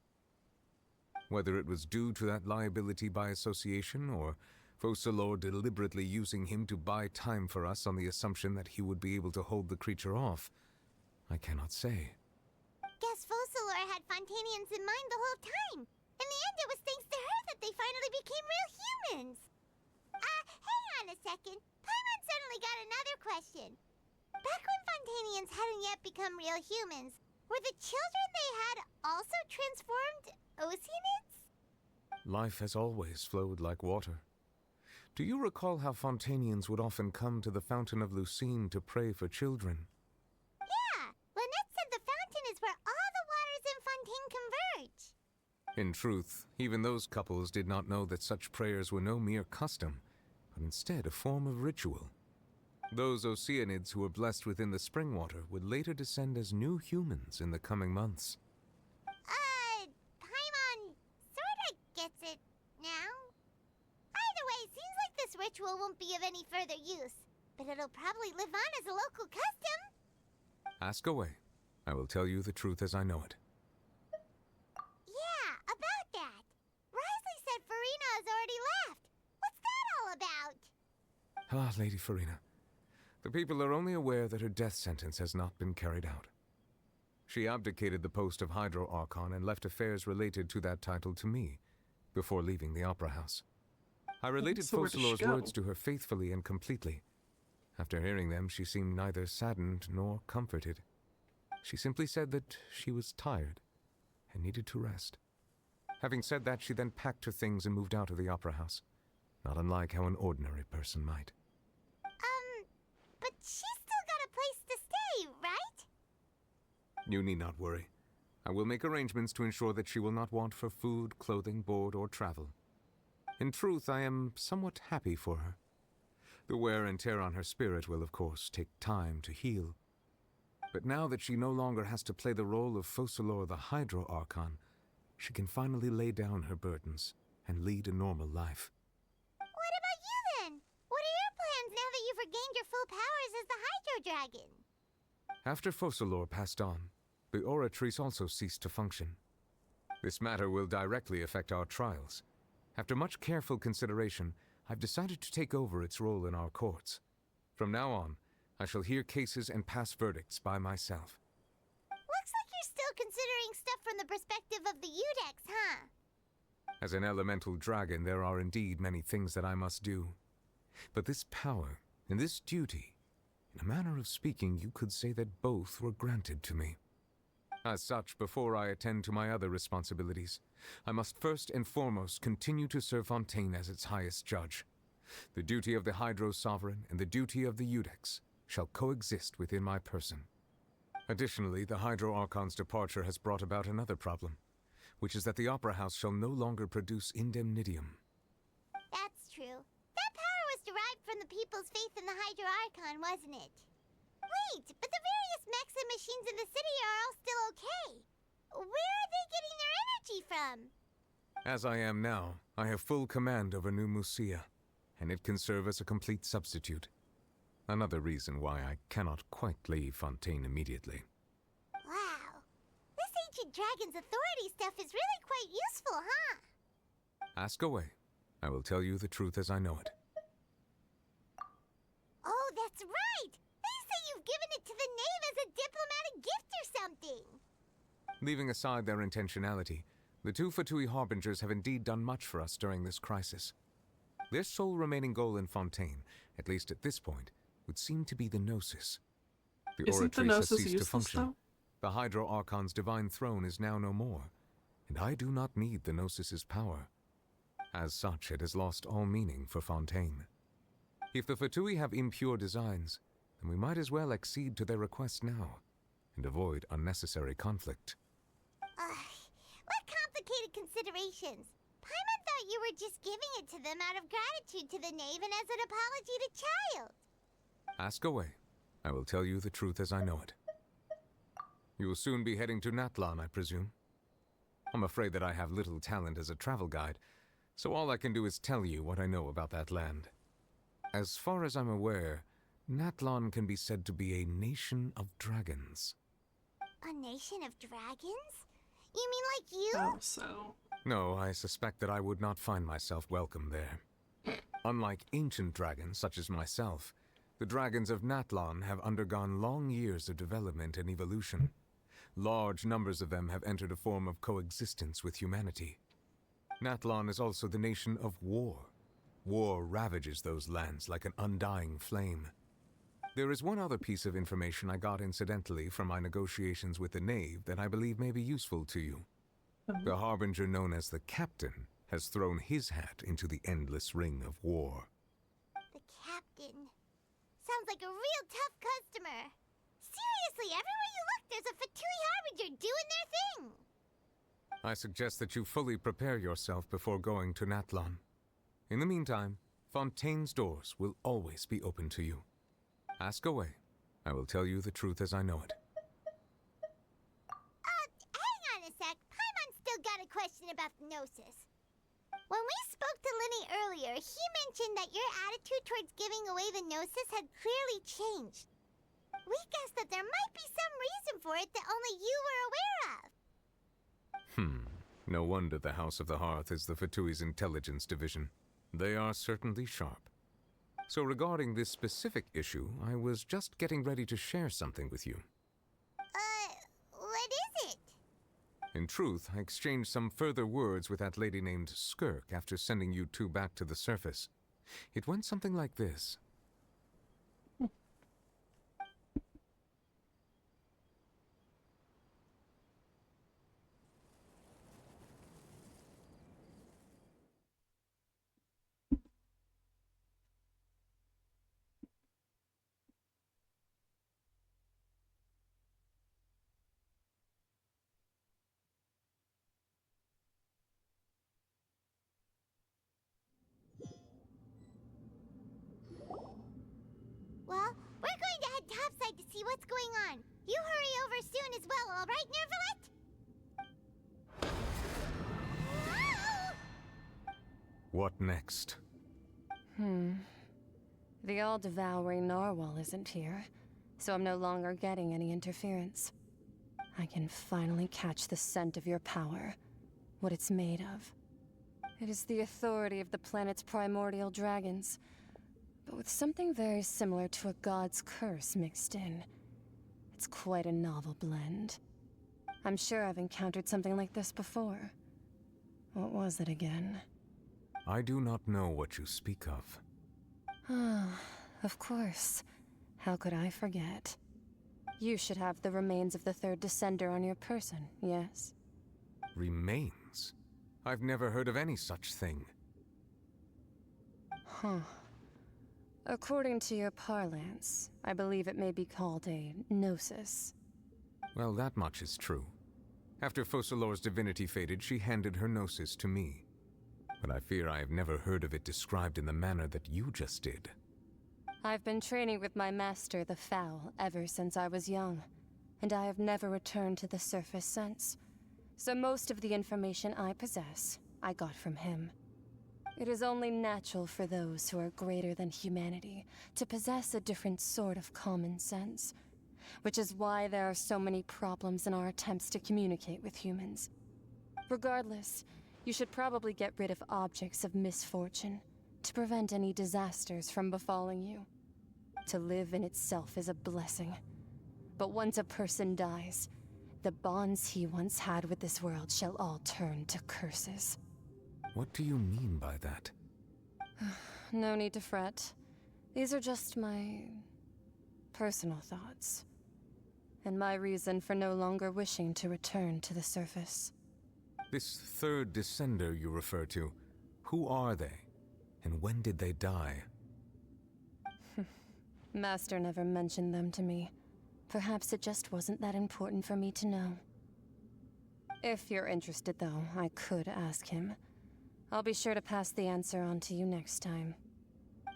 whether it was due to that liability by association, or Focalor deliberately using him to buy time for us on the assumption that he would be able to hold the creature off, I cannot say. Guess Focalor had Fontainians in mind the whole time. In the end, it was thanks to her that they finally became real humans. Hang on a second. Paimon suddenly got another question. Back when Fontainians hadn't yet become real humans, were the children they had also transformed Oceanids? Life has always flowed like water. Do you recall how Fontainians would often come to the Fountain of Lucine to pray for children? Yeah, Lynette said the fountain is where all the waters in Fontaine converge. In truth, even those couples did not know that such prayers were no mere custom, but instead a form of ritual. Those Oceanids who were blessed within the spring water would later descend as new humans in the coming months. Paimon sorta gets it now. Either way, seems like this ritual won't be of any further use, but it'll probably live on as a local custom. Ask away. I will tell you the truth as I know it. Yeah, about that. Risley said Farina has already left. What's that all about? Ah, Lady Farina. The people are only aware that her death sentence has not been carried out. She abdicated the post of Hydro Archon and left affairs related to that title to me, before leaving the Opera House. I related So where does she Focalor's go? words to her faithfully and completely. After hearing them, she seemed neither saddened nor comforted. She simply said that she was tired and needed to rest. Having said that, she then packed her things and moved out of the Opera House, not unlike how an ordinary person might. But she's still got a place to stay, right? You need not worry. I will make arrangements to ensure that she will not want for food, clothing, board, or travel. In truth, I am somewhat happy for her. The wear and tear on her spirit will, of course, take time to heal. But now that she no longer has to play the role of Focalor the Hydro Archon, she can finally lay down her burdens and lead a normal life. What about you then? What are your plans now that you've regained your full powers as the Hydro Dragon? After Focalor passed on, the Oratrice also ceased to function. This matter will directly affect our trials. After much careful consideration, I've decided to take over its role in our courts. From now on, I shall hear cases and pass verdicts by myself. Looks like you're still considering stuff from the perspective of the Udex, huh? As an elemental dragon, there are indeed many things that I must do. But this power and this duty, in a manner of speaking, you could say that both were granted to me. As such, before I attend to my other responsibilities, I must first and foremost continue to serve Fontaine as its highest judge. The duty of the Hydro Sovereign and the duty of the Udex shall coexist within my person. Additionally, the Hydro Archon's departure has brought about another problem, which is that the Opera House shall no longer produce indemnitium. That's true. That power was derived from the people's faith in the Hydro Archon, wasn't it? Wait, but the various mechs and machines in the city are all still okay. Where are they getting their energy from? As I am now, I have full command over New Musia, and it can serve as a complete substitute. Another reason why I cannot quite leave Fontaine immediately. Wow. This ancient dragon's authority stuff is really quite useful, huh? Ask away. I will tell you the truth as I know it. Oh, that's right! They say you've given it to the knave as a diplomatic gift or something! Leaving aside their intentionality, the two Fatui Harbingers have indeed done much for us during this crisis. Their sole remaining goal in Fontaine, at least at this point, would seem to be the Gnosis. The Isn't the Oratrice has Gnosis ceased to useless, function. though? The Hydro Archon's divine throne is now no more, and I do not need the Gnosis's power. As such, it has lost all meaning for Fontaine. If the Fatui have impure designs, then we might as well accede to their request now, and avoid unnecessary conflict. What complicated considerations? Paimon thought you were just giving it to them out of gratitude to the knave and as an apology to Child. Ask away. I will tell you the truth as I know it. You will soon be heading to Natlan, I presume? I'm afraid that I have little talent as a travel guide, so all I can do is tell you what I know about that land. As far as I'm aware, Natlan can be said to be a nation of dragons. A nation of dragons? You mean like you? Oh, so... No, I suspect that I would not find myself welcome there. Unlike ancient dragons such as myself, the dragons of Natlan have undergone long years of development and evolution. Large numbers of them have entered a form of coexistence with humanity. Natlan is also the nation of war. War ravages those lands like an undying flame. There is one other piece of information I got incidentally from my negotiations with the knave that I believe may be useful to you. The harbinger known as the Captain has thrown his hat into the endless ring of war. captain. Sounds like a real tough customer. Seriously, everywhere you look, there's a Fatui Harbinger doing their thing. I suggest that you fully prepare yourself before going to Nathlon. In the meantime, Fontaine's doors will always be open to you. Ask away. I will tell you the truth as I know it. Hang on a sec. Paimon's still got a question about the Gnosis. When we spoke to Linny earlier, he mentioned that your attitude towards giving away the Gnosis had clearly changed. We guessed that there might be some reason for it that only you were aware of. No wonder the House of the Hearth is the Fatui's intelligence division. They are certainly sharp. So regarding this specific issue, I was just getting ready to share something with you. What is it? In truth, I exchanged some further words with that lady named Skirk after sending you two back to the surface. It went something like this. Well, we're going to head topside to see what's going on. You hurry over soon as well, all right, Nervalet? What next? The all-devouring narwhal isn't here, so I'm no longer getting any interference. I can finally catch the scent of your power, what it's made of. It is the authority of the planet's primordial dragons, but with something very similar to a god's curse mixed in. It's quite a novel blend. I'm sure I've encountered something like this before. What was it again? I do not know what you speak of. Ah, of course. How could I forget? You should have the remains of the third descender on your person, yes? Remains? I've never heard of any such thing. Huh. According to your parlance, I believe it may be called a gnosis. Well, that much is true. After Focalor's divinity faded, she handed her gnosis to me. But I fear I have never heard of it described in the manner that you just did. I've been training with my master, the Foul, ever since I was young, and I have never returned to the surface since. So most of the information I possess, I got from him. It is only natural for those who are greater than humanity to possess a different sort of common sense, which is why there are so many problems in our attempts to communicate with humans. Regardless, you should probably get rid of objects of misfortune to prevent any disasters from befalling you. To live in itself is a blessing, but once a person dies, the bonds he once had with this world shall all turn to curses. What do you mean by that? No need to fret. These are just my personal thoughts, and my reason for no longer wishing to return to the surface. This third descender you refer to, who are they? And when did they die? Master never mentioned them to me. Perhaps it just wasn't that important for me to know. If you're interested, though, I could ask him. I'll be sure to pass the answer on to you next time.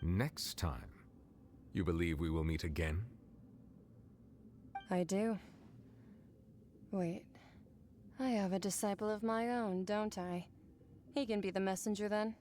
Next time? You believe we will meet again? I do. Wait. I have a disciple of my own, don't I? He can be the messenger then.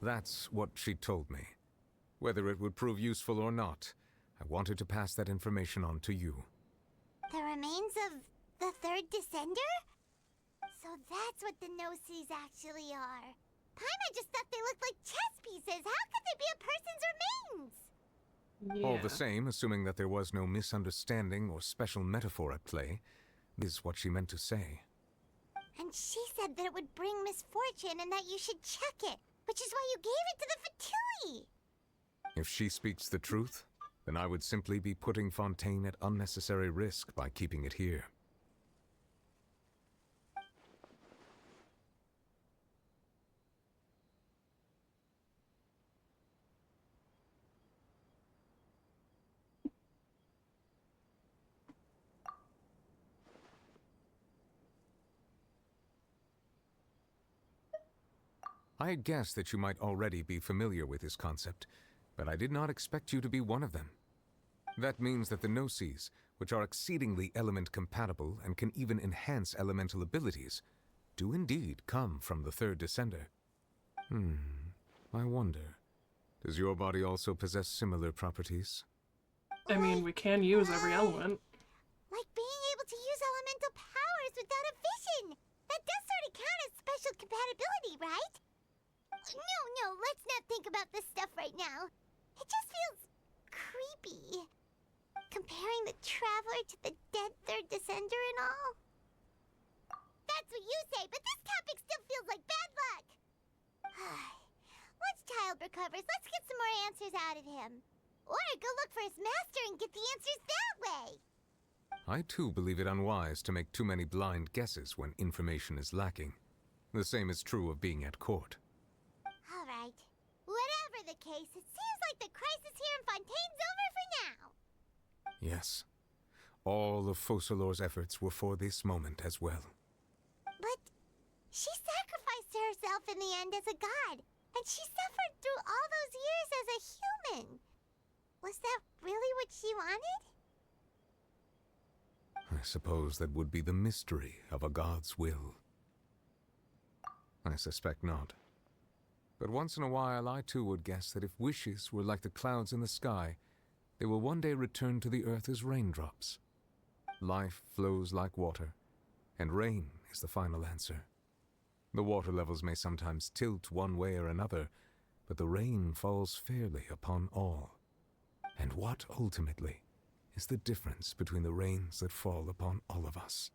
That's what she told me. Whether it would prove useful or not, I wanted to pass that information on to you. The third descender? So that's what the no-seas actually are. Paimon just thought they looked like chess pieces. How could they be a person's remains? All the same, assuming that there was no misunderstanding or special metaphor at play, is what she meant to say. And she said that it would bring misfortune and that you should check it, which is why you gave it to the Fatui. If she speaks the truth, then I would simply be putting Fontaine at unnecessary risk by keeping it here. I had guessed that you might already be familiar with this concept, but I did not expect you to be one of them. That means that the no-seas, which are exceedingly element-compatible and can even enhance elemental abilities, do indeed come from the third descender. I wonder, does your body also possess similar properties? I mean, we can use every element. Like being able to use elemental powers without a vision. That does sort of count as special compatibility, right? No, let's not think about this stuff right now. It just feels creepy. Comparing the Traveler to the dead third descender and all. That's what you say, but this topic still feels like bad luck. Once Child recovers, let's get some more answers out of him. Or go look for his master and get the answers that way. I too believe it unwise to make too many blind guesses when information is lacking. The same is true of being at court. All right. Whatever the case, it seems like the crisis here in Fontaine's over for now. Yes. All of Focalor's efforts were for this moment as well. But she sacrificed herself in the end as a god, and she suffered through all those years as a human. Was that really what she wanted? I suppose that would be the mystery of a god's will. I suspect not. But once in a while I too would guess that if wishes were like the clouds in the sky, they will one day return to the earth as raindrops. Life flows like water, and rain is the final answer. The water levels may sometimes tilt one way or another, but the rain falls fairly upon all. And what, ultimately, is the difference between the rains that fall upon all of us?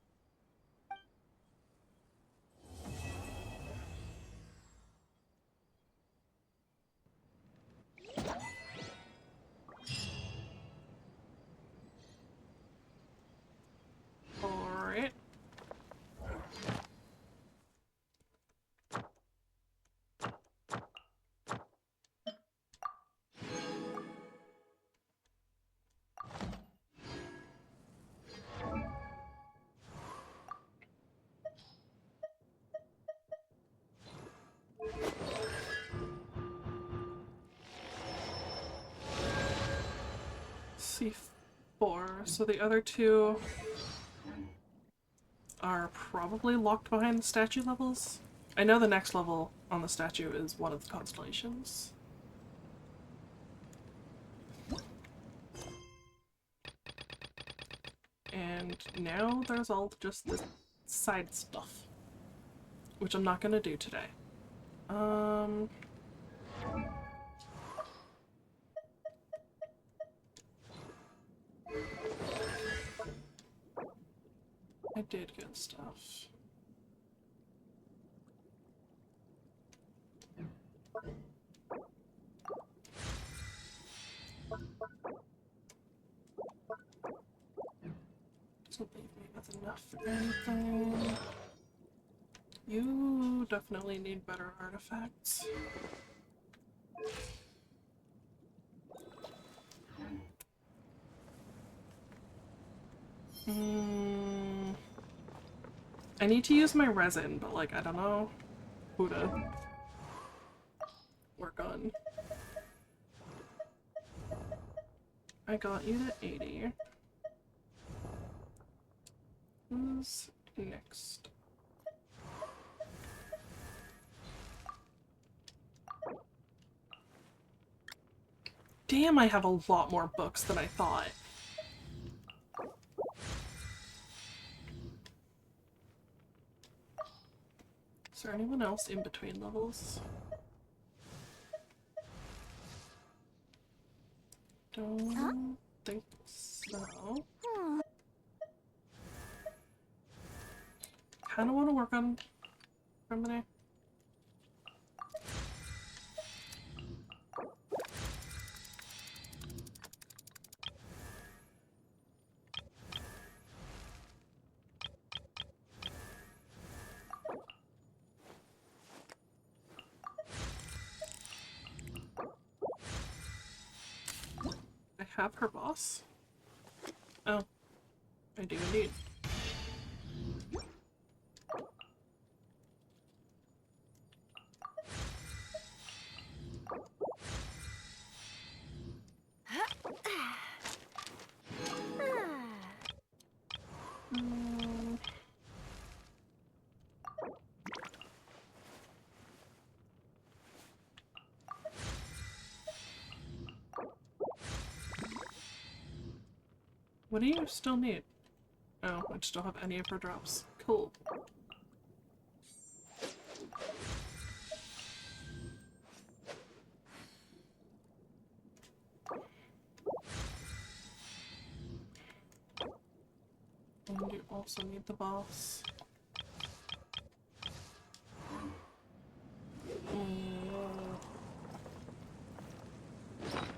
Alright. C4, so the other two are probably locked behind the statue levels. I know the next level on the statue is one of the constellations. And now there's all just this side stuff, which I'm not gonna do today. I did good stuff. Doesn't leave me with enough for anything. You definitely need better artifacts. I need to use my resin, but like, I don't know who to work on. I got you to 80. Who's next? Damn, I have a lot more books than I thought. there anyone else in between levels? Don't think so. Kinda wanna work on Remedy. I have her boss. Oh, I do indeed. What do you still need? Oh, I just don't have any of her drops. Cool. And you also need the boss.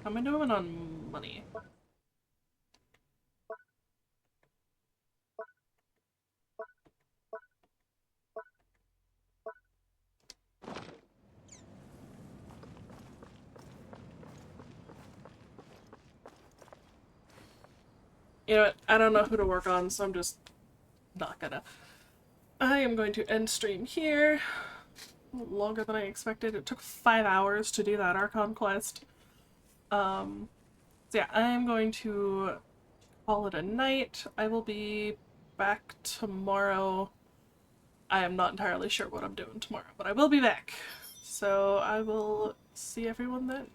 How am I doing on money? You know what? I don't know who to work on, so I'm just not gonna. I am going to end stream here. Longer than I expected. It took 5 hours to do that Archon quest. So yeah, I am going to call it a night. I will be back tomorrow. I am not entirely sure what I'm doing tomorrow, but I will be back. So I will see everyone then.